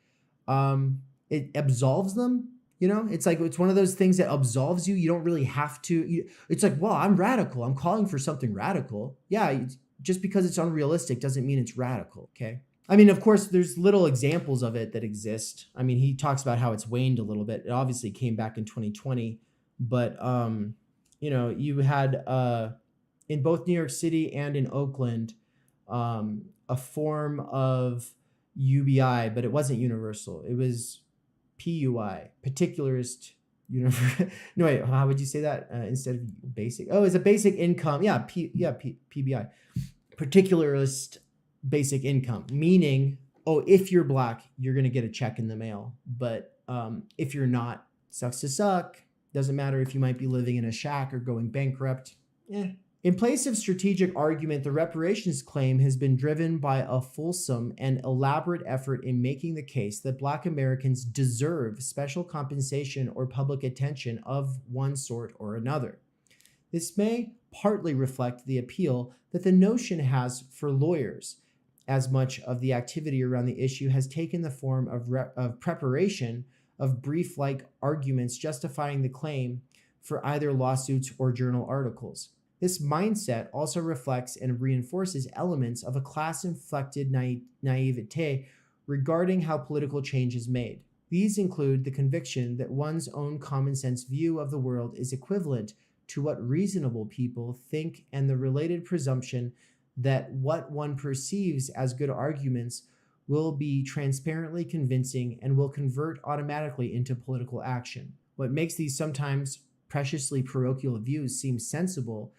it absolves them. It's like, it's one of those things that absolves you. You don't really have to. It's like, well, I'm radical. I'm calling for something radical. Yeah, just because it's unrealistic doesn't mean it's radical, okay? I mean, of course, there's little examples of it that exist. I mean, he talks about how it's waned a little bit. It obviously came back in 2020, but, you had in both New York City and in Oakland, a form of UBI, but it wasn't universal. It was PUI, particularist universal. No, wait, how would you say that instead of basic? Oh, it's a basic income. Yeah, PBI, particularist basic income, meaning, if you're Black, you're going to get a check in the mail. But if you're not, sucks to suck. Doesn't matter if you might be living in a shack or going bankrupt. In place of strategic argument, the reparations claim has been driven by a fulsome and elaborate effort in making the case that Black Americans deserve special compensation or public attention of one sort or another. This may partly reflect the appeal that the notion has for lawyers, as much of the activity around the issue has taken the form of preparation of brief-like arguments justifying the claim for either lawsuits or journal articles. This mindset also reflects and reinforces elements of a class-inflected naivete regarding how political change is made. These include the conviction that one's own common-sense view of the world is equivalent to what reasonable people think, and the related presumption that what one perceives as good arguments will be transparently convincing and will convert automatically into political action. What makes these sometimes preciously parochial views seem sensible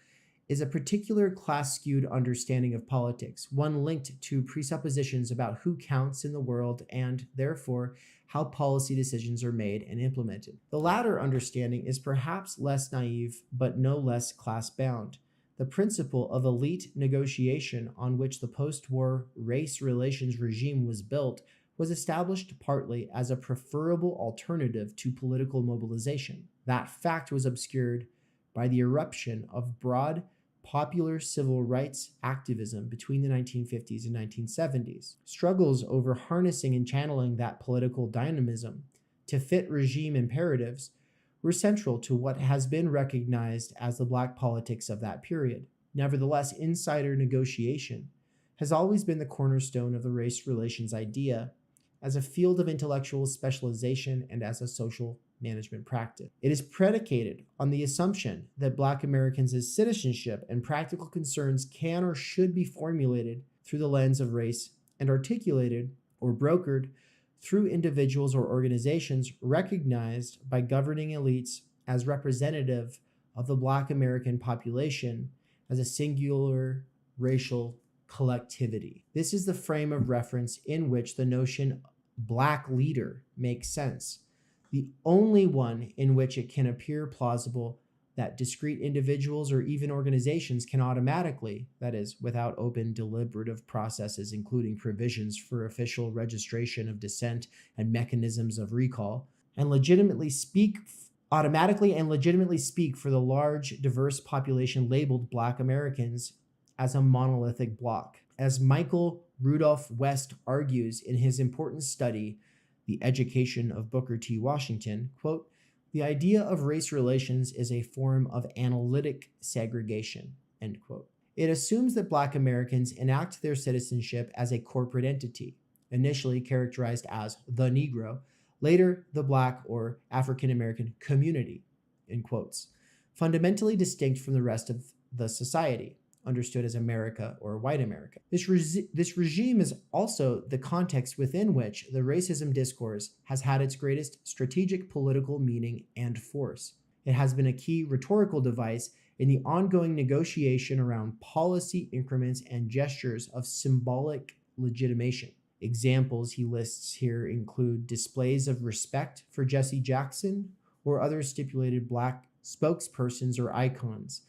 is a particular class-skewed understanding of politics, one linked to presuppositions about who counts in the world and, therefore, how policy decisions are made and implemented. The latter understanding is perhaps less naive, but no less class-bound. The principle of elite negotiation on which the post-war race relations regime was built was established partly as a preferable alternative to political mobilization. That fact was obscured by the eruption of broad popular civil rights activism between the 1950s and 1970s. Struggles over harnessing and channeling that political dynamism to fit regime imperatives were central to what has been recognized as the Black politics of that period. Nevertheless, insider negotiation has always been the cornerstone of the race relations idea as a field of intellectual specialization and as a social management practice. It is predicated on the assumption that Black Americans' citizenship and practical concerns can or should be formulated through the lens of race and articulated or brokered through individuals or organizations recognized by governing elites as representative of the Black American population as a singular racial collectivity. This is the frame of reference in which the notion Black leader makes sense, the only one in which it can appear plausible that discrete individuals or even organizations can automatically, that is, without open deliberative processes including provisions for official registration of dissent and mechanisms of recall, and automatically and legitimately speak for the large, diverse population labeled Black Americans as a monolithic bloc. As Michael Rudolph West argues in his important study, The Education of Booker T. Washington, quote, the idea of race relations is a form of analytic segregation, end quote. It assumes that Black Americans enact their citizenship as a corporate entity, initially characterized as the Negro, later the Black or African American community, in quotes, fundamentally distinct from the rest of the society, understood as America or white America. This regime is also the context within which the racism discourse has had its greatest strategic political meaning and force. It has been a key rhetorical device in the ongoing negotiation around policy increments and gestures of symbolic legitimation. Examples he lists here include displays of respect for Jesse Jackson or other stipulated Black spokespersons or icons,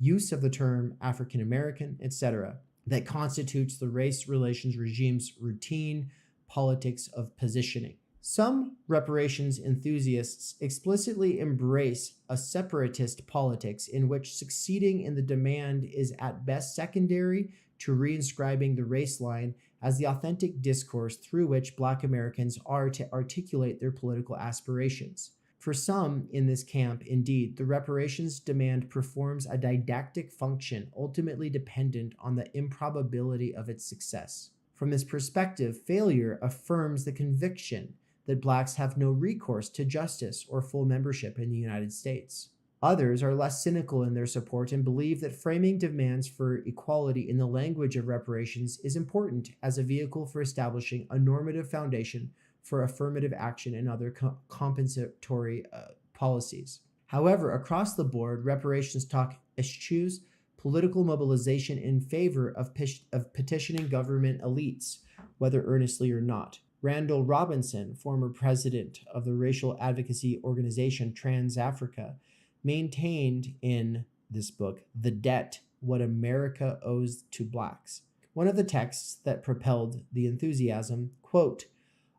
use of the term African American, etc., that constitutes the race relations regime's routine politics of positioning. Some reparations enthusiasts explicitly embrace a separatist politics in which succeeding in the demand is at best secondary to reinscribing the race line as the authentic discourse through which Black Americans are to articulate their political aspirations. For some in this camp, indeed, the reparations demand performs a didactic function ultimately dependent on the improbability of its success. From this perspective, failure affirms the conviction that Blacks have no recourse to justice or full membership in the United States. Others are less cynical in their support and believe that framing demands for equality in the language of reparations is important as a vehicle for establishing a normative foundation for affirmative action and other compensatory policies. However, across the board, reparations talk eschews political mobilization in favor of petitioning government elites, whether earnestly or not. Randall Robinson, former president of the racial advocacy organization Trans Africa, maintained in this book, The Debt, What America Owes to Blacks. One of the texts that propelled the enthusiasm, quote,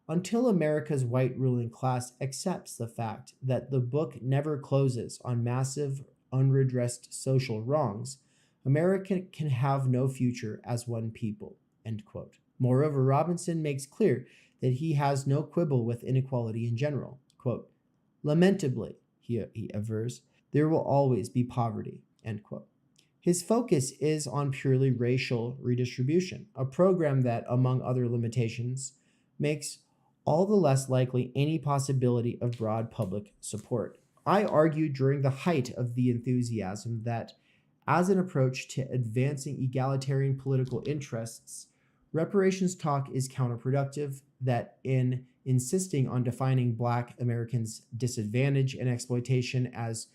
until America's white ruling class accepts the fact that the book never closes on massive, unredressed social wrongs, America can have no future as one people, end quote. Moreover, Robinson makes clear that he has no quibble with inequality in general. Quote, lamentably, he avers, there will always be poverty, end quote. His focus is on purely racial redistribution, a program that, among other limitations, makes all the less likely any possibility of broad public support. I argued during the height of the enthusiasm that, as an approach to advancing egalitarian political interests, reparations talk is counterproductive, that in insisting on defining Black Americans' disadvantage and exploitation as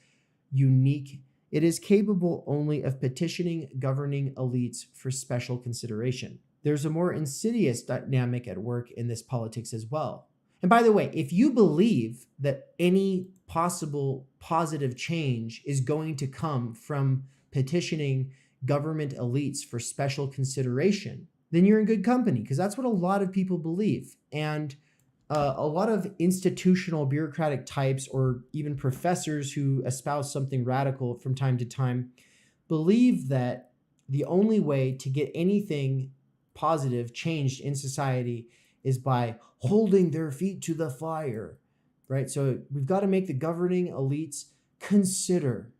unique, it is capable only of petitioning governing elites for special consideration. There's a more insidious dynamic at work in this politics as well. And by the way, if you believe that any possible positive change is going to come from petitioning government elites for special consideration, then you're in good company, because that's what a lot of people believe. And a lot of institutional bureaucratic types or even professors who espouse something radical from time to time believe that the only way to get anything positive changed in society is by holding their feet to the fire, right? So we've got to make the governing elites consider,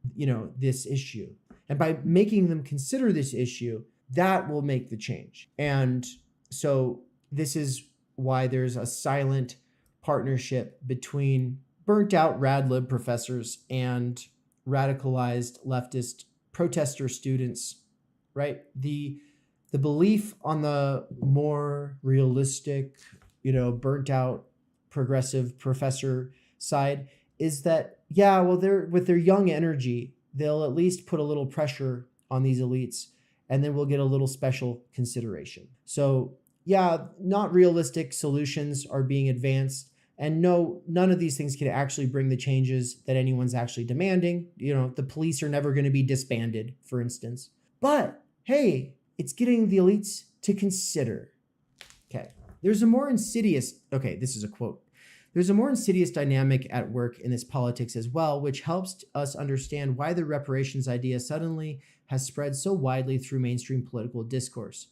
this issue. And by making them consider this issue, that will make the change. And so this is why there's a silent partnership between burnt out rad lib professors and radicalized leftist protester students, right? The The belief on the more realistic, burnt out progressive professor side is that, yeah, well, they're with their young energy, they'll at least put a little pressure on these elites, and then we'll get a little special consideration. So, yeah, not realistic solutions are being advanced. And no, none of these things can actually bring the changes that anyone's actually demanding. The police are never going to be disbanded, for instance. But hey, it's getting the elites to consider. Okay, this is a quote. There's a more insidious dynamic at work in this politics as well, which helps us understand why the reparations idea suddenly has spread so widely through mainstream political discourse.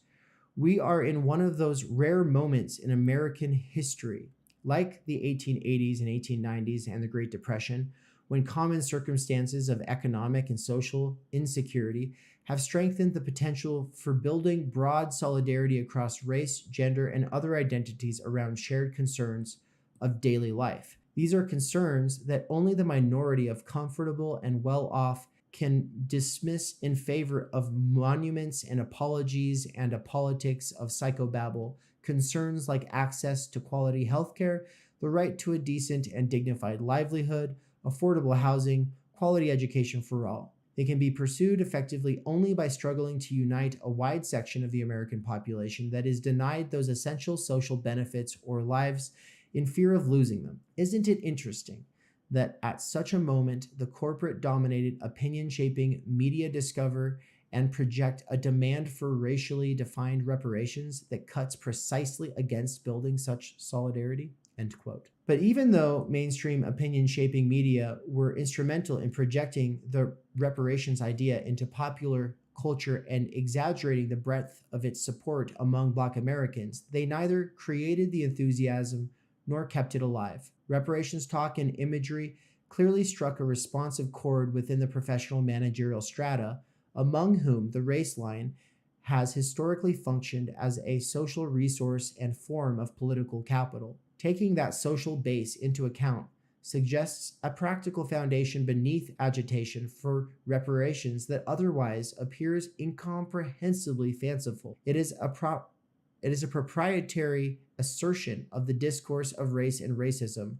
We are in one of those rare moments in American history, like the 1880s and 1890s and the Great Depression, when common circumstances of economic and social insecurity have strengthened the potential for building broad solidarity across race, gender, and other identities around shared concerns of daily life. These are concerns that only the minority of comfortable and well-off can dismiss in favor of monuments and apologies and a politics of psychobabble, concerns like access to quality healthcare, the right to a decent and dignified livelihood, affordable housing, quality education for all. They can be pursued effectively only by struggling to unite a wide section of the American population that is denied those essential social benefits or lives in fear of losing them. Isn't it interesting that at such a moment, the corporate-dominated opinion-shaping media discover and project a demand for racially defined reparations that cuts precisely against building such solidarity? End quote. But even though mainstream opinion-shaping media were instrumental in projecting the reparations idea into popular culture and exaggerating the breadth of its support among Black Americans, they neither created the enthusiasm nor kept it alive. Reparations talk and imagery clearly struck a responsive chord within the professional managerial strata, among whom the race line has historically functioned as a social resource and form of political capital. Taking that social base into account suggests a practical foundation beneath agitation for reparations that otherwise appears incomprehensibly fanciful. It is a proprietary assertion of the discourse of race and racism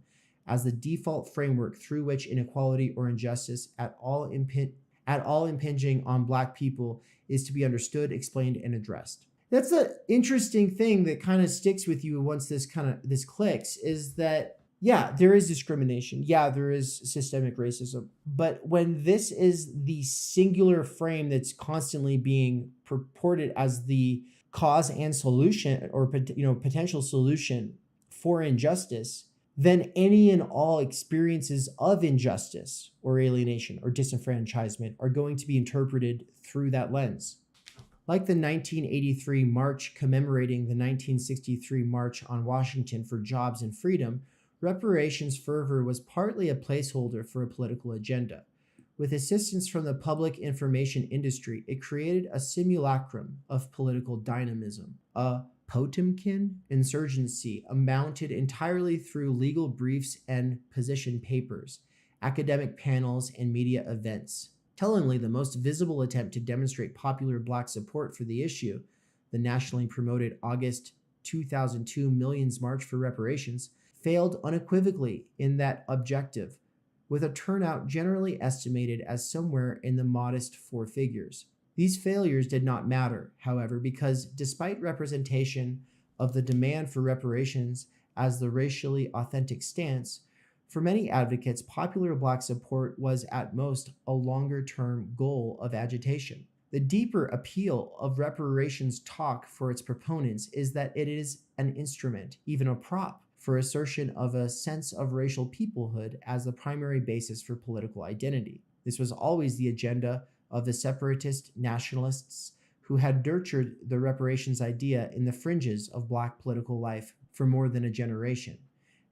as the default framework through which inequality or injustice at all impinging on Black people is to be understood, explained, and addressed. That's the interesting thing that kind of sticks with you once this clicks, is that, yeah, there is discrimination. Yeah, there is systemic racism. But when this is the singular frame that's constantly being purported as the cause and solution, or potential solution for injustice, then any and all experiences of injustice or alienation or disenfranchisement are going to be interpreted through that lens. Like the 1983 march commemorating the 1963 March on Washington for Jobs and Freedom, reparations fervor was partly a placeholder for a political agenda. With assistance from the public information industry, it created a simulacrum of political dynamism, a Potemkin insurgency amounted entirely through legal briefs and position papers, academic panels, and media events. Tellingly, the most visible attempt to demonstrate popular Black support for the issue, the nationally promoted August 2002 Millions March for Reparations, failed unequivocally in that objective, with a turnout generally estimated as somewhere in the modest four figures. These failures did not matter, however, because despite representation of the demand for reparations as the racially authentic stance, for many advocates, popular Black support was at most a longer-term goal of agitation. The deeper appeal of reparations talk for its proponents is that it is an instrument, even a prop, for assertion of a sense of racial peoplehood as the primary basis for political identity. This was always the agenda of the separatist nationalists who had nurtured the reparations idea in the fringes of Black political life for more than a generation,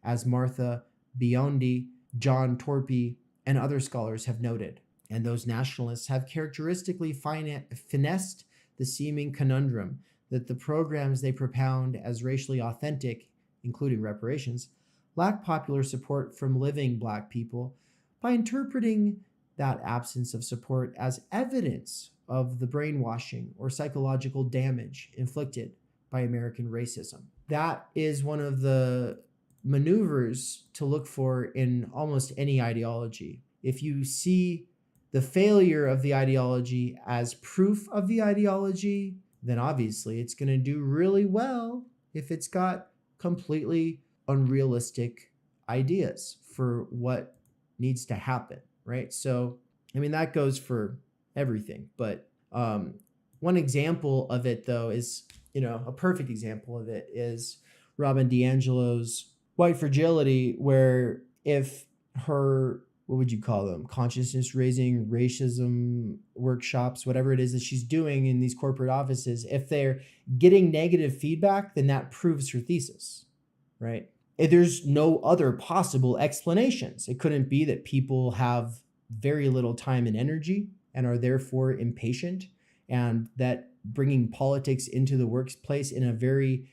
as Martha Biondi, John Torpy, and other scholars have noted. And those nationalists have characteristically finessed the seeming conundrum that the programs they propound as racially authentic, including reparations, lack popular support from living Black people by interpreting that absence of support as evidence of the brainwashing or psychological damage inflicted by American racism. That is one of the maneuvers to look for in almost any ideology. If you see the failure of the ideology as proof of the ideology, then obviously it's going to do really well if it's got completely unrealistic ideas for what needs to happen, right? So, I mean, that goes for everything. But one example of it, though, is, a perfect example of it is Robin DiAngelo's White Fragility, where if her, what would you call them, consciousness raising racism workshops, whatever it is that she's doing in these corporate offices, if they're getting negative feedback, then that proves her thesis, right? There's no other possible explanations. It couldn't be that people have very little time and energy and are therefore impatient, and that bringing politics into the workplace in a very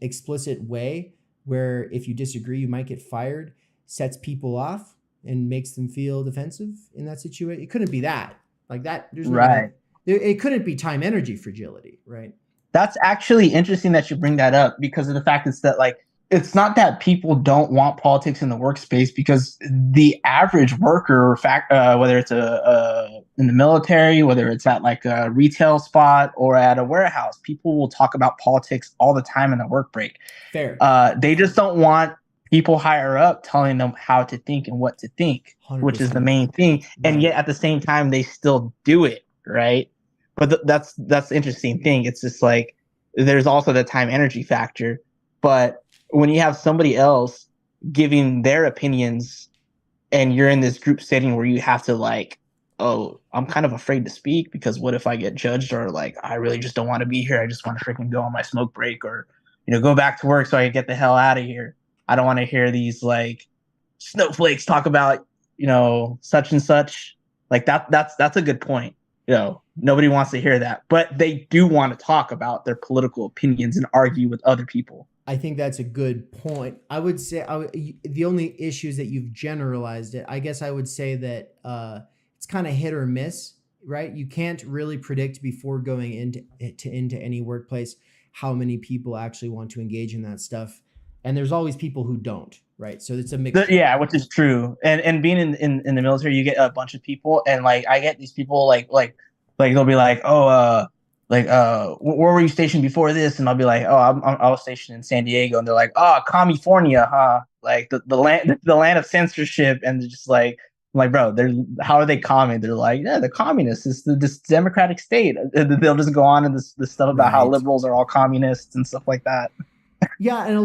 explicit way, where if you disagree, you might get fired, sets people off and makes them feel defensive in that situation. It couldn't be that. Like that, there's no Right. it couldn't be time energy fragility, right? That's actually interesting that you bring that up, because of the fact is that, like, it's not that people don't want politics in the workspace, because the average worker, whether it's in the military, whether it's at like a retail spot or at a warehouse, people will talk about politics all the time in the work break. Fair. They just don't want people higher up telling them how to think and what to think, 100%. which is the main thing. And Right. yet at the same time, they still do it, right? But that's the interesting thing. It's just like, there's also the time energy factor. But when you have somebody else giving their opinions and you're in this group setting where you have to, like, oh, I'm kind of afraid to speak because what if I get judged, or like, I really just don't want to be here. I just want to freaking go on my smoke break, or, go back to work so I can get the hell out of here. I don't want to hear these like snowflakes talk about, such and such. Like that's a good point. Nobody wants to hear that, but they do want to talk about their political opinions and argue with other people. I think that's a good point. I would say the only issue is that you've generalized it. I guess I would say that it's kind of hit or miss, right? You can't really predict before going into any workplace how many people actually want to engage in that stuff. And there's always people who don't, right? So it's a mix. Yeah, which is true. And being in the military, you get a bunch of people, and like I get these people like they'll be like, oh, where were you stationed before this? And I'll be like, oh, I was stationed in San Diego, and they're like, oh, California, huh? Like the land of censorship, and they're just like, I'm like, bro, how are they common? They're like, yeah, the communists, it's this democratic state. They'll just go on and this stuff about how liberals are all communists and stuff like that. Yeah, and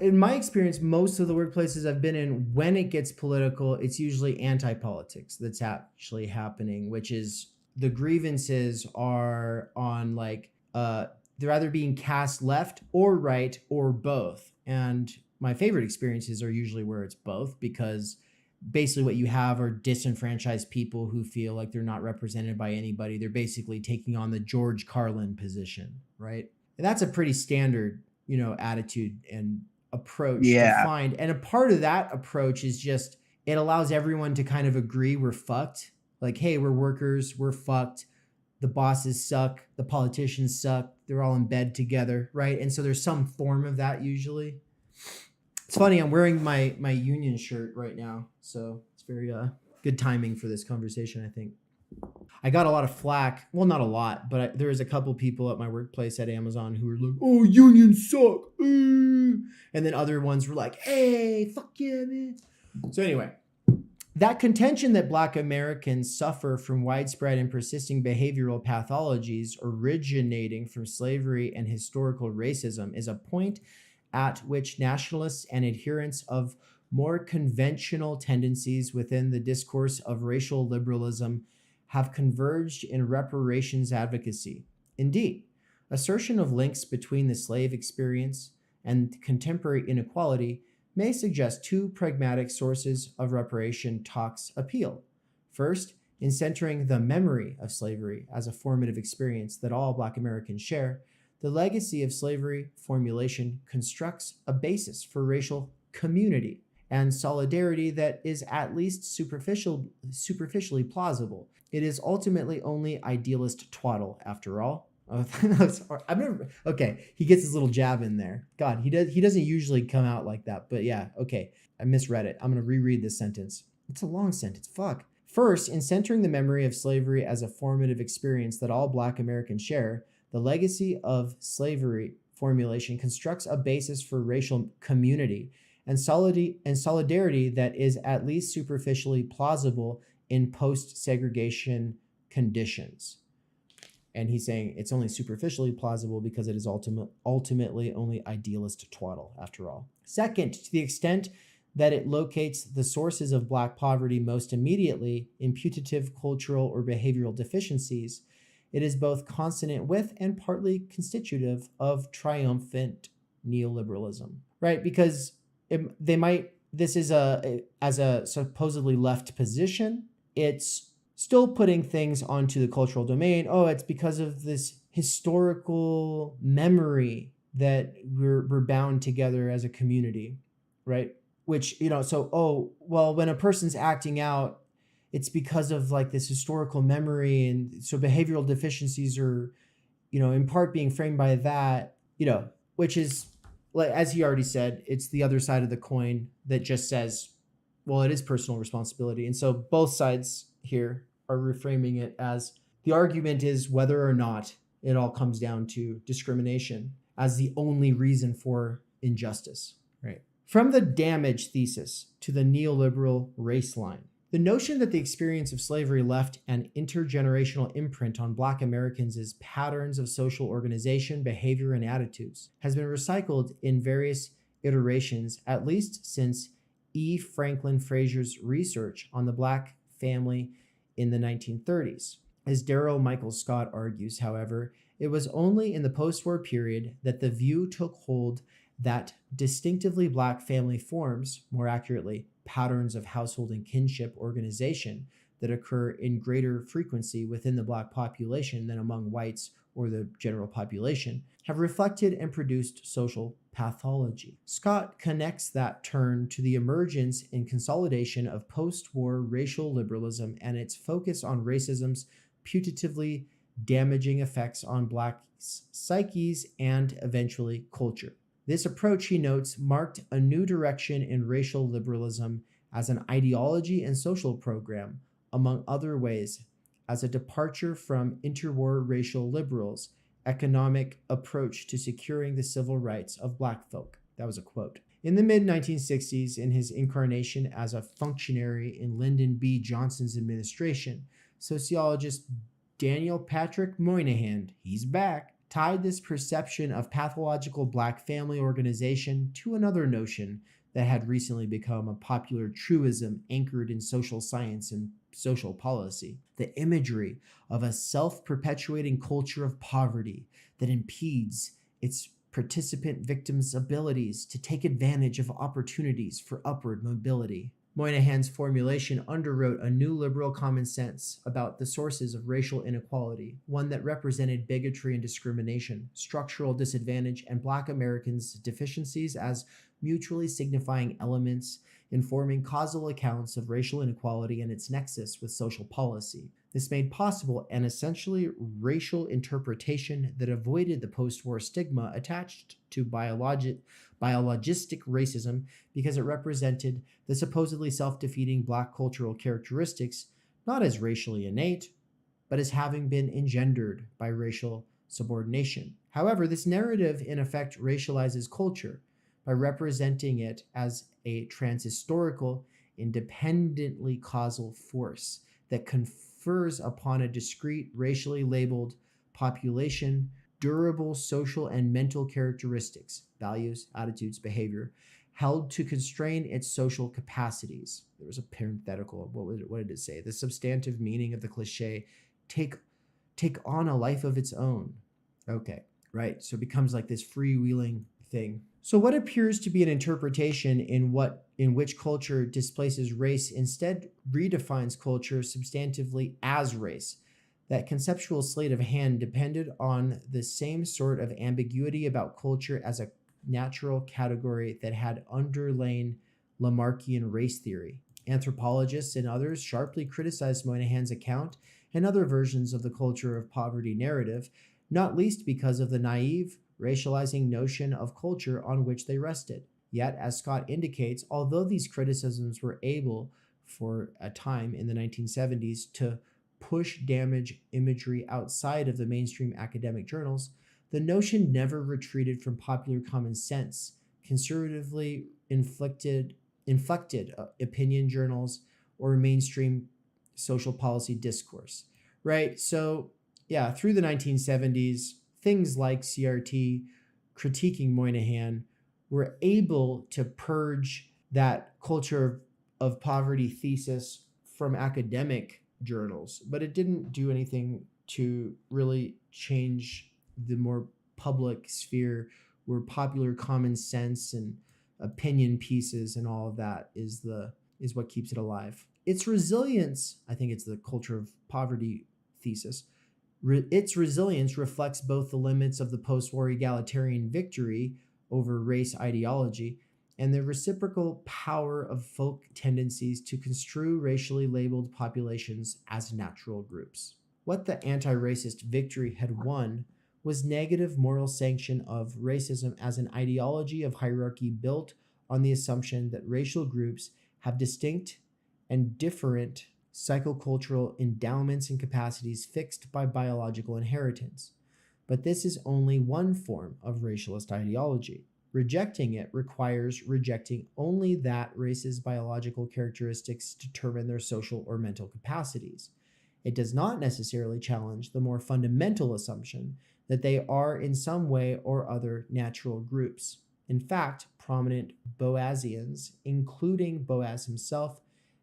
in my experience, most of the workplaces I've been in, when it gets political, it's usually anti-politics that's actually happening, which is the grievances are on like they're either being cast left or right or both. And my favorite experiences are usually where it's both, because basically what you have are disenfranchised people who feel like they're not represented by anybody. They're basically taking on the George Carlin position, right? And that's a pretty standard, attitude and approach to find. And a part of that approach is just, it allows everyone to kind of agree we're fucked. Like, hey, we're workers, we're fucked. The bosses suck, the politicians suck. They're all in bed together, right? And so there's some form of that usually. It's funny, I'm wearing my union shirt right now, so it's very good timing for this conversation, I think. I got a lot of flack. Well, not a lot, but there was a couple people at my workplace at Amazon who were like, oh, unions suck. And then other ones were like, hey, fuck yeah, man. So anyway, that contention that Black Americans suffer from widespread and persisting behavioral pathologies originating from slavery and historical racism is a point at which nationalists and adherents of more conventional tendencies within the discourse of racial liberalism have converged in reparations advocacy. Indeed, assertion of links between the slave experience and contemporary inequality may suggest two pragmatic sources of reparation talk's appeal. First, in centering the memory of slavery as a formative experience that all Black Americans share, the legacy of slavery formulation constructs a basis for racial community and solidarity that is at least superficially plausible. It is ultimately only idealist twaddle, after all. Okay, he gets his little jab in there. God, he doesn't usually come out like that, but yeah, okay. I misread it. I'm going to reread this sentence. It's a long sentence. Fuck. First, in centering the memory of slavery as a formative experience that all Black Americans share, the legacy of slavery formulation constructs a basis for racial community and solidarity that is at least superficially plausible in post-segregation conditions. And he's saying it's only superficially plausible because it is ultimately only idealist twaddle, after all. Second, to the extent that it locates the sources of Black poverty most immediately in putative cultural or behavioral deficiencies, it is both consonant with and partly constitutive of triumphant neoliberalism, right? Because this is as a supposedly left position, it's still putting things onto the cultural domain. Oh, it's because of this historical memory that we're bound together as a community, right? Which, when a person's acting out, it's because of like this historical memory. And so behavioral deficiencies are, in part being framed by that, which is, like, as he already said, it's the other side of the coin that just says, well, it is personal responsibility. And so both sides here are reframing it as the argument is whether or not it all comes down to discrimination as the only reason for injustice, right? From the damage thesis to the neoliberal race line, the notion that the experience of slavery left an intergenerational imprint on Black Americans' patterns of social organization, behavior, and attitudes has been recycled in various iterations, at least since E. Franklin Frazier's research on the Black family in the 1930s. As Darrell Michael Scott argues, however, it was only in the post-war period that the view took hold that distinctively Black family forms, more accurately, patterns of household and kinship organization that occur in greater frequency within the Black population than among whites or the general population, have reflected and produced social pathology. Scott connects that turn to the emergence and consolidation of post-war racial liberalism and its focus on racism's putatively damaging effects on Black psyches and eventually culture. This approach, he notes, marked a new direction in racial liberalism as an ideology and social program, among other ways, as a departure from interwar racial liberals' economic approach to securing the civil rights of Black folk. That was a quote. In the mid-1960s, in his incarnation as a functionary in Lyndon B. Johnson's administration, sociologist Daniel Patrick Moynihan, he's back, tied this perception of pathological Black family organization to another notion that had recently become a popular truism anchored in social science and social policy: the imagery of a self-perpetuating culture of poverty that impedes its participant victims' abilities to take advantage of opportunities for upward mobility. Moynihan's formulation underwrote a new liberal common sense about the sources of racial inequality, one that represented bigotry and discrimination, structural disadvantage, and Black Americans' deficiencies as mutually signifying elements informing causal accounts of racial inequality and its nexus with social policy. This made possible an essentially racial interpretation that avoided the post-war stigma attached to biologistic racism because it represented the supposedly self-defeating Black cultural characteristics not as racially innate, but as having been engendered by racial subordination. However, this narrative in effect racializes culture by representing it as a transhistorical, independently causal force that confers upon a discrete, racially labeled population durable social and mental characteristics, values, attitudes, behavior, held to constrain its social capacities. There was a parenthetical. What did it say? The substantive meaning of the cliche, take on a life of its own. Okay, right. So it becomes like this freewheeling thing. So what appears to be an interpretation in which culture displaces race instead redefines culture substantively as race. That conceptual sleight of hand depended on the same sort of ambiguity about culture as a natural category that had underlain Lamarckian race theory. Anthropologists and others sharply criticized Moynihan's account and other versions of the culture of poverty narrative, not least because of the naive, racializing notion of culture on which they rested. Yet, as Scott indicates, although these criticisms were able, for a time in the 1970s, to push damage imagery outside of the mainstream academic journals, the notion never retreated from popular common sense, conservatively inflected opinion journals, or mainstream social policy discourse, right? So, yeah, through the 1970s, things like CRT critiquing Moynihan were able to purge that culture of poverty thesis from academic journals, but it didn't do anything to really change the more public sphere where popular common sense and opinion pieces and all of that is what keeps it alive. Its resilience, I think it's the culture of poverty thesis, its resilience reflects both the limits of the post-war egalitarian victory over race ideology and the reciprocal power of folk tendencies to construe racially labeled populations as natural groups. What the anti-racist victory had won was negative moral sanction of racism as an ideology of hierarchy built on the assumption that racial groups have distinct and different psychocultural endowments and capacities fixed by biological inheritance. But this is only one form of racialist ideology. Rejecting it requires rejecting only that race's biological characteristics determine their social or mental capacities. It does not necessarily challenge the more fundamental assumption that they are in some way or other natural groups. In fact, prominent Boasians, including Bois himself,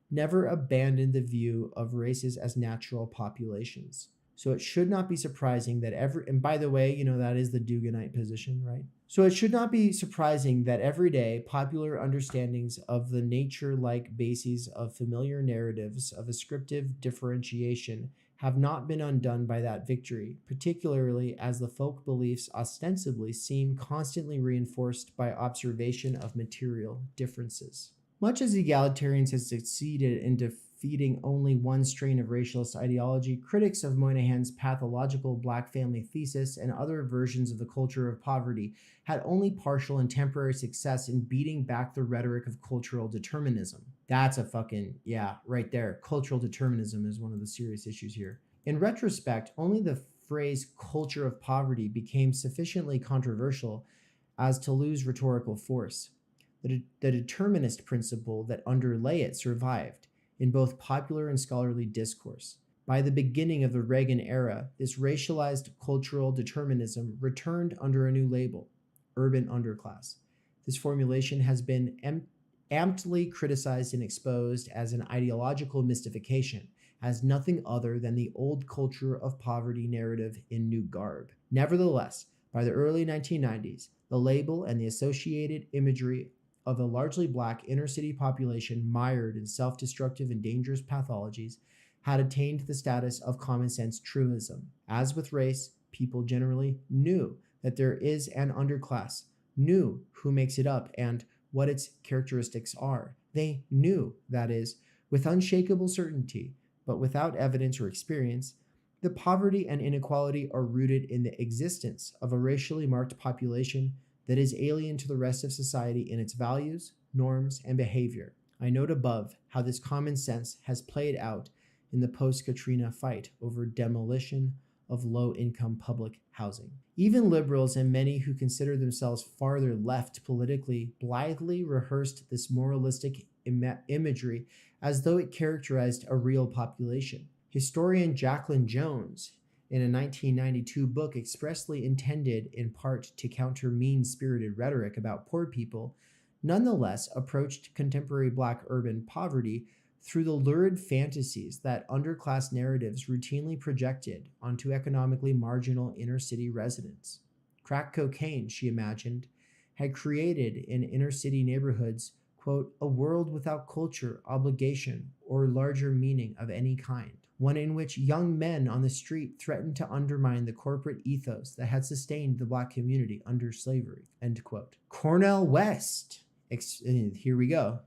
never abandoned the view of races as natural populations. So it should not be surprising that and by the way, that is the Duganite position, right? So it should not be surprising that every day popular understandings of the nature-like bases of familiar narratives of ascriptive differentiation have not been undone by that victory, particularly as the folk beliefs ostensibly seem constantly reinforced by observation of material differences. Much as egalitarians have succeeded in defeating only one strain of racialist ideology, critics of Moynihan's pathological black family thesis and other versions of the culture of poverty had only partial and temporary success in beating back the rhetoric of cultural determinism. That's a fucking, right there. Cultural determinism is one of the serious issues here. In retrospect, only the phrase culture of poverty became sufficiently controversial as to lose rhetorical force. The determinist principle that underlay it survived in both popular and scholarly discourse. By the beginning of the Reagan era, this racialized cultural determinism returned under a new label, urban underclass. This formulation has been amply criticized and exposed as an ideological mystification, as nothing other than the old culture of poverty narrative in new garb. Nevertheless, by the early 1990s, the label and the associated imagery of a largely black inner-city population mired in self-destructive and dangerous pathologies had attained the status of common-sense truism. As with race, people generally knew that there is an underclass, knew who makes it up and what its characteristics are. They knew, that is, with unshakable certainty, but without evidence or experience, that poverty and inequality are rooted in the existence of a racially marked population that is alien to the rest of society in its values, norms, and behavior. I note above how this common sense has played out in the post-Katrina fight over demolition of low-income public housing. Even liberals and many who consider themselves farther left politically blithely rehearsed this moralistic imagery as though it characterized a real population. Historian Jacqueline Jones, in a 1992 book expressly intended in part to counter mean-spirited rhetoric about poor people, nonetheless approached contemporary Black urban poverty through the lurid fantasies that underclass narratives routinely projected onto economically marginal inner-city residents. Crack cocaine, she imagined, had created in inner-city neighborhoods, quote, a world without culture, obligation, or larger meaning of any kind. One in which young men on the street threatened to undermine the corporate ethos that had sustained the Black community under slavery, end quote. Cornel West, here we go,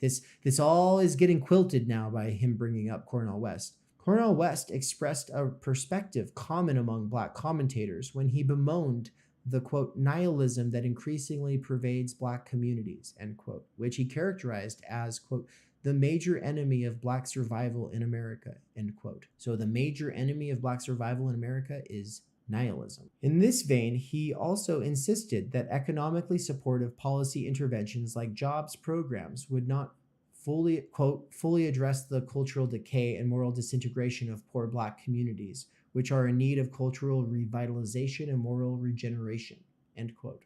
This all is getting quilted now by him bringing up Cornel West. Cornel West expressed a perspective common among Black commentators when he bemoaned the, quote, nihilism that increasingly pervades Black communities, end quote, which he characterized as, quote, the major enemy of Black survival in America, end quote. So the major enemy of Black survival in America is nihilism. In this vein, he also insisted that economically supportive policy interventions like jobs programs would not fully, quote, fully address the cultural decay and moral disintegration of poor Black communities, which are in need of cultural revitalization and moral regeneration, end quote.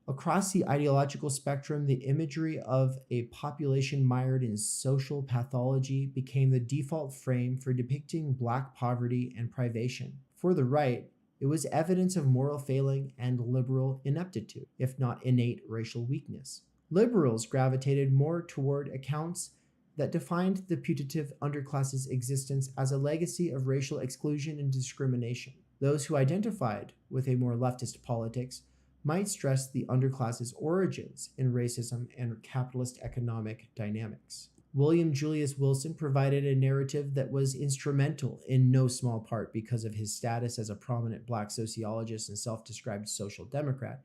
Across the ideological spectrum, the imagery of a population mired in social pathology became the default frame for depicting Black poverty and privation. For the right, it was evidence of moral failing and liberal ineptitude, if not innate racial weakness. Liberals gravitated more toward accounts that defined the putative underclass's existence as a legacy of racial exclusion and discrimination. Those who identified with a more leftist politics might stress the underclass's origins in racism and capitalist economic dynamics. William Julius Wilson provided a narrative that was instrumental in no small part because of his status as a prominent Black sociologist and self-described social democrat,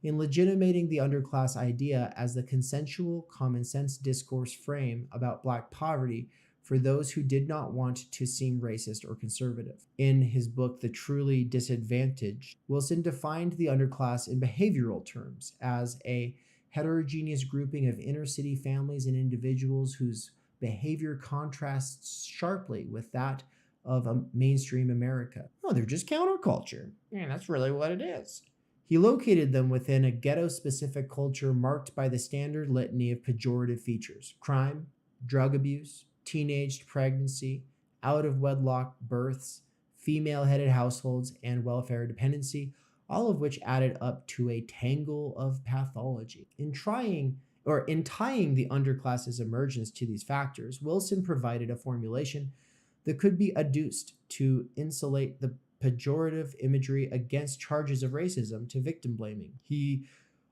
in legitimating the underclass idea as the consensual, common-sense discourse frame about Black poverty for those who did not want to seem racist or conservative. In his book, The Truly Disadvantaged, Wilson defined the underclass in behavioral terms as a heterogeneous grouping of inner-city families and individuals whose behavior contrasts sharply with that of a mainstream America. Oh, they're just counterculture. Yeah, that's really what it is. He located them within a ghetto-specific culture marked by the standard litany of pejorative features: crime, drug abuse, teenaged pregnancy, out-of-wedlock births, female-headed households, and welfare dependency, all of which added up to a tangle of pathology. In tying the underclass's emergence to these factors, Wilson provided a formulation that could be adduced to insulate the pejorative imagery against charges of racism to victim blaming. He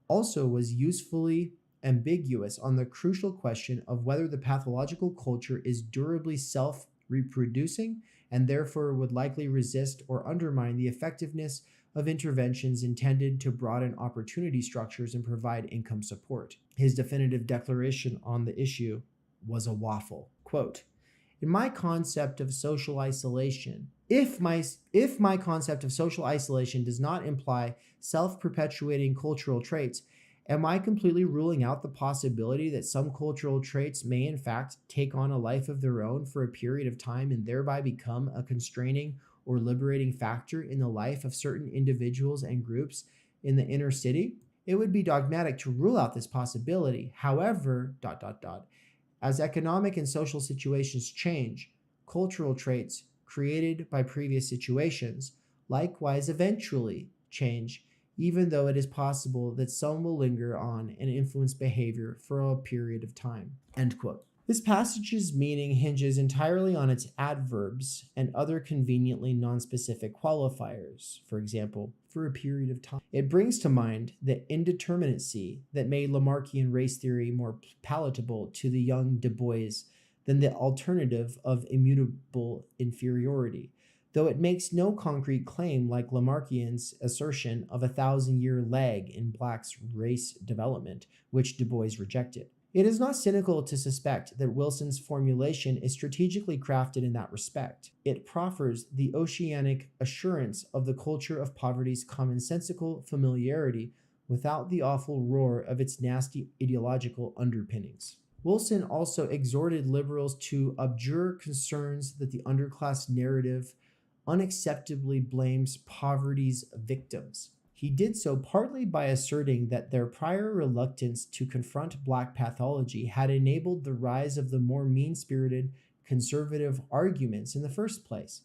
also was usefully ambiguous on the crucial question of whether the pathological culture is durably self-reproducing and therefore would likely resist or undermine the effectiveness of interventions intended to broaden opportunity structures and provide income support. His definitive declaration on the issue was a waffle. Quote, in my concept of social isolation, if my concept of social isolation does not imply self-perpetuating cultural traits, am I completely ruling out the possibility that some cultural traits may in fact take on a life of their own for a period of time and thereby become a constraining or liberating factor in the life of certain individuals and groups in the inner city? It would be dogmatic to rule out this possibility. However, as economic and social situations change, cultural traits created by previous situations likewise eventually change, even though it is possible that some will linger on and influence behavior for a period of time. End quote. This passage's meaning hinges entirely on its adverbs and other conveniently nonspecific qualifiers, for example, for a period of time. It brings to mind the indeterminacy that made Lamarckian race theory more palatable to the young Du Bois than the alternative of immutable inferiority, though it makes no concrete claim like Lamarckian's assertion of a 1,000-year lag in Blacks' race development, which Du Bois rejected. It is not cynical to suspect that Wilson's formulation is strategically crafted in that respect. It proffers the oceanic assurance of the culture of poverty's commonsensical familiarity without the awful roar of its nasty ideological underpinnings. Wilson also exhorted liberals to abjure concerns that the underclass narrative unacceptably blames poverty's victims. He did so partly by asserting that their prior reluctance to confront Black pathology had enabled the rise of the more mean-spirited conservative arguments in the first place,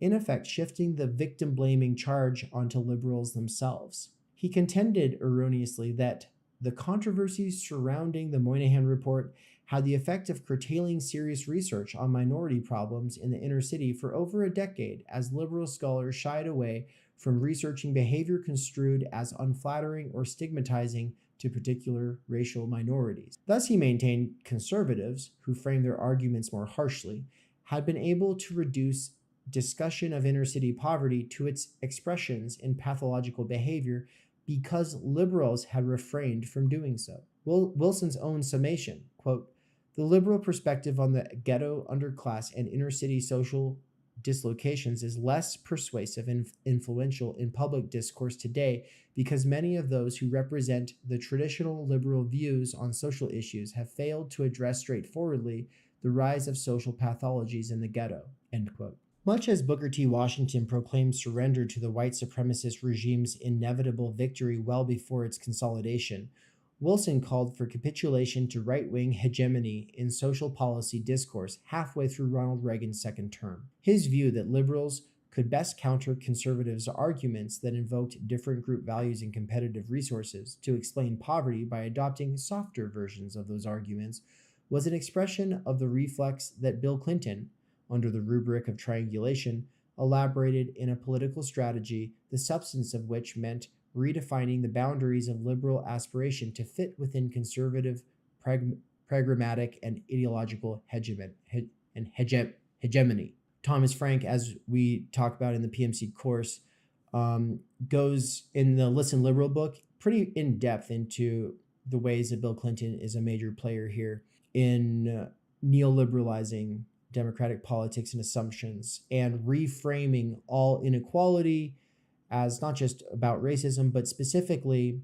in effect shifting the victim-blaming charge onto liberals themselves. He contended erroneously that the controversies surrounding the Moynihan Report had the effect of curtailing serious research on minority problems in the inner city for over a decade, as liberal scholars shied away from researching behavior construed as unflattering or stigmatizing to particular racial minorities. Thus, he maintained conservatives, who framed their arguments more harshly, had been able to reduce discussion of inner city poverty to its expressions in pathological behavior because liberals had refrained from doing so. Wilson's own summation, quote, "The liberal perspective on the ghetto underclass and inner city social dislocations is less persuasive and influential in public discourse today because many of those who represent the traditional liberal views on social issues have failed to address straightforwardly the rise of social pathologies in the ghetto," end quote. Much as Booker T. Washington proclaimed surrender to the white supremacist regime's inevitable victory well before its consolidation, Wilson called for capitulation to right-wing hegemony in social policy discourse halfway through Ronald Reagan's second term. His view that liberals could best counter conservatives' arguments that invoked different group values and competitive resources to explain poverty by adopting softer versions of those arguments was an expression of the reflex that Bill Clinton, under the rubric of triangulation, elaborated in a political strategy, the substance of which meant redefining the boundaries of liberal aspiration to fit within conservative, pragmatic, and ideological hegemony. Thomas Frank, as we talk about in the PMC course, goes in the Listen Liberal book pretty in depth into the ways that Bill Clinton is a major player here in neoliberalizing democratic politics and assumptions and reframing all inequality as not just about racism, but specifically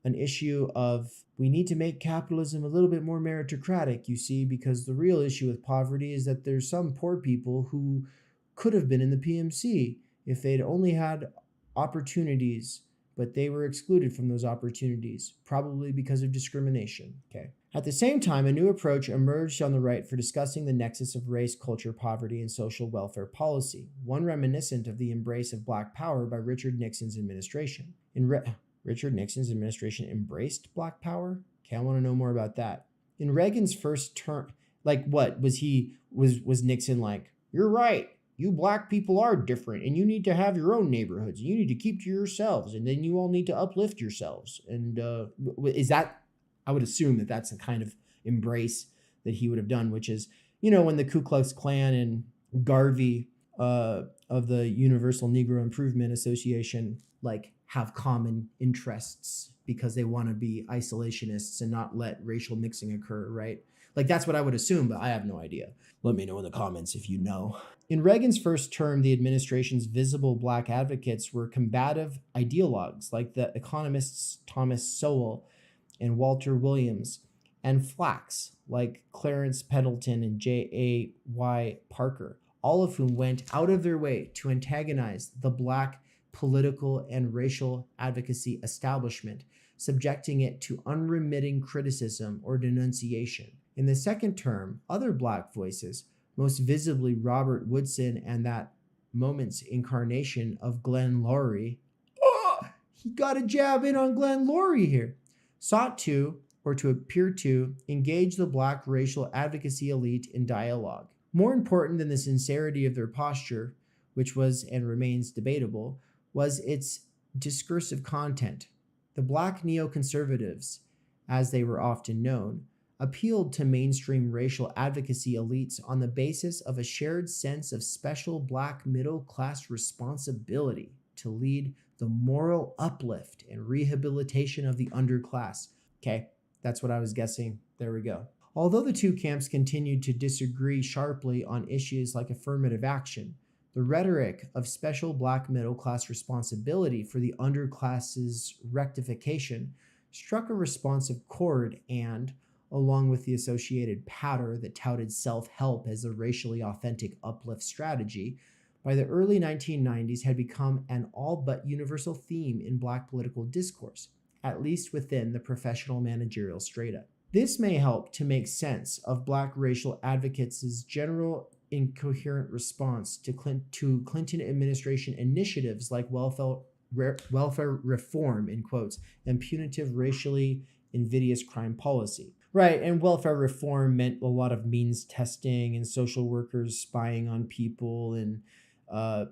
an issue of we need to make capitalism a little bit more meritocratic, you see, because the real issue with poverty is that there's some poor people who could have been in the PMC if they'd only had opportunities, but they were excluded from those opportunities, probably because of discrimination. Okay. At the same time, a new approach emerged on the right for discussing the nexus of race, culture, poverty, and social welfare policy, one reminiscent of the embrace of Black Power by Richard Nixon's administration. Richard Nixon's administration embraced Black Power? Okay, I want to know more about that. In Reagan's first term, like what? Was Nixon like, you're right, you Black people are different, and you need to have your own neighborhoods, and you need to keep to yourselves, and then you all need to uplift yourselves. And is that, I would assume that that's the kind of embrace that he would have done, which is, when the Ku Klux Klan and Garvey of the Universal Negro Improvement Association like have common interests because they want to be isolationists and not let racial mixing occur, right? Like that's what I would assume, but I have no idea. Let me know in the comments if you know. In Reagan's first term, the administration's visible Black advocates were combative ideologues like the economists Thomas Sowell and Walter Williams, and Flax like Clarence Pendleton and J.A.Y. Parker, all of whom went out of their way to antagonize the Black political and racial advocacy establishment, subjecting it to unremitting criticism or denunciation. In the second term, other Black voices, most visibly Robert Woodson and that moment's incarnation of Glenn Loury, he got a jab in on Glenn Loury here, sought to, or to appear to, engage the Black racial advocacy elite in dialogue. More important than the sincerity of their posture, which was and remains debatable, was its discursive content. The Black neoconservatives, as they were often known, appealed to mainstream racial advocacy elites on the basis of a shared sense of special Black middle-class responsibility to lead the moral uplift and rehabilitation of the underclass. Okay, that's what I was guessing. There we go. Although the two camps continued to disagree sharply on issues like affirmative action, the rhetoric of special Black middle-class responsibility for the underclass's rectification struck a responsive chord and, along with the associated patter that touted self-help as a racially authentic uplift strategy, by the early 1990s had become an all but universal theme in Black political discourse, at least within the professional managerial strata. This may help to make sense of Black racial advocates' general incoherent response to Clinton administration initiatives like welfare reform, in quotes, and punitive racially invidious crime policy. Right, and welfare reform meant a lot of means testing and social workers spying on people and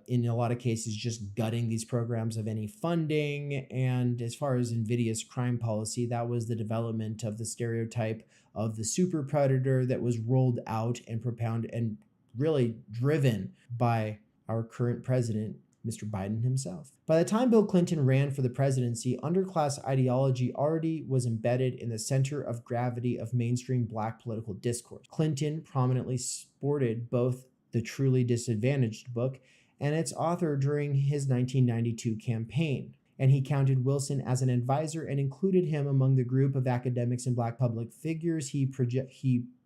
in a lot of cases just gutting these programs of any funding. And as far as invidious crime policy, that was the development of the stereotype of the super predator that was rolled out and propounded and really driven by our current president, Mr. Biden himself. By the time Bill Clinton ran for the presidency, underclass ideology already was embedded in the center of gravity of mainstream Black political discourse. Clinton prominently sported both the Truly Disadvantaged book and its author during his 1992 campaign, and he counted Wilson as an advisor and included him among the group of academics and Black public figures he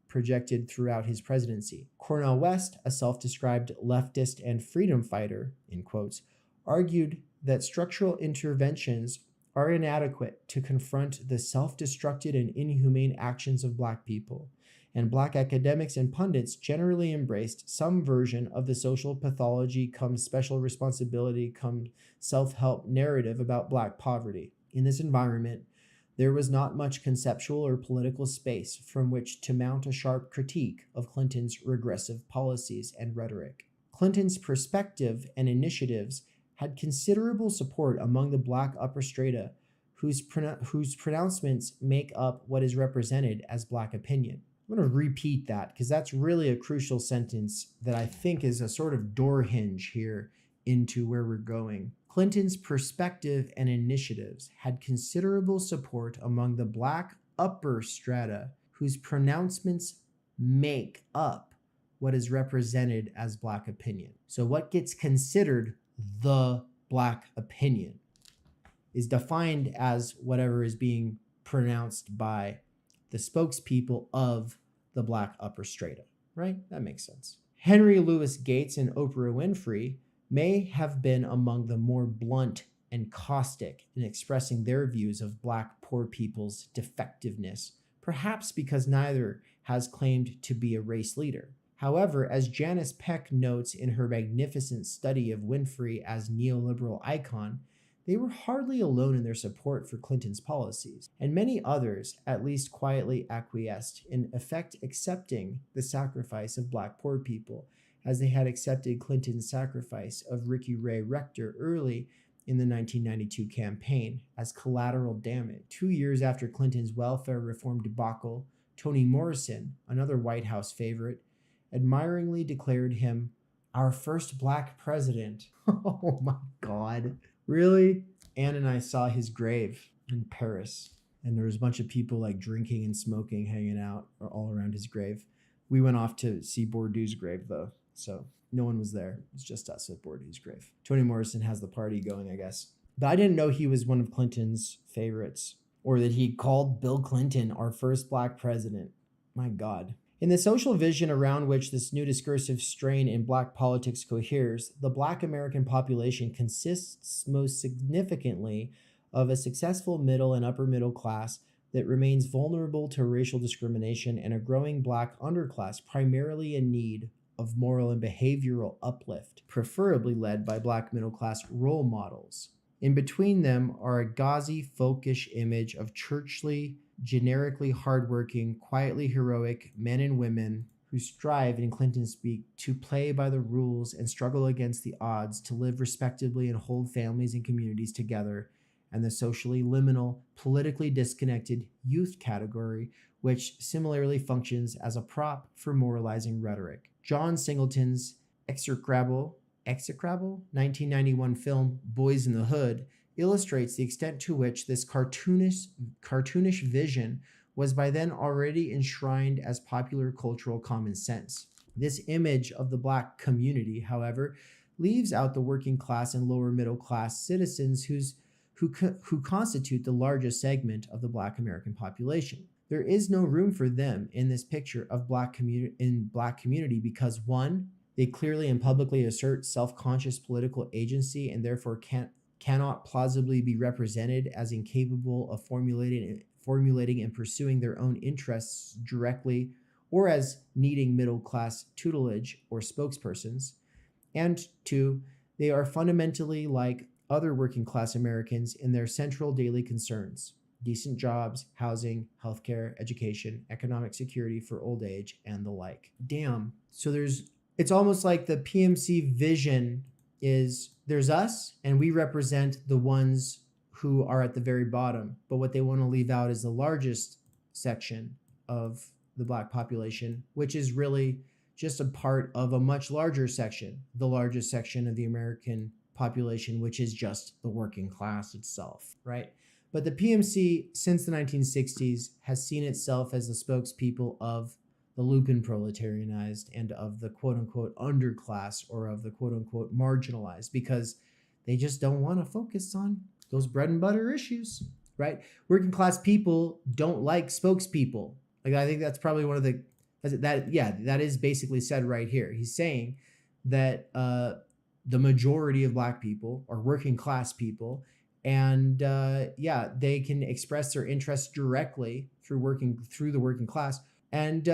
projected throughout his presidency. Cornel West, a self-described leftist and freedom fighter, in quotes, argued that structural interventions are inadequate to confront the self-destructed and inhumane actions of Black people, and Black academics and pundits generally embraced some version of the social pathology come special responsibility come self-help narrative about Black poverty. In this environment, there was not much conceptual or political space from which to mount a sharp critique of Clinton's regressive policies and rhetoric. Clinton's perspective and initiatives had considerable support among the Black upper strata, whose pronouncements make up what is represented as Black opinion. I'm going to repeat that because that's really a crucial sentence that I think is a sort of door hinge here into where we're going. Clinton's perspective and initiatives had considerable support among the Black upper strata, whose pronouncements make up what is represented as Black opinion. So what gets considered the Black opinion is defined as whatever is being pronounced by the spokespeople of the Black upper strata, right? That makes sense. Henry Louis Gates and Oprah Winfrey may have been among the more blunt and caustic in expressing their views of Black poor people's defectiveness, perhaps because neither has claimed to be a race leader. However, as Janice Peck notes in her magnificent study of Winfrey as neoliberal icon, they were hardly alone in their support for Clinton's policies, and many others at least quietly acquiesced, in effect accepting the sacrifice of Black poor people, as they had accepted Clinton's sacrifice of Ricky Ray Rector early in the 1992 campaign as collateral damage. 2 years after Clinton's welfare reform debacle, Toni Morrison, another White House favorite, admiringly declared him our first Black president. Oh my God. Really? Anne and I saw his grave in Paris, and there was a bunch of people like drinking and smoking, hanging out all around his grave. We went off to see Bourdieu's grave though, so no one was there. It's just us at Bourdieu's grave. Toni Morrison has the party going, I guess. But I didn't know he was one of Clinton's favorites, or that he called Bill Clinton our first Black president. My God. In the social vision around which this new discursive strain in Black politics coheres, the Black American population consists most significantly of a successful middle and upper middle class that remains vulnerable to racial discrimination, and a growing Black underclass primarily in need of moral and behavioral uplift, preferably led by Black middle class role models. In between them are a gauzy, folkish image of churchly, generically hardworking, quietly heroic men and women who strive, in Clinton speak, to play by the rules and struggle against the odds to live respectably and hold families and communities together, and the socially liminal, politically disconnected youth category, which similarly functions as a prop for moralizing rhetoric. John Singleton's execrable 1991 film Boys in the Hood illustrates the extent to which this cartoonish vision was by then already enshrined as popular cultural common sense. This image of the Black community, however, leaves out the working class and lower middle class citizens who constitute the largest segment of the Black American population. There is no room for them in this picture of Black community because, one, they clearly and publicly assert self-conscious political agency and therefore cannot plausibly be represented as incapable of formulating and pursuing their own interests directly, or as needing middle-class tutelage or spokespersons. And two, they are fundamentally like other working-class Americans in their central daily concerns: decent jobs, housing, healthcare, education, economic security for old age, and the like. Damn. So there's It's almost like the PMC vision is there's us and we represent the ones who are at the very bottom. But what they want to leave out is the largest section of the Black population, which is really just a part of a much larger section, the largest section of the American population, which is just the working class itself, right? But the PMC, since the 1960s, has seen itself as the spokespeople of the Lupin proletarianized and of the quote unquote underclass or of the quote unquote marginalized, because they just don't want to focus on those bread and butter issues, right? Working class people don't like spokespeople. Like, I think that's probably one of that is basically said right here. He's saying that the majority of Black people are working class people, and they can express their interests directly through the working class, and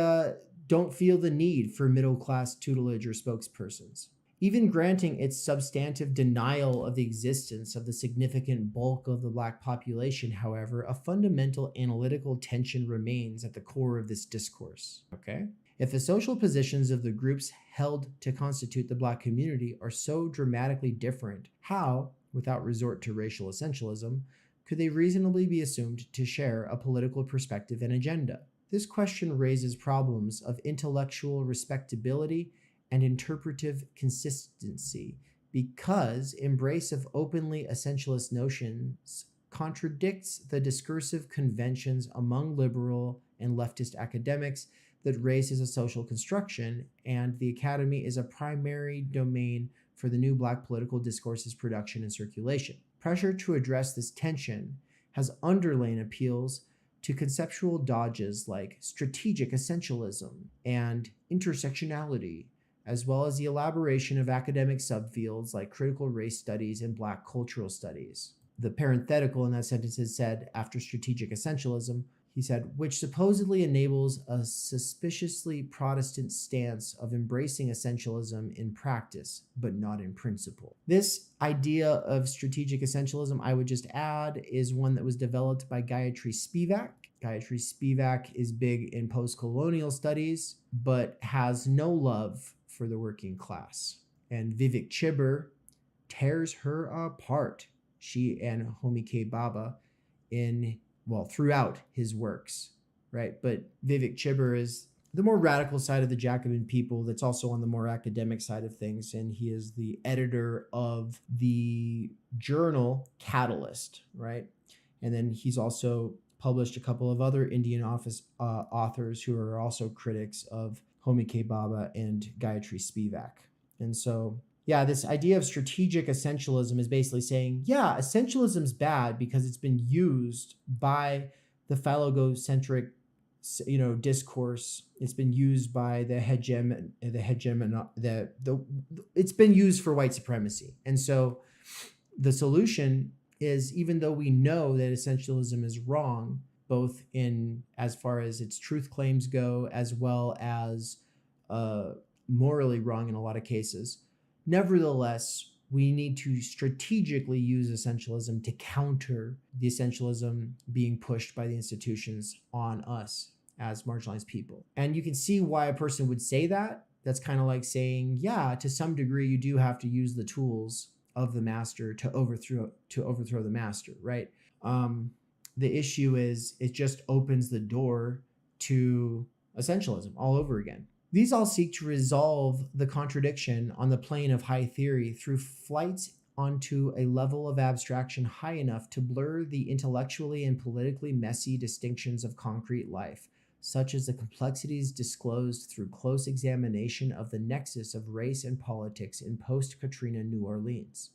don't feel the need for middle class tutelage or spokespersons. Even granting its substantive denial of the existence of the significant bulk of the Black population, however, a fundamental analytical tension remains at the core of this discourse. Okay? If the social positions of the groups held to constitute the Black community are so dramatically different, how, without resort to racial essentialism, could they reasonably be assumed to share a political perspective and agenda? This question raises problems of intellectual respectability and interpretive consistency, because embrace of openly essentialist notions contradicts the discursive conventions among liberal and leftist academics that race is a social construction, and the academy is a primary domain for the new Black political discourse's production and circulation. Pressure to address this tension has underlain appeals to conceptual dodges like strategic essentialism and intersectionality, as well as the elaboration of academic subfields like critical race studies and Black cultural studies. The parenthetical in that sentence is said after strategic essentialism, he said, which supposedly enables a suspiciously Protestant stance of embracing essentialism in practice, but not in principle. This idea of strategic essentialism, I would just add, is one that was developed by Gayatri Spivak. Gayatri Spivak is big in post-colonial studies, but has no love for the working class. And Vivek Chibber tears her apart, she and Homi K. Bhabha, throughout his works, right? But Vivek Chibber is the more radical side of the Jacobin people that's also on the more academic side of things, and he is the editor of the journal Catalyst, right? And then he's also published a couple of other Indian authors who are also critics of Homi K. Bhabha and Gayatri Spivak. And so, yeah, this idea of strategic essentialism is basically saying, yeah, essentialism's bad because it's been used by the phallogocentric, discourse. It's been used by it's been used for white supremacy. And so the solution is, even though we know that essentialism is wrong, both in as far as its truth claims go, as well as morally wrong in a lot of cases, nevertheless, we need to strategically use essentialism to counter the essentialism being pushed by the institutions on us as marginalized people. And you can see why a person would say that. That's kind of like saying, yeah, to some degree, you do have to use the tools of the master to overthrow the master, right? The issue is it just opens the door to essentialism all over again. These all seek to resolve the contradiction on the plane of high theory through flights onto a level of abstraction high enough to blur the intellectually and politically messy distinctions of concrete life, such as the complexities disclosed through close examination of the nexus of race and politics in post-Katrina New Orleans.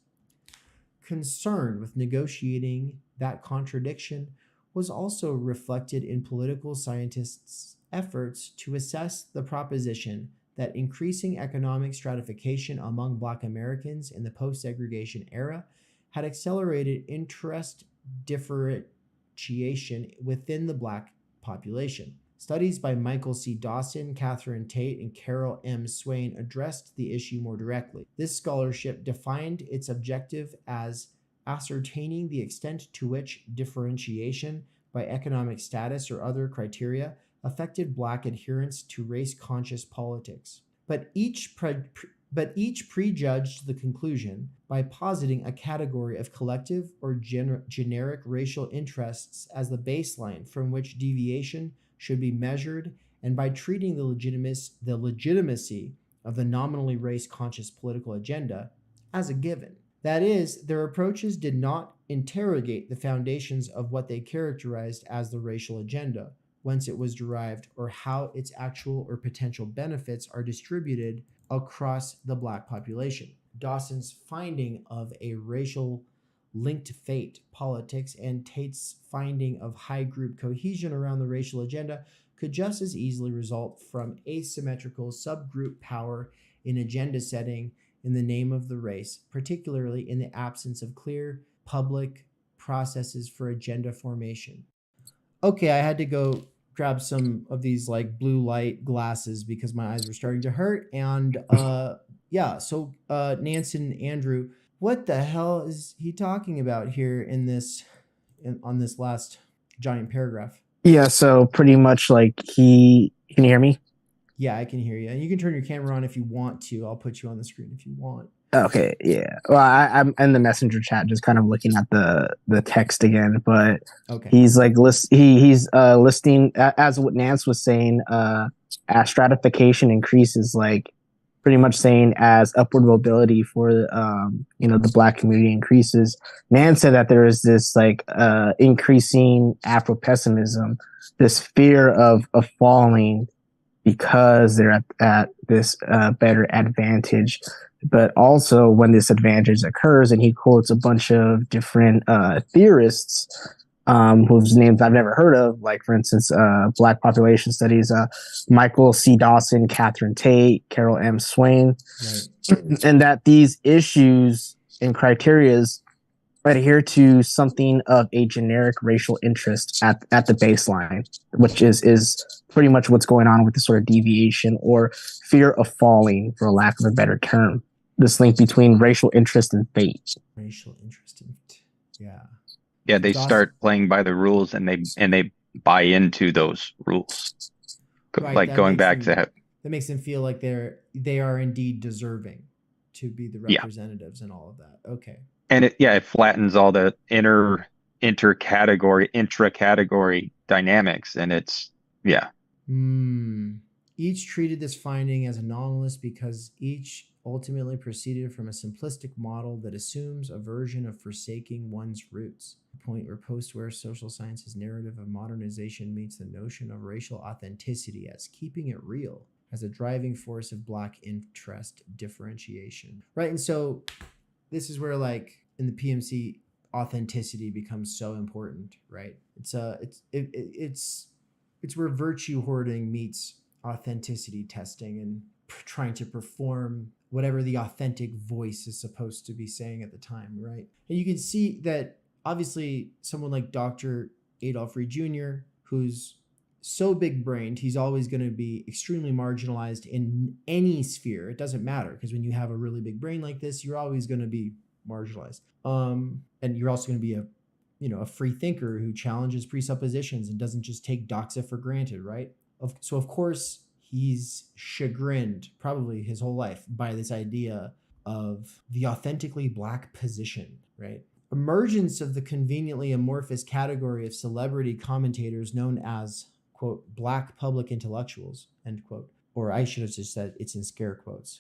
Concern with negotiating that contradiction was also reflected in political scientists' efforts to assess the proposition that increasing economic stratification among Black Americans in the post-segregation era had accelerated interest differentiation within the Black population. Studies by Michael C. Dawson, Catherine Tate, and Carol M. Swain addressed the issue more directly. This scholarship defined its objective as ascertaining the extent to which differentiation by economic status or other criteria affected Black adherence to race-conscious politics. but each prejudged the conclusion by positing a category of collective or generic racial interests as the baseline from which deviation should be measured, and by treating the legitimacy of the nominally race-conscious political agenda as a given. That is, their approaches did not interrogate the foundations of what they characterized as the racial agenda, whence it was derived, or how its actual or potential benefits are distributed across the Black population. Dawson's finding of a racial linked fate politics and Tate's finding of high group cohesion around the racial agenda could just as easily result from asymmetrical subgroup power in agenda setting in the name of the race, particularly in the absence of clear public processes for agenda formation. Okay, I had to go grab some of these like blue light glasses because my eyes were starting to hurt. And so Nancy and Andrew, what the hell is he talking about here on this last giant paragraph? Yeah, so pretty much like can you hear me? Yeah, I can hear you. And you can turn your camera on if you want to. I'll put you on the screen if you want. Okay, yeah. Well, I'm in the messenger chat, just kind of looking at the text again. But okay, he's like he's listing, as what Nance was saying, as stratification increases, like pretty much saying as upward mobility for the Black community increases. Nance said that there is this like increasing Afro-pessimism, this fear of falling because they're at this better advantage. But also when this advantage occurs, and he quotes a bunch of different theorists whose names I've never heard of, like, for instance, Black population studies, Michael C. Dawson, Catherine Tate, Carol M. Swain, right. And that these issues and criterias adhere to something of a generic racial interest at the baseline, which is pretty much what's going on with the sort of deviation or fear of falling, for lack of a better term. This link between racial interest and fate. Racial interest and yeah. Yeah, they start playing by the rules, and they buy into those rules. Right, like going back to that makes them feel like they are indeed deserving to be the representatives and all of that. Okay. And it flattens all the intra-category dynamics, and it's Each treated this finding as anomalous because each ultimately proceeded from a simplistic model that assumes a version of forsaking one's roots, the point where post-war social science's narrative of modernization meets the notion of racial authenticity as keeping it real as a driving force of Black interest differentiation. Right, and so this is where, like, in the PMC, authenticity becomes so important, right? It's where virtue hoarding meets authenticity testing and trying to perform whatever the authentic voice is supposed to be saying at the time, right? And you can see that obviously someone like Dr. Adolph Reed Jr., who's so big-brained, he's always going to be extremely marginalized in any sphere. It doesn't matter, because when you have a really big brain like this, you're always going to be marginalized. And you're also going to be a free thinker who challenges presuppositions and doesn't just take doxa for granted, right? So of course he's chagrined probably his whole life by this idea of the authentically Black position, right? Emergence of the conveniently amorphous category of celebrity commentators known as, quote, Black public intellectuals, end quote, or I should have just said it's in scare quotes,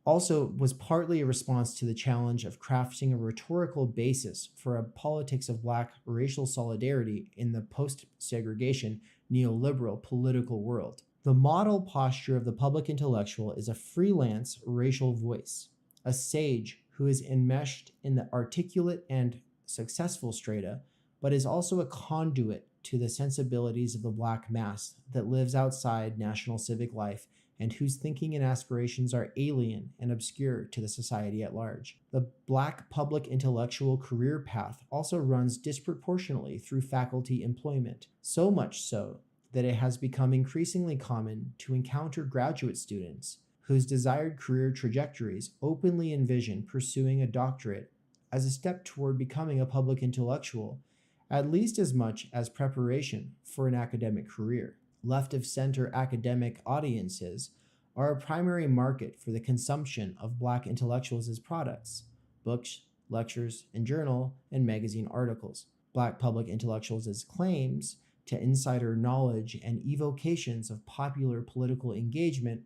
also was partly a response to the challenge of crafting a rhetorical basis for a politics of Black racial solidarity in the post-segregation neoliberal political world. The model posture of the public intellectual is a freelance racial voice, a sage who is enmeshed in the articulate and successful strata, but is also a conduit to the sensibilities of the Black mass that lives outside national civic life and whose thinking and aspirations are alien and obscure to the society at large. The Black public intellectual career path also runs disproportionately through faculty employment, so much so that it has become increasingly common to encounter graduate students whose desired career trajectories openly envision pursuing a doctorate as a step toward becoming a public intellectual, at least as much as preparation for an academic career. Left of center academic audiences are a primary market for the consumption of Black intellectuals as products, books, lectures, and journal and magazine articles. Black public intellectuals as claims to insider knowledge and evocations of popular political engagement,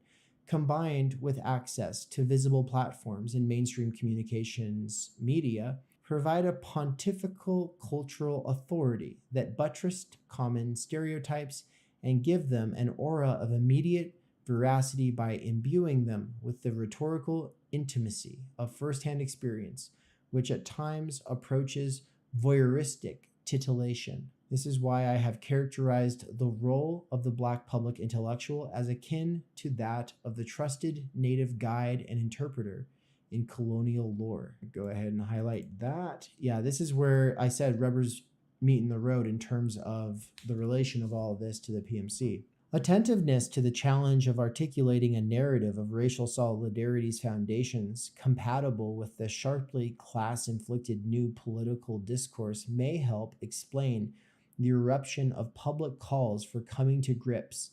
combined with access to visible platforms in mainstream communications media, provide a pontifical cultural authority that buttressed common stereotypes and give them an aura of immediate veracity by imbuing them with the rhetorical intimacy of firsthand experience, which at times approaches voyeuristic titillation. This is why I have characterized the role of the Black public intellectual as akin to that of the trusted native guide and interpreter in colonial lore. Go ahead and highlight that. Yeah, this is where I said rubbers meet in the road in terms of the relation of all of this to the PMC. Attentiveness to the challenge of articulating a narrative of racial solidarity's foundations compatible with the sharply class-inflicted new political discourse may help explain the eruption of public calls for coming to grips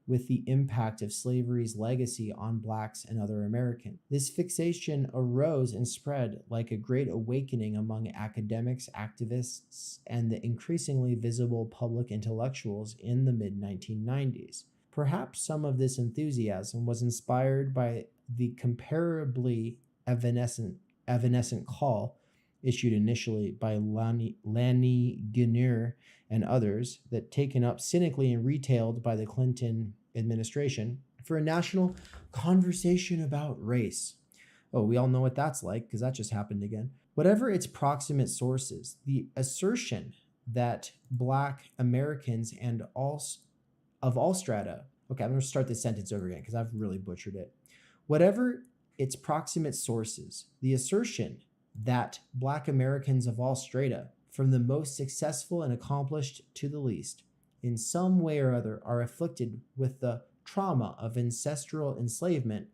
with the impact of slavery's legacy on Blacks and other Americans. This fixation arose and spread like a great awakening among academics, activists, and the increasingly visible public intellectuals in the mid-1990s. Perhaps some of this enthusiasm was inspired by the comparably evanescent call issued initially by Lanny Guinier and others, that taken up cynically and retailed by the Clinton administration for a national conversation about race. Oh, we all know what that's like because that just happened again. Whatever its proximate sources, the assertion that Black Americans and of all strata, okay, I'm going to start this sentence over again because I've really butchered it. Whatever its proximate sources, the assertion that Black Americans of all strata, from the most successful and accomplished to the least, in some way or other are afflicted with the trauma of ancestral enslavement,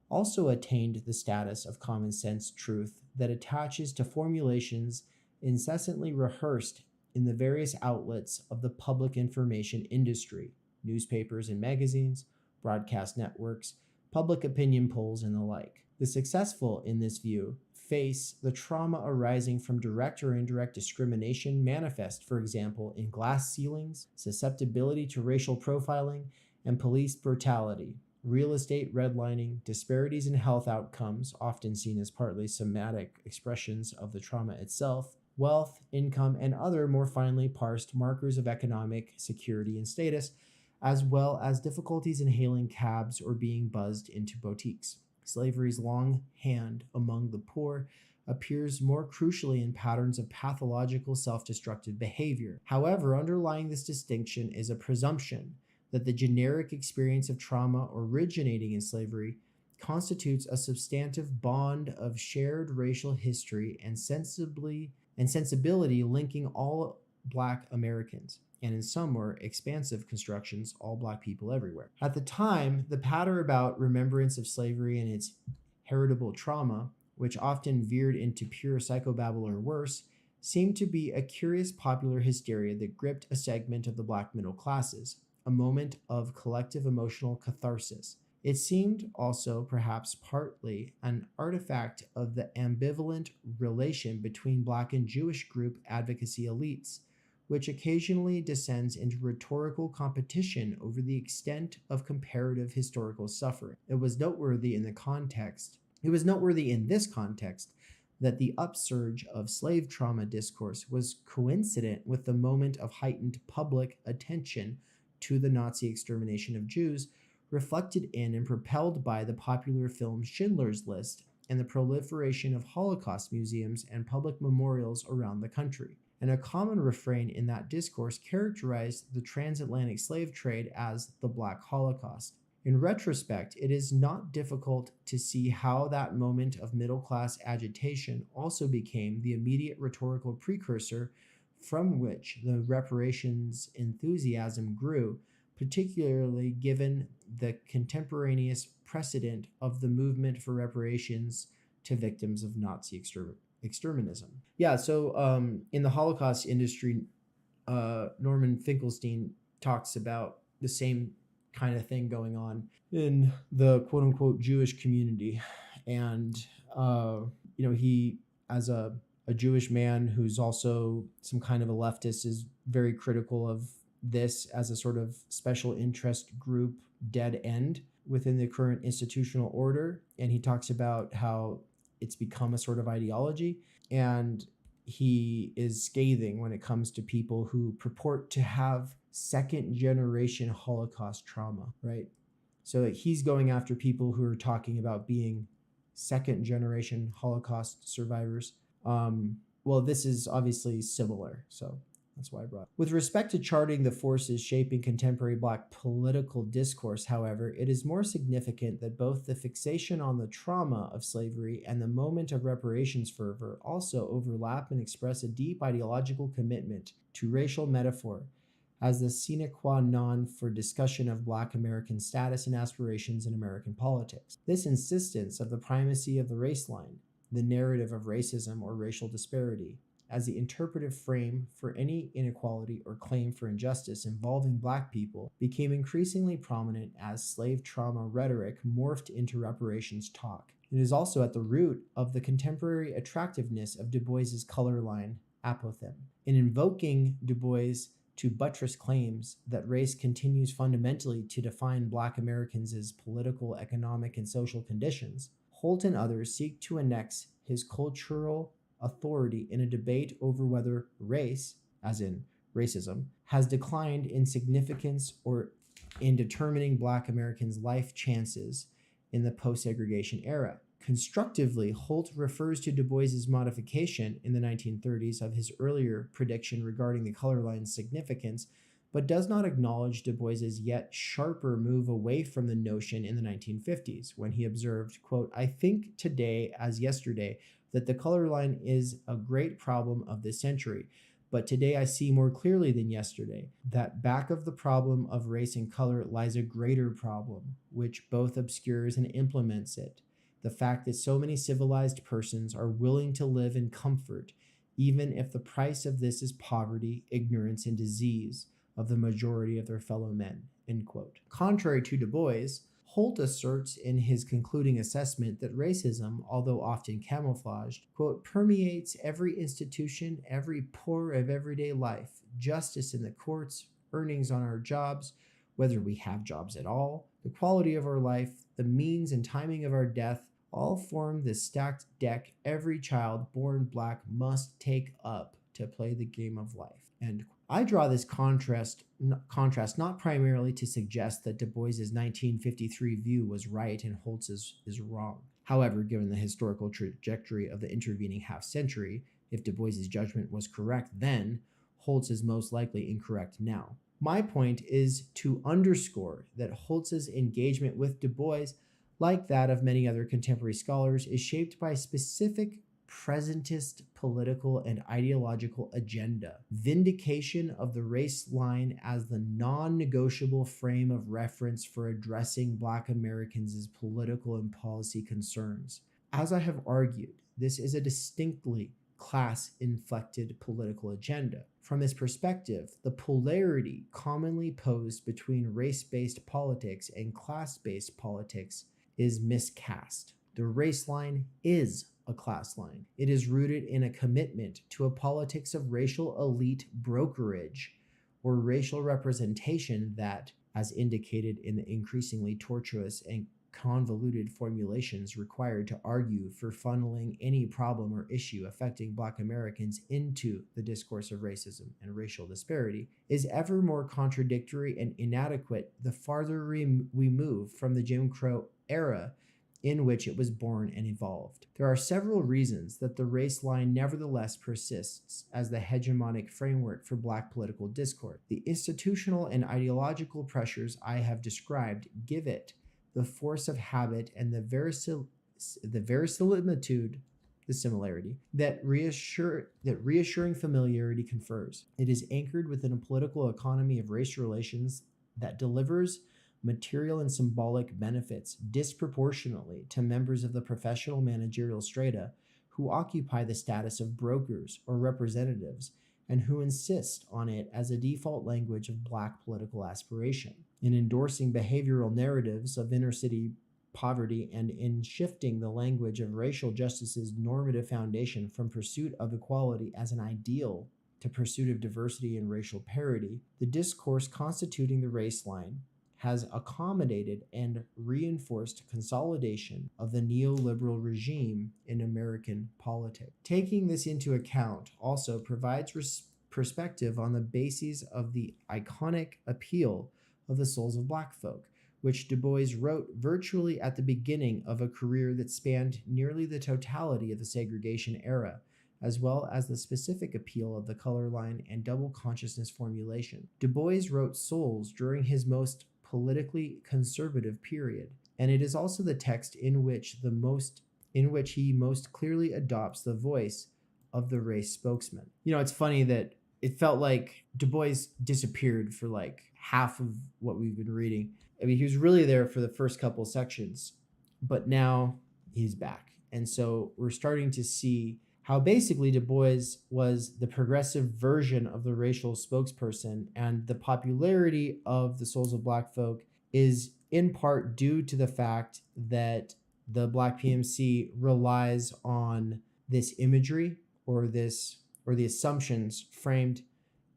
also attained the status of common sense truth that attaches to formulations incessantly rehearsed in the various outlets of the public information industry, newspapers and magazines, broadcast networks, public opinion polls, and the like. The successful in this view face the trauma arising from direct or indirect discrimination manifest, for example, in glass ceilings, susceptibility to racial profiling, and police brutality, real estate redlining, disparities in health outcomes, often seen as partly somatic expressions of the trauma itself, wealth, income, and other more finely parsed markers of economic security and status, as well as difficulties in hailing cabs or being buzzed into boutiques. Slavery's long hand among the poor appears more crucially in patterns of pathological self-destructive behavior. However, underlying this distinction is a presumption that the generic experience of trauma originating in slavery constitutes a substantive bond of shared racial history and sensibility linking all Black Americans, and in some more expansive constructions, all Black people everywhere. At the time, the patter about remembrance of slavery and its heritable trauma, which often veered into pure psychobabble or worse, seemed to be a curious popular hysteria that gripped a segment of the Black middle classes, a moment of collective emotional catharsis. It seemed also perhaps partly an artifact of the ambivalent relation between Black and Jewish group advocacy elites, which occasionally descends into rhetorical competition over the extent of comparative historical suffering. It was noteworthy in this context that the upsurge of slave trauma discourse was coincident with the moment of heightened public attention to the Nazi extermination of Jews, reflected in and propelled by the popular film Schindler's List and the proliferation of Holocaust museums and public memorials around the country. And a common refrain in that discourse characterized the transatlantic slave trade as the Black Holocaust. In retrospect, it is not difficult to see how that moment of middle-class agitation also became the immediate rhetorical precursor from which the reparations enthusiasm grew, particularly given the contemporaneous precedent of the movement for reparations to victims of Nazi exterminism. Yeah, so in the Holocaust industry, Norman Finkelstein talks about the same kind of thing going on in the quote unquote Jewish community. And, he, as a Jewish man who's also some kind of a leftist, is very critical of this as a sort of special interest group dead end within the current institutional order. And he talks about how it's become a sort of ideology. And he is scathing when it comes to people who purport to have second generation Holocaust trauma, right? So he's going after people who are talking about being second generation Holocaust survivors. Well, this is obviously similar, so that's why I brought it. With respect to charting the forces shaping contemporary Black political discourse, however, it is more significant that both the fixation on the trauma of slavery and the moment of reparations fervor also overlap and express a deep ideological commitment to racial metaphor as the sine qua non for discussion of Black American status and aspirations in American politics. This insistence of the primacy of the race line, the narrative of racism or racial disparity, as the interpretive frame for any inequality or claim for injustice involving Black people, became increasingly prominent as slave trauma rhetoric morphed into reparations talk. It is also at the root of the contemporary attractiveness of Du Bois's color line apothegm. In invoking Du Bois to buttress claims that race continues fundamentally to define Black Americans' as political, economic, and social conditions, Holt and others seek to annex his cultural authority in a debate over whether race, as in racism, has declined in significance or in determining Black Americans' life chances in the post-segregation era. Constructively, Holt refers to Du Bois's modification in the 1930s of his earlier prediction regarding the color line's significance, but does not acknowledge Du Bois's yet sharper move away from the notion in the 1950s, when he observed, quote, "I think today as yesterday that the color line is a great problem of this century, but today I see more clearly than yesterday that back of the problem of race and color lies a greater problem, which both obscures and implements it. The fact that so many civilized persons are willing to live in comfort, even if the price of this is poverty, ignorance, and disease of the majority of their fellow men," end quote. Contrary to Du Bois, Holt asserts in his concluding assessment that racism, although often camouflaged, quote, "permeates every institution, every pore of everyday life, justice in the courts, earnings on our jobs, whether we have jobs at all, the quality of our life, the means and timing of our death, all form the stacked deck every child born Black must take up to play the game of life," end quote. I draw this contrast not primarily to suggest that Du Bois's 1953 view was right and Holt's is wrong. However, given the historical trajectory of the intervening half century, if Du Bois's judgment was correct then, Holt's is most likely incorrect now. My point is to underscore that Holt's engagement with Du Bois, like that of many other contemporary scholars, is shaped by a specific presentist political and ideological agenda, vindication of the race line as the non-negotiable frame of reference for addressing Black Americans' political and policy concerns. As I have argued, this is a distinctly class-inflected political agenda. From this perspective, the polarity commonly posed between race-based politics and class-based politics is miscast. The race line is a class line. It is rooted in a commitment to a politics of racial elite brokerage or racial representation that, as indicated in the increasingly tortuous and convoluted formulations required to argue for funneling any problem or issue affecting Black Americans into the discourse of racism and racial disparity, is ever more contradictory and inadequate the farther we move from the Jim Crow era in which it was born and evolved. There are several reasons that the race line nevertheless persists as the hegemonic framework for Black political discourse. The institutional and ideological pressures I have described give it the force of habit and the verisimilitude, the similarity, that reassuring familiarity confers. It is anchored within a political economy of race relations that delivers material and symbolic benefits disproportionately to members of the professional managerial strata who occupy the status of brokers or representatives and who insist on it as a default language of Black political aspiration. in endorsing behavioral narratives of inner city poverty and in shifting the language of racial justice's normative foundation from pursuit of equality as an ideal to pursuit of diversity and racial parity, the discourse constituting the race line has accommodated and reinforced consolidation of the neoliberal regime in American politics. Taking this into account also provides perspective on the bases of the iconic appeal of the souls of Black folk, which Du Bois wrote virtually at the beginning of a career that spanned nearly the totality of the segregation era, as well as the specific appeal of the color line and double consciousness formulation. Du Bois wrote Souls during his most politically conservative period, and it is also the text in which he most clearly adopts the voice of the race spokesman. You know, it's funny that it felt like Du Bois disappeared for like half of what we've been reading. I mean, he was really there for the first couple sections, but now he's back. And so we're starting to see how basically Du Bois was the progressive version of the racial spokesperson, and the popularity of the Souls of Black Folk is in part due to the fact that the Black PMC relies on this imagery or the assumptions framed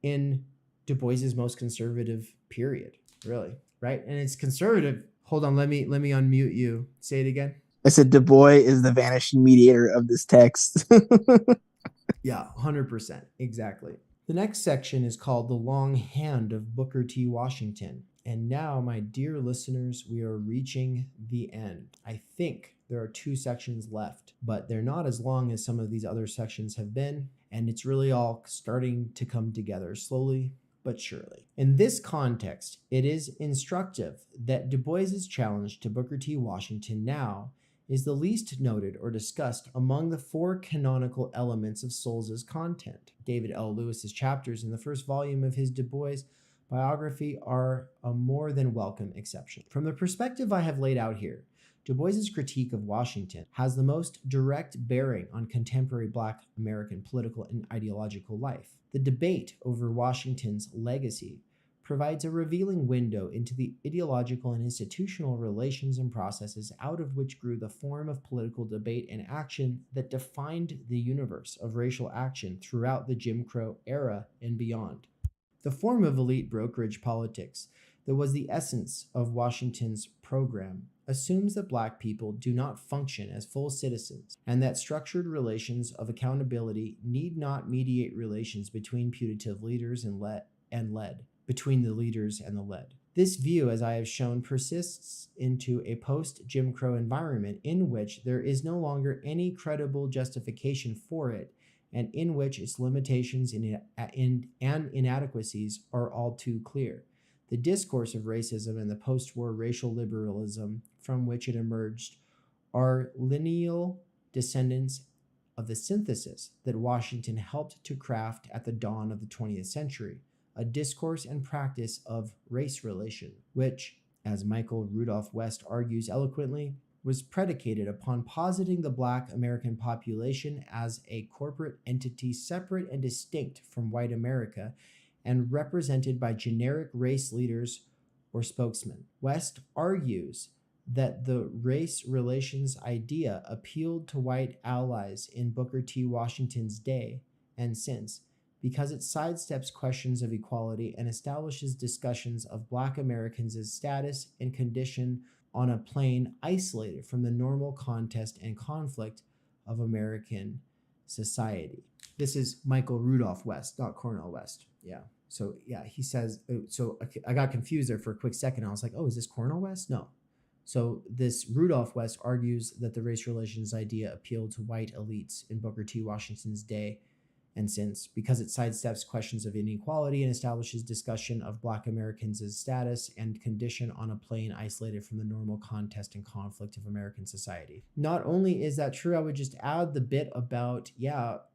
in Du Bois's most conservative period, really, right? And it's conservative. Hold on, let me unmute you. Say it again. I said Du Bois is the vanishing mediator of this text. Yeah, 100%. Exactly. The next section is called The Long Hand of Booker T. Washington. And now, my dear listeners, we are reaching the end. I think there are 2 sections left, but they're not as long as some of these other sections have been. And it's really all starting to come together slowly but surely. In this context, it is instructive that Du Bois's challenge to Booker T. Washington now is the least noted or discussed among the 4 canonical elements of Souls's content. David L. Lewis's chapters in the first volume of his Du Bois biography are a more than welcome exception. From the perspective I have laid out here, Du Bois's critique of Washington has the most direct bearing on contemporary Black American political and ideological life. The debate over Washington's legacy provides a revealing window into the ideological and institutional relations and processes out of which grew the form of political debate and action that defined the universe of racial action throughout the Jim Crow era and beyond. The form of elite brokerage politics that was the essence of Washington's program assumes that Black people do not function as full citizens, and that structured relations of accountability need not mediate relations between putative leaders and led, between the leaders and the led. This view, as I have shown, persists into a post-Jim Crow environment in which there is no longer any credible justification for it, and in which its limitations and inadequacies are all too clear. The discourse of racism and the post-war racial liberalism from which it emerged are lineal descendants of the synthesis that Washington helped to craft at the dawn of the 20th century, a discourse and practice of race relation, which, as Michael Rudolph West argues eloquently, was predicated upon positing the Black American population as a corporate entity separate and distinct from white America and represented by generic race leaders or spokesmen. West argues that the race relations idea appealed to white allies in Booker T. Washington's day and since, because it sidesteps questions of equality and establishes discussions of Black Americans' status and condition on a plane isolated from the normal contest and conflict of American society. This is Michael Rudolph West, not Cornel West. Yeah. So yeah, he says, so I got confused there for a quick second. I was like, oh, is this Cornel West? No. So this Rudolph West argues that the race relations idea appealed to white elites in Booker T. Washington's day and since, because it sidesteps questions of inequality and establishes discussion of Black Americans' status and condition on a plane isolated from the normal contest and conflict of American society. Not only is that true, I would just add the bit about,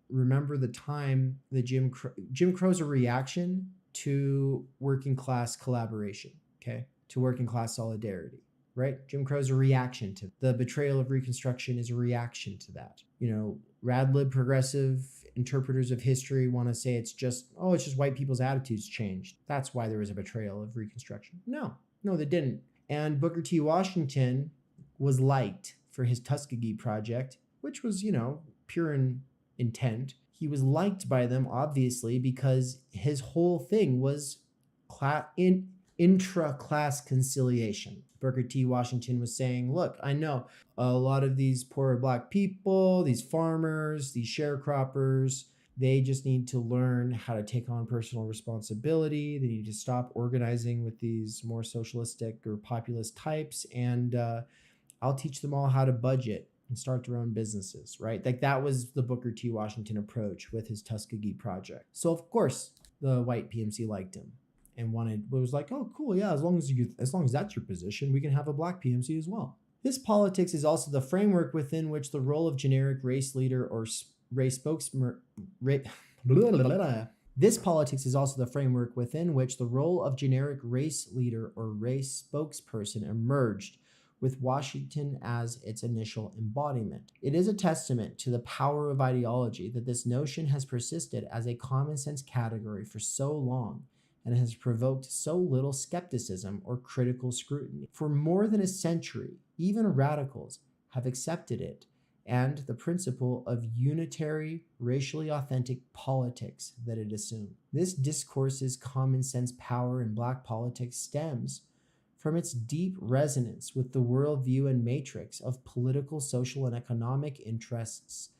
remember the time that Jim Crow's a reaction to working class collaboration, okay? To working class solidarity, right? Jim Crow's a reaction to the betrayal of Reconstruction is a reaction to that. You know, rad-lib progressive interpreters of history want to say it's just white people's attitudes changed. That's why there was a betrayal of Reconstruction. No, No, they didn't. And Booker T. Washington was liked for his Tuskegee project, which was, pure in intent. He was liked by them, obviously, because his whole thing was intra-class conciliation. Booker T. Washington was saying, look, I know a lot of these poor black people, these farmers, these sharecroppers, they just need to learn how to take on personal responsibility. They need to stop organizing with these more socialistic or populist types. And I'll teach them all how to budget and start their own businesses, right? Like that was the Booker T. Washington approach with his Tuskegee project. So of course the white PMC liked him and was like, oh, cool, yeah, as long as that's your position, we can have a black PMC as well. This politics is also the framework within which the role of generic race leader or race spokesman. This politics is also the framework within which the role of generic race leader or race spokesperson emerged, with Washington as its initial embodiment. It is a testament to the power of ideology that this notion has persisted as a common sense category for so long and has provoked so little skepticism or critical scrutiny. For more than a century, even radicals have accepted it and the principle of unitary, racially authentic politics that it assumed. This discourse's common sense power in black politics stems from its deep resonance with the worldview and matrix of political, social, and economic interests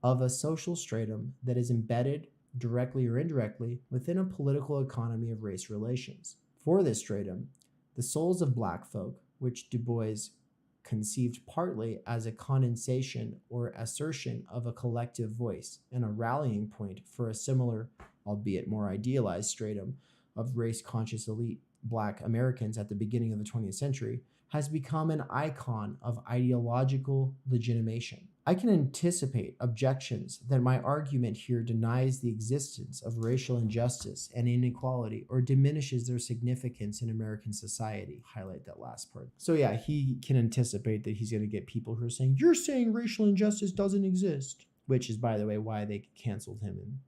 of a social stratum that is embedded, directly or indirectly, within a political economy of race relations. For this stratum, the souls of black folk, which Du Bois conceived partly as a condensation or assertion of a collective voice and a rallying point for a similar, albeit more idealized, stratum of race-conscious elite Black Americans at the beginning of the 20th century, has become an icon of ideological legitimation. I can anticipate objections that my argument here denies the existence of racial injustice and inequality or diminishes their significance in American society. Highlight that last part. So yeah, he can anticipate that he's going to get people who are saying, you're saying racial injustice doesn't exist, which is, by the way, why they canceled him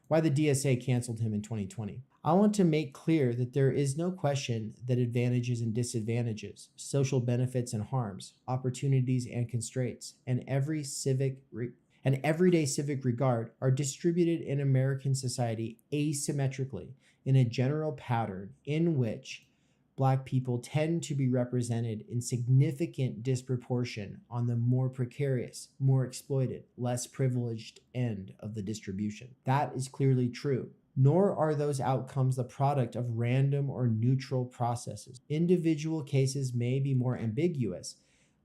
why the DSA canceled him in 2020. I want to make clear that there is no question that advantages and disadvantages, social benefits and harms, opportunities and constraints, and everyday civic regard are distributed in American society asymmetrically in a general pattern in which Black people tend to be represented in significant disproportion on the more precarious, more exploited, less privileged end of the distribution. That is clearly true. Nor are those outcomes the product of random or neutral processes. Individual cases may be more ambiguous,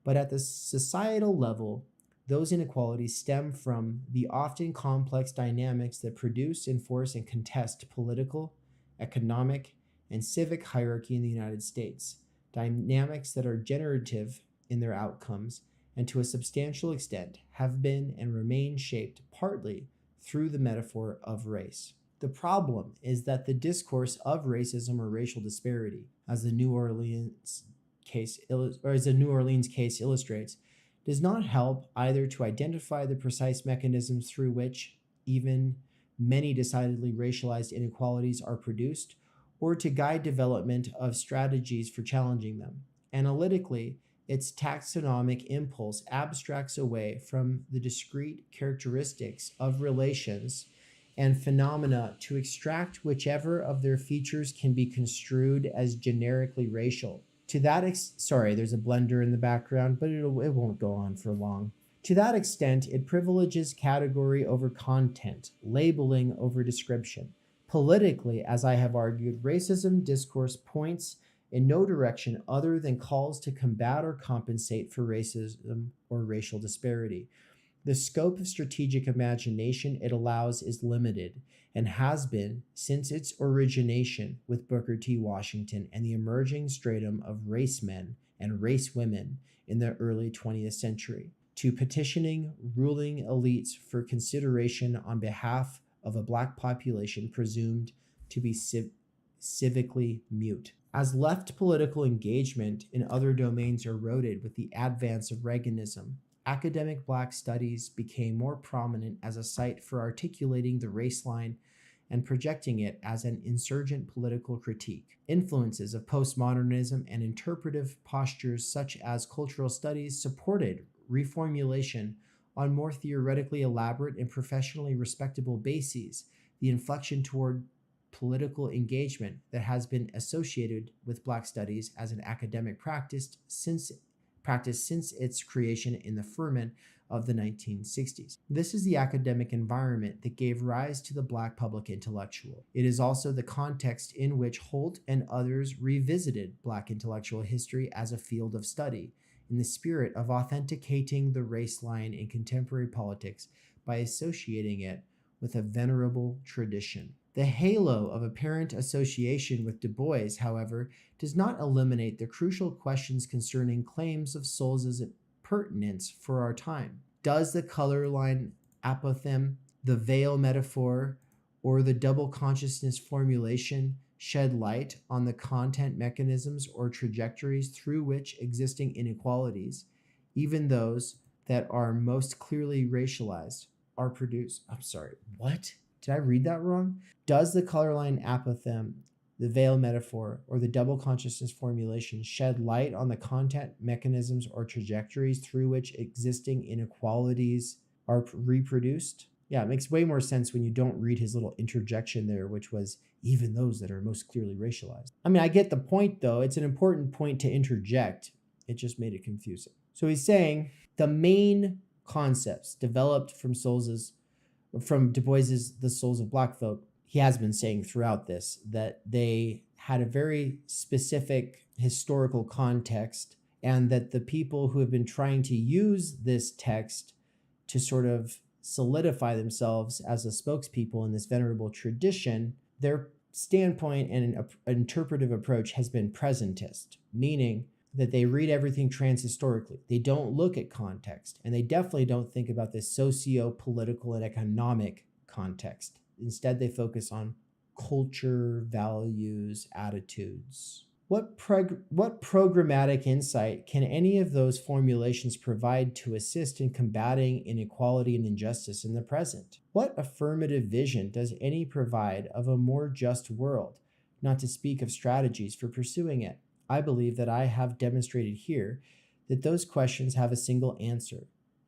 but at the societal level, those inequalities stem from the often complex dynamics that produce, enforce, and contest political, economic, and civic hierarchy in the United States, dynamics that are generative in their outcomes and to a substantial extent have been and remain shaped partly through the metaphor of race. The problem is that the discourse of racism or racial disparity, as the New Orleans case illustrates, does not help either to identify the precise mechanisms through which even many decidedly racialized inequalities are produced, or to guide development of strategies for challenging them. Analytically, its taxonomic impulse abstracts away from the discrete characteristics of relations and phenomena to extract whichever of their features can be construed as generically racial. To that sorry, there's a blender in the background, but it won't go on for long. To that extent, it privileges category over content, labeling over description. Politically, as I have argued, racism discourse points in no direction other than calls to combat or compensate for racism or racial disparity. The scope of strategic imagination it allows is limited and has been since its origination with Booker T. Washington and the emerging stratum of race men and race women in the early 20th century, to petitioning ruling elites for consideration on behalf of a Black population presumed to be civically mute. As left political engagement in other domains eroded with the advance of Reaganism, academic Black studies became more prominent as a site for articulating the race line and projecting it as an insurgent political critique. Influences of postmodernism and interpretive postures such as cultural studies supported reformulation on more theoretically elaborate and professionally respectable bases. The inflection toward political engagement that has been associated with Black studies as an academic practice since its creation in the ferment of the 1960s. This is the academic environment that gave rise to the Black public intellectual. It is also the context in which Holt and others revisited Black intellectual history as a field of study, in the spirit of authenticating the race line in contemporary politics by associating it with a venerable tradition. The halo of apparent association with Du Bois, however, does not eliminate the crucial questions concerning claims of Souls' pertinence for our time. Does the color line apothegm, the veil metaphor, or the double consciousness formulation shed light on the content mechanisms or trajectories through which existing inequalities, even those that are most clearly racialized, are produced? I'm sorry, what? Did I read that wrong? Does the color line apothegm, the veil metaphor, or the double consciousness formulation shed light on the content mechanisms or trajectories through which existing inequalities are reproduced? Yeah, it makes way more sense when you don't read his little interjection there, which was even those that are most clearly racialized. I mean, I get the point though. It's an important point to interject. It just made it confusing. So he's saying the main concepts developed from Du Bois's The Souls of Black Folk, he has been saying throughout this that they had a very specific historical context, and that the people who have been trying to use this text to sort of solidify themselves as a spokespeople in this venerable tradition, their standpoint and an interpretive approach has been presentist, meaning that they read everything transhistorically. They don't look at context, and they definitely don't think about this socio-political and economic context. Instead, they focus on culture, values, attitudes. What programmatic insight can any of those formulations provide to assist in combating inequality and injustice in the present? What affirmative vision does any provide of a more just world, not to speak of strategies for pursuing it? I believe that I have demonstrated here that those questions have a single answer,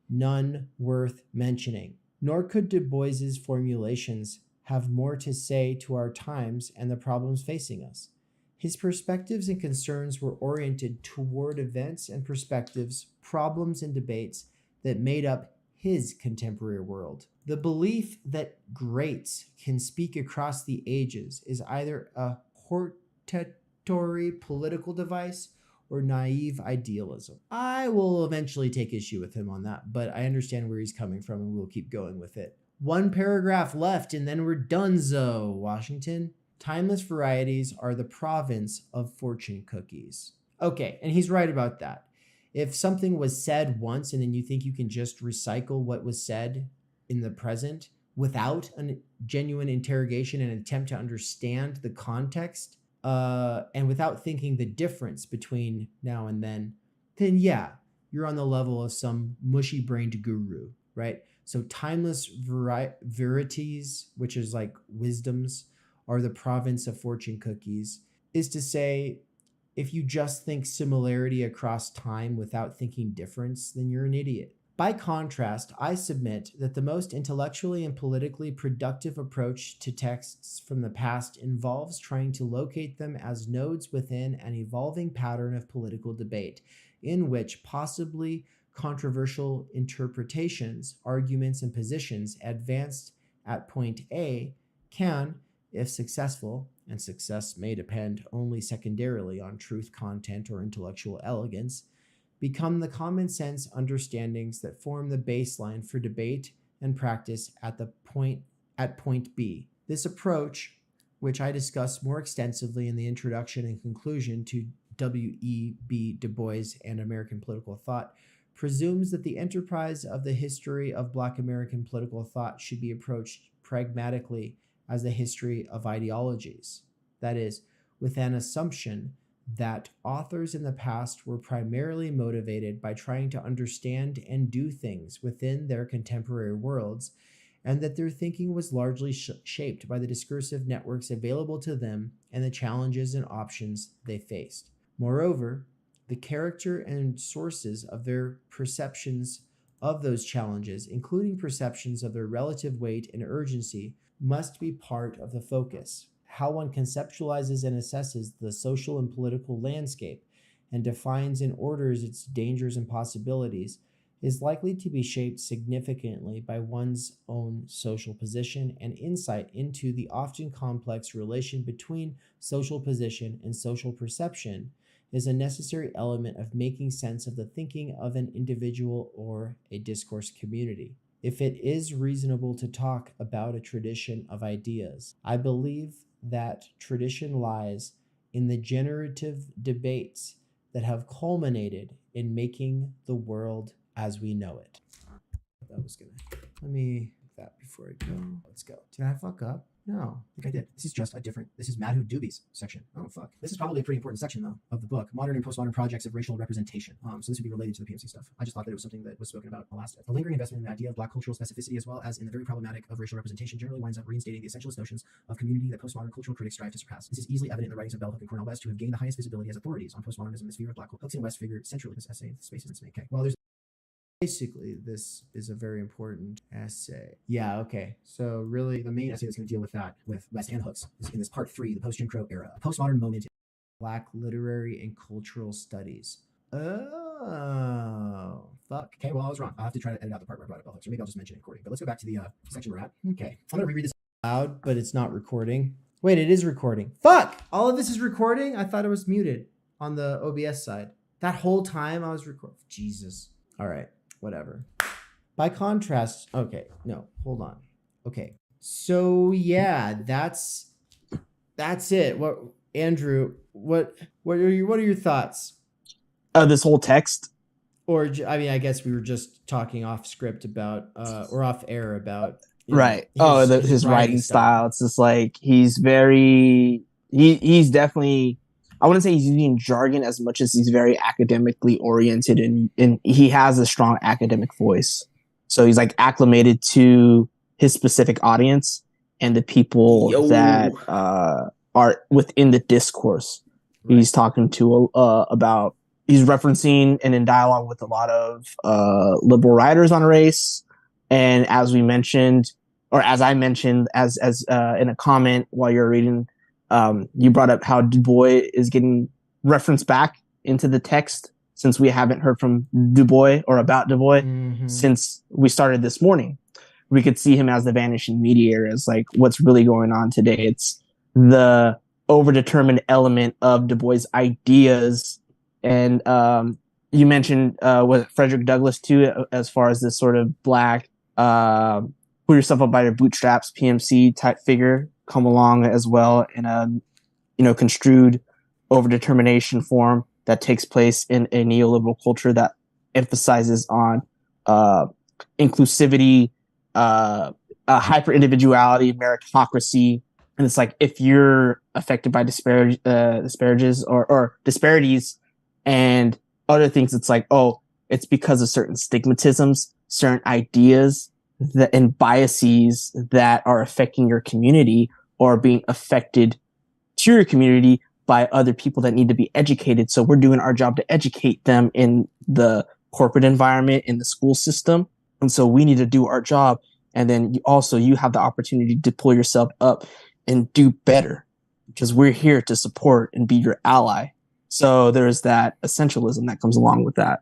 none worth mentioning. Nor could Du Bois's formulations have more to say to our times and the problems facing us. His perspectives and concerns were oriented toward events and perspectives, problems and debates that made up his contemporary world. The belief that greats can speak across the ages is either a hortatory political device or naive idealism. I will eventually take issue with him on that, but I understand where he's coming from and we'll keep going with it. One paragraph left and then we're donezo, Washington. Timeless varieties are the province of fortune cookies. Okay, and he's right about that. If something was said once and then you think you can just recycle what was said in the present without a genuine interrogation and attempt to understand the context, and without thinking the difference between now and then yeah, you're on the level of some mushy-brained guru, right? So timeless verities, which is like wisdoms, are the province of fortune cookies, is to say, if you just think similarity across time without thinking difference, then you're an idiot. By contrast, I submit that the most intellectually and politically productive approach to texts from the past involves trying to locate them as nodes within an evolving pattern of political debate, in which possibly controversial interpretations, arguments, and positions advanced at point A can, if successful, and success may depend only secondarily on truth, content, or intellectual elegance, become the common sense understandings that form the baseline for debate and practice at point B. This approach, which I discuss more extensively in the introduction and conclusion to W.E.B. Du Bois and American Political Thought, presumes that the enterprise of the history of Black American political thought should be approached pragmatically as the history of ideologies. That is, with an assumption that authors in the past were primarily motivated by trying to understand and do things within their contemporary worlds, and that their thinking was largely shaped by the discursive networks available to them and the challenges and options they faced. Moreover, the character and sources of their perceptions of those challenges, including perceptions of their relative weight and urgency, must be part of the focus. How one conceptualizes and assesses the social and political landscape and defines and orders its dangers and possibilities is likely to be shaped significantly by one's own social position and insight into the often complex relation between social position and social perception is a necessary element of making sense of the thinking of an individual or a discourse community. If it is reasonable to talk about a tradition of ideas, I believe that tradition lies in the generative debates that have culminated in making the world as we know it. That was gonna, let me that before I go. Let's go. Did I fuck up? No, I think I did. This is Madhu Dubey's section. Oh, fuck. This is probably a pretty important section, though, of the book. Modern and postmodern projects of racial representation. So this would be related to the PMC stuff. I just thought that it was something that was spoken about last. The lingering investment in the idea of Black cultural specificity, as well as in the very problematic of racial representation, generally winds up reinstating the essentialist notions of community that postmodern cultural critics strive to surpass. This is easily evident in the writings of Bell Hook and Cornel West, who have gained the highest visibility as authorities on postmodernism in the sphere of Black culture. Hook and West figure centrally in this essay, Spaces in Snake. Okay. Well, there's basically, this is a very important essay. Yeah, okay. So really, the main essay that's going to deal with that, with West and Hooks, is in this part 3, the post-Jim Crow era, a postmodern moment in Black literary and cultural studies. Oh, fuck. Okay, well, I was wrong. I'll have to try to edit out the part where I brought up Bell Hooks, or maybe I'll just mention it in recording. But let's go back to the section we're at. Okay, I'm going to reread this loud, but it's not recording. Wait, it is recording. Fuck! All of this is recording? I thought it was muted on the OBS side. That whole time I was recording. Jesus. All right. Whatever. By contrast, okay, no, hold on. Okay, so yeah, that's it. What, Andrew? What are your thoughts? This whole text, or I mean, I guess we were just talking off script about, or off air about, right? His writing style. It's just like he's definitely. I wouldn't say he's using jargon as much as he's very academically oriented, and he has a strong academic voice. So he's like acclimated to his specific audience and the people that are within the discourse. Right. He's talking to he's referencing and in dialogue with a lot of liberal writers on race. And as we mentioned, or as I mentioned, as in a comment while you're reading, you brought up how Du Bois is getting referenced back into the text since we haven't heard from Du Bois or about Du Bois since we started this morning. We could see him as the vanishing mediator, as like what's really going on today. It's the overdetermined element of Du Bois' ideas. And you mentioned was Frederick Douglass too, as far as this sort of Black pull yourself up by your bootstraps PMC type figure come along as well in a construed overdetermination form that takes place in a neoliberal culture that emphasizes on inclusivity, hyper individuality, meritocracy. And it's like, if you're affected by disparities and other things, it's like, oh, it's because of certain stigmatisms, certain ideas and biases that are affecting your community or being affected to your community by other people that need to be educated. So we're doing our job to educate them in the corporate environment, in the school system. And so we need to do our job. And then you have the opportunity to pull yourself up and do better, because we're here to support and be your ally. So there's that essentialism that comes along with that.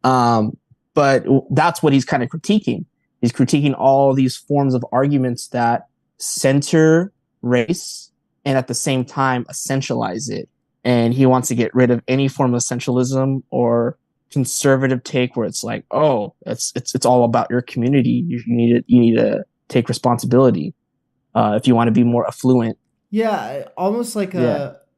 But that's what he's kind of critiquing. He's critiquing all these forms of arguments that center race and at the same time essentialize it. And he wants to get rid of any form of essentialism or conservative take where it's like, oh, it's all about your community. You need to take responsibility if you want to be more affluent. Yeah, almost like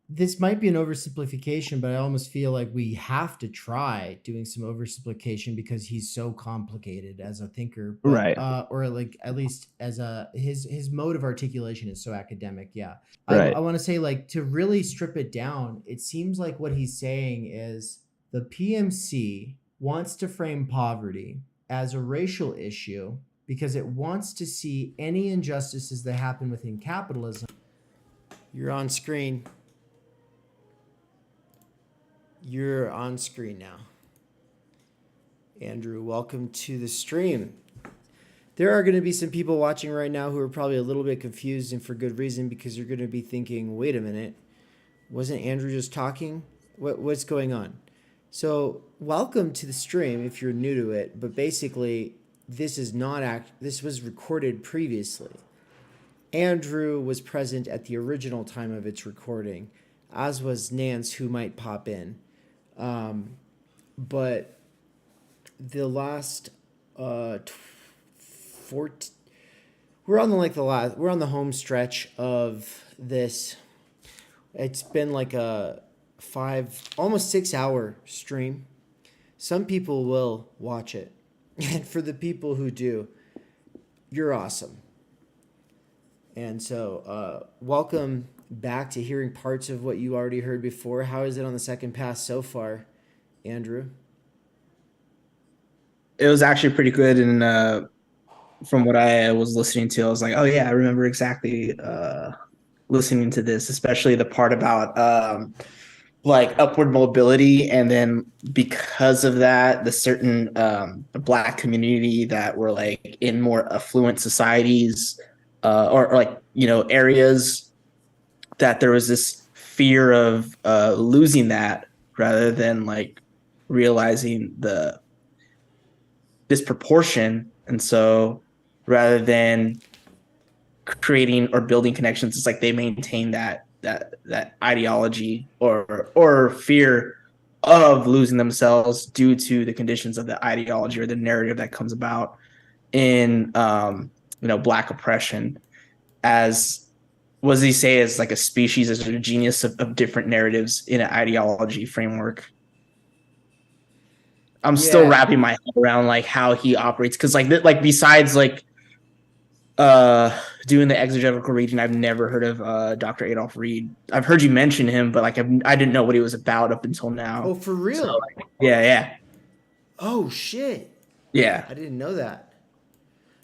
this might be an oversimplification, but I almost feel like we have to try doing some oversimplification because he's so complicated as a thinker, but, right? Or like at least as his mode of articulation is so academic. Yeah, right. I want to say, like, to really strip it down, it seems like what he's saying is the PMC wants to frame poverty as a racial issue because it wants to see any injustices that happen within capitalism. You're on screen. You're on screen now. Andrew, welcome to the stream. There are going to be some people watching right now who are probably a little bit confused, and for good reason, because you're going to be thinking, wait a minute, wasn't Andrew just talking? What's going on? So welcome to the stream if you're new to it, but basically this was recorded previously. Andrew was present at the original time of its recording, as was Nance, who might pop in. But the last 14, we're on the home stretch of this. It's been like a almost 6 hour stream. Some people will watch it, and for the people who do, you're awesome. And so welcome back to hearing parts of what you already heard before. How is it on the second pass so far, Andrew? It was actually pretty good, and from what I was listening to, I was like, oh yeah, I remember exactly listening to this, especially the part about like upward mobility, and then because of that, the certain Black community that were like in more affluent societies or like, you know, areas, that there was this fear of losing that rather than like realizing the disproportion. And so rather than creating or building connections, it's like they maintain that ideology or fear of losing themselves due to the conditions of the ideology or the narrative that comes about in Black oppression. As what does he say, is like a species, as a genius of different narratives in an ideology framework. I'm still wrapping my head around like how he operates, because like besides like doing the exegetical reading, I've never heard of Dr. Adolph Reed. I've heard you mention him, but like I didn't know what he was about up until now. Oh, for real? So, like, yeah. Oh shit. Yeah. I didn't know that.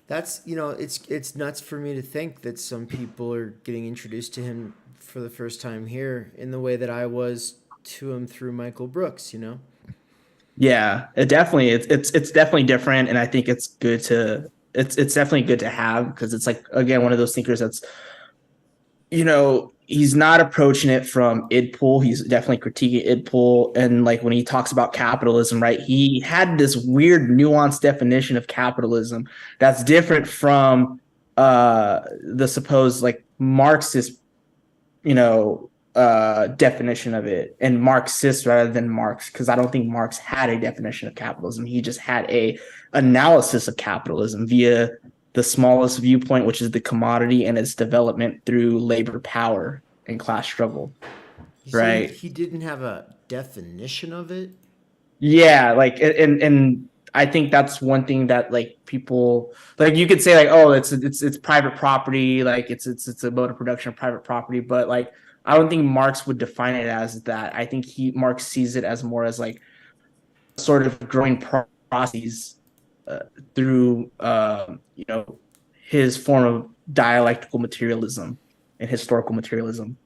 That's, it's nuts for me to think that some people are getting introduced to him for the first time here in the way that I was to him through Michael Brooks, Yeah, it's definitely different, and I think it's good to it's definitely good to have, because it's like, again, one of those thinkers that's, he's not approaching it from id pool. He's definitely critiquing id pool, and like when he talks about capitalism, right, he had this weird nuanced definition of capitalism that's different from the supposed like Marxist definition of it, and Marxist rather than Marx, because I don't think Marx had a definition of capitalism. He just had a analysis of capitalism via the smallest viewpoint, which is the commodity and its development through labor power and class struggle. Right? He didn't have a definition of it. Yeah, like and I think that's one thing that like people like, you could say like, oh, it's private property, like it's a mode of production of private property, but like I don't think Marx would define it as that. I think Marx sees it as more as like sort of growing processes through his form of dialectical materialism and historical materialism,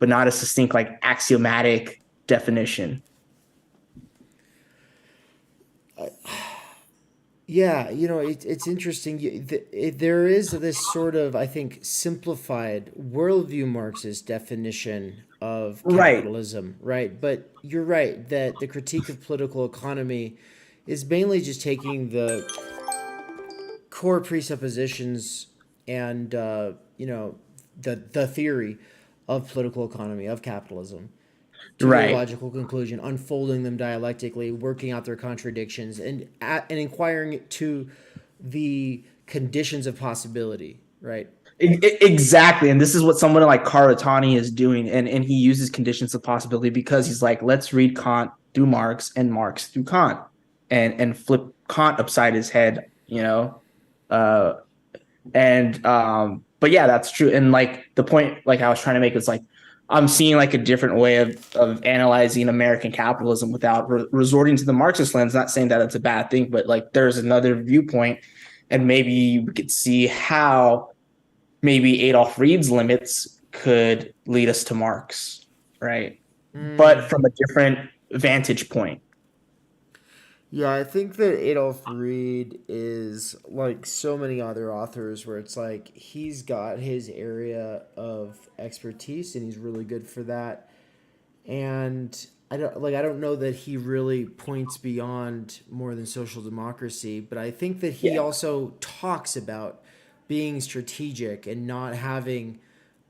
but not a succinct like axiomatic definition. Yeah, it's interesting. There is this sort of, I think, simplified worldview Marxist definition of capitalism, right? But you're right that the critique of political economy is mainly just taking the core presuppositions and, the theory of political economy, of capitalism, to a logical conclusion, unfolding them dialectically, working out their contradictions, and inquiring to the conditions of possibility, right? Exactly. And this is what someone like Karatani is doing. And he uses conditions of possibility because he's like, let's read Kant through Marx and Marx through Kant, and flip Kant upside his head, but yeah, that's true. And like the point like I was trying to make is like, I'm seeing like a different way of analyzing American capitalism without resorting to the Marxist lens. Not saying that it's a bad thing, but like there's another viewpoint and maybe we could see how maybe Adolph Reed's limits could lead us to Marx, right? But from a different vantage point. Yeah, I think that Adolph Reed is like so many other authors where it's like he's got his area of expertise and he's really good for that. And I don't know that he really points beyond more than social democracy, but I think that he Yeah. also talks about being strategic and not having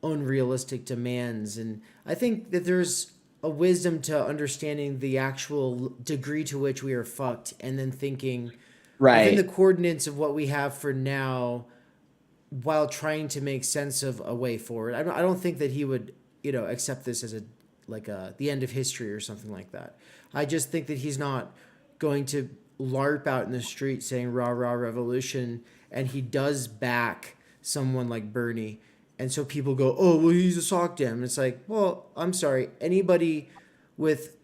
unrealistic demands. And I think that there's a wisdom to understanding the actual degree to which we are fucked and then thinking within the Right. coordinates of what we have for now while trying to make sense of a way forward. I don't think that he would, accept this as the end of history or something like that. I just think that he's not going to LARP out in the street saying rah rah revolution, and he does back someone like Bernie. And so people go, oh, well, he's a sock dam. And it's like, well, I'm sorry. Anybody with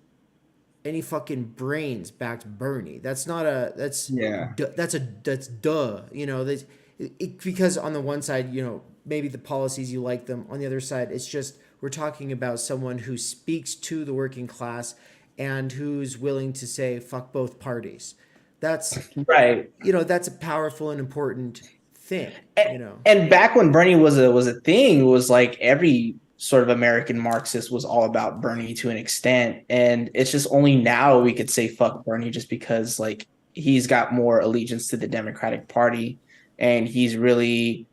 any fucking brains backed Bernie. That's not a, Yeah. that's duh. Because on the one side, maybe the policies you like them. On the other side, it's just, we're talking about someone who speaks to the working class and who's willing to say, fuck both parties. That's, Right. that's a powerful and important thing, And back when Bernie was a thing, it was like every sort of American Marxist was all about Bernie to an extent. And it's just only now we could say fuck Bernie just because like he's got more allegiance to the Democratic Party and he's really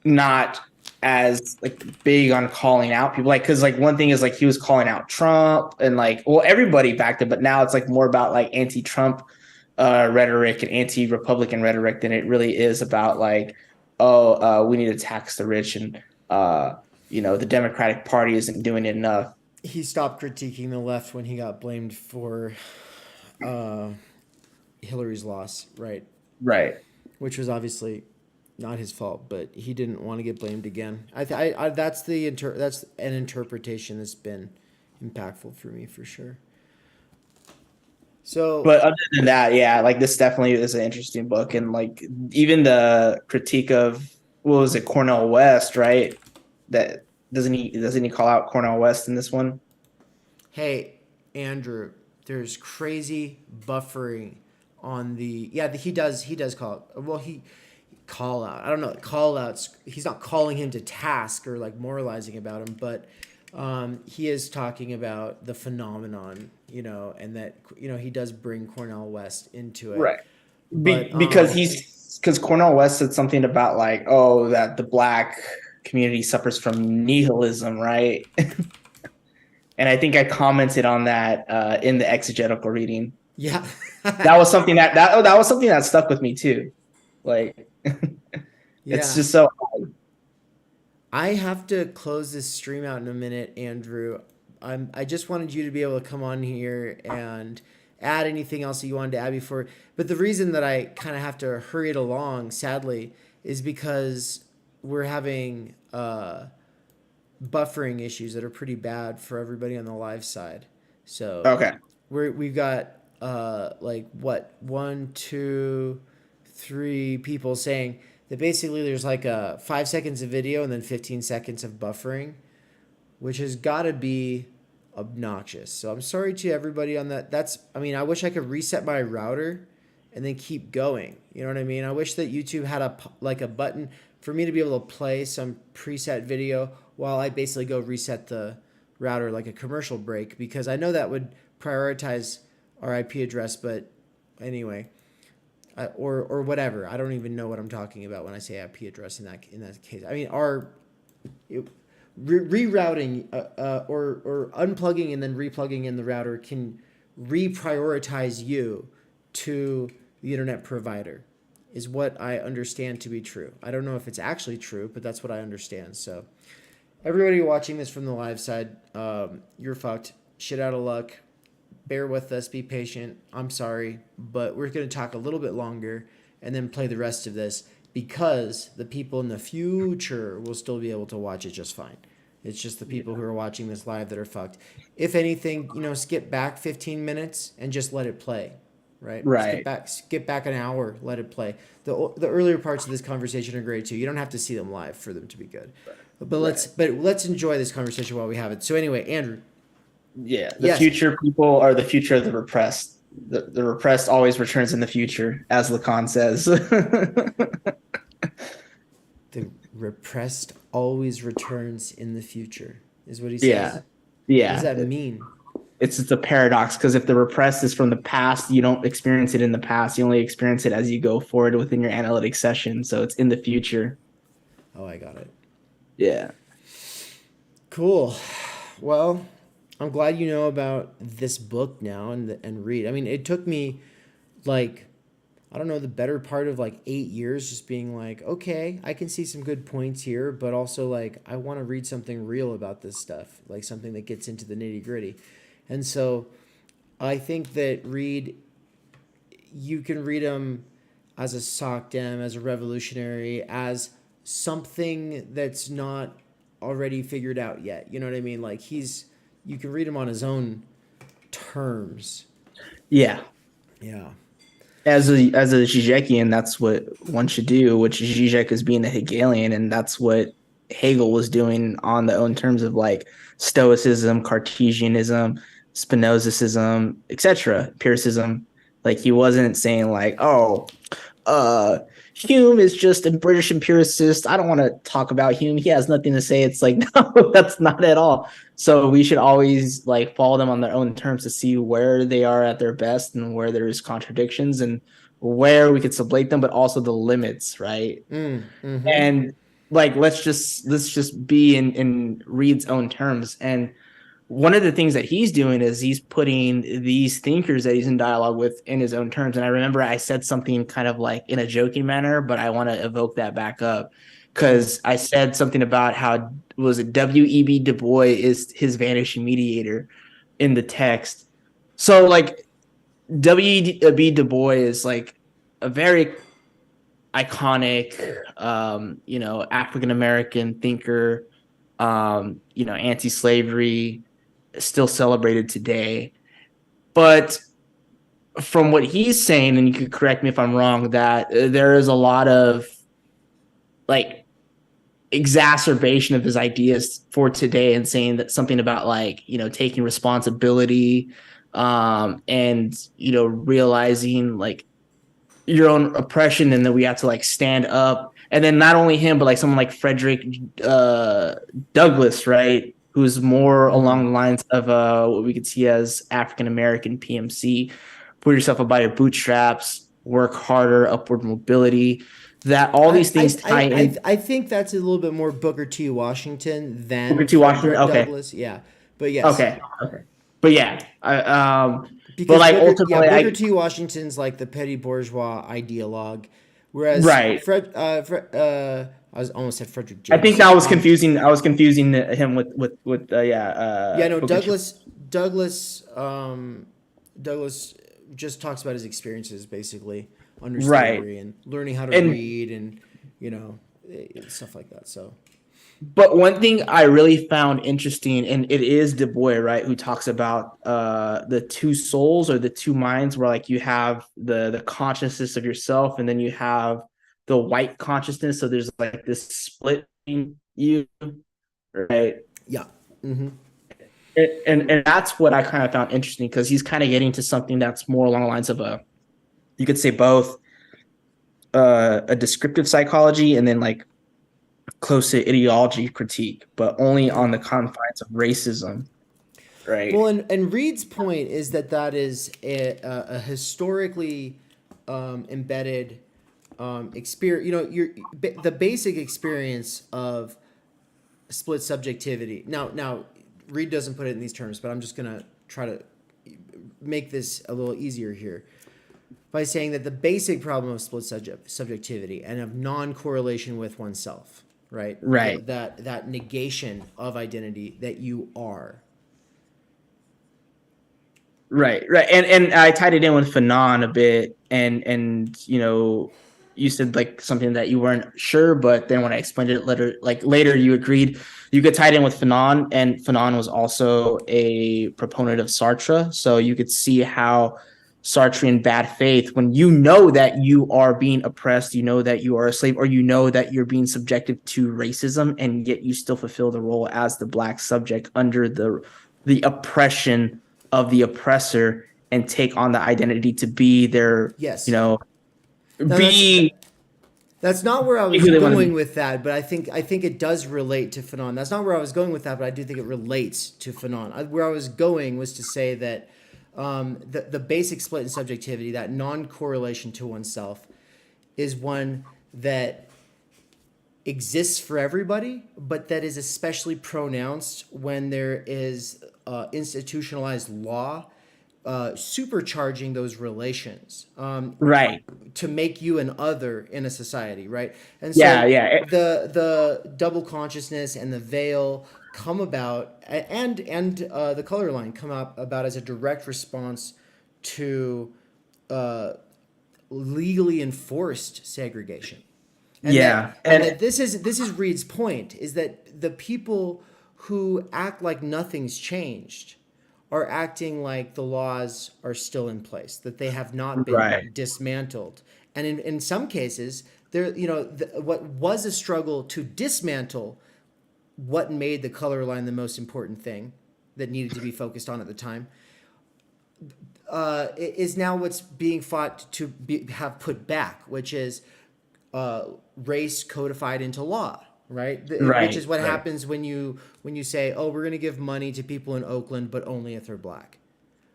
not as like big on calling out people, like because like one thing is like he was calling out Trump and like, well, everybody backed it, but now it's like more about like anti-Trump rhetoric and anti-Republican rhetoric than it really is about like, we need to tax the rich and the Democratic Party isn't doing it enough. He stopped critiquing the left when he got blamed for Hillary's loss, right? Right. Which was obviously not his fault, but he didn't want to get blamed again. That's that's an interpretation that's been impactful for me for sure. So, but other than that, yeah, like this definitely is an interesting book, and like even the critique of what was it, Cornel West, right? That doesn't he call out Cornel West in this one? Hey, Andrew, there's crazy buffering on the he does call it. Well, he call out. I don't know, call outs. He's not calling him to task or like moralizing about him, but he is talking about the phenomenon, and that he does bring Cornel West into it, Right? But, because Cornel West said something about like, oh, that the black community suffers from nihilism, right? And I think I commented on that in the exegetical reading. Yeah, that was something that stuck with me too. Like, it's just so. I have to close this stream out in a minute, Andrew. I just wanted you to be able to come on here and add anything else that you wanted to add before. But the reason that I kind of have to hurry it along, sadly, is because we're having buffering issues that are pretty bad for everybody on the live side. So okay, we've got like what 1, 2, 3 people saying that basically there's like 5 seconds of video and then 15 seconds of buffering, which has got to be obnoxious. So I'm sorry to everybody on that. I wish I could reset my router and then keep going. You know what I mean? I wish that YouTube had a button for me to be able to play some preset video while I basically go reset the router like a commercial break, because I know that would prioritize our IP address. But anyway, or whatever. I don't even know what I'm talking about when I say IP address in that case. I mean, rerouting or unplugging and then replugging in the router can reprioritize you to the internet provider, is what I understand to be true. I don't know if it's actually true, but that's what I understand. So everybody watching this from the live side, you're fucked. Shit out of luck. Bear with us. Be patient. I'm sorry, but we're going to talk a little bit longer and then play the rest of this, because the people in the future will still be able to watch it just fine. It's just the people who are watching this live that are fucked. If anything, skip back 15 minutes and just let it play. right? Right. Skip back an hour, let it play. The earlier parts of this conversation are great too. You don't have to see them live for them to be good. But let's enjoy this conversation while we have it. So anyway, Andrew. Yeah. The Yes. future people are the future of the repressed. The repressed always returns in the future, as Lacan says. The repressed always returns in the future, is what he says. Yeah. Yeah. What does that mean? It's a paradox, because if the repressed is from the past, you don't experience it in the past. You only experience it as you go forward within your analytic session. So it's in the future. Oh, I got it. Yeah. Cool. Well, I'm glad you know about this book now and read. I mean, it took me like, I don't know, the better part of like 8 years just being like, okay, I can see some good points here, but also like, I want to read something real about this stuff, like something that gets into the nitty gritty. And so I think that you can read him as a soc dem, as a revolutionary, as something that's not already figured out yet. You know what I mean? Like you can read him on his own terms. Yeah. Yeah. As a Žižekian, that's what one should do, which Žižek is being a Hegelian, and that's what Hegel was doing on the own terms of like Stoicism, Cartesianism, Spinozacism, etc., empiricism. Like he wasn't saying like, oh, Hume is just a British empiricist. I don't want to talk about Hume. He has nothing to say. It's like, no, that's not at all. So we should always like follow them on their own terms to see where they are at their best and where there is contradictions and where we could sublate them, but also the limits, right? Mm-hmm. And like let's just be in Reed's own terms. And one of the things that he's doing is he's putting these thinkers that he's in dialogue with in his own terms. And I remember I said something kind of like in a joking manner, but I want to evoke that back up, because I said something about how was it W.E.B. Du Bois is his vanishing mediator in the text. So like W.E.B. Du Bois is like a very iconic, African-American thinker, anti-slavery, still celebrated today. But from what he's saying, and you could correct me if I'm wrong, that there is a lot of like exacerbation of his ideas for today, and saying that something about like, taking responsibility, and, realizing like your own oppression, and that we have to like stand up. And then not only him, but like someone like Frederick Douglass, right? Who's more along the lines of what we could see as African-American PMC, put yourself up by your bootstraps, work harder, upward mobility, that all these things tie in. I think that's a little bit more Booker T. Washington than Booker T. Washington, okay. Douglas. Yeah, but yes. Okay. But yeah, because but like Booker, ultimately, Booker T. Washington's like the petty bourgeois ideologue, whereas right. I almost said Frederick James. I think that was confusing. I was confusing him with Douglas just talks about his experiences basically under slavery, right, and learning how to read and stuff like that. So, but one thing I really found interesting, and it is Du Bois, right, who talks about the two souls or the two minds, where like you have the consciousness of yourself, and then you have the white consciousness. So there's like this split in you, right? Yeah. Mm-hmm. And that's what I kind of found interesting, because he's kind of getting to something that's more along the lines of you could say both a descriptive psychology and then like close to ideology critique, but only on the confines of racism, right? Well, and Reed's point is that is a historically embedded experience. The basic experience of split subjectivity. Now, Reed doesn't put it in these terms, but I'm just gonna try to make this a little easier here by saying that the basic problem of split subjectivity and of non-correlation with oneself, right? Right. That negation of identity that you are. Right. And I tied it in with Fanon a bit, and you said like something that you weren't sure, but then when I explained it later you agreed. You could tie it in with Fanon, and Fanon was also a proponent of Sartre, so you could see how Sartrean bad faith when you know that you are being oppressed, you know that you are a slave, or you know that you're being subjected to racism, and yet you still fulfill the role as the black subject under the oppression of the oppressor and take on the identity to be their, Yes. you know, Now, be that's not where I was who they wanna going be. with that, but I think it does relate to Fanon. That's not where I was going with that, but I do think it relates to Fanon. Where I was going was to say that the basic split in subjectivity, that non-correlation to oneself, is one that exists for everybody, but that is especially pronounced when there is institutionalized law supercharging those relations. Right. To make you an other in a society, right? And so Yeah. the double consciousness and the veil come about, and the color line come about as a direct response to legally enforced segregation. And Yeah. that this is Reed's point, is that the people who act like nothing's changed are acting like the laws are still in place, that they have not been Right. dismantled. And in some cases, there, what was a struggle to dismantle what made the color line the most important thing that needed to be focused on at the time, is now what's being fought to have put back, which is race codified into law. Right? Which is what happens when you say, oh, we're going to give money to people in Oakland, but only if they're black.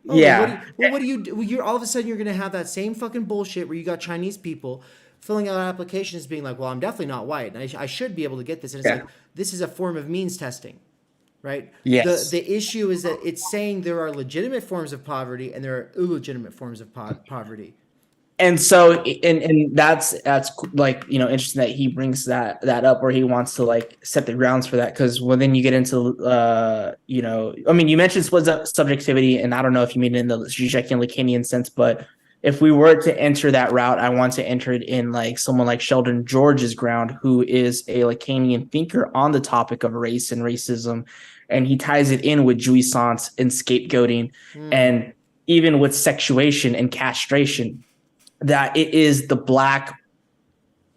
Oh, Yeah. what do you do? You're all of a sudden you're going to have that same fucking bullshit where you got Chinese people filling out applications being like, well, I'm definitely not white, and I should be able to get this. And it's like, this is a form of means testing, right? Yes. The issue is that it's saying there are legitimate forms of poverty and there are illegitimate forms of poverty. And so, and that's like, interesting that he brings that up, where he wants to like set the grounds for that, because then you get into I mean, you mentioned split subjectivity, and I don't know if you mean it in the Zizek and Lacanian sense, but if we were to enter that route, I want to enter it in like someone like Sheldon George's ground, who is a Lacanian thinker on the topic of race and racism, and he ties it in with jouissance and scapegoating, and even with sexuation and castration, that it is the black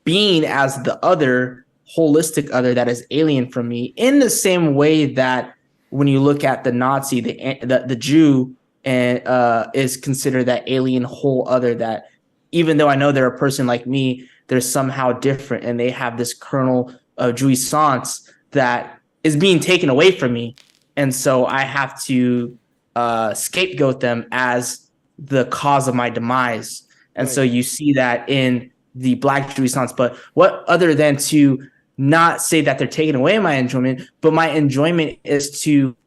being as the other, holistic other, that is alien from me, in the same way that when you look at the Nazi, the Jew is considered that alien whole other, that even though I know they're a person like me, they're somehow different, and they have this kernel of jouissance that is being taken away from me, and so I have to scapegoat them as the cause of my demise. And so you see that in the black jouissance. But what other than to not say that they're taking away my enjoyment, but my enjoyment is to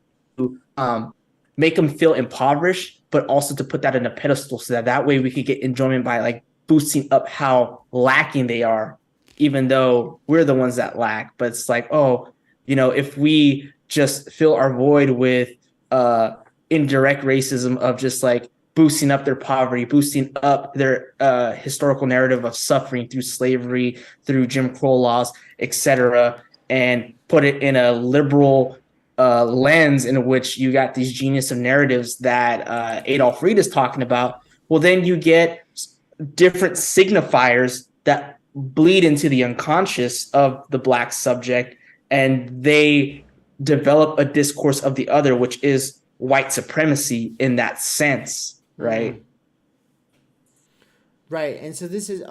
make them feel impoverished, but also to put that in a pedestal, so that way we could get enjoyment by like boosting up how lacking they are, even though we're the ones that lack. But it's like, oh, if we just fill our void with indirect racism of just like boosting up their poverty, boosting up their historical narrative of suffering through slavery, through Jim Crow laws, etc., and put it in a liberal lens in which you got these genius of narratives that Adolph Reed is talking about, well, then you get different signifiers that bleed into the unconscious of the black subject, and they develop a discourse of the other, which is white supremacy in that sense. Right. Right. And so this is,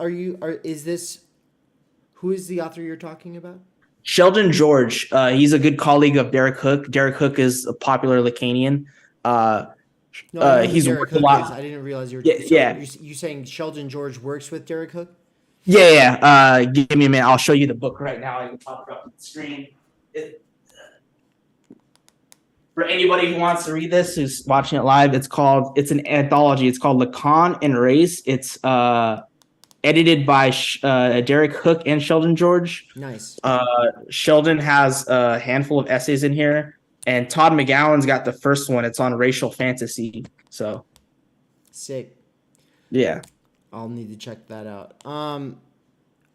who is the author you're talking about? Sheldon George. He's a good colleague of Derek Hook. Derek Hook is a popular Lacanian. He's Derek Hook a lot. is. I didn't realize you were. You saying Sheldon George works with Derek Hook? Yeah. Give me a minute. I'll show you the book right now. I can pop it up on the screen. For anybody who wants to read this, who's watching it live, it's an anthology. It's called Lacan and Race. It's edited by Derek Hook and Sheldon George. Nice. Sheldon has a handful of essays in here, and Todd McGowan's got the first one. It's on racial fantasy. So sick. Yeah. I'll need to check that out.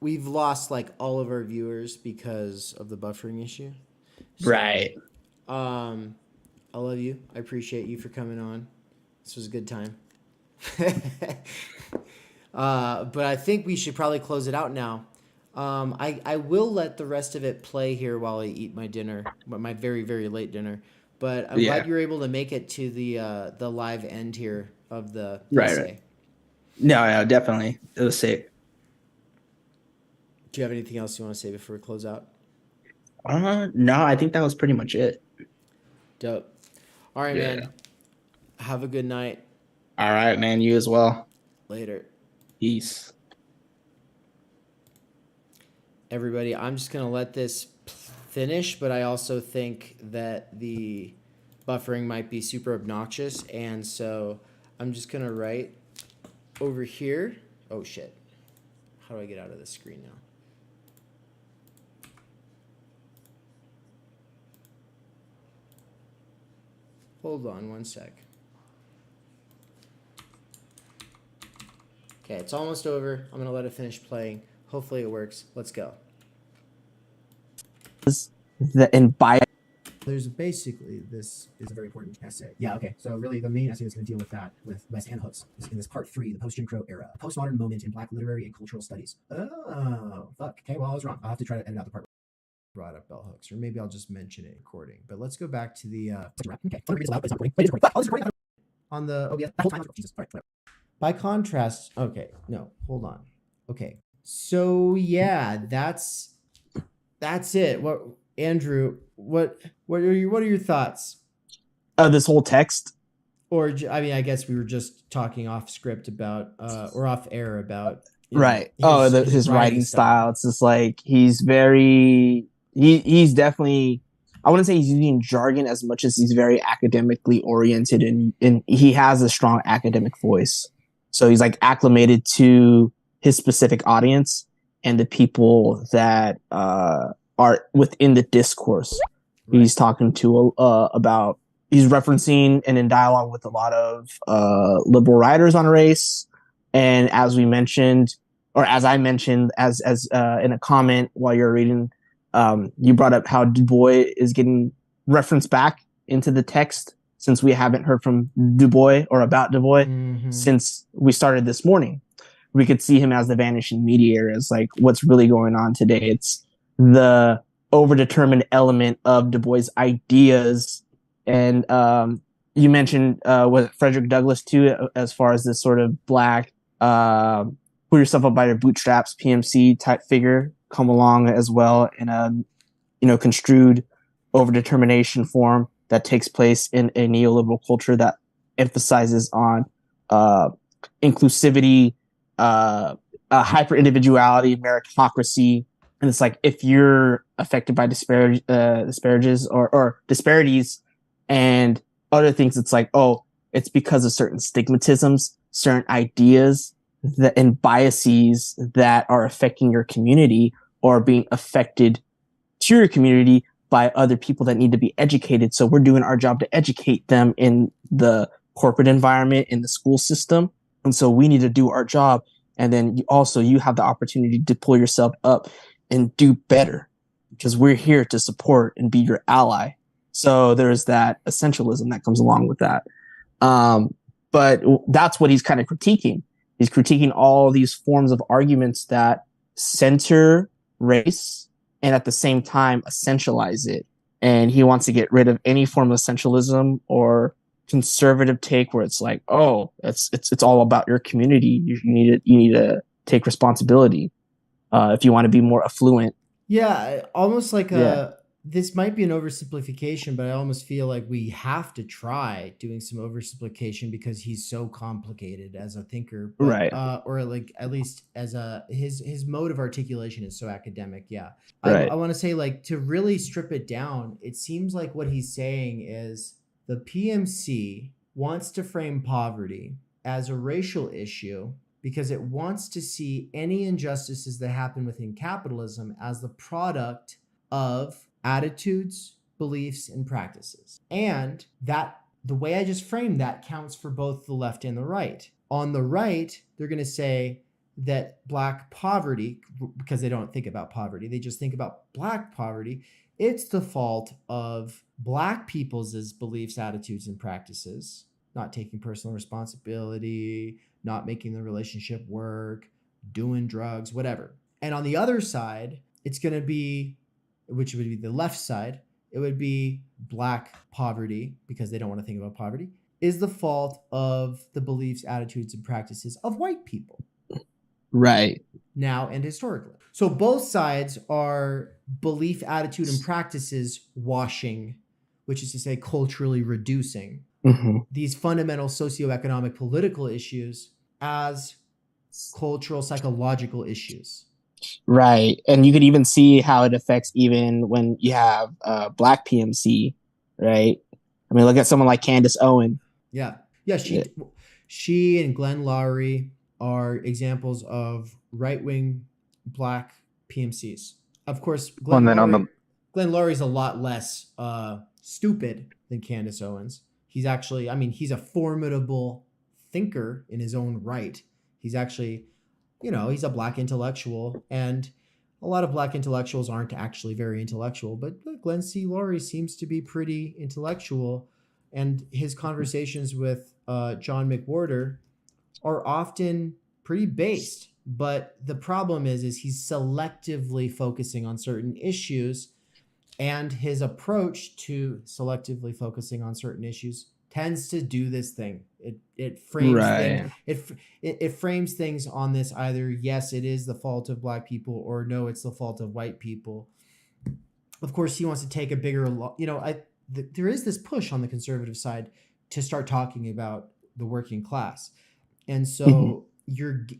We've lost like all of our viewers because of the buffering issue. So, right. I love you. I appreciate you for coming on. This was a good time. But I think we should probably close it out now. I will let the rest of it play here while I eat my dinner, my very, very late dinner. But I'm glad you were able to make it to the live end here of the essay. Right. No, definitely. It was sick. Do you have anything else you want to say before we close out? No, I think that was pretty much it. Dope. All right, man. Have a good night. All right, man. You as well. Later. Peace. Everybody, I'm just going to let this finish, but I also think that the buffering might be super obnoxious, and so I'm just going to write over here. Oh, shit. How do I get out of the screen now? Hold on one sec. Okay, it's almost over. I'm going to let it finish playing. Hopefully it works. Let's go. There's basically, this is a very important essay. Yeah, okay. So really the main essay is going to deal with that, with West and Hooks, in this part 3, the post-Jim Crow era, a postmodern moment in Black literary and cultural studies. Oh, fuck. Okay, well, I was wrong. I'll have to try to edit out the part brought up bell hooks, or maybe I'll just mention it in recording. But let's go back to the okay. One reads aloud, but it's not recording. Wait, it's recording. Fuck, oh, it's recording. On the Oh, yeah, that whole time. Jesus. All right, whatever. By contrast, okay, no, hold on. Okay. So yeah, that's it. What, Andrew, what are your thoughts? This whole text? Or I mean, I guess we were just talking off script about or off air about right. His writing style. It's just like he's definitely, I wouldn't say he's using jargon as much as he's very academically oriented, and he has a strong academic voice. So he's like acclimated to his specific audience and the people that are within the discourse. Right. He's talking to about, he's referencing and in dialogue with a lot of liberal writers on race. And as we mentioned, or as I mentioned, as in a comment while you're reading, you brought up how Du Bois is getting referenced back into the text, since we haven't heard from Du Bois or about Du Bois since we started this morning. We could see him as the vanishing mediator, as like what's really going on today. It's the overdetermined element of Du Bois' ideas. And you mentioned was it Frederick Douglass too, as far as this sort of Black pull yourself up by your bootstraps PMC type figure come along as well in a construed overdetermination form that takes place in a neoliberal culture that emphasizes on inclusivity, hyper individuality, meritocracy. And it's like, if you're affected by disparities and other things, it's like, oh, it's because of certain stigmatisms, certain ideas and biases that are affecting your community or being affected to your community by other people that need to be educated. So we're doing our job to educate them in the corporate environment, in the school system. And so we need to do our job. And then you have the opportunity to pull yourself up and do better, because we're here to support and be your ally. So there's that essentialism that comes along with that. But that's what he's kind of critiquing. He's critiquing all these forms of arguments that center race and at the same time essentialize it. And he wants to get rid of any form of essentialism or conservative take where it's like, oh, it's all about your community. You need to take responsibility if you want to be more affluent. Yeah, almost like this might be an oversimplification, but I almost feel like we have to try doing some oversimplification because he's so complicated as a thinker, but, right? Or like at least as his mode of articulation is so academic. Yeah, right. I want to say, like, to really strip it down, it seems like what he's saying is the PMC wants to frame poverty as a racial issue because it wants to see any injustices that happen within capitalism as the product of attitudes, beliefs, and practices. And that the way I just framed that counts for both the left and the right. On the right, they're going to say that Black poverty, because they don't think about poverty, they just think about Black poverty. It's the fault of Black people's beliefs, attitudes, and practices. not taking personal responsibility, not making the relationship work, doing drugs, whatever. And on the other side, it's going to be, which would be the left side, it would be Black poverty, because they don't want to think about poverty, is the fault of the beliefs, attitudes, and practices of white people. Right. Now and historically. So both sides are belief, attitude, and practices washing, which is to say culturally reducing these fundamental socioeconomic political issues as cultural psychological issues. Right. And you could even see how it affects even when you have Black PMC, right? I mean, look at someone like Candace Owen. Yeah. Yeah. She and Glenn Loury are examples of right-wing Black PMCs. Of course, Glenn Loury's a lot less stupid than Candace Owens. He's actually, he's a formidable thinker in his own right. He's actually, he's a Black intellectual, and a lot of Black intellectuals aren't actually very intellectual, but Glenn C. Loury seems to be pretty intellectual, and his conversations with John McWhorter are often pretty based. But the problem is he's selectively focusing on certain issues, and his approach to selectively focusing on certain issues tends to do this thing. It frames it frames things on this either yes, it is the fault of Black people, or no, it's the fault of white people. Of course, he wants to take a bigger, there is this push on the conservative side to start talking about the working class, and so.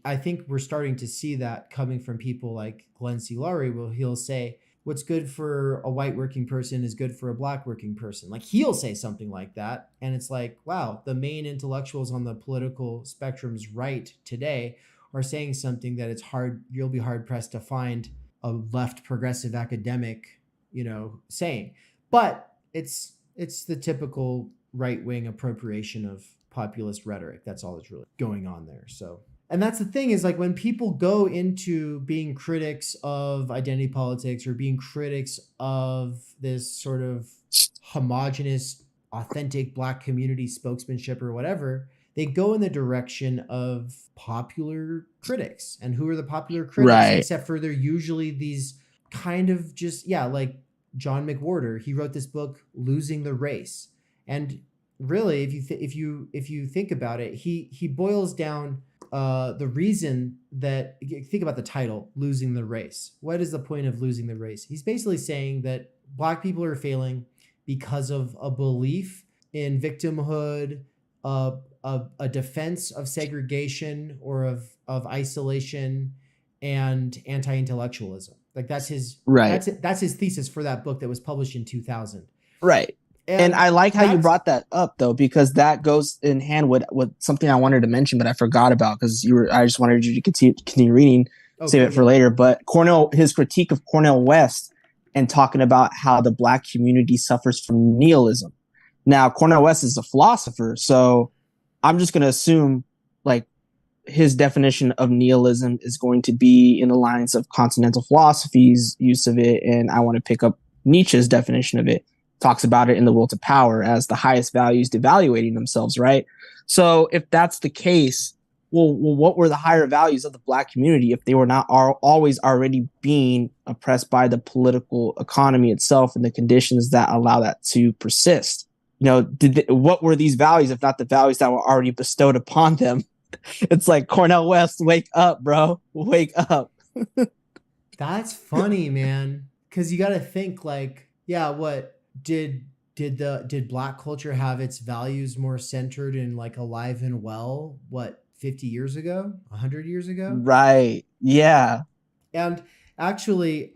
I think we're starting to see that coming from people like Glenn C. Loury, where he'll say, what's good for a white working person is good for a Black working person. Like, he'll say something like that. And it's like, wow, the main intellectuals on the political spectrum's right today are saying something that you'll be hard pressed to find a left progressive academic, saying. But it's the typical right-wing appropriation of populist rhetoric. That's all that's really going on there. So. And that's the thing is, like, when people go into being critics of identity politics or being critics of this sort of homogenous, authentic Black community spokesmanship or whatever, they go in the direction of popular critics. And who are the popular critics? Right. Except for they're usually these kind of just, like John McWhorter. He wrote this book, Losing the Race. And really, if you think about it, he boils down the reason that, think about the title, Losing the Race. What is the point of losing the race? He's basically saying that Black people are failing because of a belief in victimhood, a defense of segregation or of isolation, and anti-intellectualism. Like, that's his that's his thesis for that book that was published in 2000. Right. And I like how you brought that up, though, because that goes in hand with something I wanted to mention, but I forgot about because I just wanted you to continue reading, save it for later. But his critique of Cornel West and talking about how the Black community suffers from nihilism. Now, Cornel West is a philosopher, so I'm just going to assume like his definition of nihilism is going to be in the lines of continental philosophy's use of it. And I want to pick up Nietzsche's definition of it. Talks about it in The Will to Power as the highest values devaluating themselves, right? So if that's the case, well, what were the higher values of the Black community if they were not always already being oppressed by the political economy itself and the conditions that allow that to persist? What were these values if not the values that were already bestowed upon them? It's like, Cornel West, wake up, bro. Wake up. That's funny, man. Because you got to think like, what? Did Black culture have its values more centered and like alive and well, 50 years ago, 100 years ago? Right. Yeah. And actually,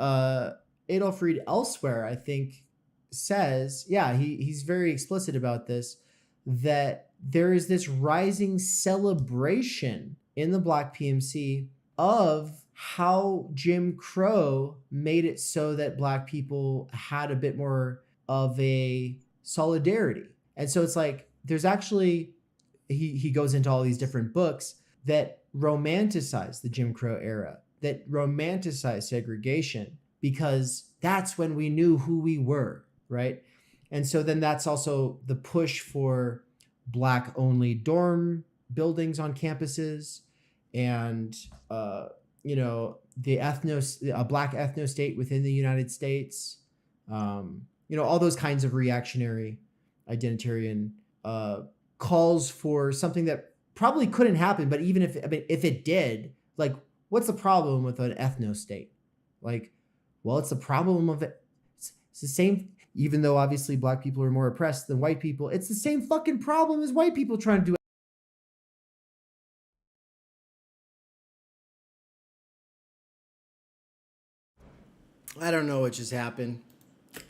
Adolph Reed elsewhere, I think, says, he's very explicit about this, that there is this rising celebration in the Black PMC of how Jim Crow made it so that Black people had a bit more of a solidarity. And so it's like, there's actually, he goes into all these different books that romanticize the Jim Crow era, that romanticize segregation, because that's when we knew who we were, right? And so then that's also the push for black only dorm buildings on campuses, and the a black ethno state within the United States. All those kinds of reactionary identitarian calls for something that probably couldn't happen. But even if it did, like, what's the problem with an ethno state? Like, well, it's the problem of it. It's the same, even though obviously black people are more oppressed than white people. It's the same fucking problem as white people trying to do. I don't know what just happened.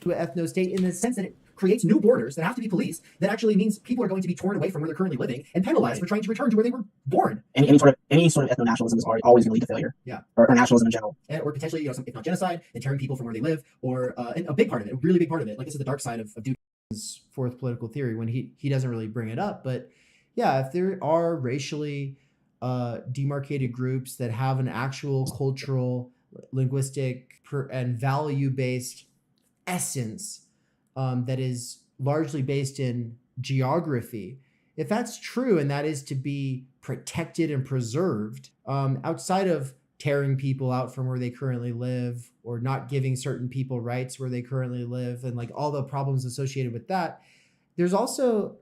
To an ethno state in the sense that it creates new borders that have to be policed. That actually means people are going to be torn away from where they're currently living and penalized for trying to return to where they were born. Any sort of ethno-nationalism is always going to lead to failure. Yeah. Or nationalism in general. Or potentially, if not genocide, then tearing people from where they live, or and a big part of it, a really big part of it. Like, this is the dark side of Dewey's fourth political theory, when he doesn't really bring it up. But yeah, if there are racially demarcated groups that have an actual cultural, linguistic, and value-based essence that is largely based in geography, if that's true and that is to be protected and preserved, outside of tearing people out from where they currently live, or not giving certain people rights where they currently live, and like all the problems associated with that, there's also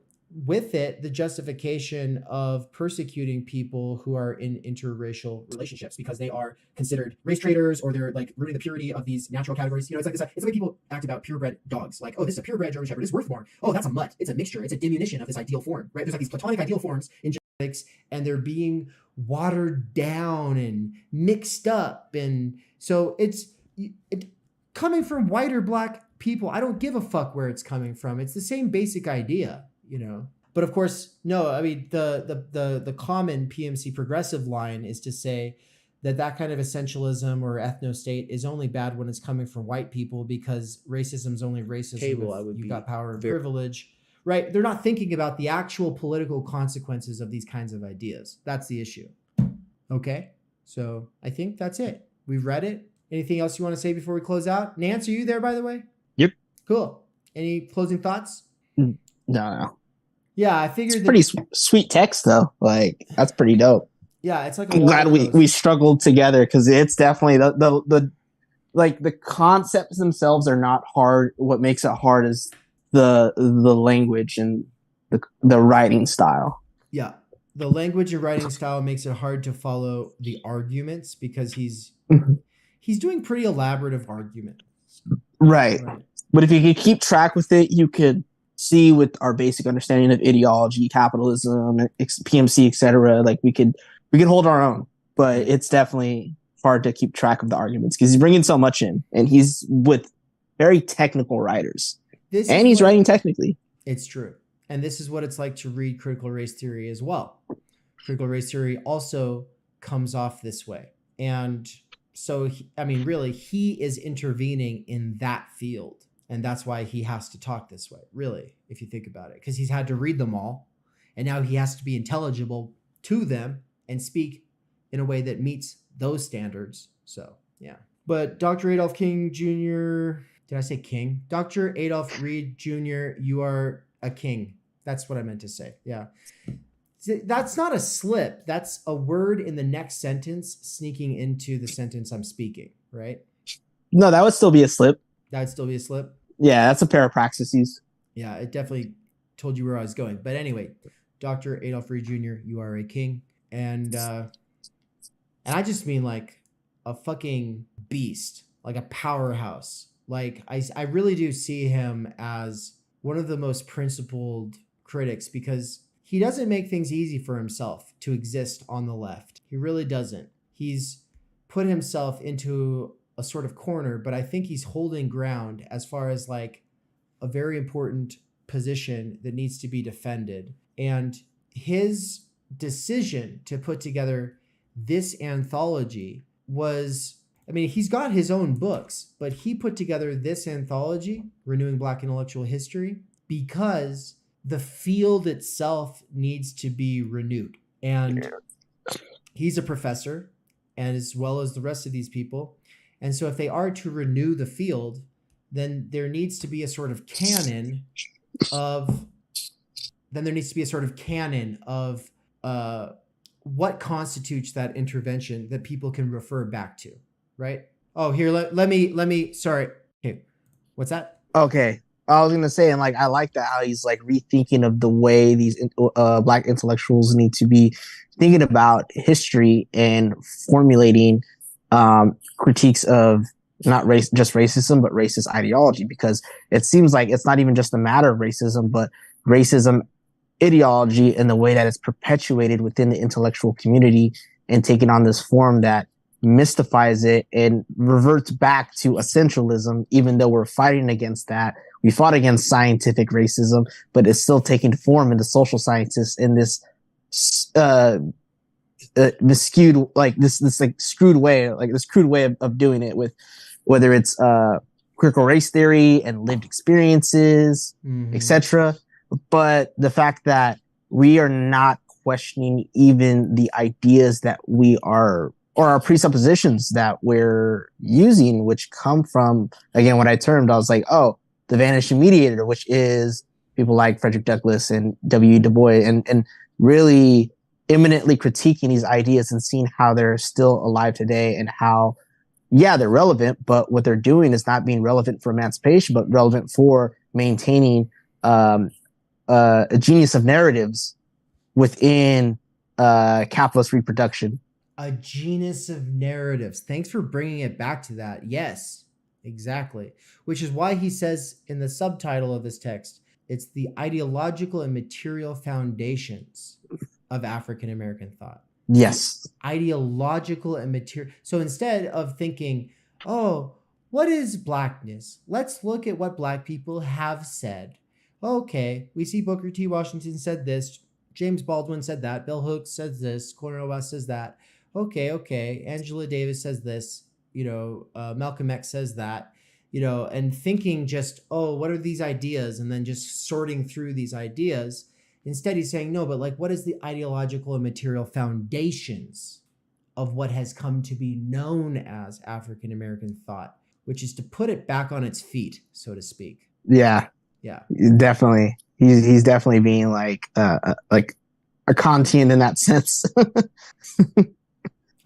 with it the justification of persecuting people who are in interracial relationships because they are considered race traitors, or they're like ruining the purity of these natural categories. It's like this. It's the way people act about purebred dogs. Like, oh, this is a purebred German Shepherd. It's worth more. Oh, that's a mutt. It's a mixture. It's a diminution of this ideal form, right? There's like these platonic ideal forms in genetics, and they're being watered down and mixed up, and so it's coming from white or black people. I don't give a fuck where it's coming from. It's the same basic idea. But of course, no, I mean, the common PMC progressive line is to say that kind of essentialism or ethno state is only bad when it's coming from white people, because racism is only racism if you've got power and privilege, right? They're not thinking about the actual political consequences of these kinds of ideas. That's the issue. Okay, so I think that's it. We've read it. Anything else you want to say before we close out? Nance, are you there, by the way? Yep. Cool. Any closing thoughts? No. Yeah, I figured. It's pretty sweet text, though. Like, that's pretty dope. Yeah, it's like. I'm glad we struggled together, because it's definitely the concepts themselves are not hard. What makes it hard is the language and the writing style. Yeah, the language and writing style makes it hard to follow the arguments, because he's doing pretty elaborative arguments. Right. But if you could keep track with it, you could see with our basic understanding of ideology, capitalism, PMC, etc. Like, we could hold our own, but it's definitely hard to keep track of the arguments because he's bringing so much in, and he's with very technical writers, and he's writing technically. It's true. And this is what it's like to read critical race theory as well. Critical race theory also comes off this way. And so, really, he is intervening in that field. And that's why he has to talk this way, really, if you think about it, because he's had to read them all. And now he has to be intelligible to them and speak in a way that meets those standards. So, yeah. But Dr. Adolph King Jr., did I say King? Dr. Adolph Reed Jr., you are a king. That's what I meant to say. Yeah. That's not a slip. That's a word in the next sentence sneaking into the sentence I'm speaking, right? No, that would still be a slip. That would still be a slip? Yeah, that's a pair of praxises. Yeah, it definitely told you where I was going. But anyway, Dr. Adolph Reed Jr., you are a king. And I just mean like a fucking beast, like a powerhouse. Like, I really do see him as one of the most principled critics, because he doesn't make things easy for himself to exist on the left. He really doesn't. He's put himself into a sort of corner, but I think he's holding ground as far as like a very important position that needs to be defended. And his decision to put together this anthology was, he's got his own books, but he put together this anthology, Renewing Black Intellectual History, because the field itself needs to be renewed. And he's a professor, and as well as the rest of these people. And so if they are to renew the field, then there needs to be a sort of canon of then there needs to be a sort of canon of what constitutes that intervention that people can refer back to, right? Oh, here, let me, sorry. Okay, what's that? Okay. I was gonna say, and like I like that how he's like rethinking of the way these Black intellectuals need to be thinking about history and formulating critiques of not just racism, but racist ideology, because it seems like it's not even just a matter of racism, but racism ideology and the way that it's perpetuated within the intellectual community and taking on this form that mystifies it and reverts back to essentialism, even though we're fighting against that. We fought against scientific racism, but it's still taking form in the social sciences in this this skewed, like this like screwed way, like this crude way of doing it, with whether it's critical race theory and lived experiences, etc. But the fact that we are not questioning even the ideas that we are, or our presuppositions that we're using, which come from, again, what I termed, I was like, oh, the vanishing mediator, which is people like Frederick Douglass and W.E. Du Bois, and really imminently critiquing these ideas and seeing how they're still alive today, and how, yeah, they're relevant, but what they're doing is not being relevant for emancipation, but relevant for maintaining a genius of narratives within capitalist reproduction. A genus of narratives. Thanks for bringing it back to that. Yes, exactly. Which is why he says in the subtitle of this text, it's the ideological and material foundations of African American thought. Yes. Ideological and material. So instead of thinking, oh, what is Blackness? Let's look at what Black people have said. Okay, we see Booker T. Washington said this, James Baldwin said that, Bell Hooks says this, Cornel West says that. Okay, Angela Davis says this, Malcolm X says that, and thinking just, oh, what are these ideas? And then just sorting through these ideas. Instead, he's saying, no, but like, what is the ideological and material foundations of what has come to be known as African American thought, which is to put it back on its feet, so to speak. Yeah. Definitely. He's definitely being like a Kantian in that sense.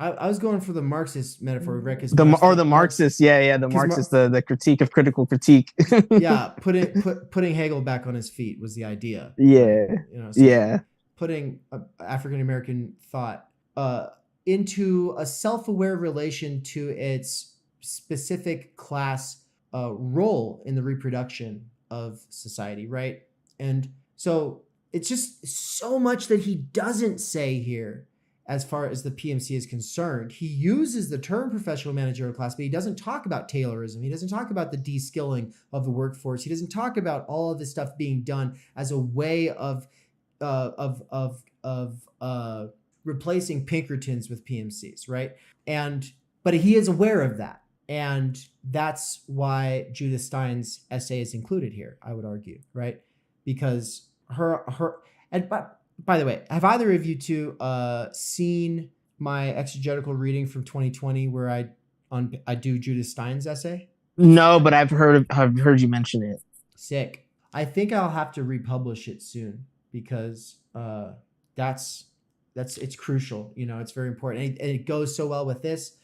I was going for the Marxist metaphor, right? The Marxist, the Marxist, the critique of critical critique. Yeah, putting Hegel back on his feet was the idea. Yeah, right? Putting African American thought into a self-aware relation to its specific class role in the reproduction of society, right? And so it's just so much that he doesn't say here as far as the PMC is concerned. He uses the term professional managerial class, but he doesn't talk about Taylorism. He doesn't talk about the de-skilling of the workforce. He doesn't talk about all of this stuff being done as a way of replacing Pinkertons with PMCs, right? But he is aware of that. And that's why Judith Stein's essay is included here, I would argue, right? Because by the way, have either of you two seen my exegetical reading from 2020 where I do Judith Stein's essay? No, but I've heard you mention it. Sick. I think I'll have to republish it soon because it's crucial. It's very important, and it goes so well with this.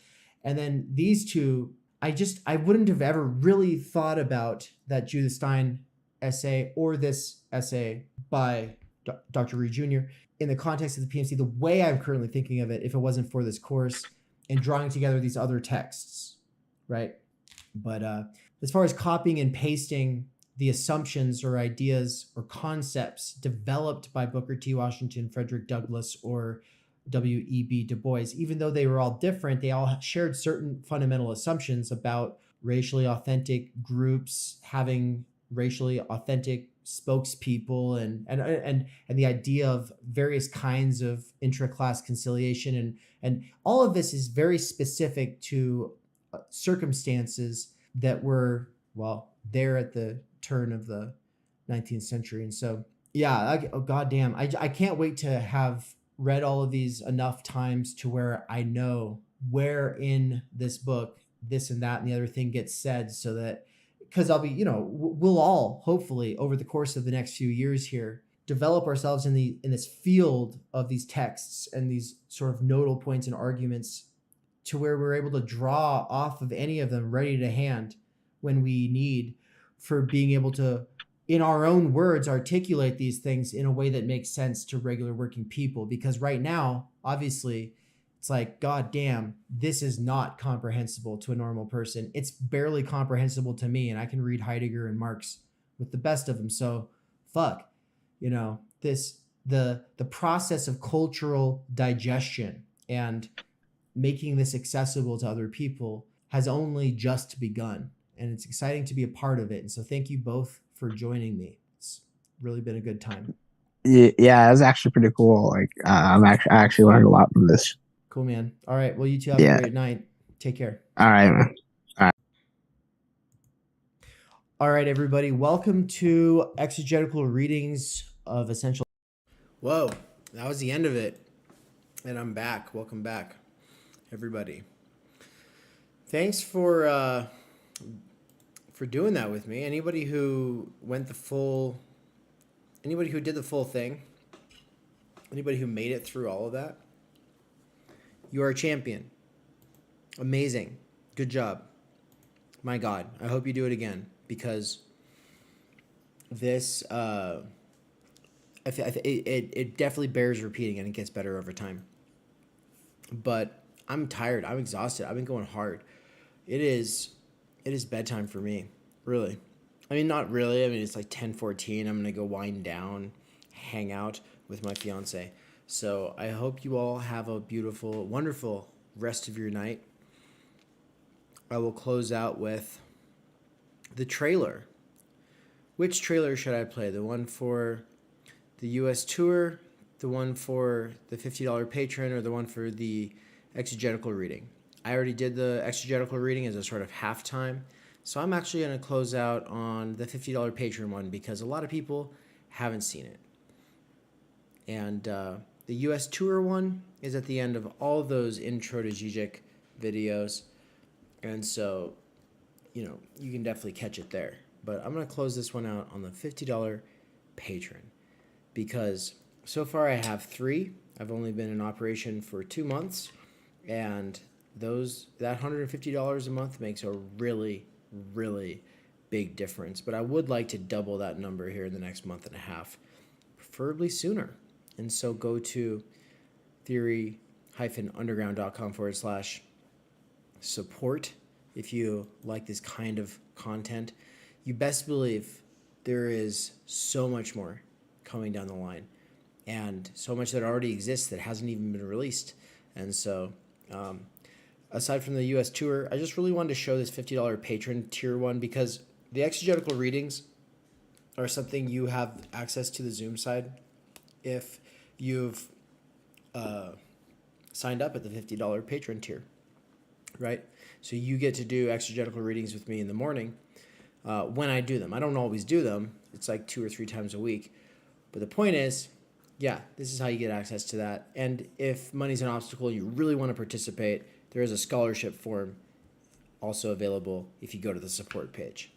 And then these two, I wouldn't have ever really thought about that Judith Stein essay or this essay by Dr. Reed Jr. in the context of the PMC, the way I'm currently thinking of it, if it wasn't for this course and drawing together these other texts, right? But as far as copying and pasting the assumptions or ideas or concepts developed by Booker T. Washington, Frederick Douglass, or W.E.B. Du Bois, even though they were all different, they all shared certain fundamental assumptions about racially authentic groups having racially authentic spokespeople and the idea of various kinds of intra-class conciliation. And all of this is very specific to circumstances that were, there at the turn of the 19th century. And so, goddamn, I can't wait to have read all of these enough times to where I know where in this book this and that and the other thing gets said, so that, because I'll be, we'll all hopefully over the course of the next few years here develop ourselves in this field of these texts and these sort of nodal points and arguments to where we're able to draw off of any of them ready to hand when we need, for being able to, in our own words, articulate these things in a way that makes sense to regular working people. Because right now, obviously, it's like, God damn, this is not comprehensible to a normal person. It's barely comprehensible to me, and I can read Heidegger and Marx with the best of them. So fuck, the process of cultural digestion and making this accessible to other people has only just begun, and it's exciting to be a part of it. And so thank you both for joining me. It's really been a good time. Yeah, it was actually pretty cool. Like, I actually learned a lot from this. Cool, man. All right. Well, you two have a great night. Take care. All right, man. All right, everybody. Welcome to Exegetical Readings of Essential. Whoa, that was the end of it. And I'm back. Welcome back, everybody. Thanks for doing that with me. Anybody who did the full thing, anybody who made it through all of that, you are a champion. Amazing. Good job. My God, I hope you do it again, because this, it definitely bears repeating, and it gets better over time. But I'm tired. I'm exhausted. I've been going hard. It is bedtime for me, really. I mean, not really. I mean, it's like 10:14. I'm going to go wind down, hang out with my fiance. So I hope you all have a beautiful, wonderful rest of your night. I will close out with the trailer. Which trailer should I play? The one for the U.S. tour, the one for the $50 patron, or the one for the exegetical reading? I already did the exegetical reading as a sort of halftime. So I'm actually going to close out on the $50 patron one, because a lot of people haven't seen it. And the U.S. tour one is at the end of all those intro to Zizek videos. And so, you can definitely catch it there. But I'm going to close this one out on the $50 patron, because so far I have 3. I've only been in operation for 2 months, and that $150 a month makes a really, really big difference. But I would like to double that number here in the next month and a half, preferably sooner. And so go to theory-underground.com/support if you like this kind of content. You best believe there is so much more coming down the line, and so much that already exists that hasn't even been released. And so aside from the U.S. tour, I just really wanted to show this $50 patron tier one, because the exegetical readings are something you have access to the Zoom side if you've signed up at the $50 patron tier, right? So you get to do exegetical readings with me in the morning when I do them. I don't always do them. It's like 2 or 3 times a week. But the point is, yeah, this is how you get access to that. And if money's an obstacle and you really want to participate, there is a scholarship form also available if you go to the support page.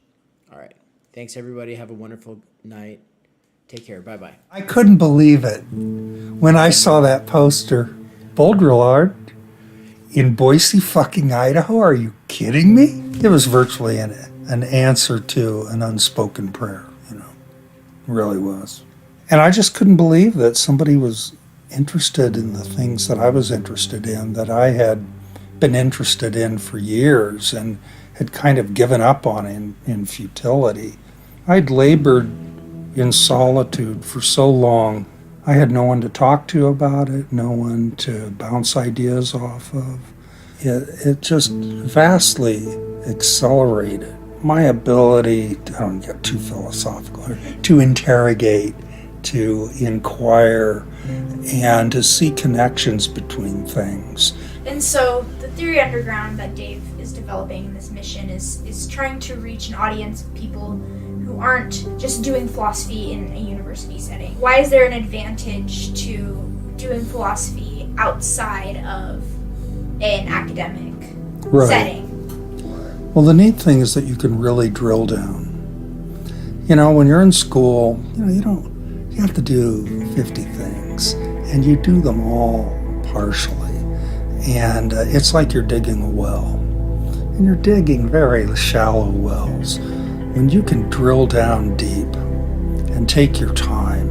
All right. Thanks, everybody. Have a wonderful night. Take care. Bye-bye. I couldn't believe it when I saw that poster. Baudrillard in Boise, fucking Idaho. Are you kidding me? It was virtually an answer to an unspoken prayer, It really was. And I just couldn't believe that somebody was interested in the things that I was interested in, that I had been interested in for years and had kind of given up on in futility. I'd labored in solitude for so long. I had no one to talk to about it, no one to bounce ideas off of. It just vastly accelerated my ability, I don't get too philosophical, to interrogate, to inquire, and to see connections between things. And so the Theory Underground that Dave is developing in this mission is trying to reach an audience of people who aren't just doing philosophy in a university setting. Why is there an advantage to doing philosophy outside of an academic setting? Well, the neat thing is that you can really drill down. When you're in school, you You have to do 50 things, and you do them all partially. And it's like you're digging a well. And you're digging very shallow wells. When you can drill down deep and take your time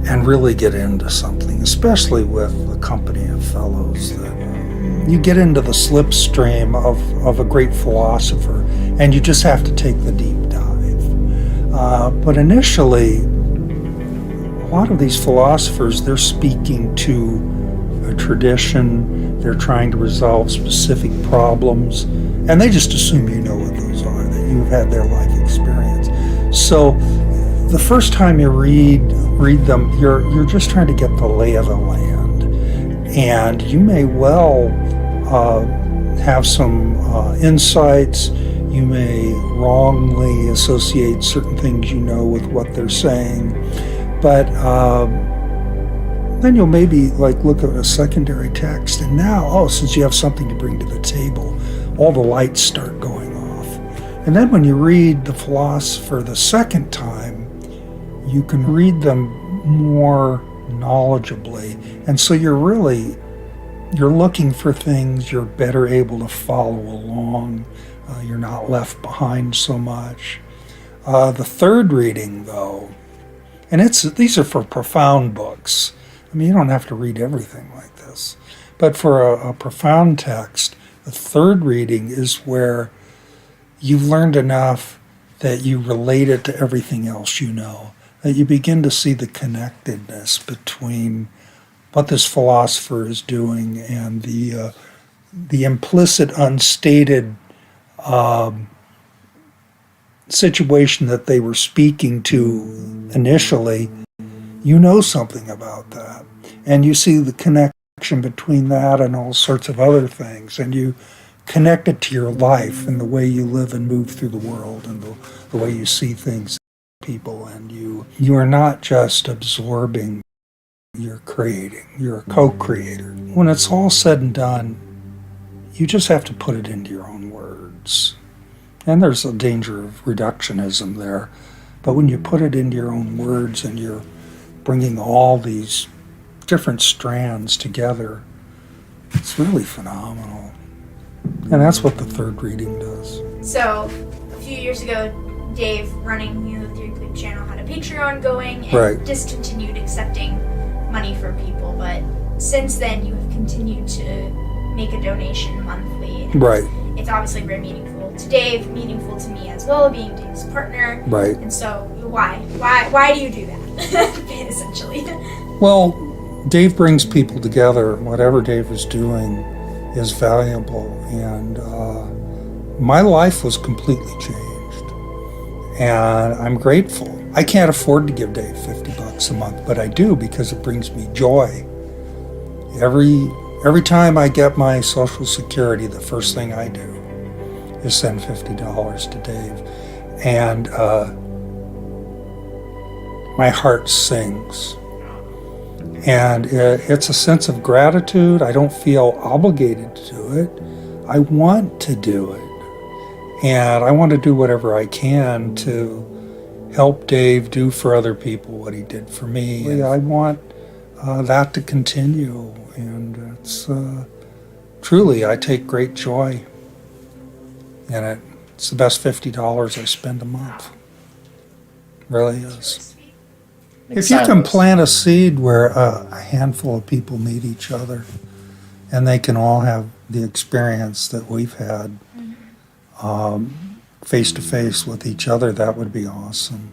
and really get into something, especially with a company of fellows, that you get into the slipstream of a great philosopher, and you just have to take the deep dive. But initially, a lot of these philosophers, they're speaking to a tradition, they're trying to resolve specific problems, and they just assume you know what those are, that you've had their life experience. So the first time you read them, you're just trying to get the lay of the land, and you may well have some insights. You may wrongly associate certain things you know with what they're saying, but then you'll maybe look at a secondary text, and now, since you have something to bring to the table, all the lights start going off. And then when you read the philosopher the second time, you can read them more knowledgeably. And so you're looking for things, you're better able to follow along, you're not left behind so much. The third reading, though, and these are for profound books. I mean, you don't have to read everything like this. But for a profound text, the third reading is where you've learned enough that you relate it to everything else you know, that you begin to see the connectedness between what this philosopher is doing and the implicit, unstated situation that they were speaking to initially. You know something about that, and you see the connection between that and all sorts of other things, and you connect it to your life and the way you live and move through the world and the way you see things, people, and you are not just absorbing, you're creating, you're a co-creator. When it's all said and done, you just have to put it into your own words. And there's a danger of reductionism there, but when you put it into your own words and you're bringing all these different strands together, it's really phenomenal. And that's what the third reading does. So, a few years ago, Dave, running the Theory Clip channel, had a Patreon going and Right. discontinued accepting money from people. But since then, you have continued to make a donation monthly. And Right. It's obviously very meaningful to Dave, meaningful to me as well, being Dave's partner. Right. And so, why do you do that? Essentially. Well, Dave brings people together. Whatever Dave is doing is valuable, and my life was completely changed, and I'm grateful. I can't afford to give Dave $50 a month, but I do because it brings me joy. Every time I get my Social Security, the first thing I do is send $50 to Dave, and my heart sings. And it's a sense of gratitude. I don't feel obligated to do it. I want to do it. And I want to do whatever I can to help Dave do for other people what he did for me. I want that to continue. And it's truly, I take great joy in it. It's the best $50 I spend a month. Really is. If you can plant a seed where a handful of people meet each other and they can all have the experience that we've had face to face with each other, that would be awesome.